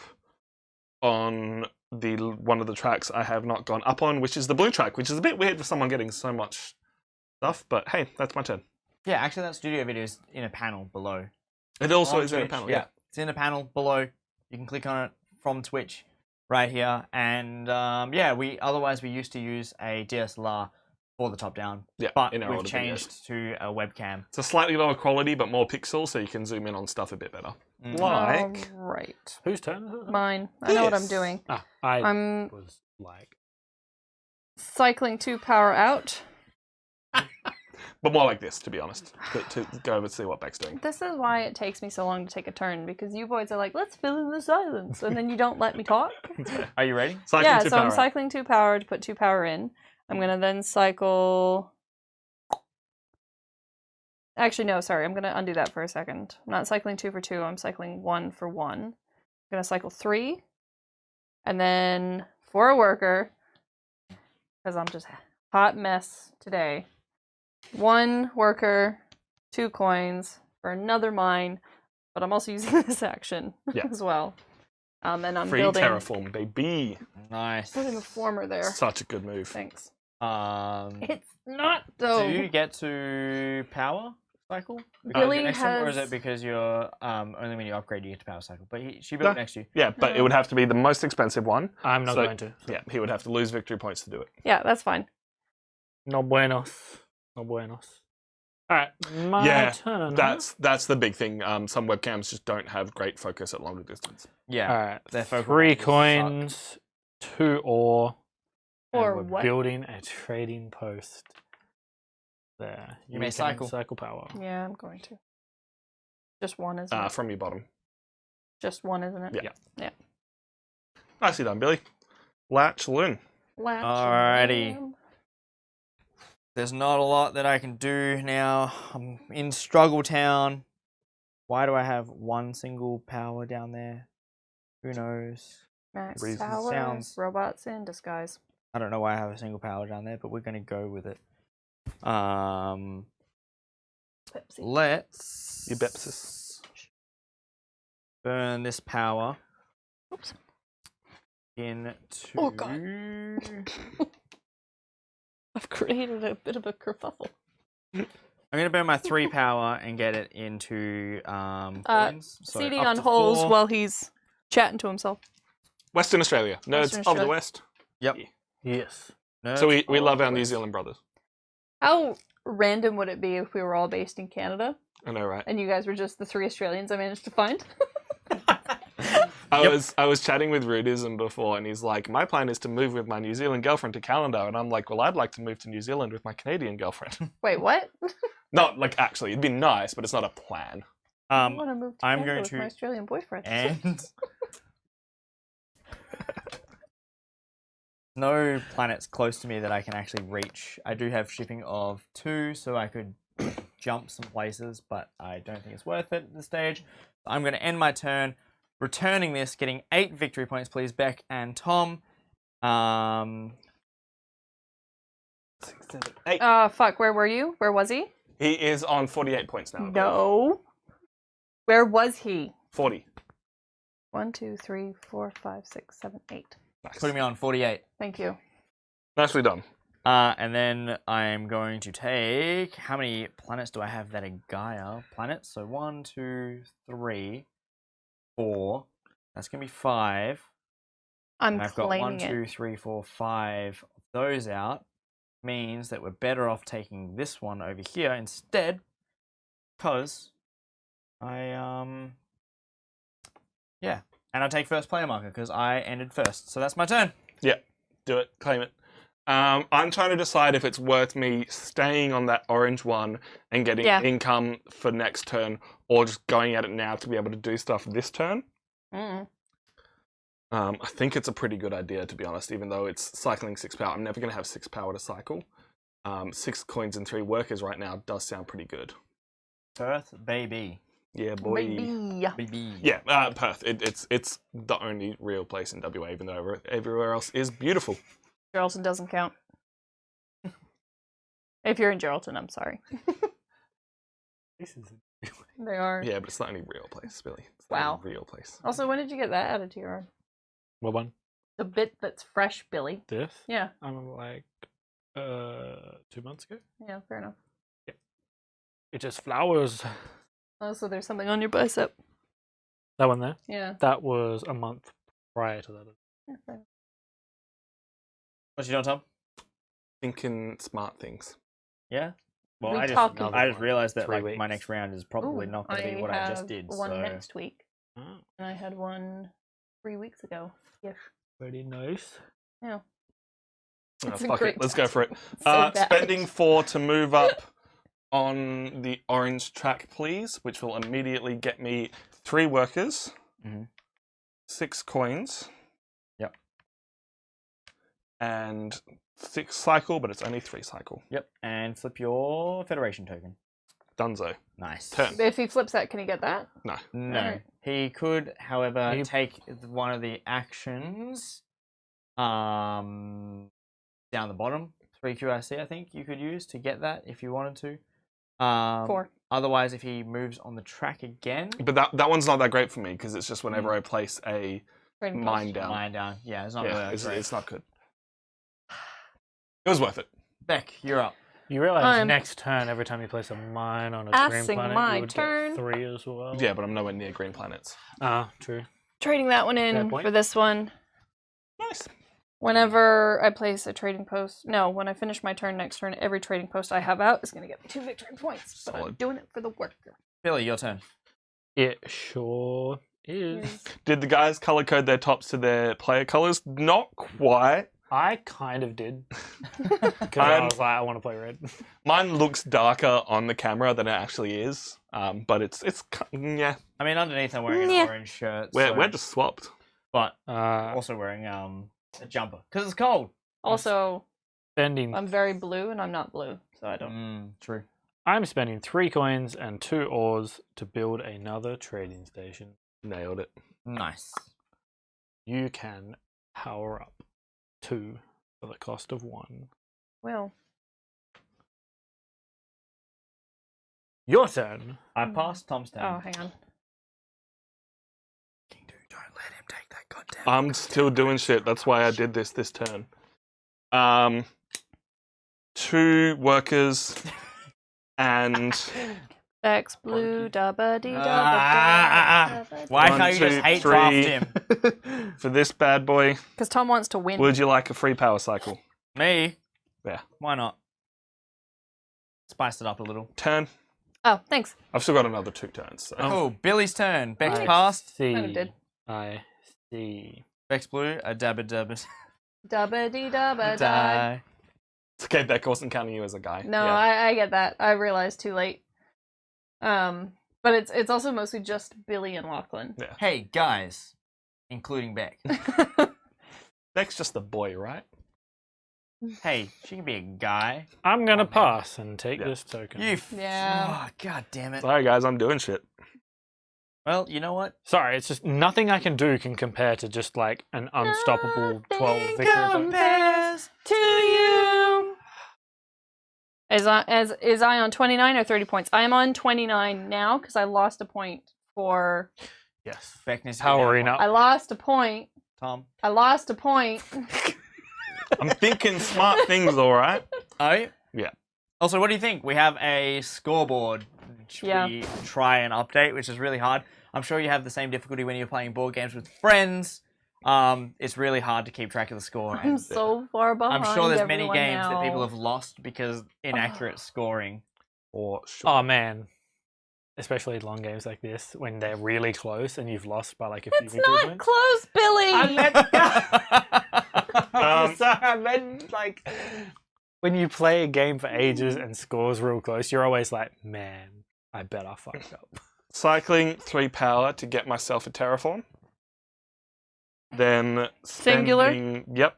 on the one of the tracks I have not gone up on, which is the blue track, which is a bit weird for someone getting so much stuff, but hey, that's my turn. Yeah, actually that studio video is in a panel below. It also On is in a Twitch, panel, yeah. It's in a panel below. You can click on it from Twitch right here. And yeah, we used to use a DSLR for the top down. Yeah, But in our we've older changed to a webcam. It's a slightly lower quality, but more pixels, so you can zoom in on stuff a bit better. Mm. Like, Right. Whose turn is it? Mine. I know what I'm Yes. doing. I I'm was like... cycling 2 power out. but more like this, to be honest. To go over and see what Beck's doing. This is why it takes me so long to take a turn, because you boys are like, let's fill in the silence, and then you don't let me talk. Are you ready? Cycling Yeah, to so I'm power. cycling 2 power to put 2 power in. I'm going to then cycle... Actually, no, sorry. I'm going to undo that for a second. I'm not cycling 2 for 2. I'm cycling 1 for 1. I'm going to cycle 3. And then for a worker, because I'm just a hot mess today, 1 worker, 2 coins for another mine, but I'm also using this action Yeah. as well. And I'm Free building terraform, baby. Nice. a former there. Such a good move. Thanks. It's not though. Do you get to power cycle? Because Billy you're next to him, or is has- it because you're only when you upgrade you get to power cycle? But she built No. it next to you. Yeah, but it would have to be the most expensive one. I'm not So- going to. Yeah, he would have to lose victory points to do it. Yeah, that's fine. No buenos. No buenos. Alright, my Yeah, turn. That's the big thing. Some webcams just don't have great focus at longer distance. Yeah. Alright, Their focal 3 point will coins, 2 ore, and Or we're what? building a trading post. There. You may can cycle. Cycle power. Yeah, I'm going to. Just one, isn't it? From your bottom. Just one, isn't it? Yeah. Nicely done, Billy. Latch loon. Latch Alrighty. on. There's not a lot that I can do now. I'm in Struggle Town. Why do I have one single power down there? Who knows? Max Reason power, sounds- robots in disguise. I don't know why I have a single power down there, but we're going to go with it. Pepsi. Let's Eubepsis. burn this power Oops. into. Oh, God. I've created a bit of a kerfuffle. I'm going to burn my 3 power and get it into coins. So Seating up on to holes 4. while he's chatting to himself. Western Australia. Nerds Western of the Australia. West. Yep. Yes. So we Nerds love of our New West. Zealand brothers. How random would it be if we were all based in Canada I know, right? and you guys were just the 3 Australians I managed to find? I was chatting with Rudism before, and he's like, "My plan is to move with my New Zealand girlfriend to Calendar," and I'm like, "Well, I'd like to move to New Zealand with my Canadian girlfriend." Wait, what? Not like actually, it'd be nice, but it's not a plan. I want to move to I'm Canada going with to my Australian boyfriend. And no planets close to me that I can actually reach. I do have shipping of 2, so I could jump some places, but I don't think it's worth it at this stage. I'm going to end my turn, returning this, getting 8 victory points, please, Beck and Tom. 6, 7, 8. Fuck, where were you? Where was he? He is on 48 points now. I believe. No. Where was he? 40. 1, 2, 3, 4, 5, 6, 7, 8. Nice. Putting me on 48. Thank you. Nicely done. And then I'm going to take... How many planets do I have that are Gaia planets? So 1, 2, 3, 4. That's going to be 5. I'm And I've got claiming 1, 2, 3, 4, 5 of those out. Means that we're better off taking this one over here instead. Because yeah. And I take first player marker because I ended first. So that's my turn. Yeah, do it. Claim it. I'm trying to decide if it's worth me staying on that orange one and getting income for next turn, or just going at it now to be able to do stuff this turn. Mm. I think it's a pretty good idea, to be honest, even though it's cycling 6 power. I'm never going to have 6 power to cycle. 6 coins and 3 workers right now does sound pretty good. Perth, baby. Yeah, boy. Baby. Yeah, Perth. It's the only real place in WA, even though everywhere else is beautiful. Geraldton doesn't count. If you're in Geraldton, I'm sorry. They are. Yeah, but it's the only real place, Billy. It's the Wow. only real place. Also, when did you get that added to your arm? What one? The bit that's fresh, Billy. This? Yeah. I'm like 2 months ago. Yeah, fair enough. It just flowers. Oh, so there's something on your bicep. That one there. Yeah. That was a month prior to that. Yeah, fair enough. What you doing, Tom? Thinking smart things. Yeah? Well, We I talked just realized that 3 like my weeks. next round is probably Ooh, not going to be what I just did. One So next week, Oh, and I had one 3 weeks ago. Yes. pretty nice. Yeah. Oh, It's a fuck great it. Let's go for it. So bad. Spending 4 to move up on the orange track, please, which will immediately get me 3 workers, Mhm. 6 coins. Yep. And 6 cycle, but it's only 3 cycle. Yep. And flip your Federation token. Dunzo. Nice. Turn. If he flips that, can he get that? No. No. Alright. He could, however, He- take one of the actions down the bottom. 3 QRC, I think you could use to get that if you wanted to. 4. Otherwise, if he moves on the track again, But that one's not that great for me because it's just whenever I place a Trading mine post. down. mine down. Yeah, it's not really Yeah, that great. it's not good. It was worth it. Beck, you're up. You realize I'm next turn, every time you place a mine on a green passing planet, my you would turn. get 3 as well. Yeah, but I'm nowhere near green planets. Ah, true. Trading that one Fair in point. for this one. Nice. Whenever I place a trading post, no, when I finish my turn next turn, every trading post I have out is going to get me 2 victory points. But I'm Solid. doing it for the worker. Billy, your turn. It sure is. Yes. Did the guys color code their tops to their player colors? Not quite. I kind of did. Because I I'm- was like, I want to play red. Mine looks darker on the camera than it actually is. But it's yeah. I mean, underneath I'm wearing Yeah. an orange shirt. We're just swapped. But Uh, also wearing a jumper because it's cold. Also, spending. I'm very blue and I'm not blue, so I don't. True. I'm spending 3 coins and 2 ores to build another trading station. Nailed it. Nice. you can power up 2 for the cost of 1. Well, Your turn. I passed Tom's turn. oh, hang on. Don't let him take that goddamn. I'm still doing shit. That's why I did this turn. 2 workers and X blue dabba dee Ah, dabba. Why 1, can't you just 2, hate 3. draft him? for this bad boy. Because Tom wants to win. Would you like a free power cycle? Me? Yeah. Why not? Spice it up a little. Turn. Oh, thanks. I've still got another 2 turns. So. Cool. Billy's turn. Beck's I passed. see. Kind of did. I see. Beck's blue. A dabba dabba. Dabba dee dabba die. Die. It's okay, Beck wasn't counting you as a guy. No, Yeah. I get that. I realized too late. But it's also mostly just Billy and Lachlan. Yeah. Hey, guys. Including Beck. Beck's just the boy, right? Hey, she can be a guy. I'm gonna pass and take Yeah. this token. Yeah. Oh, God damn it. Sorry, guys, I'm doing shit. Well, you know what? Sorry, it's just nothing I can do can compare to just like an unstoppable 12 victory. Compares To you. Is I on 29 or 30 points? I am on 29 now because I lost a point for. Yes. Beck needs to Powering get up. I lost a point. Tom. I lost a point. I'm thinking smart things, all right? Oh? Yeah. Also, what do you think? We have a scoreboard which Yeah. we try and update, which is really hard. I'm sure you have the same difficulty when you're playing board games with friends. It's really hard to keep track of the score. I'm and so far behind. I'm sure there's many everyone games now. that people have lost because inaccurate scoring. Or sure. Oh man. Especially long games like this when they're really close and you've lost by like a few It's victory not points. close, Billy. Sorry, I meant like when you play a game for ages and scores real close, you're always like, man, I bet I fucked up. Cycling 3 power to get myself a terraform. Then Singular? spending... Yep.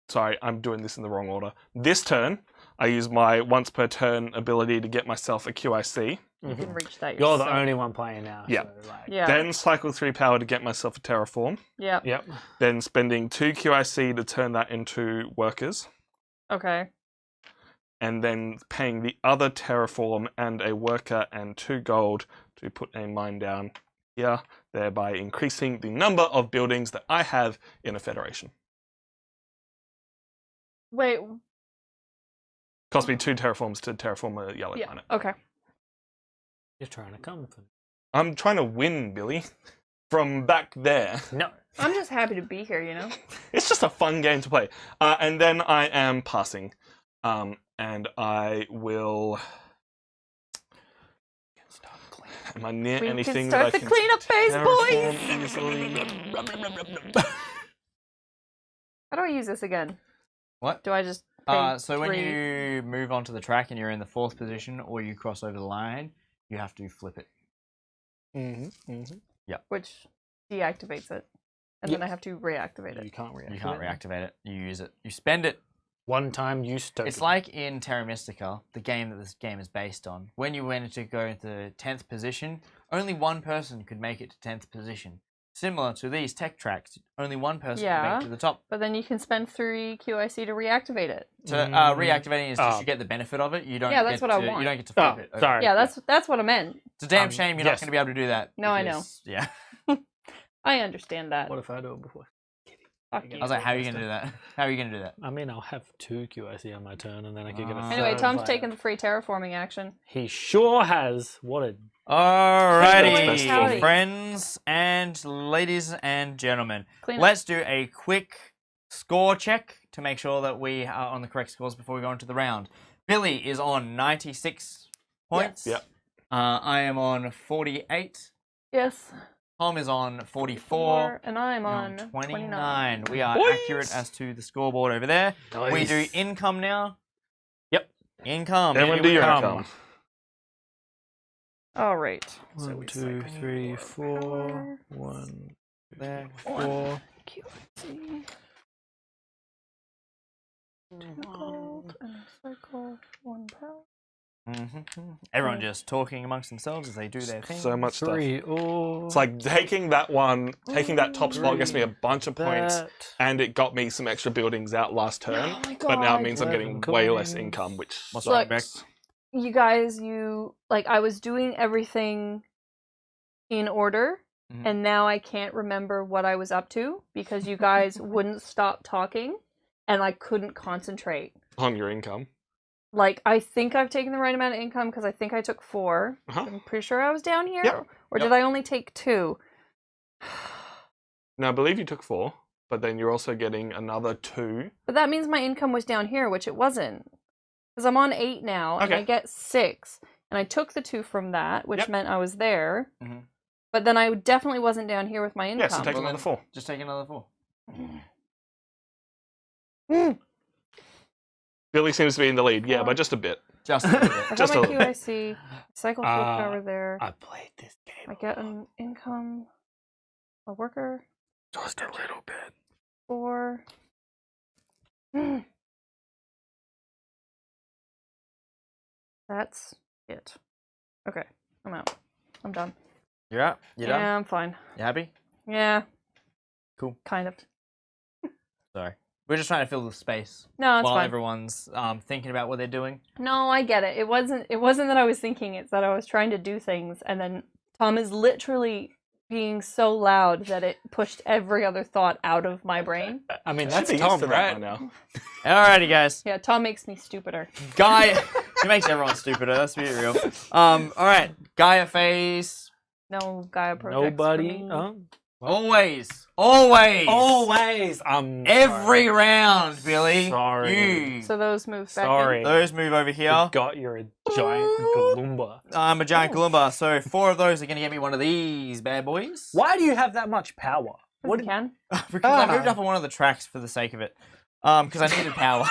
Sorry, I'm doing this in the wrong order. This turn, I use my once per turn ability to get myself a QIC. You can reach that You're yourself. the only one playing now. Yeah. So, like, Yeah. Then cycle 3 power to get myself a terraform. Yeah. Yep. Then spending 2 QIC to turn that into workers. Okay. And then paying the other terraform and a worker and 2 gold to put a mine down here, thereby increasing the number of buildings that I have in a federation. Wait. Cost me 2 terraforms to terraform a yellow Yeah. planet. Okay. You're trying to come for me. I'm trying to win, Billy. From back there. No. I'm just happy to be here. You know. It's just a fun game to play. And then I am passing. And I will... Am I near We anything can start that I the can cleanup phase, terraform boys. easily? How do I use this again? What? Do I just? pay So when 3? you move onto the track and you're in the 4th position or you cross over the line, you have to flip it. Which deactivates it, and then I have to reactivate You it. can't react. You can't reactivate it. You use it. You spend it. One time use token. It's like in Terra Mystica, the game that this game is based on. When you went to go into 10th position, only one person could make it to 10th position. Similar to these tech tracks, only one person can make it to the top. But then you can spend 3 QIC to reactivate it. So reactivating is just you get the benefit of it. You don't. Yeah, that's get what I to, want. You don't get to flip Oh, it. sorry. Yeah, that's what I meant. It's a damn shame you're not yes. going to be able to do that. No, I know. because- Yeah. I understand that. What if I do it before? Fuck you. I was like, how are you going to do that? How are you going to do that? I mean, I'll have 2 QIC on my turn, and then I could get a Anyway, third Tom's via- taking the free terraforming action. He sure has. What a Alrighty, Howdy. friends and ladies and gentlemen. Clean up. Let's do a quick score check to make sure that we are on the correct scores before we go into the round. Billy is on 96 points. Yep. I am on 48. Yes. Tom is on 44. And I'm I'm on 29. We are Boys. accurate as to the scoreboard over there. We do income now. Yep. Income. Everyone Here do we your go. income. All right. 1, 2, 3, 4. 1, There. 4. QIC. 2 gold and a circle. 1 power. Everyone just talking amongst themselves as they do their thing. So much stuff. 3. Oh, It's like taking that top spot gets me a bunch of points, that. and it got me some extra buildings out last turn. Oh my But now it God. means I'm getting 11 way less coins. income, which What's Look, sucks. You guys, I was doing everything in order, and now I can't remember what I was up to because you guys wouldn't stop talking, and I couldn't concentrate. On your income. Like, I think I've taken the right amount of income because I think I took 4. Uh-huh. I'm pretty sure I was down here. Yep. Or did I only take 2? Now, I believe you took 4, but then you're also getting another 2. But that means my income was down here, which it wasn't. Because I'm on 8 now, and I Okay. get 6. And I took the 2 from that, which Yep. meant I was there. Mhm. But then I definitely wasn't down here with my income. Yeah, so take Well, another then- 4. Just take another 4. Billy seems to be in the lead, yeah, but just a bit. Just a little I bit. got Just my a- QIC, cycle full power there. I played this game. I get an income, a worker, Just a little bit. 4. That's it. Okay, I'm out. I'm done. You're out? You're done? Yeah, I'm fine. You happy? Yeah. Cool. Kind of. Sorry. We're just trying to fill the space No, it's while fine. everyone's thinking about what they're doing. No, I get it. It wasn't that I was thinking, it's that I was trying to do things and then Tom is literally being so loud that it pushed every other thought out of my brain. I mean, Should that's be used Tom, to that right? by now. Alrighty, guys. Yeah, Tom makes me stupider. Gaia. He makes everyone stupider. Let's be real. Alright. Gaia phase. No Gaia projects for Nobody. me. Always. Always. I'm Every round, Billy. Sorry. You. So those move back Sorry. Those move over here. Forgot you're a giant Galumba. I'm a giant Galumba, so 4 of those are going to get me one of these bad boys. Why do you have that much power? in. What You can. Because I moved up on one of the tracks for the sake of it. Because I needed power.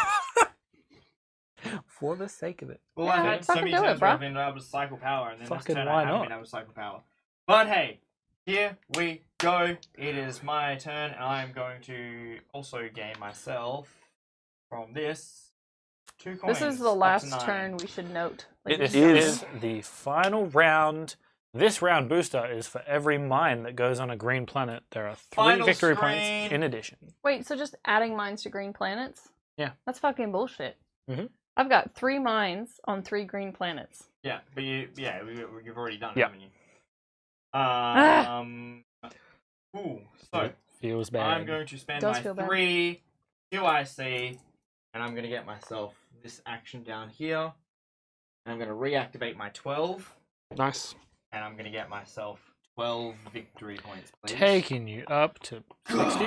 For the sake of it. Well, Yeah, I had so fucking many do it, times where bruh. I've been able to cycle power, and then Fucking this turn why I haven't not? been able to cycle power. But hey, here we go. It is my turn, and I'm going to also gain myself from this 2 coins. This is the up to last 9. turn, we should note. It Ladies is. and is the final round. This round booster is for every mine that goes on a green planet. There are 3 Final victory screen. points in addition. Wait, so just adding mines to green planets? Yeah. That's fucking bullshit. Mhm. I've got 3 mines on 3 green planets. Yeah, but you've already done it, Yeah. haven't you? Ooh, so Feels bad. I'm going to spend Does my feel bad. 3 QIC, and I'm going to get myself this action down here. And I'm going to reactivate my 12, Nice. and I'm going to get myself 12 victory points, please. Taking you up to 60.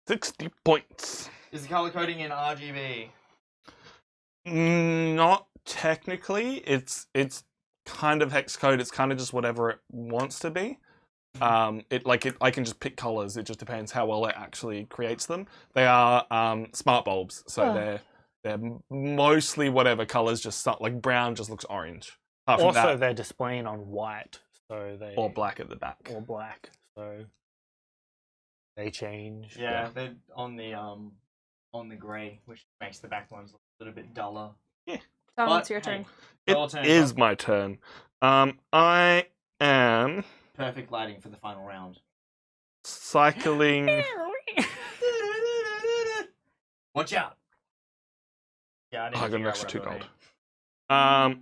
60 points. Is the color coding in RGB? Not technically. It's kind of hex code. It's kind of just whatever it wants to be. I can just pick colors. It just depends how well it actually creates them. They are smart bulbs, so they're mostly whatever colors. Just like brown just looks orange. Apart from Also, that, they're displaying on white, so they or black at the back. or black, so they change. Yeah, they're on the grey, which makes the back ones look a little bit duller. Tom, But, it's your turn. hey, It your turn, is Tom. my turn. I am Perfect lighting for the final round. cycling. Watch out! Yeah, I, Oh, I got an figure out extra 2 what I gold. got.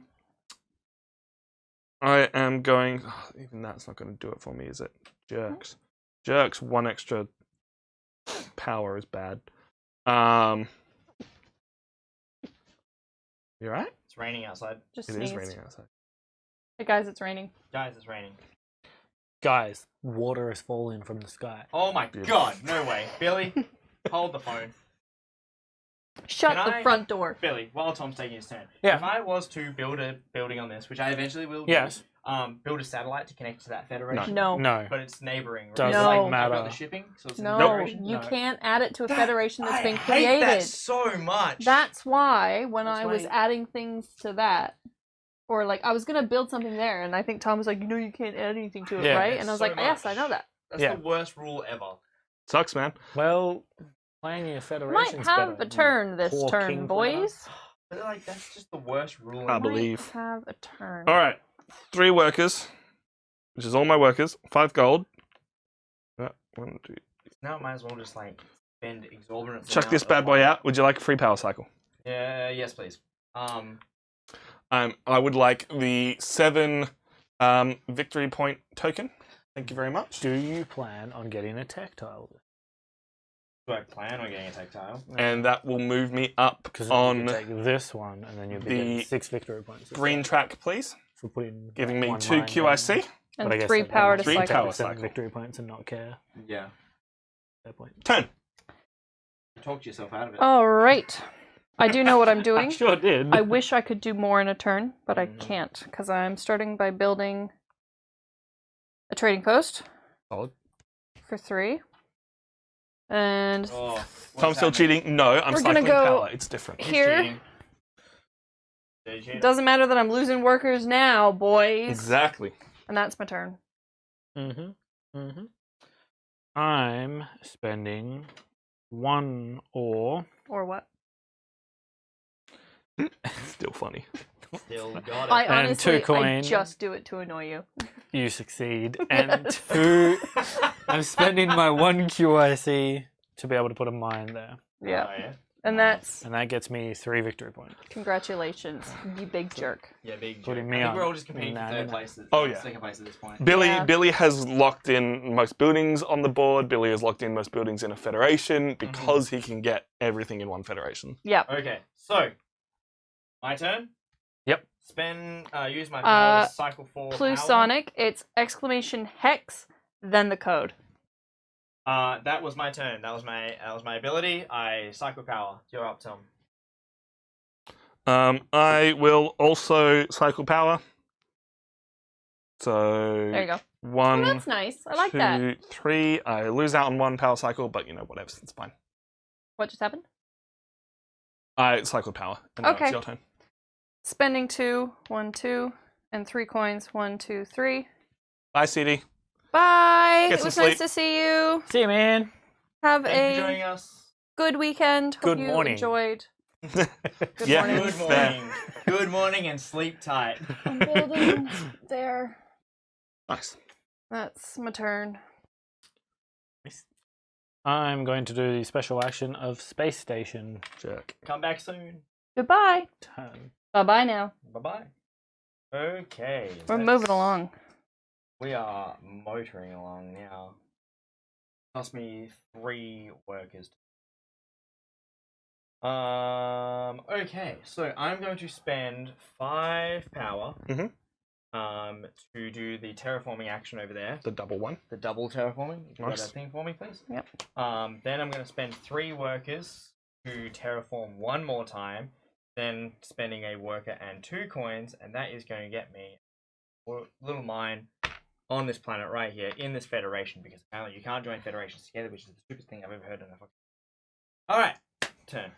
I am going. Even that's not going to do it for me, is it? Jerks. Jerks. 1 extra power is bad. You alright? It's raining outside. Just It sneezed. is raining outside. Hey guys, it's raining. Guys, it's raining. Guys, water is falling from the sky. Oh my Beautiful. god, no way. Billy, hold the phone. Shut Can the I- front door. Billy, while Tom's taking his turn. Yeah. If I was to build a building on this, which I eventually will do, Yes. build a satellite to connect to that federation. No. No. But it's neighboring. Right? Doesn't I've got matter. the shipping, so it's a No, federation. you No. can't add it to a federation that's been I created. hate that so much. That's why when That's I was why- adding things to that, or like I was gonna build something there, and I think Tom was like, you can't add anything to it, Yeah. right? And I was So like, yes, I much. know that. That's Yeah. the worst rule ever. Sucks, man. Well, playing your Might federation's have better. a turn this Poor turn, King boys. But like that's just the worst rule. I believe. Might have a turn. All right, 3 workers, which is all my workers. 5 gold. 1, 2. Now might as well just like spend exorbitant. Chuck this bad boy out. Would you like a free power cycle? Yeah. Yes, please. I would like the 7 victory point token. Thank you very much. Do you plan on getting a tactile? Do I plan on getting a tactile? And that will move me up Because on you take this one, and then you'll be getting 6 victory points. green track, please. For putting Giving me 1 2 line QIC. down. And But I guess 3 that power to three cycle. power 7 cycle. victory points and not care. Yeah. Fair point. Turn. Talk yourself out of it. All right. I do know what I'm I doing. sure did. I wish I could do more in a turn, but I can't because I'm starting by building a trading post. Solid. For 3. And Oh, So I'm still cheating? No, I'm We're gonna cycling go power. It's different. here, cheating. doesn't matter that I'm losing workers now, boys. Exactly. And that's my turn. I'm spending 1 ore. Or what? Still funny. Still got it. I And honestly, 2 I coin. just do it to annoy you. You succeed. And 2. I'm spending my 1 QIC to be able to put a mine there. Yeah. Oh, yeah. And that's And that gets me 3 victory points. congratulations, you big jerk. Yeah, big. Putting Joke. me I think on. we're all just competing for Nah, third nah. place. Oh, yeah. Second place at this point. Billy Yeah. Billy has locked in most buildings on the board. Billy has locked in most buildings in a federation because he can get everything in one federation. Yep. Okay, so my turn. Yep. Use my power to cycle 4 power. Plusonic, it's exclamation hex, then the code. That was my turn. That was my ability. I cycle power. You're up, Tom. I will also cycle power. So There you go. Oh, 1, that's nice. I like 2, that. 3. I lose out on 1 power cycle, but whatever, it's fine. What just happened? I cycled power. And now Okay. it's your turn. Spending 2, 1, 2, and 3 coins. 1, 2, 3. Bye, CD. Bye. Get It some was nice sleep. to see you. See you, man. Have Thank you for joining a us. good weekend. Hope Good you morning. enjoyed. Yeah, morning. Good fair. morning. Good morning and sleep tight. I'm building there. Nice. That's my turn. I'm going to do the special action of Space Station Jerk. Come back soon. Goodbye. turn. Bye-bye now. Bye-bye. Okay. We're moving along. We are motoring along now. Cost me 3 workers. Okay, so I'm going to spend 5 power to do the terraforming action over there. The double one. The double terraforming. You got Nice. that thing for me, please? Yep. Then I'm going to spend 3 workers to terraform 1 more time, then spending a worker and 2 coins, and that is going to get me a little mine on this planet right here in this federation, because apparently you can't join federations together, which is the stupidest thing I've ever heard in a fucking. Alright, turn.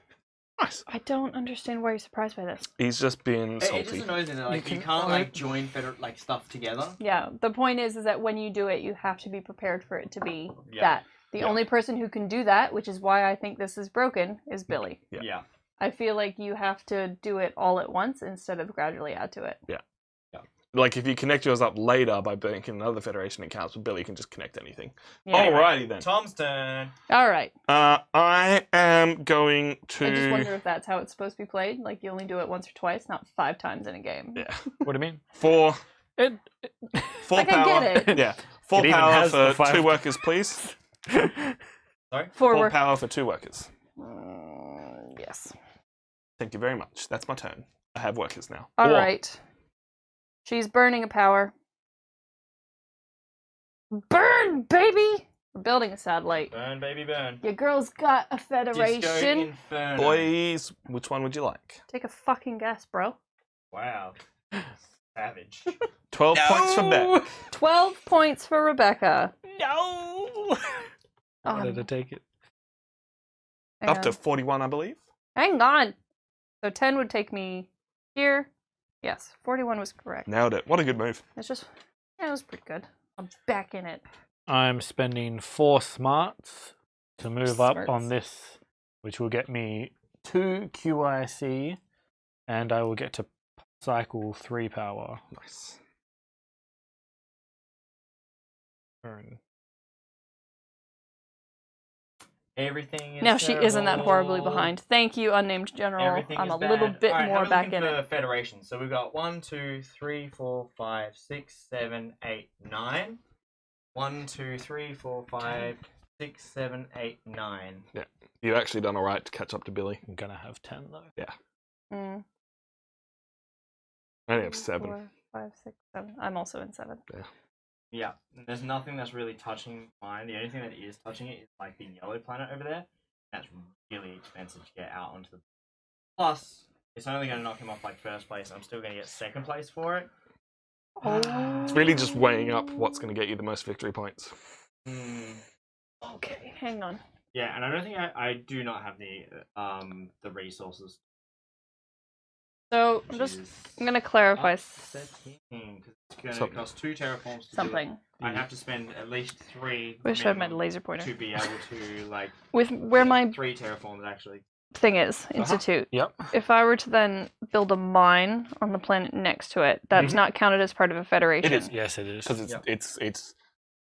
Nice. I don't understand why you're surprised by this. He's just being It just salty. annoys me that like, you can can't only- like join like stuff together. Yeah, the point is that when you do it, you have to be prepared for it to be Yeah. that. The Yeah. only person who can do that, which is why I think this is broken, is Billy. Yeah. Yeah. I feel like you have to do it all at once instead of gradually add to it. Like, if you connect yours up later by making another federation that counts with Billy, you can just connect anything. Yeah. Alrighty then. Tom's turn. All right. I am going to. I just wonder if that's how it's supposed to be played. Like you only do it once or twice, not 5 times in a game. Yeah. What do you mean? 4 It, Like, I power. get it. Yeah. 4 It even power has the for 5. 2 workers, please. Sorry? 4 4 work. power for 2 workers. Yes. Thank you very much. That's my turn. I have workers now. All Or- right. She's burning a power. Burn, baby! We're building a satellite. Burn, baby, burn. Your girl's got a Disco federation. Inferno. Boys, which one would you like? Take a fucking guess, bro. Wow. Savage. 12 points for Bet. 12 points for Rebecca. no! I Um, wanted to take it. hang Up to on. 41, I believe. Hang on. So 10 would take me here. Yes, 41 was correct. Nailed it. What a good move. It's just, yeah, it was pretty good. I'm back in it. I'm spending 4 smarts to move up Smarts. on this, which will get me 2 QIC And I will get to cycle 3 power. Nice. Everything is Now she isn't that horribly terrible. behind. Thank you, unnamed general. Everything I'm is a little bad. bit All right, more how are we back looking in for it. Federation. So we've got 1, 2, 3, 4, 5, 6, 7, 8, 9. 1, 2, 3, 4, 5, 6, 7, 8, 9. Yeah. You've actually done alright to catch up to Billy. I'm gonna have 10 though. Yeah. Mm. I only have 7. 4, 5, 6, 7. I'm also in 7. Yeah, there's nothing that's really touching mine. The only thing that is touching it is like the yellow planet over there. That's really expensive to get out onto the. Plus, it's only going to knock him off like first place. I'm still going to get second place for it. It's really just weighing up what's going to get you the most victory points. Okay, hang on. Yeah, and I don't think I do not have the resources. So I'm gonna clarify Upsetting, 'cause it's going to cost 2 terraforms to do something. it. I have to spend at least 3. Wish I had my minimum laser pointer. to be able to like With where my 3 terraforms actually. thing is, Institute. Yep. If I were to then build a mine on the planet next to it, that's not counted as part of a federation. It is. Yes, it is. Because it's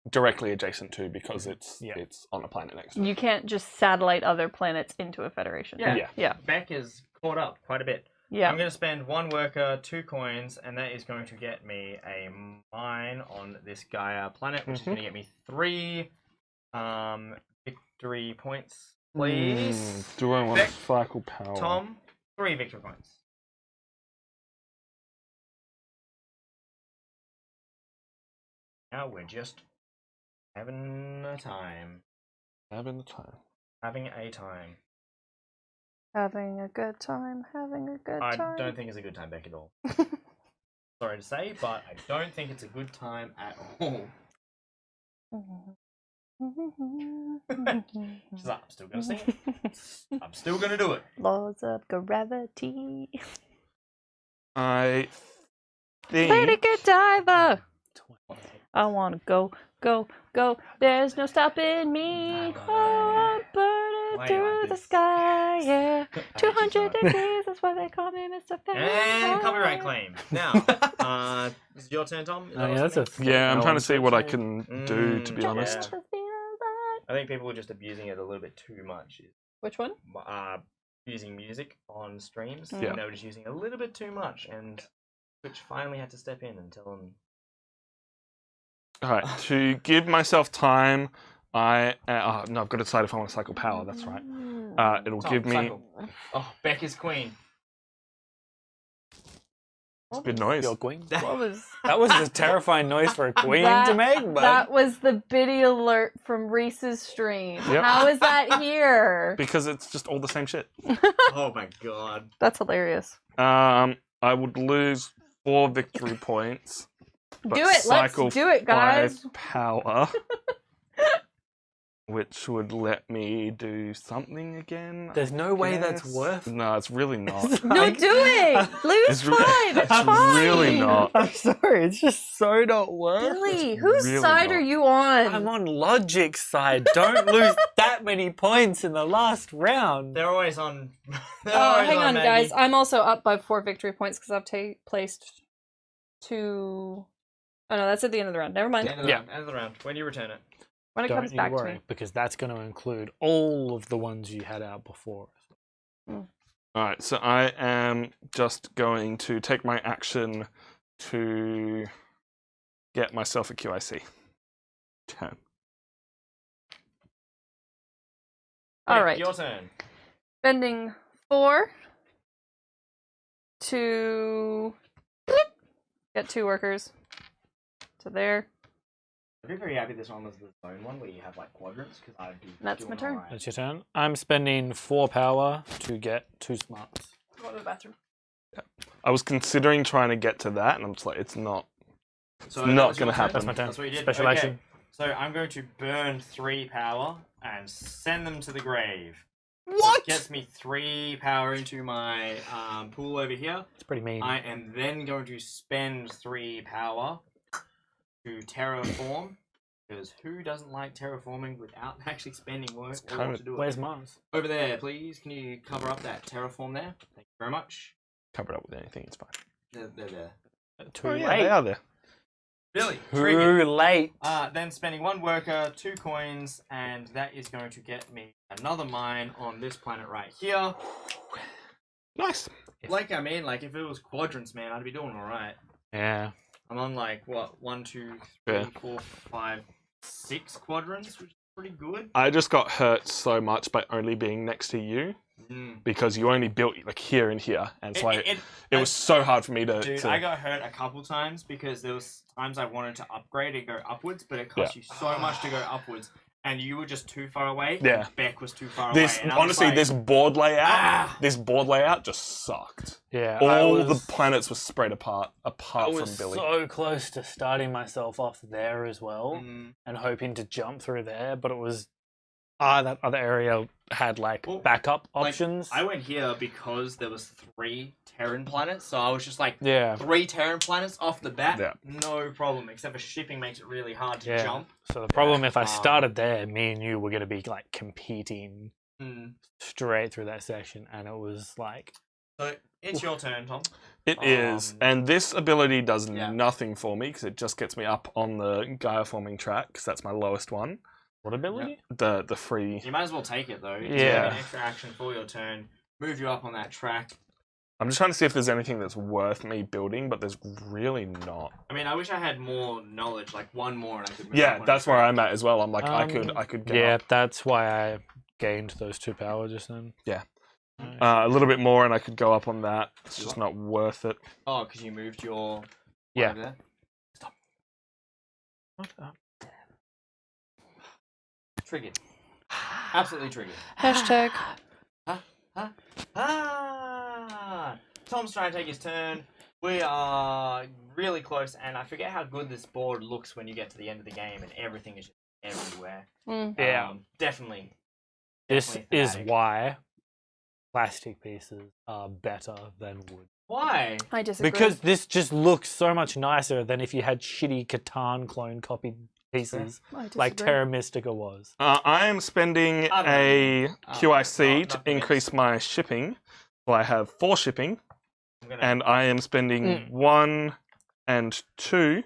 directly adjacent to because it's on a planet next to it. You can't just satellite other planets into a federation. Yeah. Beck is caught up quite a bit. Yeah. I'm going to spend 1 worker, 2 coins, and that is going to get me a mine on this Gaia planet, which is going to get me 3 victory points, please. Do I want Beck, to cycle power? Tom, 3 victory points. Now we're just having a time. Having the time. Having a time. Having a good time. Having a good I time. don't think it's a good time, Beck, at all. Sorry to say, but I don't think it's a good time at all. She's like, I'm still gonna sing it. I'm still gonna do it. Laws of gravity. I think. Lady Godiva! I wanna go, go, go. There's no stopping me. Oh, burning Why through like the this? sky, yeah. I hate you 200 so much. degrees, that's why they call me Mr. Fahrenheit. And copyright claim. Now, this is your turn, Tom. Is that yeah, what's that's a happening? Yeah, I'm no trying to see what I unfortunately. can do, to be Yeah. honest. I think people are just abusing it a little bit too much. Which one? Using music on streams. Yeah. They were just using a little bit too much, and Twitch finally had to step in and tell them. Alright, to give myself time, no, I've got to decide if I want to cycle power, that's right. It'll Tom, give me. cycle. Oh, Beck is queen. It's a good noise. Your queen. What was That was a terrifying noise for a queen to make, but that was the biddy alert from Reese's stream. Yep. How is that here? Because it's just all the same shit. Oh my god. That's hilarious. I would lose 4 victory points. But Do it, let's cycle do it, guys. 5 power. Which would let me do something again. there's no way that's Yes. worth. No, it's really not. No, do it! Lose It's 5! It's it's fine! really not. I'm sorry, it's just so not worth. Billy, whose really side not. are you on? I'm on Logic's side. Don't lose that many points in the last round. They're always on. They're Oh, always hang on, Maggie. guys. I'm also up by 4 victory points because I've placed 2. Oh no, that's at the end of the round. Never mind. End of the round. End of the round. When do you return it? When it Don't comes you back to worry, me. because that's going to include all of the ones you had out before. Alright, so I am just going to take my action to get myself a QIC. 10. All Beck, right. Your turn. Spending 4 to get 2 workers to there. I'd be very happy this one was the zone one where you have like quadrants because I'd be. That's my doing turn. alright. That's your turn. I'm spending 4 power to get 2 smarts. Go to the bathroom. I was considering trying to get to that, and I'm just like, it's not. So not that was your gonna turn? happen. That's my turn. That's what you did. Special Okay. action. So I'm going to burn 3 power and send them to the grave. What? It gets me 3 power into my pool over here. It's pretty mean. I am then going to spend 3 power to terraform. Because who doesn't like terraforming without actually spending work or kind want of- to do it? Where's Mars? Over there, please. Can you cover up that terraform there? Thank you very much. cover it up with anything. It's fine. They're there. Too Oh, late. yeah, they are there. Billy, Too late. then spending 1 worker, 2 coins, and that is going to get me another mine on this planet right here. Nice. Like, I mean, like, if it was quadrants, man, I'd be doing alright. Yeah. I'm on, like, what, 1, 2, 3, Yeah. 4, 5, 6 quadrants, which is pretty good. I just got hurt so much by only being next to you because you only built like here and here, and so it was so hard for me to. Dude, I got hurt a couple times because there was times I wanted to upgrade and go upwards, but it cost you so much to go upwards, and you were just too far away. Yeah. And Beck was too far This away. And I was honestly, like, this board layout just sucked. Yeah. All the planets were spread apart I from was Billy. so close to starting myself off there as well Mm. and hoping to jump through there, but it was that other area had like backup options. I went here because there was 3 Terran planets, so I was just like, yeah. 3 Terran planets off the bat, Yeah. no problem. Except for shipping makes it really hard to Yeah. jump. So the problem if I started there, me and you were going to be like competing Mm. straight through that section, and it was like So it's your turn, Tom. It is, and this ability does Yeah. nothing for me because it just gets me up on the Gaia forming track because that's my lowest one. what ability? The free. You might as well take it though. It's Yeah. an extra action for your turn. Move you up on that track. I'm just trying to see if there's anything that's worth me building, but there's really not. I mean, I wish I had more knowledge, like 1 more, and I could move Yeah, up on that's a where track. I'm at as well. I'm like, I could get Yeah, up that's why I gained those 2 power just then. a little bit more, and I could go up on that. It's just not worth it. Oh, because you moved your... Yeah. Over there? Triggered. Absolutely triggered. Hashtag. Tom's trying to take his turn. We are really close, and I forget how good this board looks when you get to the end of the game and everything is just everywhere. Mm. Yeah. Definitely. This Definitely is thematic. why plastic pieces are better than wood. Why? I disagree. Because this just looks so much nicer than if you had shitty Catan clone copied pieces I like disagree. Terra Mystica was. I am spending I don't a know. QIC Not to convinced. increase my shipping. So I have 4 shipping, I'm gonna... and I am spending 1 and 2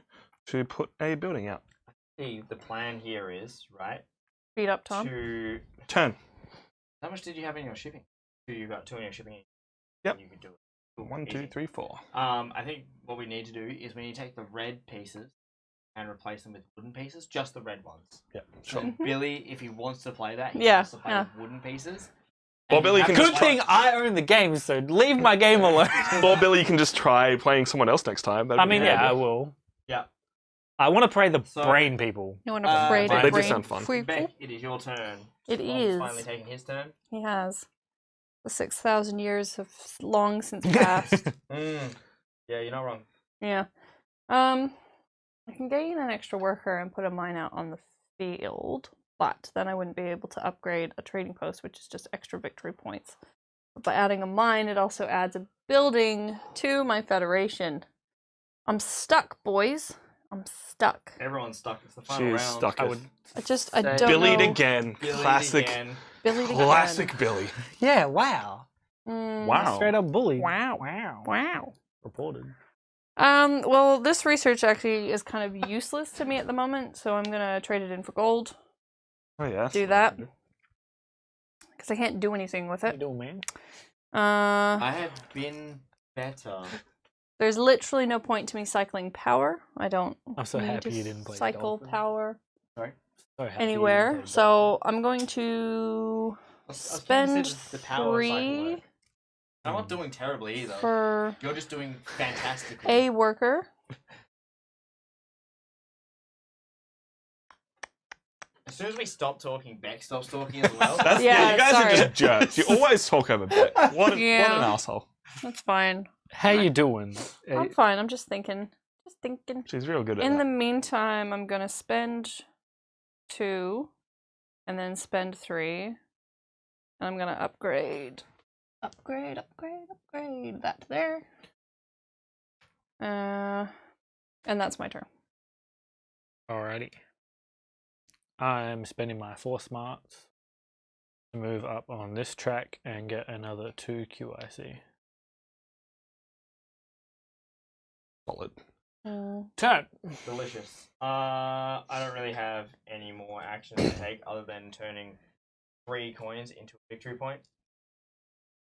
to put a building out. See, the plan here is, right, Beat up Tom. to... Turn. How much did you have in your shipping? You got 2 in your shipping. Yep. You could do it. Cool, 1, 2, easy. 3, 4. I think what we need to do is we need to take the red pieces and replace them with wooden pieces, just the red ones. Yeah, So sure. Billy, if he wants to play that, he Yeah, has to play with wooden pieces. Well, And Billy you can have to Good just play- thing I own the game, so leave my game alone. Or Billy, you can just try playing someone else next time. That'd I be mean, really yeah, I good. will. Yeah. I want to play the So- brain people. You want to Uh, braid they a do brain sound fun. people? Beck, it is your turn. It Tom's is. finally taking his turn. He has. The 6,000 years have long since passed. Yeah, you're not wrong. Yeah. I can gain an extra worker and put a mine out on the field, but then I wouldn't be able to upgrade a trading post, which is just extra victory points. But by adding a mine, it also adds a building to my federation. I'm stuck, boys. I'm stuck. Everyone's stuck. It's the final She's round. stuck. I would. I Say- don't Billied know. again. Billy Classic. again. Billy again. Classic Billy. Yeah, wow. Wow. Straight up bully. Wow. Wow. Wow. Reported. Well, this research actually is kind of useless to me at the moment, so I'm gonna trade it in for gold. Oh yeah. Do that. Because I can't do anything with What you it. doing, man? I have been better. There's literally no point to me cycling power. I don't I'm so need happy to you didn't play cycle Dolphin. power So happy you didn't anywhere. play So I'm going to I was spend thinking the power cycle 3 work. I'm not doing terribly either. for You're just doing fantastically. a worker. As soon as we stop talking, Beck stops talking as well. That's, Yeah, you guys sorry. are just jerks. You always talk over Beck. What an Yeah. asshole. That's fine. How you doing? I'm fine. I'm just thinking. Just thinking. She's real good at In that. the meantime, I'm gonna spend 2 and then spend 3. And I'm gonna upgrade. Upgrade that there. And that's my turn. Alrighty. I'm spending my 4 smarts to move up on this track and get another 2 QIC. Solid. Turn. Delicious. I don't really have any more actions to take other than turning 3 coins into a victory point.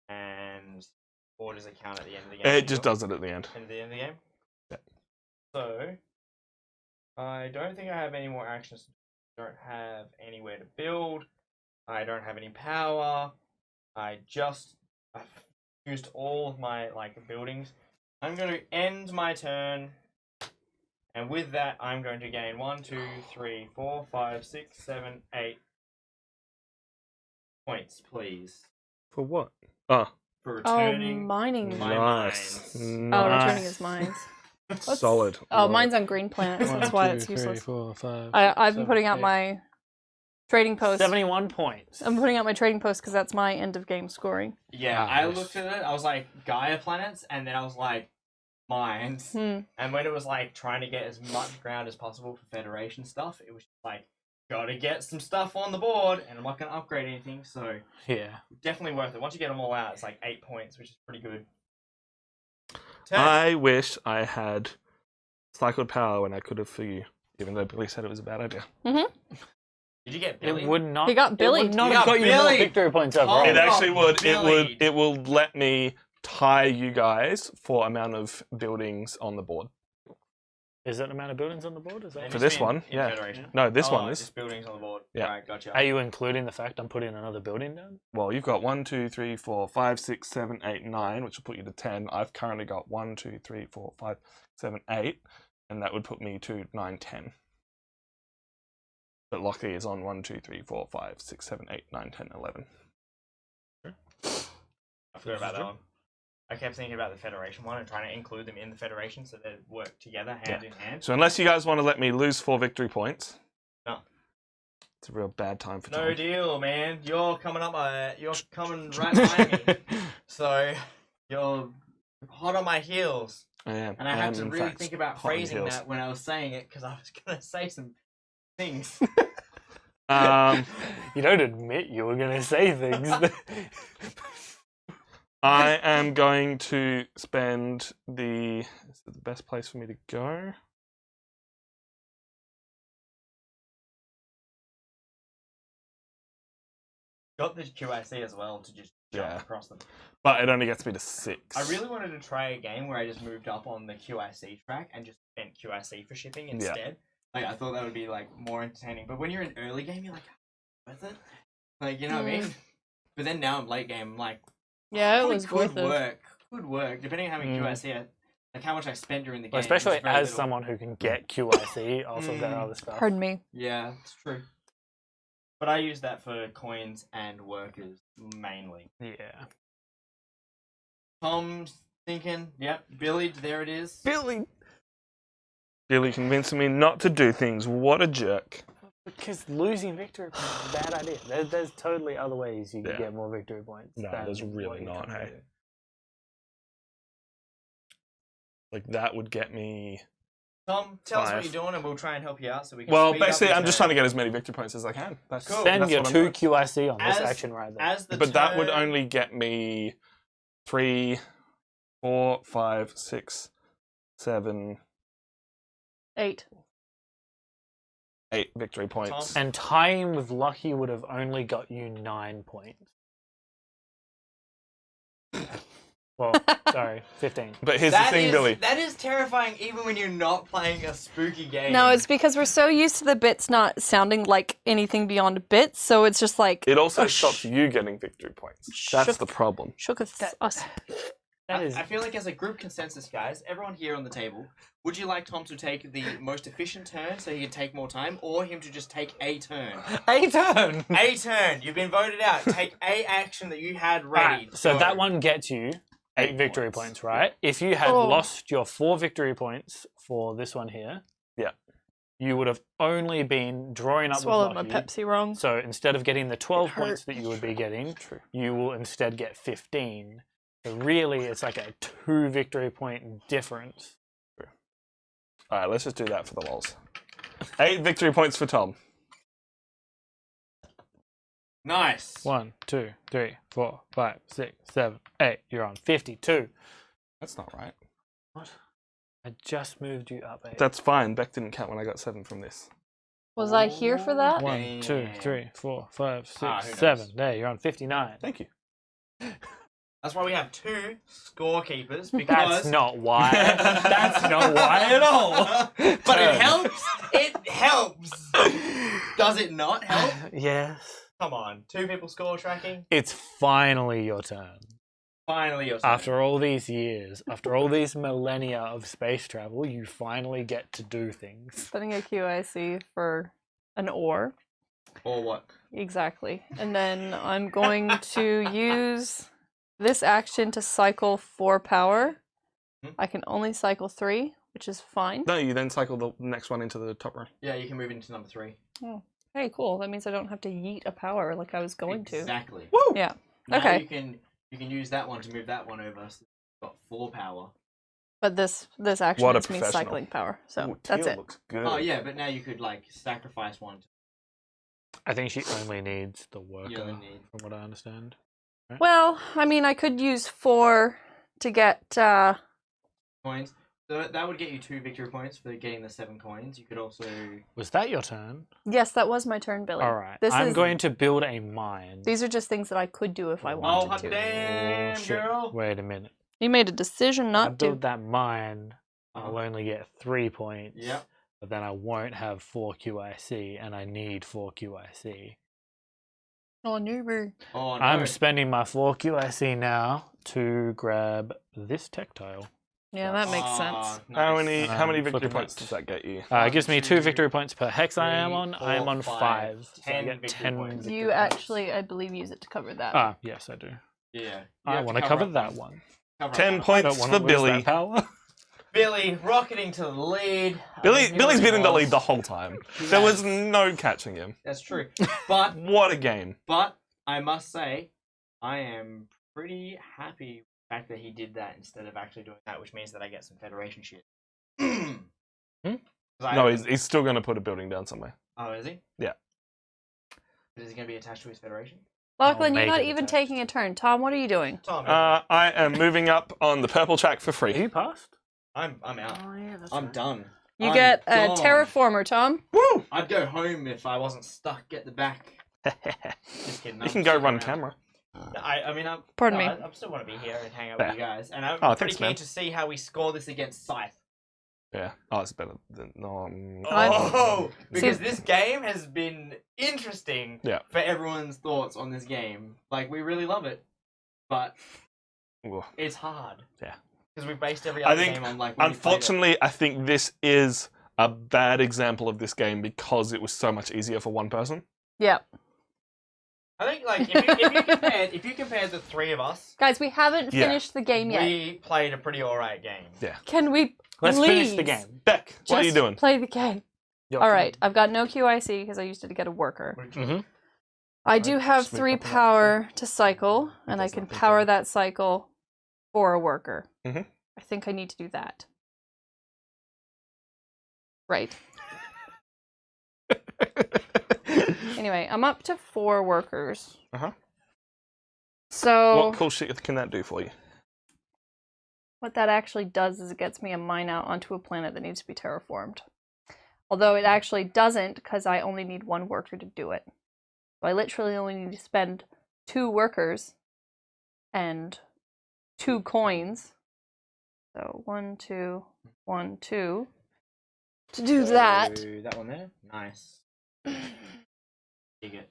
And or does it count at the end of the game? It just does it at the end. At the end of the game? Yeah. So, I don't think I have any more actions. I don't have anywhere to build. I don't have any power. I've used all of my buildings. I'm going to end my turn. And with that, I'm going to gain 1, 2, 3, 4, 5, 6, 7, 8 points, please. For what? Oh, For Oh, returning mining. my nice. mines. Oh, returning his mines. Solid. Oh, Love mine's it. on green planets. That's 1, why 2, it's 3, useless. 4, 5, I've been 7, putting out 8. my trading post. 71 points. I'm putting out my trading post because that's my end of game scoring. Yeah, Nice. I looked at it. I was like, Gaia planets, and then I was like, mines. And when it was like trying to get as much ground as possible for Federation stuff, it was just like, gotta get some stuff on the board, and I'm not gonna upgrade anything, so Yeah. definitely worth it. Once you get them all out, it's like 8 points, which is pretty good. Turn. I wish I had cycled power when I could have for you, even though Billy said it was a bad idea. Did you get Billy? It would not. He got Billy. It would not He have got got you more Billy. victory points overall. Oh, It actually would. Billy. It will let me tie you guys for amount of buildings on the board. Is that the amount of buildings on the board? Is that? And For you this mean one, in yeah. Federation? No, this Oh, one is. just buildings on the board. Yeah. Right, gotcha. Are you including the fact I'm putting another building down? Well, you've got 1, 2, 3, 4, 5, 6, 7, 8, 9, which will put you to 10. I've currently got 1, 2, 3, 4, 5, 7, 8, and that would put me to 9, 10. But Lockie is on 1, 2, 3, 4, 5, 6, 7, 8, 9, 10, 11. I forgot about that one. I kept thinking about the Federation one and trying to include them in the Federation so they work together hand in hand. So unless you guys want to let me lose 4 victory points, No. it's a real bad time for No Tom. deal, man. You're coming right behind me. So you're hot on my heels. I am. And I had to in really fact, think about hot on phrasing heels. that when I was saying it because I was going to say some things. You don't admit you were going to say things. I am going to spend the... Is it the best place for me to go? Got the QIC as well to just jump Yeah. across them. But it only gets me to 6. I really wanted to try a game where I just moved up on the QIC track and just spent QIC for shipping instead. Like I thought that would be like more entertaining. But when you're in early game, you're like, worth it? Like you know what I mean? But then now in late game, I'm like, Yeah, it probably was could worth it. work. Could work depending on how many QIC, like how much I spent during the game. Well, especially was very as little. someone who can get QIC off of their other stuff. Pardon me. Yeah, it's true. But I use that for coins and workers mainly. Yeah. Tom's thinking, yep, Billy, there it is. Billy! Billy convincing me not to do things. What a jerk. Because losing victory points is a bad idea. There's totally other ways you can Yeah. get more victory points. No, than there's really what you're not, trying to hey. do. Like, that would get me... Tom, tell us what 5. you're doing and we'll try and help you out so we can Well, speed up basically, your I'm just turn. trying to get as many victory points as I can. That's Cool. Spend that's your what I'm 2 doing. QIC on this As- action right there. As the But that would turn- only get me 3, 4, 5, 6, 7, 8. 8 victory points. Tom? And tying with Lucky would have only got you 9 points. Well, sorry, 15. But here's the thing, Billy. That is terrifying even when you're not playing a spooky game. No, it's because we're so used to the bits not sounding like anything beyond bits, so it's just like It also a stops you getting victory points. That's shook- the problem. shooketh us. That is. I feel like as a group consensus, guys, everyone here on the table, would you like Tom to take the most efficient turn so he can take more time, or him to just take a turn? A turn! A turn. You've been voted out. Take a action that you had ready. Right, so Go. that one gets you 8 victory points, right? If you had Oh. lost your 4 victory points for this one here, Yeah. you would have only been drawing up Swallowed with my Lucky. Pepsi wrong. So instead of getting the 12 It points hurt. that you would be getting, you will instead get 15. So really, it's like a 2 victory point difference. Alright, let's just do that for the lols. 8 victory points for Tom. Nice. 1, 2, 3, 4, 5, 6, 7, 8. You're on 52. That's not right. What? I just moved you up 8. That's fine. Beck didn't count when I got 7 from this. Was I here for that? 1, 2, 3, 4, 5, 6, who 7. knows? There, you're on 59. Thank you. That's why we have 2 scorekeepers, because... That's not why. That's not why at all. But it helps. It helps. Does it not help? Yes. Come on. 2 people score tracking. It's finally your turn. Finally, you're After all these years, after all these millennia of space travel, you finally get to do things. Putting a QIC for an ore. Or what? Exactly. And then I'm going to use this action to cycle 4 power. I can only cycle 3, which is fine. No, you then cycle the next one into the top row. Yeah, you can move into number 3. Oh, hey, cool. That means I don't have to yeet a power like I was going to. Exactly. Woo! Yeah. Now Okay. You can use that one to move that one over. So you've got 4 power. But this action What a is me professional. cycling power. So Ooh, that's teal it. looks good. Oh yeah, but now you could like sacrifice one. I think she only needs the worker, You only need- from what I understand. Well, I mean, I could use 4 to get... Coins. So that would get you 2 victory points for getting the 7 coins. You could also. Was that your turn? Yes, that was my turn, Billy. All right. This I'm is... going to build a mine. These are just things that I could do if I Oh, wanted hot to. damn, shit. girl! Wait a minute. You made a decision I not build to. that mine. I'll Uh-huh. only get 3 points. Yep. But then I won't have 4 QIC, and I need 4 QIC. Oh, newbie. Oh no. I'm spending my 4 QIC now to grab this tactile. Yeah, that makes Ah, sense. nice. How many victory flipping points that. does that get you? It gives me 2 2, victory points per hex I am 3, on. I am 4, on 5, 5. So I 10 get victory 10 points. victory You points. actually, I believe, use it to cover that. Ah, yes, I do. Yeah. I want to cover that one. 10 I points don't want to for lose Billy. that power. Billy rocketing to the lead. Billy's been in the lead the lost. whole time. He There was has. no catching him. That's true. But What a game. I must say, I am pretty happy with the fact that he did that instead of actually doing that, which means that I get some Federation shit. No, he's still going to put a building down somewhere. Oh, is he? Yeah. But is he going to be attached to his Federation? Lachlan, you're make not it even attached. taking a turn. Tom, what are you doing? Tom, I am moving up on the purple track for Are free. you passed? I'm out. Oh, yeah, that's I'm done. You I'm get a gone. terraformer, Tom. Woo! I'd go home if I wasn't stuck at the back. Just kidding. You I'm can go sticking run around. camera. I mean, Pardon me. I still want to be here and hang out Fair. with you guys, and I'm Oh, pretty thanks, keen man. to see how we score this against Scythe. Yeah. Oh, it's better than... No, Oh, because See- this game has been interesting Yeah. for everyone's thoughts on this game. Like, we really love it, but Ooh. it's hard. Yeah. Because we've based every I other think, game on, like, when we played it. unfortunately, I think this is a bad example of this game because it was so much easier for one person. Yeah. I think, like, if you compared the 3 of us, Guys, we haven't Yeah. finished the game yet. we played a pretty alright game. Can we Let's finish the please game. Beck, what are you just doing? play the game? Your All turn. right, I've got no QIC because I used it to get a worker. Mhm. I do have Sweet 3 puppy. power to cycle, and I does can not think power so. that cycle for a worker. Mhm. I think I need to do that. Right. Anyway, I'm up to 4 workers. Uh-huh. So What cool shit can that do for you? what that actually does is it gets me a mine out onto a planet that needs to be terraformed. Although it actually doesn't, because I only need 1 worker to do it. So I literally only need to spend 2 workers and 2 coins. So 1, 2, 1, 2. To do that. So, that one there? Nice. Dig it.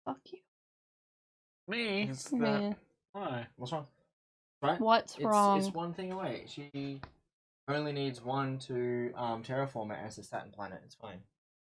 Fuck you. Me? Is that... Man. Why? What's wrong? Right? What's wrong? It's 1 thing away. She only needs 1 to terraform it as a Saturn planet. It's fine.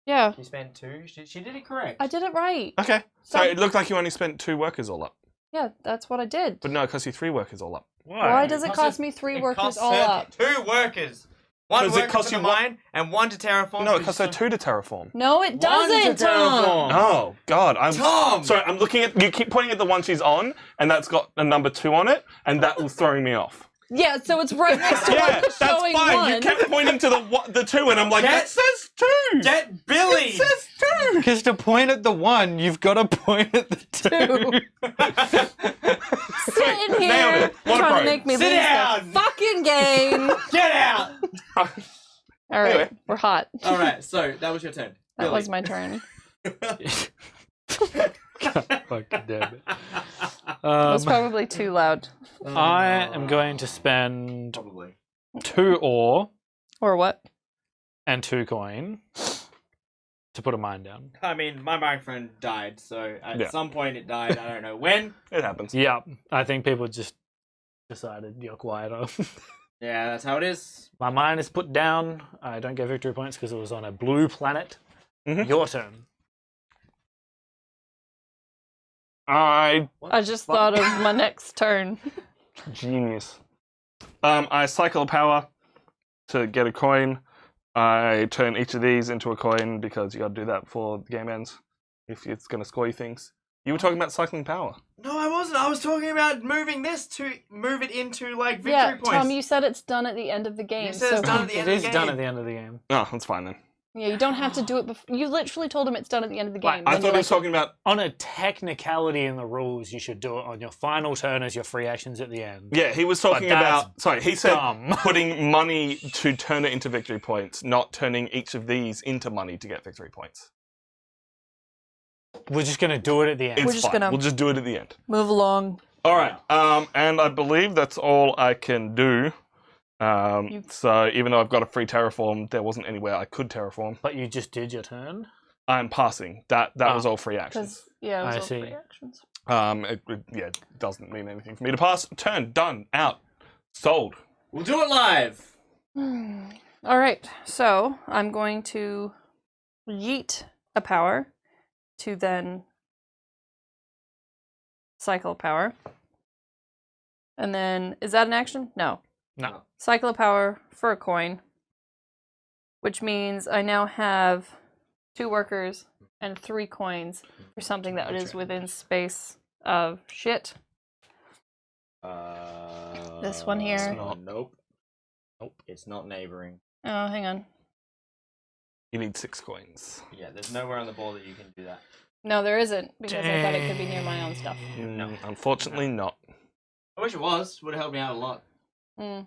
Yeah, She spent 2. She did it correct. I did it right. Okay. So Some- it looked like you only spent 2 workers all up. Yeah, that's what I did. But no, it cost you 3 workers all up. Why does it costs cost her- me 3 It workers costs all her up? 2 workers. 1 Because it worker costs for the you one- mine and 1 to terraform. No, it because costs her so- 2 to terraform. No, it doesn't, to Tom. terraform. Oh, God. I'm Tom! Sorry, I'm looking at... You keep pointing at the one she's on, and that's got a number 2 on it, and that was throwing me off. Yeah, so it's right next to Yeah, one that's that's showing fine. 1. You kept pointing to the 2, and I'm like, Get- that says 2! Get Billy! It says 2! Because to point at the 1, you've got to point at the 2. sitting Nailed here it. What a trying pro. to make me Sit lose down. the fucking game. Get out! All right, Anyway. we're hot. All right, so that was your turn. That was my turn. Fucking damn it. It was probably too loud. I am going to spend Probably. 2 ore Or what? and 2 coin to put a mine down. I mean, my microphone died, so at Yeah. some point it died. I don't know when. It happens. Yeah, I think people just decided you're quieter. Yeah, that's how it is. My mine is put down. I don't get victory points because it was on a blue planet. Mhm. Your turn. I I just thought of my next turn. genius. I cycle a power to get a coin. I turn each of these into a coin because you got to do that before the game ends. If it's going to score you things. You were talking about cycling power. No, I wasn't. I was talking about moving this to move it into like victory Yeah, points. Tom, you said it's done at the end of the game. You said it's done at the end It of is the game. done at the end of the game. Oh, that's fine then. Yeah, you don't have to do it before. You literally told him it's done at the end of the game. Right, I Then thought he you're was talking about. On a technicality in the rules, you should do it on your final turn as your free actions at the end. Yeah, he was talking But that's about. Sorry, he said dumb. putting money to turn it into victory points, not turning each of these into money to get victory points. We're just going to do it at the end. It's We're just fine. gonna- We'll just do it at the end. Move along. All right. And I believe that's all I can do. So even though I've got a free terraform, there wasn't anywhere I could terraform. But you just did your turn? I'm passing. That was all free actions. Because, yeah, it was I all see. free actions. It doesn't mean anything for me to pass. Turn. Done. Out. Sold. We'll do it live. All right, so I'm going to yeet a power to then cycle a power. And then, is that an action? No. No. Cycle a power for a coin, which means I now have 2 workers and 3 coins for something that is within space of shit. This one here. It's not. Nope. Nope. It's not neighboring. Oh, hang on. You need 6 coins. Yeah, there's nowhere on the board that you can do that. No, there isn't, because I thought it could be near my own stuff. Unfortunately, not. I wish it was. Would have helped me out a lot. Mm.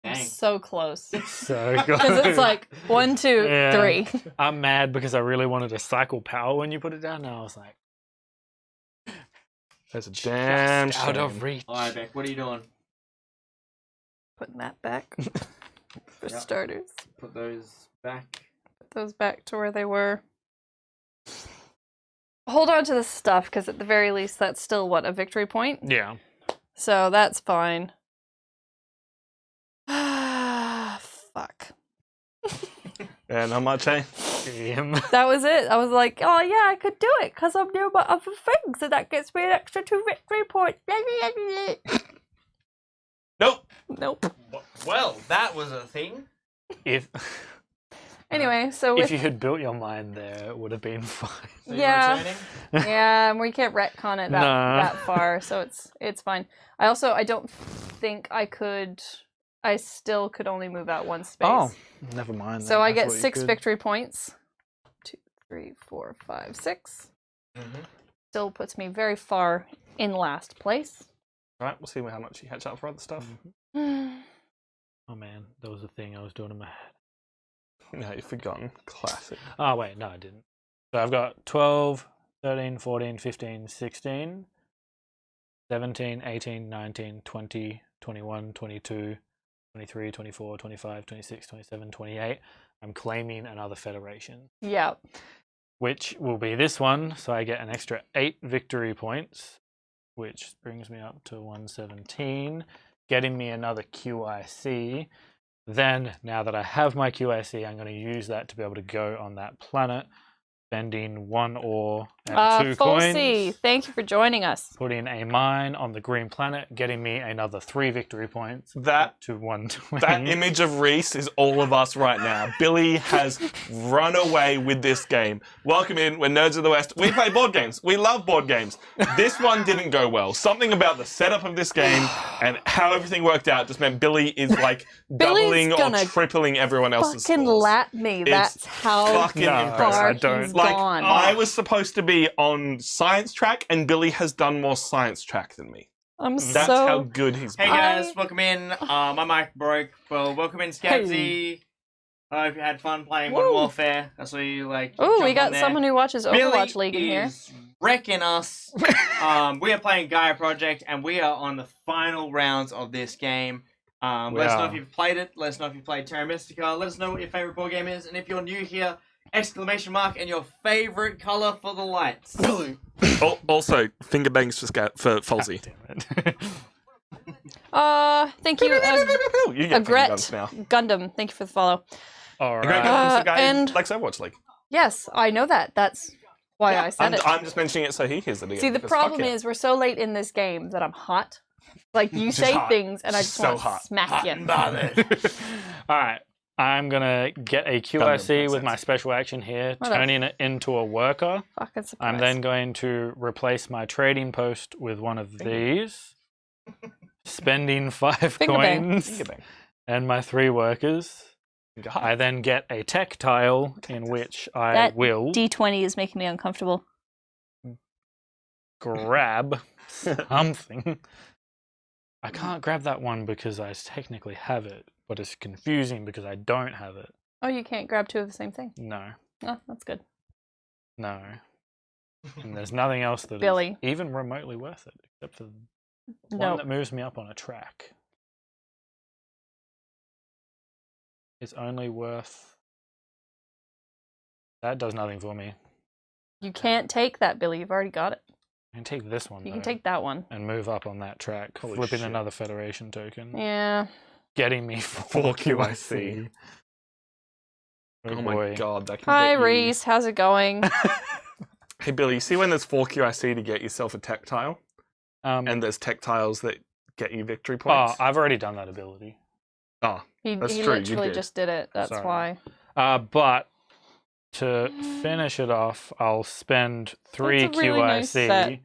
I'm Dang. so close. So good. Because it's like 1, 2, Yeah. 3. I'm mad because I really wanted to cycle power when you put it down. Now I was like, That's a damn just out shame. of reach. All right, Beck. What are you doing? Putting that back for Yep. starters. Put those back. Put those back to where they were. Hold on to this stuff, because at the very least, that's still, what, a victory point? Yeah. So that's fine. Fuck. Yeah, not much, eh? Damn. That was it. I was like, oh yeah, I could do it, because I'm near my other things, and that gets me an extra 2 victory points. Nope. Nope. Well, that was a thing. If Anyway, so if with you had built your mind there, it would have been fine. So Yeah. You're returning? yeah, and we can't retcon it Nah. that far, so it's fine. I don't think I could. I still could only move out 1 space. Oh, never mind. so then. I get thought you 6 could. victory points. 2, 3, 4, 5, 6. Mhm. Still puts me very far in last place. All right, we'll see how much you hatch out for other stuff. Oh man, that was the thing I was doing in my head. No, you've forgotten. Classic. Oh wait, no, I didn't. So I've got 12, 13, 14, 15, 16, 17, 18, 19, 20, 21, 22, 23, 24, 25, 26, 27, 28. I'm claiming another federation, Yeah. which will be this one. So I get an extra 8 victory points, which brings me up to 117, getting me another QIC. Then, now that I have my QIC, I'm going to use that to be able to go on that planet, spending 1 ore and 2 Full coins. C, thank you for joining us. Putting a mine on the green planet, getting me another 3 victory points That to 120. that image of Reese is all of us right now. Billy has run away with this game. Welcome in. We're Nerds of the West. We play board games. We love board games. This one didn't go well. Something about the setup of this game and how everything worked out just meant Billy is like doubling or gonna tripling everyone else's Fucking scores. lap me. It's That's how fucking No, impressive. far I don't. he's gone. I was supposed to be on science track, and Billy has done more science track than me. I'm That's so. how good he's Hey been. guys, welcome in. My mic broke. Well, welcome in, Scabsy. I hope you had fun playing Modern Warfare. That's what you like. Oh, we jump got on there. someone who watches Overwatch League in here. is wrecking us. We are playing Gaia Project, and we are on the final rounds of this game. Let us know if you've played it. Let us know if you've played Terra Mystica. Let us know what your favorite board game is, and if you're new here, exclamation mark and your favorite color for the lights. Also, finger bangs for Falsey. Thank you, You get finger guns Agret now. Gundam. Thank you for the follow. All A great right. guy the guy and- who likes Overwatch League. Yes, I know that. That's why I said it. I'm just mentioning it so he hears it again. See, the because problem fuck yeah. is we're so late in this game that I'm hot. Like, you Just say hot. things and I just So want to hot. smack Hot you. and bothered. All right. I'm gonna get a QIC with my special action here, What the turning it into a worker. Fucking surprise. I'm then going to replace my trading post with one of these, spending 5 Finger bang. coins Finger bang. and my 3 workers. Finger I high. then get a tech tile in which I That will D20 is making me uncomfortable. grab something. I can't grab that one because I technically have it, but it's confusing because I don't have it. Oh, you can't grab 2 of the same thing. No, Oh, that's good. no. And there's nothing else that Billy. is even remotely worth it, except for one No. that moves me up on a track. It's only worth... That does nothing for me. You can't take that, Billy. You've already got it. I can take this one, You though, can take that one. and move up on that track, Holy flipping shit. another Federation token. Yeah. Getting me 4 QIC. Oh my god, that can Hi, get you... Reese. How's it going? Hey Billy, you see when there's 4 QIC to get yourself a tech tile? And there's tech tiles that get you victory points? I've already done that ability. Oh, He That's true, you literally did. just did it. That's Sorry. why. But to finish it off, I'll spend 3 That's a really nice QIC set.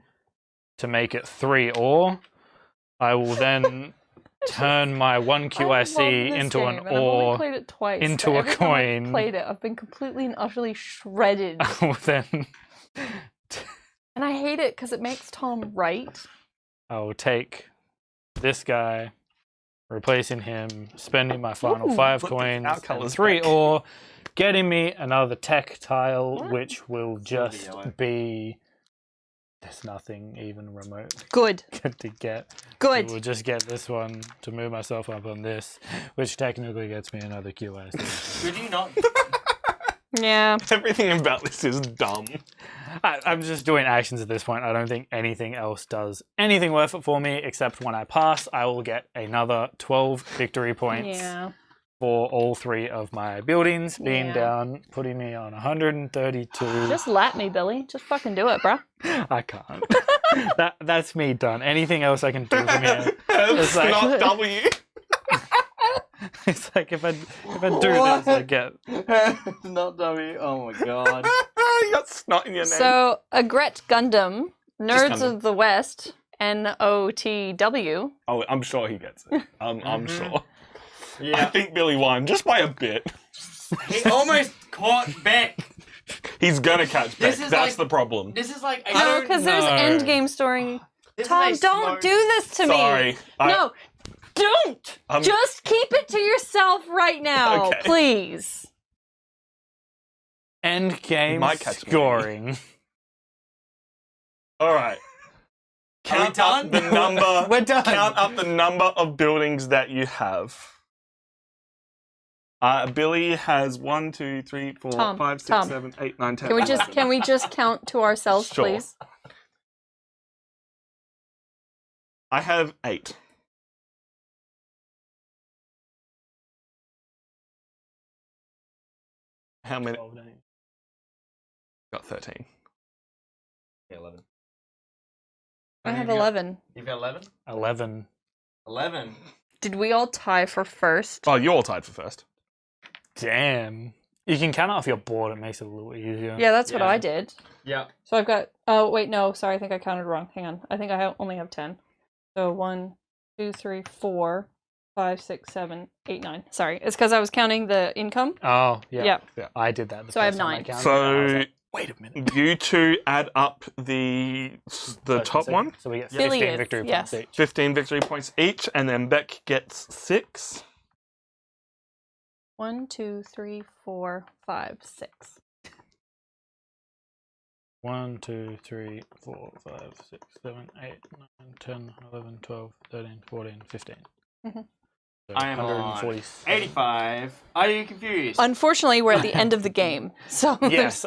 to make it 3 ore. I will then turn my 1 I love QIC this into game, an and I've only ore. played it twice, into but a every time I've coin. played it, I've been completely and utterly shredded. I will then And I hate it because it makes Tom right. I will take this guy, replacing him, spending my final Ooh, 5 look at coins, our and colours 3 back. ore, getting me another tech tile, which will just yellow. be... There's nothing even remote Good. to get. Good. We'll just get this one to move myself up on this, which technically gets me another QIC. Could you not? Yeah. everything about this is dumb. I'm just doing actions at this point. I don't think anything else does anything worth it for me, except when I pass, I will get another 12 victory points Yeah. for all 3 of my buildings being Yeah. down, putting me on 132. Just lap me, Billy. Just fucking do it, bruh. I can't. That's me done. Anything else I can do from here? It's like- not W. It's like if I do this, I get... Not W. Oh my god. You got snot in your name. So, Agret Gundam, Nerds Gundam. of the West, NOTW. Oh, I'm sure he gets it. I'm sure. I Yeah. think Billy won just by a bit. He almost caught Beck. He's gonna catch Beck. This is That's like- the problem. This is like No, because there's endgame story. this Tom, is a don't slow- do this to me. Sorry. No, don't. I'm- Just keep it to yourself right now, Okay. please. End game might catch me. scoring. All right. Are we Count up done? the number. We're done. Count up the number of buildings that you have. Billy has 1, 2, 3, 4, Tom, 5, 6, Tom. 7, 8, 9, 10. Can we just count to ourselves, Sure. please? I have 8. How many? Got 13. 11. I have 11. You've got 11? 11. 11. Did we all tie for first? Oh, you're all tied for first. Damn. You can count it off your board. It makes it a little easier. Yeah, that's what Yeah. I did. Yeah. So I've got. Oh wait, no, sorry, I think I counted wrong. Hang on, I think I only have 10. So 1, 2, 3, 4, 5, 6, 7, 8, 9. Sorry, it's because I was counting the income. Oh, yeah. Yeah. I did that. the So I have first time 9. counted it, So and I was like, Wait a minute. You two add up the top one. So we get Billy 15 is, victory yes. points each. 15 victory points each, and then Beck gets 6. 1, 2, 3, 4, 5, 6. 1, 2, 3, 4, 5, 6, 7, 8, 9, 10, 11, 12, 13, 14, 15. Mhm. So I am on 147. 85. Are you confused? Unfortunately, we're at the end of the game, so Yes,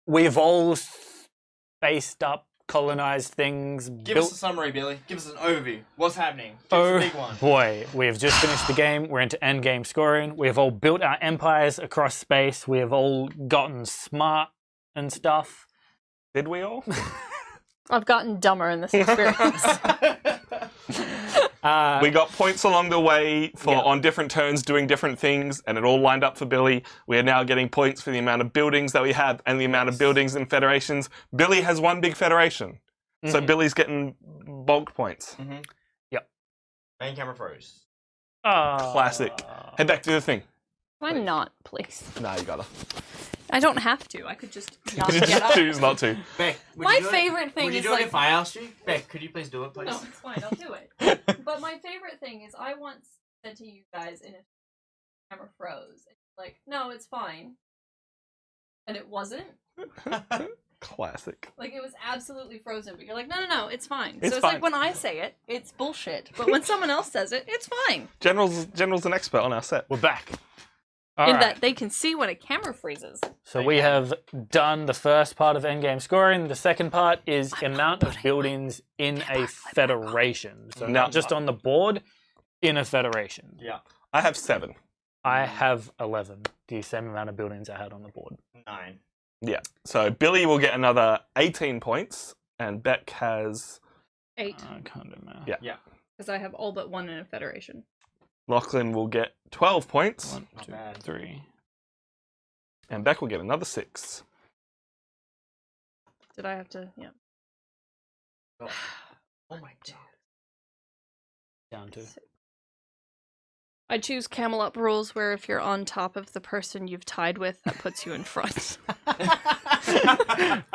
we've all spaced up, colonized things. Give us a summary, Billy. Give us an overview. What's happening? Give us Oh a big one. boy, we have just finished the game. We're into end game scoring. We have all built our empires across space. We have all gotten smart and stuff. Did we all? I've gotten dumber in this experience. We got points along the way for on different turns doing different things, and it all lined up for Billy. We are now getting points for the amount of buildings that we have and the amount of buildings and federations. Billy has one big federation, so Billy's getting bulk points. Yep. Main camera froze. Classic. Head back to the thing. Can I not, please? Nah, you gotta. I don't have to. I could just not You get just up. choose not to. Beck, would My you do it? favorite thing Would you is do like it if I asked you? Beck, could you please do it, please? no, it's fine. I'll do it. But my favorite thing is I once said to you guys in a camera froze. Like, no, it's fine. And it wasn't. Classic. Like, it was absolutely frozen. But you're like, no, it's fine. It's so it's fine. like when I say it, it's bullshit. But when someone else says it, it's fine. General's an expert on our set. We're back. In that they can see when a camera freezes. So we have done the first part of endgame scoring. The second part is amount of buildings in a federation. So not just on the board, in a federation. Yeah. I have 7. I have 11, the same amount of buildings I had on the board. 9. Yeah. So Billy will get another 18 points, and Beck has 8. I can't do math. Yeah. Because I have all but 1 in a federation. Lachlan will get 12 points, 1, 2, bad. 3. and Beck will get another 6. Did I have to? Yeah. Oh my god. Down to. I choose camel up rules where if you're on top of the person you've tied with, that puts you in front.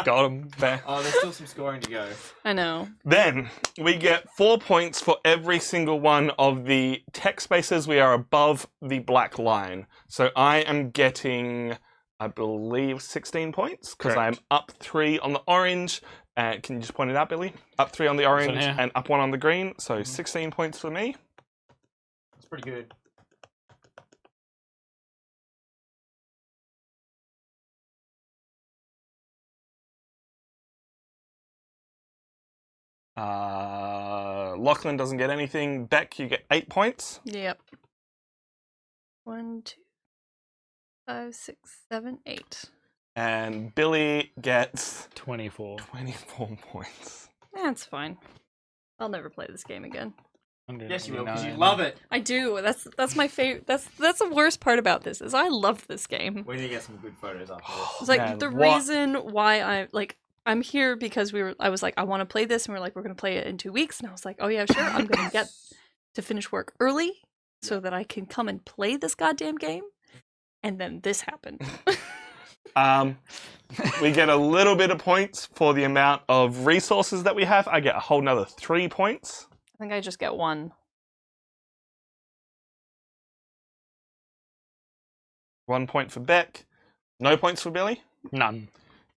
Got him. Back. Oh, there's still some scoring to go. I know. Then we get 4 points for every single one of the tech spaces we are above the black line. So I am getting, I believe, 16 points because I'm up 3 on the orange. Can you just point it out, Billy? Up 3 on the orange and up 1 on the green. So 16 points for me. That's pretty good. Lachlan doesn't get anything. Beck, you get 8 points. Yep. 1, 2, 5, 6, 7, 8. And Billy gets 24. 24 points. That's fine. I'll never play this game again. Yes, you will, because you love it. I do. That's my favorite. That's the worst part about this is I love this game. We need to get some good photos after this. It's like Man, the what- reason why I'm here because I was like, I want to play this, and we're like, we're gonna play it in 2 weeks, and I was like, oh yeah, sure, I'm gonna get to finish work early so that I can come and play this goddamn game. And then this happened. We get a little bit of points for the amount of resources that we have. I get a whole nother 3 points. I think I just get 1. 1 point for Beck. No points for Billy. None.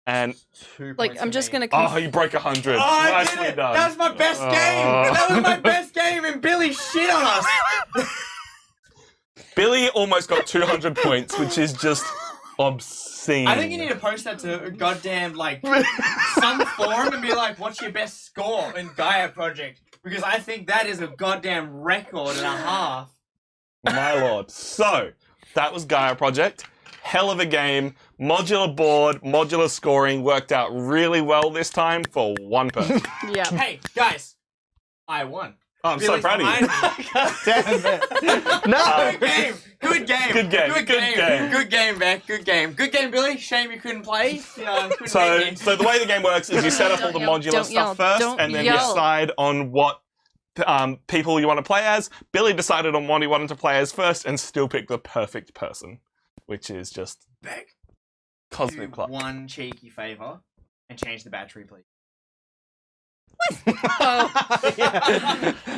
And 2 Like points I'm for just me. gonna. oh, you broke 100. Oh, I Nicely did it! done. That was my best game! That was my best game, and Billy shit on us! Billy almost got 200 points, which is just obscene. I think you need to post that to a goddamn, some forum and be like, what's your best score in Gaia Project? Because I think that is a goddamn record and a half. My lord. So, that was Gaia Project. Hell of a game. Modular board, modular scoring worked out really well this time for one person. Yeah. Hey, guys, I won. Oh, I'm so Billy's proud of you. behind me. God damn it. No. Good game. Good game. Good game. Good Good game. game. Good game, Beck. Good game. Good game, Billy. Shame you couldn't play. Couldn't beat me. So the way the game works is you set up all the Don't modular yell, stuff first, don't and then yell. decide on what people you want to play as. Billy decided on what he wanted to play as first, and still picked the perfect person, which is just Beck. Cosmic Clock. One cheeky favor and change the battery, please. Oh.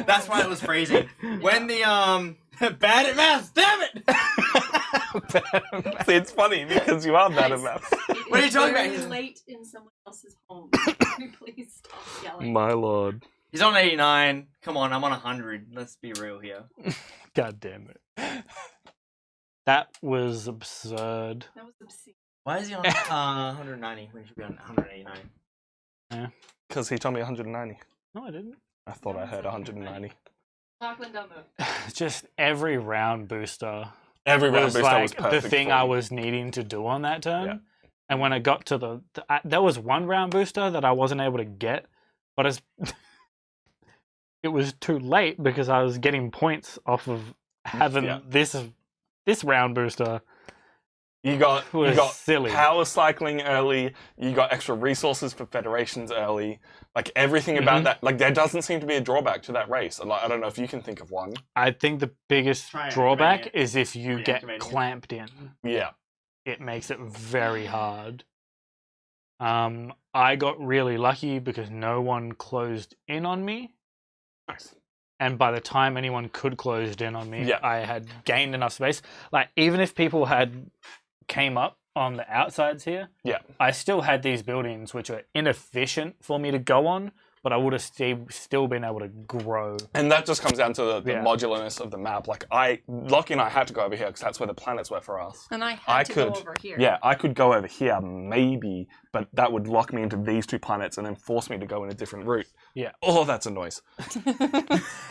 That's why it was freezing. When the bad at maths, damn it! See, it's funny because you are bad at maths. What are you talking about? He's He's- late in someone else's home. Can you please stop yelling? My lord. He's on 89. Come on, I'm on 100. Let's be real here. God damn it. That was absurd. That was obscene. Why is he on 190 when he should be on 189? Because he told me 190. No, I didn't. I thought I heard 190. Lachlan, don't move. Just every round booster Every round was booster like was perfect. the thing for I me. was needing to do on that turn. Yeah. And when I got to there was one round booster that I wasn't able to get, but it was too late because I was getting points off of having this round booster. You got Was silly. power cycling early. You got extra resources for federations early. Like everything about that. Like there doesn't seem to be a drawback to that race. Like I don't know if you can think of one. I think the biggest Try drawback activating is if you get Reactivating it. clamped in. Yeah. It makes it very hard. I got really lucky because no one closed in on me. Nice. And by the time anyone could close in on me, Yeah. I had gained enough space. Like, even if people had came up on the outsides here, Yeah. I still had these buildings which are inefficient for me to go on, but I would have still been able to grow. And that just comes down to the Yeah. modularness of the map. Like Lockie and I had to go over here because that's where the planets were for us. And I had I to could- go over here. Yeah, I could go over here maybe, but that would lock me into these two planets and then force me to go in a different route. Yeah. Oh, that's a noise.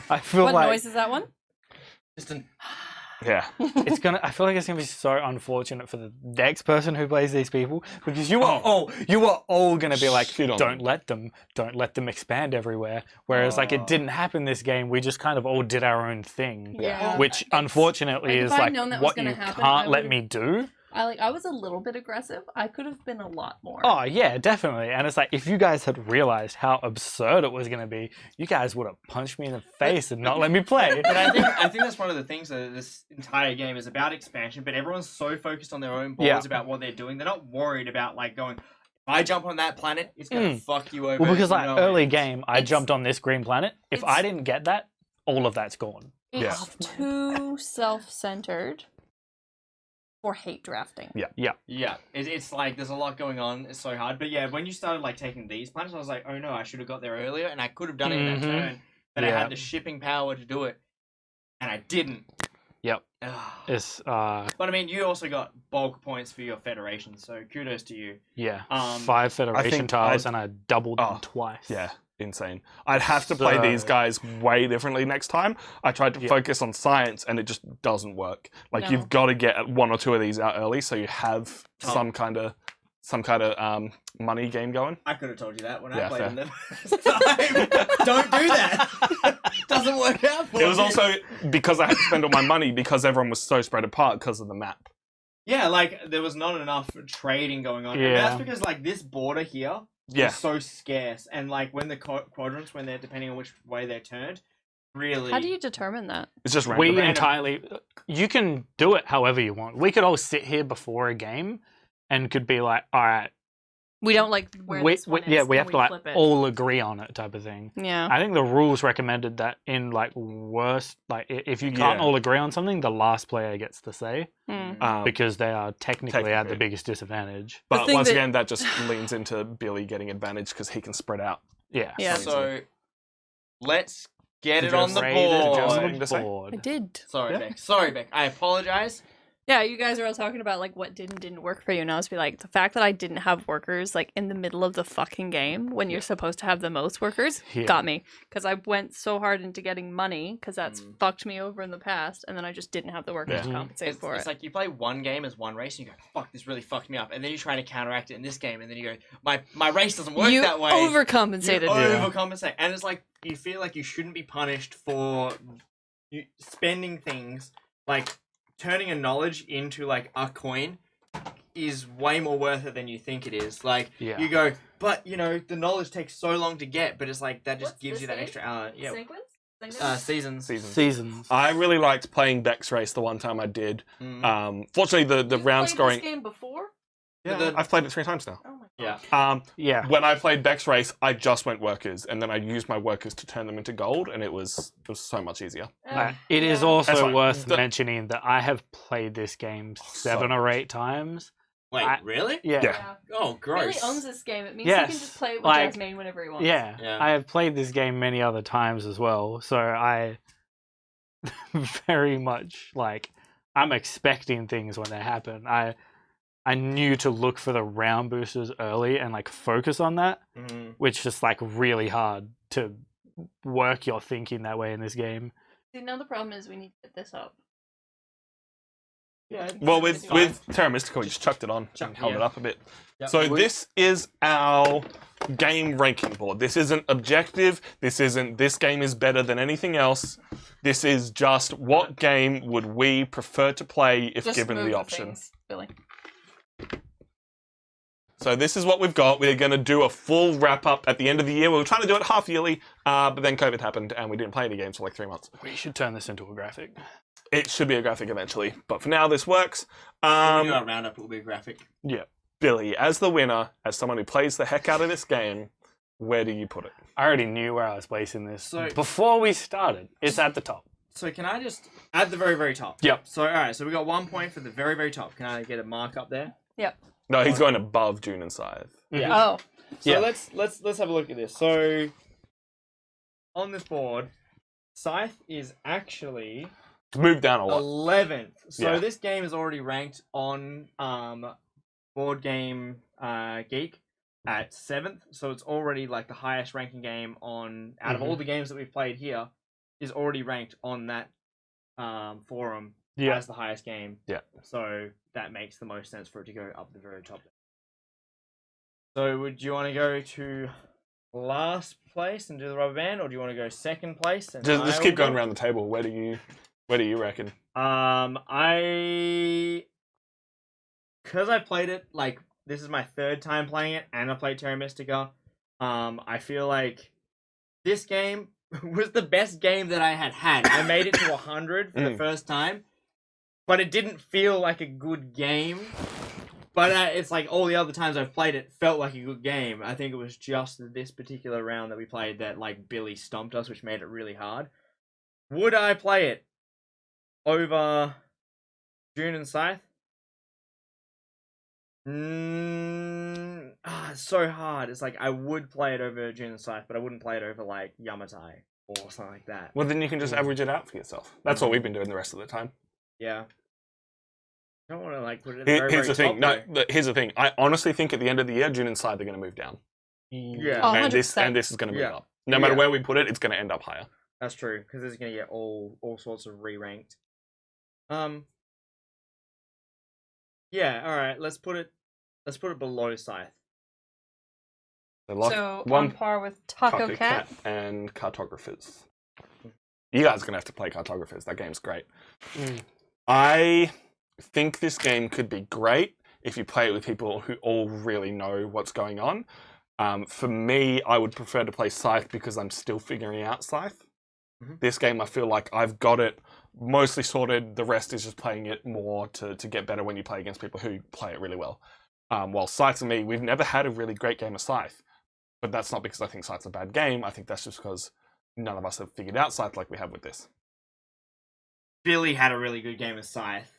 I feel What like noise is that one? Just an Yeah. I feel like it's gonna be so unfortunate for the next person who plays these people because you are all gonna be like, Shit on don't let them expand everywhere. Whereas like it didn't happen this game. We just kind of all did our own thing, Yeah. which unfortunately Like, if is I'd like known that was what gonna you happen, can't I let would've- me do. I was a little bit aggressive. I could have been a lot more. Oh yeah, definitely. And it's like if you guys had realized how absurd it was gonna be, you guys would have punched me in the face and not let me play. But I think that's one of the things that this entire game is about expansion, but everyone's so focused on their own boards Yeah. about what they're doing. They're not worried about like going, if I jump on that planet, it's gonna fuck you over. Well, because like no early ends." game, I It's- jumped on this green planet. If I it's- didn't get that, all of that's gone. It's too self-centered for hate drafting. Yeah, it's like there's a lot going on. It's so hard. But yeah, when you started like taking these planets, I was like, oh no, I should have got there earlier, and I could have done it in that Mhm. turn. But I Yeah. had the shipping power to do it, and I didn't. Yep. Ugh. It's But I mean, you also got bulk points for your federation, so kudos to you. yeah, 5 I Federation think tiles, I'd- and I doubled them Oh, twice. Yeah. Insane. I'd have to play these So- guys way differently next time. I tried to Yeah. focus on science and it just doesn't work. Like No. you've got to get one or two of these out early so you have Oh. some kind of money game going. I could have told you that when I Yeah, played fair. them the first time. Don't do that. Doesn't work out for It was me. also because I had to spend all my money because everyone was so spread apart because of the map. Yeah, like there was not enough trading going on. And Yeah. that's because like this border here Yeah. is so scarce, and like when the quadrants, when they're depending on which way they're turned, really. How do you determine that? It's just random. We Random. entirely. You can do it however you want. We could all sit here before a game and could be like, all right, We don't like. Where we this one is, we can have we to like flip it? all agree on it type of thing. Yeah. I think the rules recommended that in like worst, like if you can't Yeah. all agree on something, the last player gets the say Hmm. because they are technically at the Technically. biggest disadvantage. But thing once that- again, that just leans into Billy getting advantage because he can spread out. Yeah. Yeah. So let's get Did it you on have the Ray, did you have board. something to say? I did. Sorry, Yeah. Beck. Sorry, Beck. I apologize. Yeah, you guys are all talking about like what didn't work for you, and I was be like, the fact that I didn't have workers like in the middle of the fucking game when you're supposed to have the most workers Yeah. got me because I went so hard into getting money because that's Mm. fucked me over in the past, and then I just didn't have the workers to Yeah. compensate It's, for it's it. like you play one game as one race, and you go, "Fuck, this really fucked me up," and then you're trying to counteract it in this game, and then you go, "My race doesn't work You that way." overcompensated. You Yeah. overcompensate, and it's like you feel like you shouldn't be punished for spending things like turning a knowledge into like a coin is way more worth it than you think it is. Like Yeah. you go, but you know the knowledge takes so long to get, but it's like that just What's gives this you that game? extra. Seasons. Seasons. I really liked playing Bex Race the one time I did. Mm. Fortunately, the round scoring. This game before? Yeah, I've played it 3 times now. Oh my Yeah. god. Yeah. When I played Bex Race, I just went workers, and then I used my workers to turn them into gold, and it was so much easier. It is Yeah. That's also fine. worth mentioning that I have played this game so 7 or 8 times. Wait, really? Yeah. Yeah. Oh, gross. Billy owns this game. It means Yes, he can just play it with like- Jasmine whenever he wants. Yeah. Yeah. I have played this game many other times as well, so I very much like I'm expecting things when they happen. I knew to look for the round boosters early and like focus on that, which is like really hard to work your thinking that way in this game. See, now the problem is we need to get this up. Yeah. Well, it's with fine. Terra Mystica, we just chucked it on and held it up a bit. Yep. So this is our game ranking board. This isn't objective. This isn't this game is better than anything else. This is just what game would we prefer to play if Just given move the option. things, Billy. So this is what we've got. We're going to do a full wrap up at the end of the year. We were trying to do it half yearly, but then COVID happened and we didn't play any games for like 3 months. We should turn this into a graphic. It should be a graphic eventually, but for now this works. When we do our roundup, it will be a graphic. Yeah. Billy, as the winner, as someone who plays the heck out of this game, where do you put it? I already knew where I was placing this So- before we started. It's at the top. So can I just at the very, very top? Yep. So all right, so we got 1 point for the very, very top. Can I get a mark up there? No, he's going above June and Scythe. Yeah. Oh, So Yeah. let's have a look at this. So on this board, Scythe is actually Move down a lot. 11th. So Yeah. this game is already ranked on Board Game Geek at 7th. So it's already like the highest ranking game on out of all the games that we've played here is already ranked on that forum Yeah. as the highest game. Yeah. So that makes the most sense for it to go up the very top. So would you want to go to last place and do the rubber band, or do you want to go second place? And Just I keep will going go? around the table. Where do you reckon? Because I played it, like, this is my 3rd time playing it, and I played Terra Mystica, I feel like this game was the best game that I had. I made it to 100 for the first time, but it didn't feel like a good game. But it's like all the other times I've played it felt like a good game. I think it was just this particular round that we played that, like, Billy stomped us, which made it really hard. Would I play it over June and Scythe? It's so hard. It's like I would play it over June and Scythe, but I wouldn't play it over like Yamatai or something like that. Well, then you can just average it out for yourself. That's what we've been doing the rest of the time. Yeah. I don't want to like put it at the very, Here's the very thing. top, No, here's the thing. I honestly think at the end of the year, June and Scythe are going to move down. Yeah. Oh, and this 100%. is going to move Yeah. up. No matter Yeah. where we put it, it's going to end up higher. That's true, because this is going to get all sorts of re-ranked. Yeah, alright, let's put it below Scythe. so one on par with Taco Cat. and Cartographers. You guys are going to have to play Cartographers. That game's great. I think this game could be great if you play it with people who all really know what's going on. For me, I would prefer to play Scythe because I'm still figuring out Scythe. This game, I feel like I've got it mostly sorted. The rest is just playing it more to get better when you play against people who play it really well. While Scythe, to me, we've never had a really great game of Scythe. But that's not because I think Scythe's a bad game. I think that's just because none of us have figured out Scythe like we have with this. Billy had a really good game of Scythe.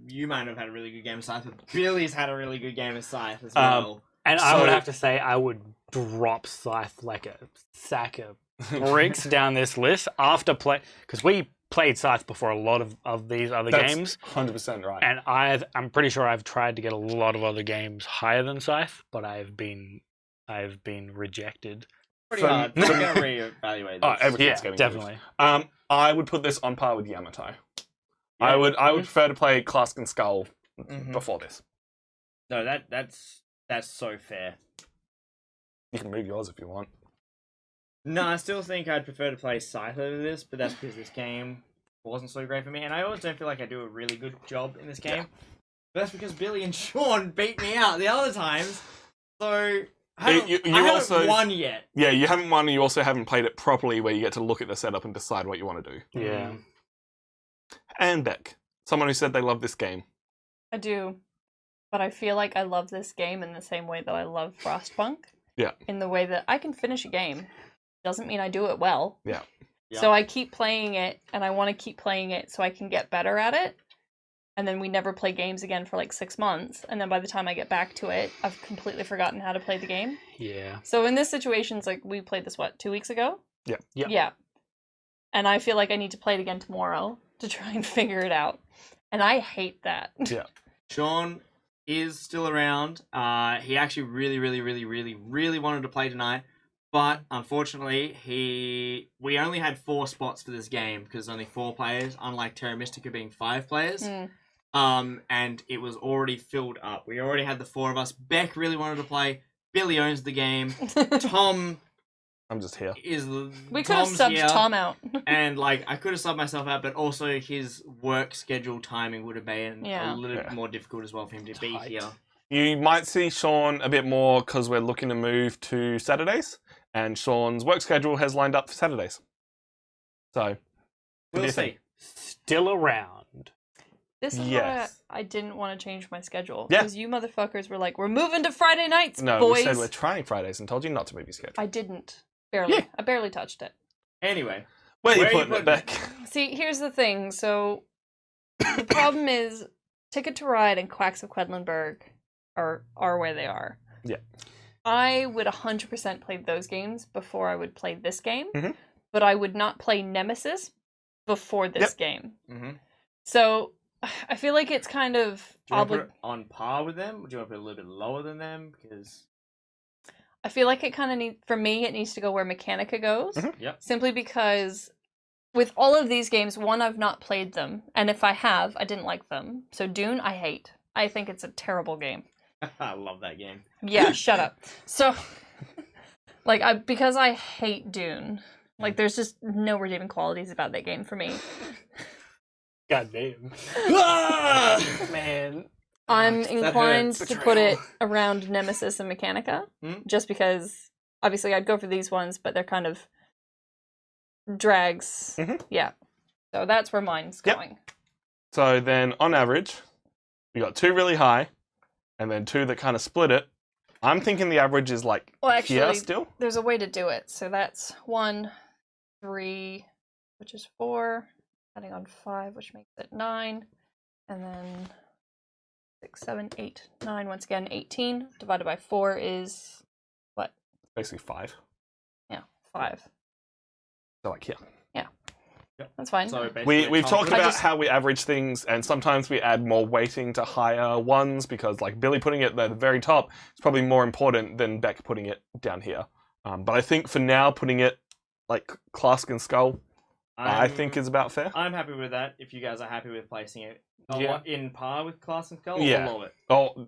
You might have had a really good game of Scythe, but Billy's had a really good game of Scythe as well. And I would So- have to say I would drop Scythe like a sack of bricks down this list after play, because we played Scythe before a lot of these other games, 100% right. and I'm pretty sure I've tried to get a lot of other games higher than Scythe, but I've been rejected. Pretty for- hard. We're going to reevaluate Oh, this. everything's Yeah, getting definitely. good. I would put this on par with Yamatai. I would prefer to play Clask and Skull before this. No, that's so fair. You can move yours if you want. No, I still think I'd prefer to play Scythe over this, but that's because this game wasn't so great for me, and I always don't feel like I do a really good job in this game. But that's because Billy and Sean beat me out the other times, so I haven't won yet. Yeah, you haven't won, and you also haven't played it properly where you get to look at the setup and decide what you want to do. Yeah. And Beck, someone who said they love this game. I do. but I feel like I love this game in the same way that I love Frostpunk. Yeah. In the way that I can finish a game. Doesn't mean I do it well. Yeah. So I keep playing it, and I want to keep playing it so I can get better at it. And then we never play games again for like 6 months. And then by the time I get back to it, I've completely forgotten how to play the game. Yeah. So in this situation, it's like we played this, 2 weeks ago? Yeah. Yeah. And I feel like I need to play it again tomorrow to try and figure it out. And I hate that. Yeah. Sean is still around. He actually really wanted to play tonight, but unfortunately, we only had 4 spots for this game because only 4 players, unlike Terra Mystica being 5 players. And it was already filled up. We already had the 4 of us. Beck really wanted to play. Billy owns the game. Tom I'm just here. We could have subbed Tom out. And like I could have subbed myself out, but also his work schedule timing would have been a little bit more difficult as well for him to be here. You might see Sean a bit more because we're looking to move to Saturdays, and Sean's work schedule has lined up for Saturdays. So We'll see. Still around. This is why I didn't want to change my schedule. Yeah. Because you motherfuckers were like, we're moving to Friday nights, No, boys. we said we're trying Fridays and told you not to move your schedule. I didn't. Barely. Yeah. I barely touched it. Anyway, Where are you putting it back? See, here's the thing. So, the problem is, Ticket to Ride and Quacks of Quedlinburg are where they are. Yeah. I would 100% play those games before I would play this game, Mhm. but I would not play Nemesis before this game. Mhm. So, I feel like it's kind of do you want to put it on par with them? Or do you want to put it a little bit lower than them? Because I feel like it kind of for me, it needs to go where Mechanica goes. Yep. Simply because with all of these games, one, I've not played them. And if I have, I didn't like them. So Dune, I hate. I think it's a terrible game. I love that game. Yeah, shut up. So, like, because I hate Dune, like, there's just no redeeming qualities about that game for me. God damn. Man. I'm inclined to put it around Nemesis and Mechanica, just because obviously I'd go for these ones, but they're kind of drags. Yeah. So that's where mine's going. So then, on average, we got 2 really high, and then 2 that kind of split it. I'm thinking the average is like here still. There's a way to do it. So that's 1, 3, which is 4, adding on 5, which makes it 9, and then 6, 7, 8, 9. Once again, 18 divided by 4 is what? Basically 5. Yeah, 5. So like here. Yeah. That's fine. So We've talked about how we average things, and sometimes we add more weighting to higher ones because, like, Billy putting it at the very top is probably more important than Beck putting it down here. But I think for now, putting it like Clask and Skull, I think is about fair. I'm happy with that. If you guys are happy with placing it in par with Clask and Skull, Yeah. below it. Oh,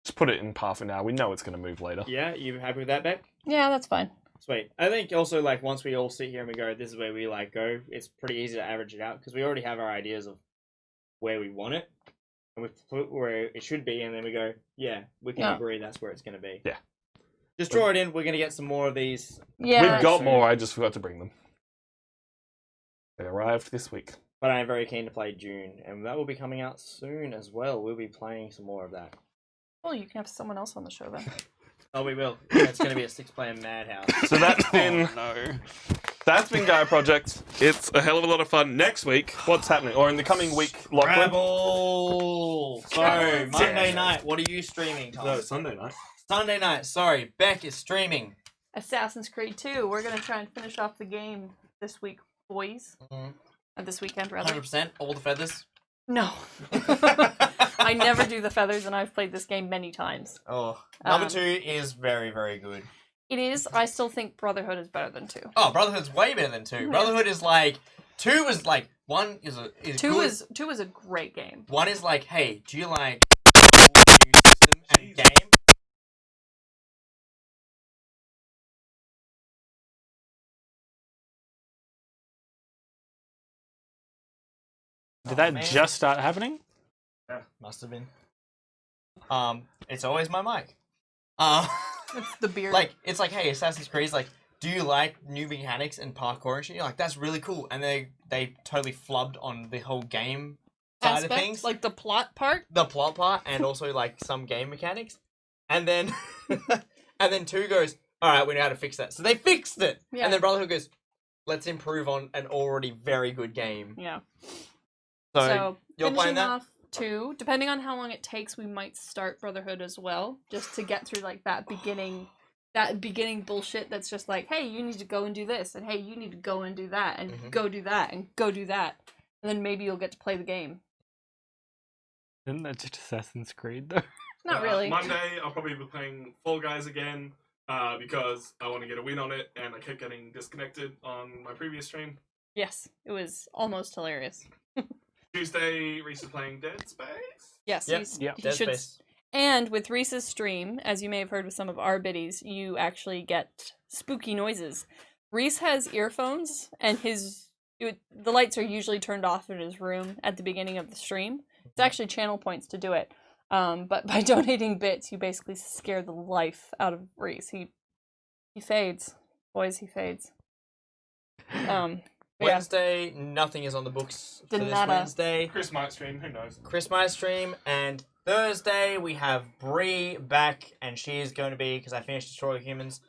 just put it in par for now. We know it's going to move later. Yeah, you happy with that, Beck? Yeah, that's fine. Sweet. I think also, like, once we all sit here and we go, this is where we, like, go, it's pretty easy to average it out, because we already have our ideas of where we want it, and we put where it should be, and then we go, yeah, we can agree that's where it's going to be. Yeah. Just draw it in, we're going to get some more of these. Yeah. We've got more, I just forgot to bring them. They arrived this week. But I am very keen to play Dune, and that will be coming out soon as well. We'll be playing some more of that. Well, you can have someone else on the show then. Oh, we will. It's going to be a 6-player madhouse. So that's been that's been Gaia Project. It's a hell of a lot of fun. Next week, what's happening? Or in the coming week, Lachlan? Rabble! So, Monday night, what are you streaming, Tom? No, Sunday night. Sunday night, sorry. Beck is streaming. Assassin's Creed 2. We're going to try and finish off the game this week, boys. This weekend, rather. 100%, all the feathers. No. I never do the feathers, and I've played this game many times. Oh, number 2 is very, very good. It is. I still think Brotherhood is better than 2. Oh, Brotherhood's way better than 2. Brotherhood is like 2 is like 1 is two good. is 2 is a great game. 1 is like, hey, do you like a cool new system and game? Did that just start happening? Yeah, must have been. It's always my mic. It's the beard. Like, it's like, hey, Assassin's Creed's like, do you like new mechanics and parkour and shit? You're like, that's really cool. And they totally flubbed on the whole game side of aspect, things, like the plot part. the plot part, and also like some game mechanics. And then, and then 2 goes, all right, we know how to fix that. So they fixed it. Yeah. And then Brotherhood goes, let's improve on an already very good game. Yeah. So you're playing finishing that? off 2, depending on how long it takes, we might start Brotherhood as well, just to get through like that beginning bullshit that's just like, hey, you need to go and do this, and hey, you need to go and do that, and go do that, and go do that, and then maybe you'll get to play the game. Isn't that just Assassin's Creed though? Not really. Monday, I'll probably be playing Fall Guys again because I want to get a win on it, and I kept getting disconnected on my previous stream. Yes, it was almost hilarious. Tuesday, Reese is playing Dead Space. Yes, Yep. he Dead should. Space. And with Reese's stream, as you may have heard with some of our biddies, you actually get spooky noises. Reese has earphones, and the lights are usually turned off in his room at the beginning of the stream. It's actually channel points to do it. But by donating bits, you basically scare the life out of Reese. He fades. Boys, he fades. Yeah. Wednesday, nothing is on the books for this Nada. Wednesday. Chris might stream, who knows? Chris might stream, and Thursday we have Bree back, and she is going to be, because I finished Destroy Humans,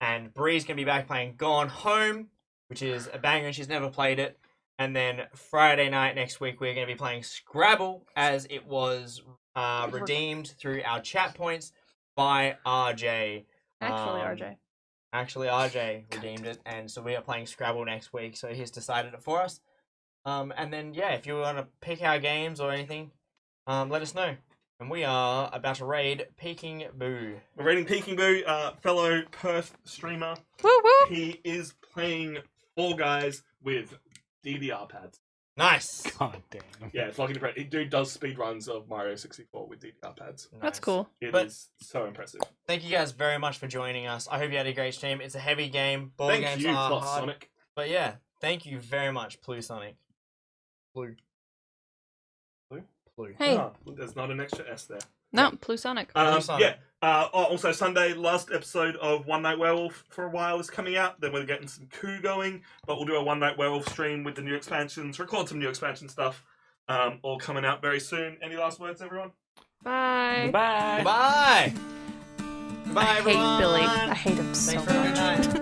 and Bree's going to be back playing Gone Home, which is a banger, and she's never played it. And then Friday night next week we're going to be playing Scrabble, as it was redeemed through our chat points by RJ. Actually, RJ. RJ redeemed it, and so we are playing Scrabble next week, so he's decided it for us. And then, yeah, if you want to pick our games or anything, let us know. And we are about to raid Peking Boo. We're raiding Peking Boo, fellow Perth streamer. Woo woo! He is playing Fall Guys with DDR pads. Nice! God damn. Yeah, it's like he dude does speed runs of Mario 64 with DDR pads. That's cool. It But- is so impressive. Thank you guys very much for joining us. I hope you had a great stream. It's a heavy game. Ball Thank games you, are Plus hard. Sonic. But yeah, thank you very much, Blue Sonic. Blue. Hey, Ah, there's not an extra S there. no, Plusonic. Yeah. Also, Sunday, last episode of One Night Werewolf for a while is coming out. Then we're getting some coup going, but we'll do a One Night Werewolf stream with the new expansions, record some new expansion stuff, all coming out very soon. Any last words, everyone? Bye. Bye. Goodbye! Goodbye, I everyone! hate Billy. I hate him so Thanks for a good much. night.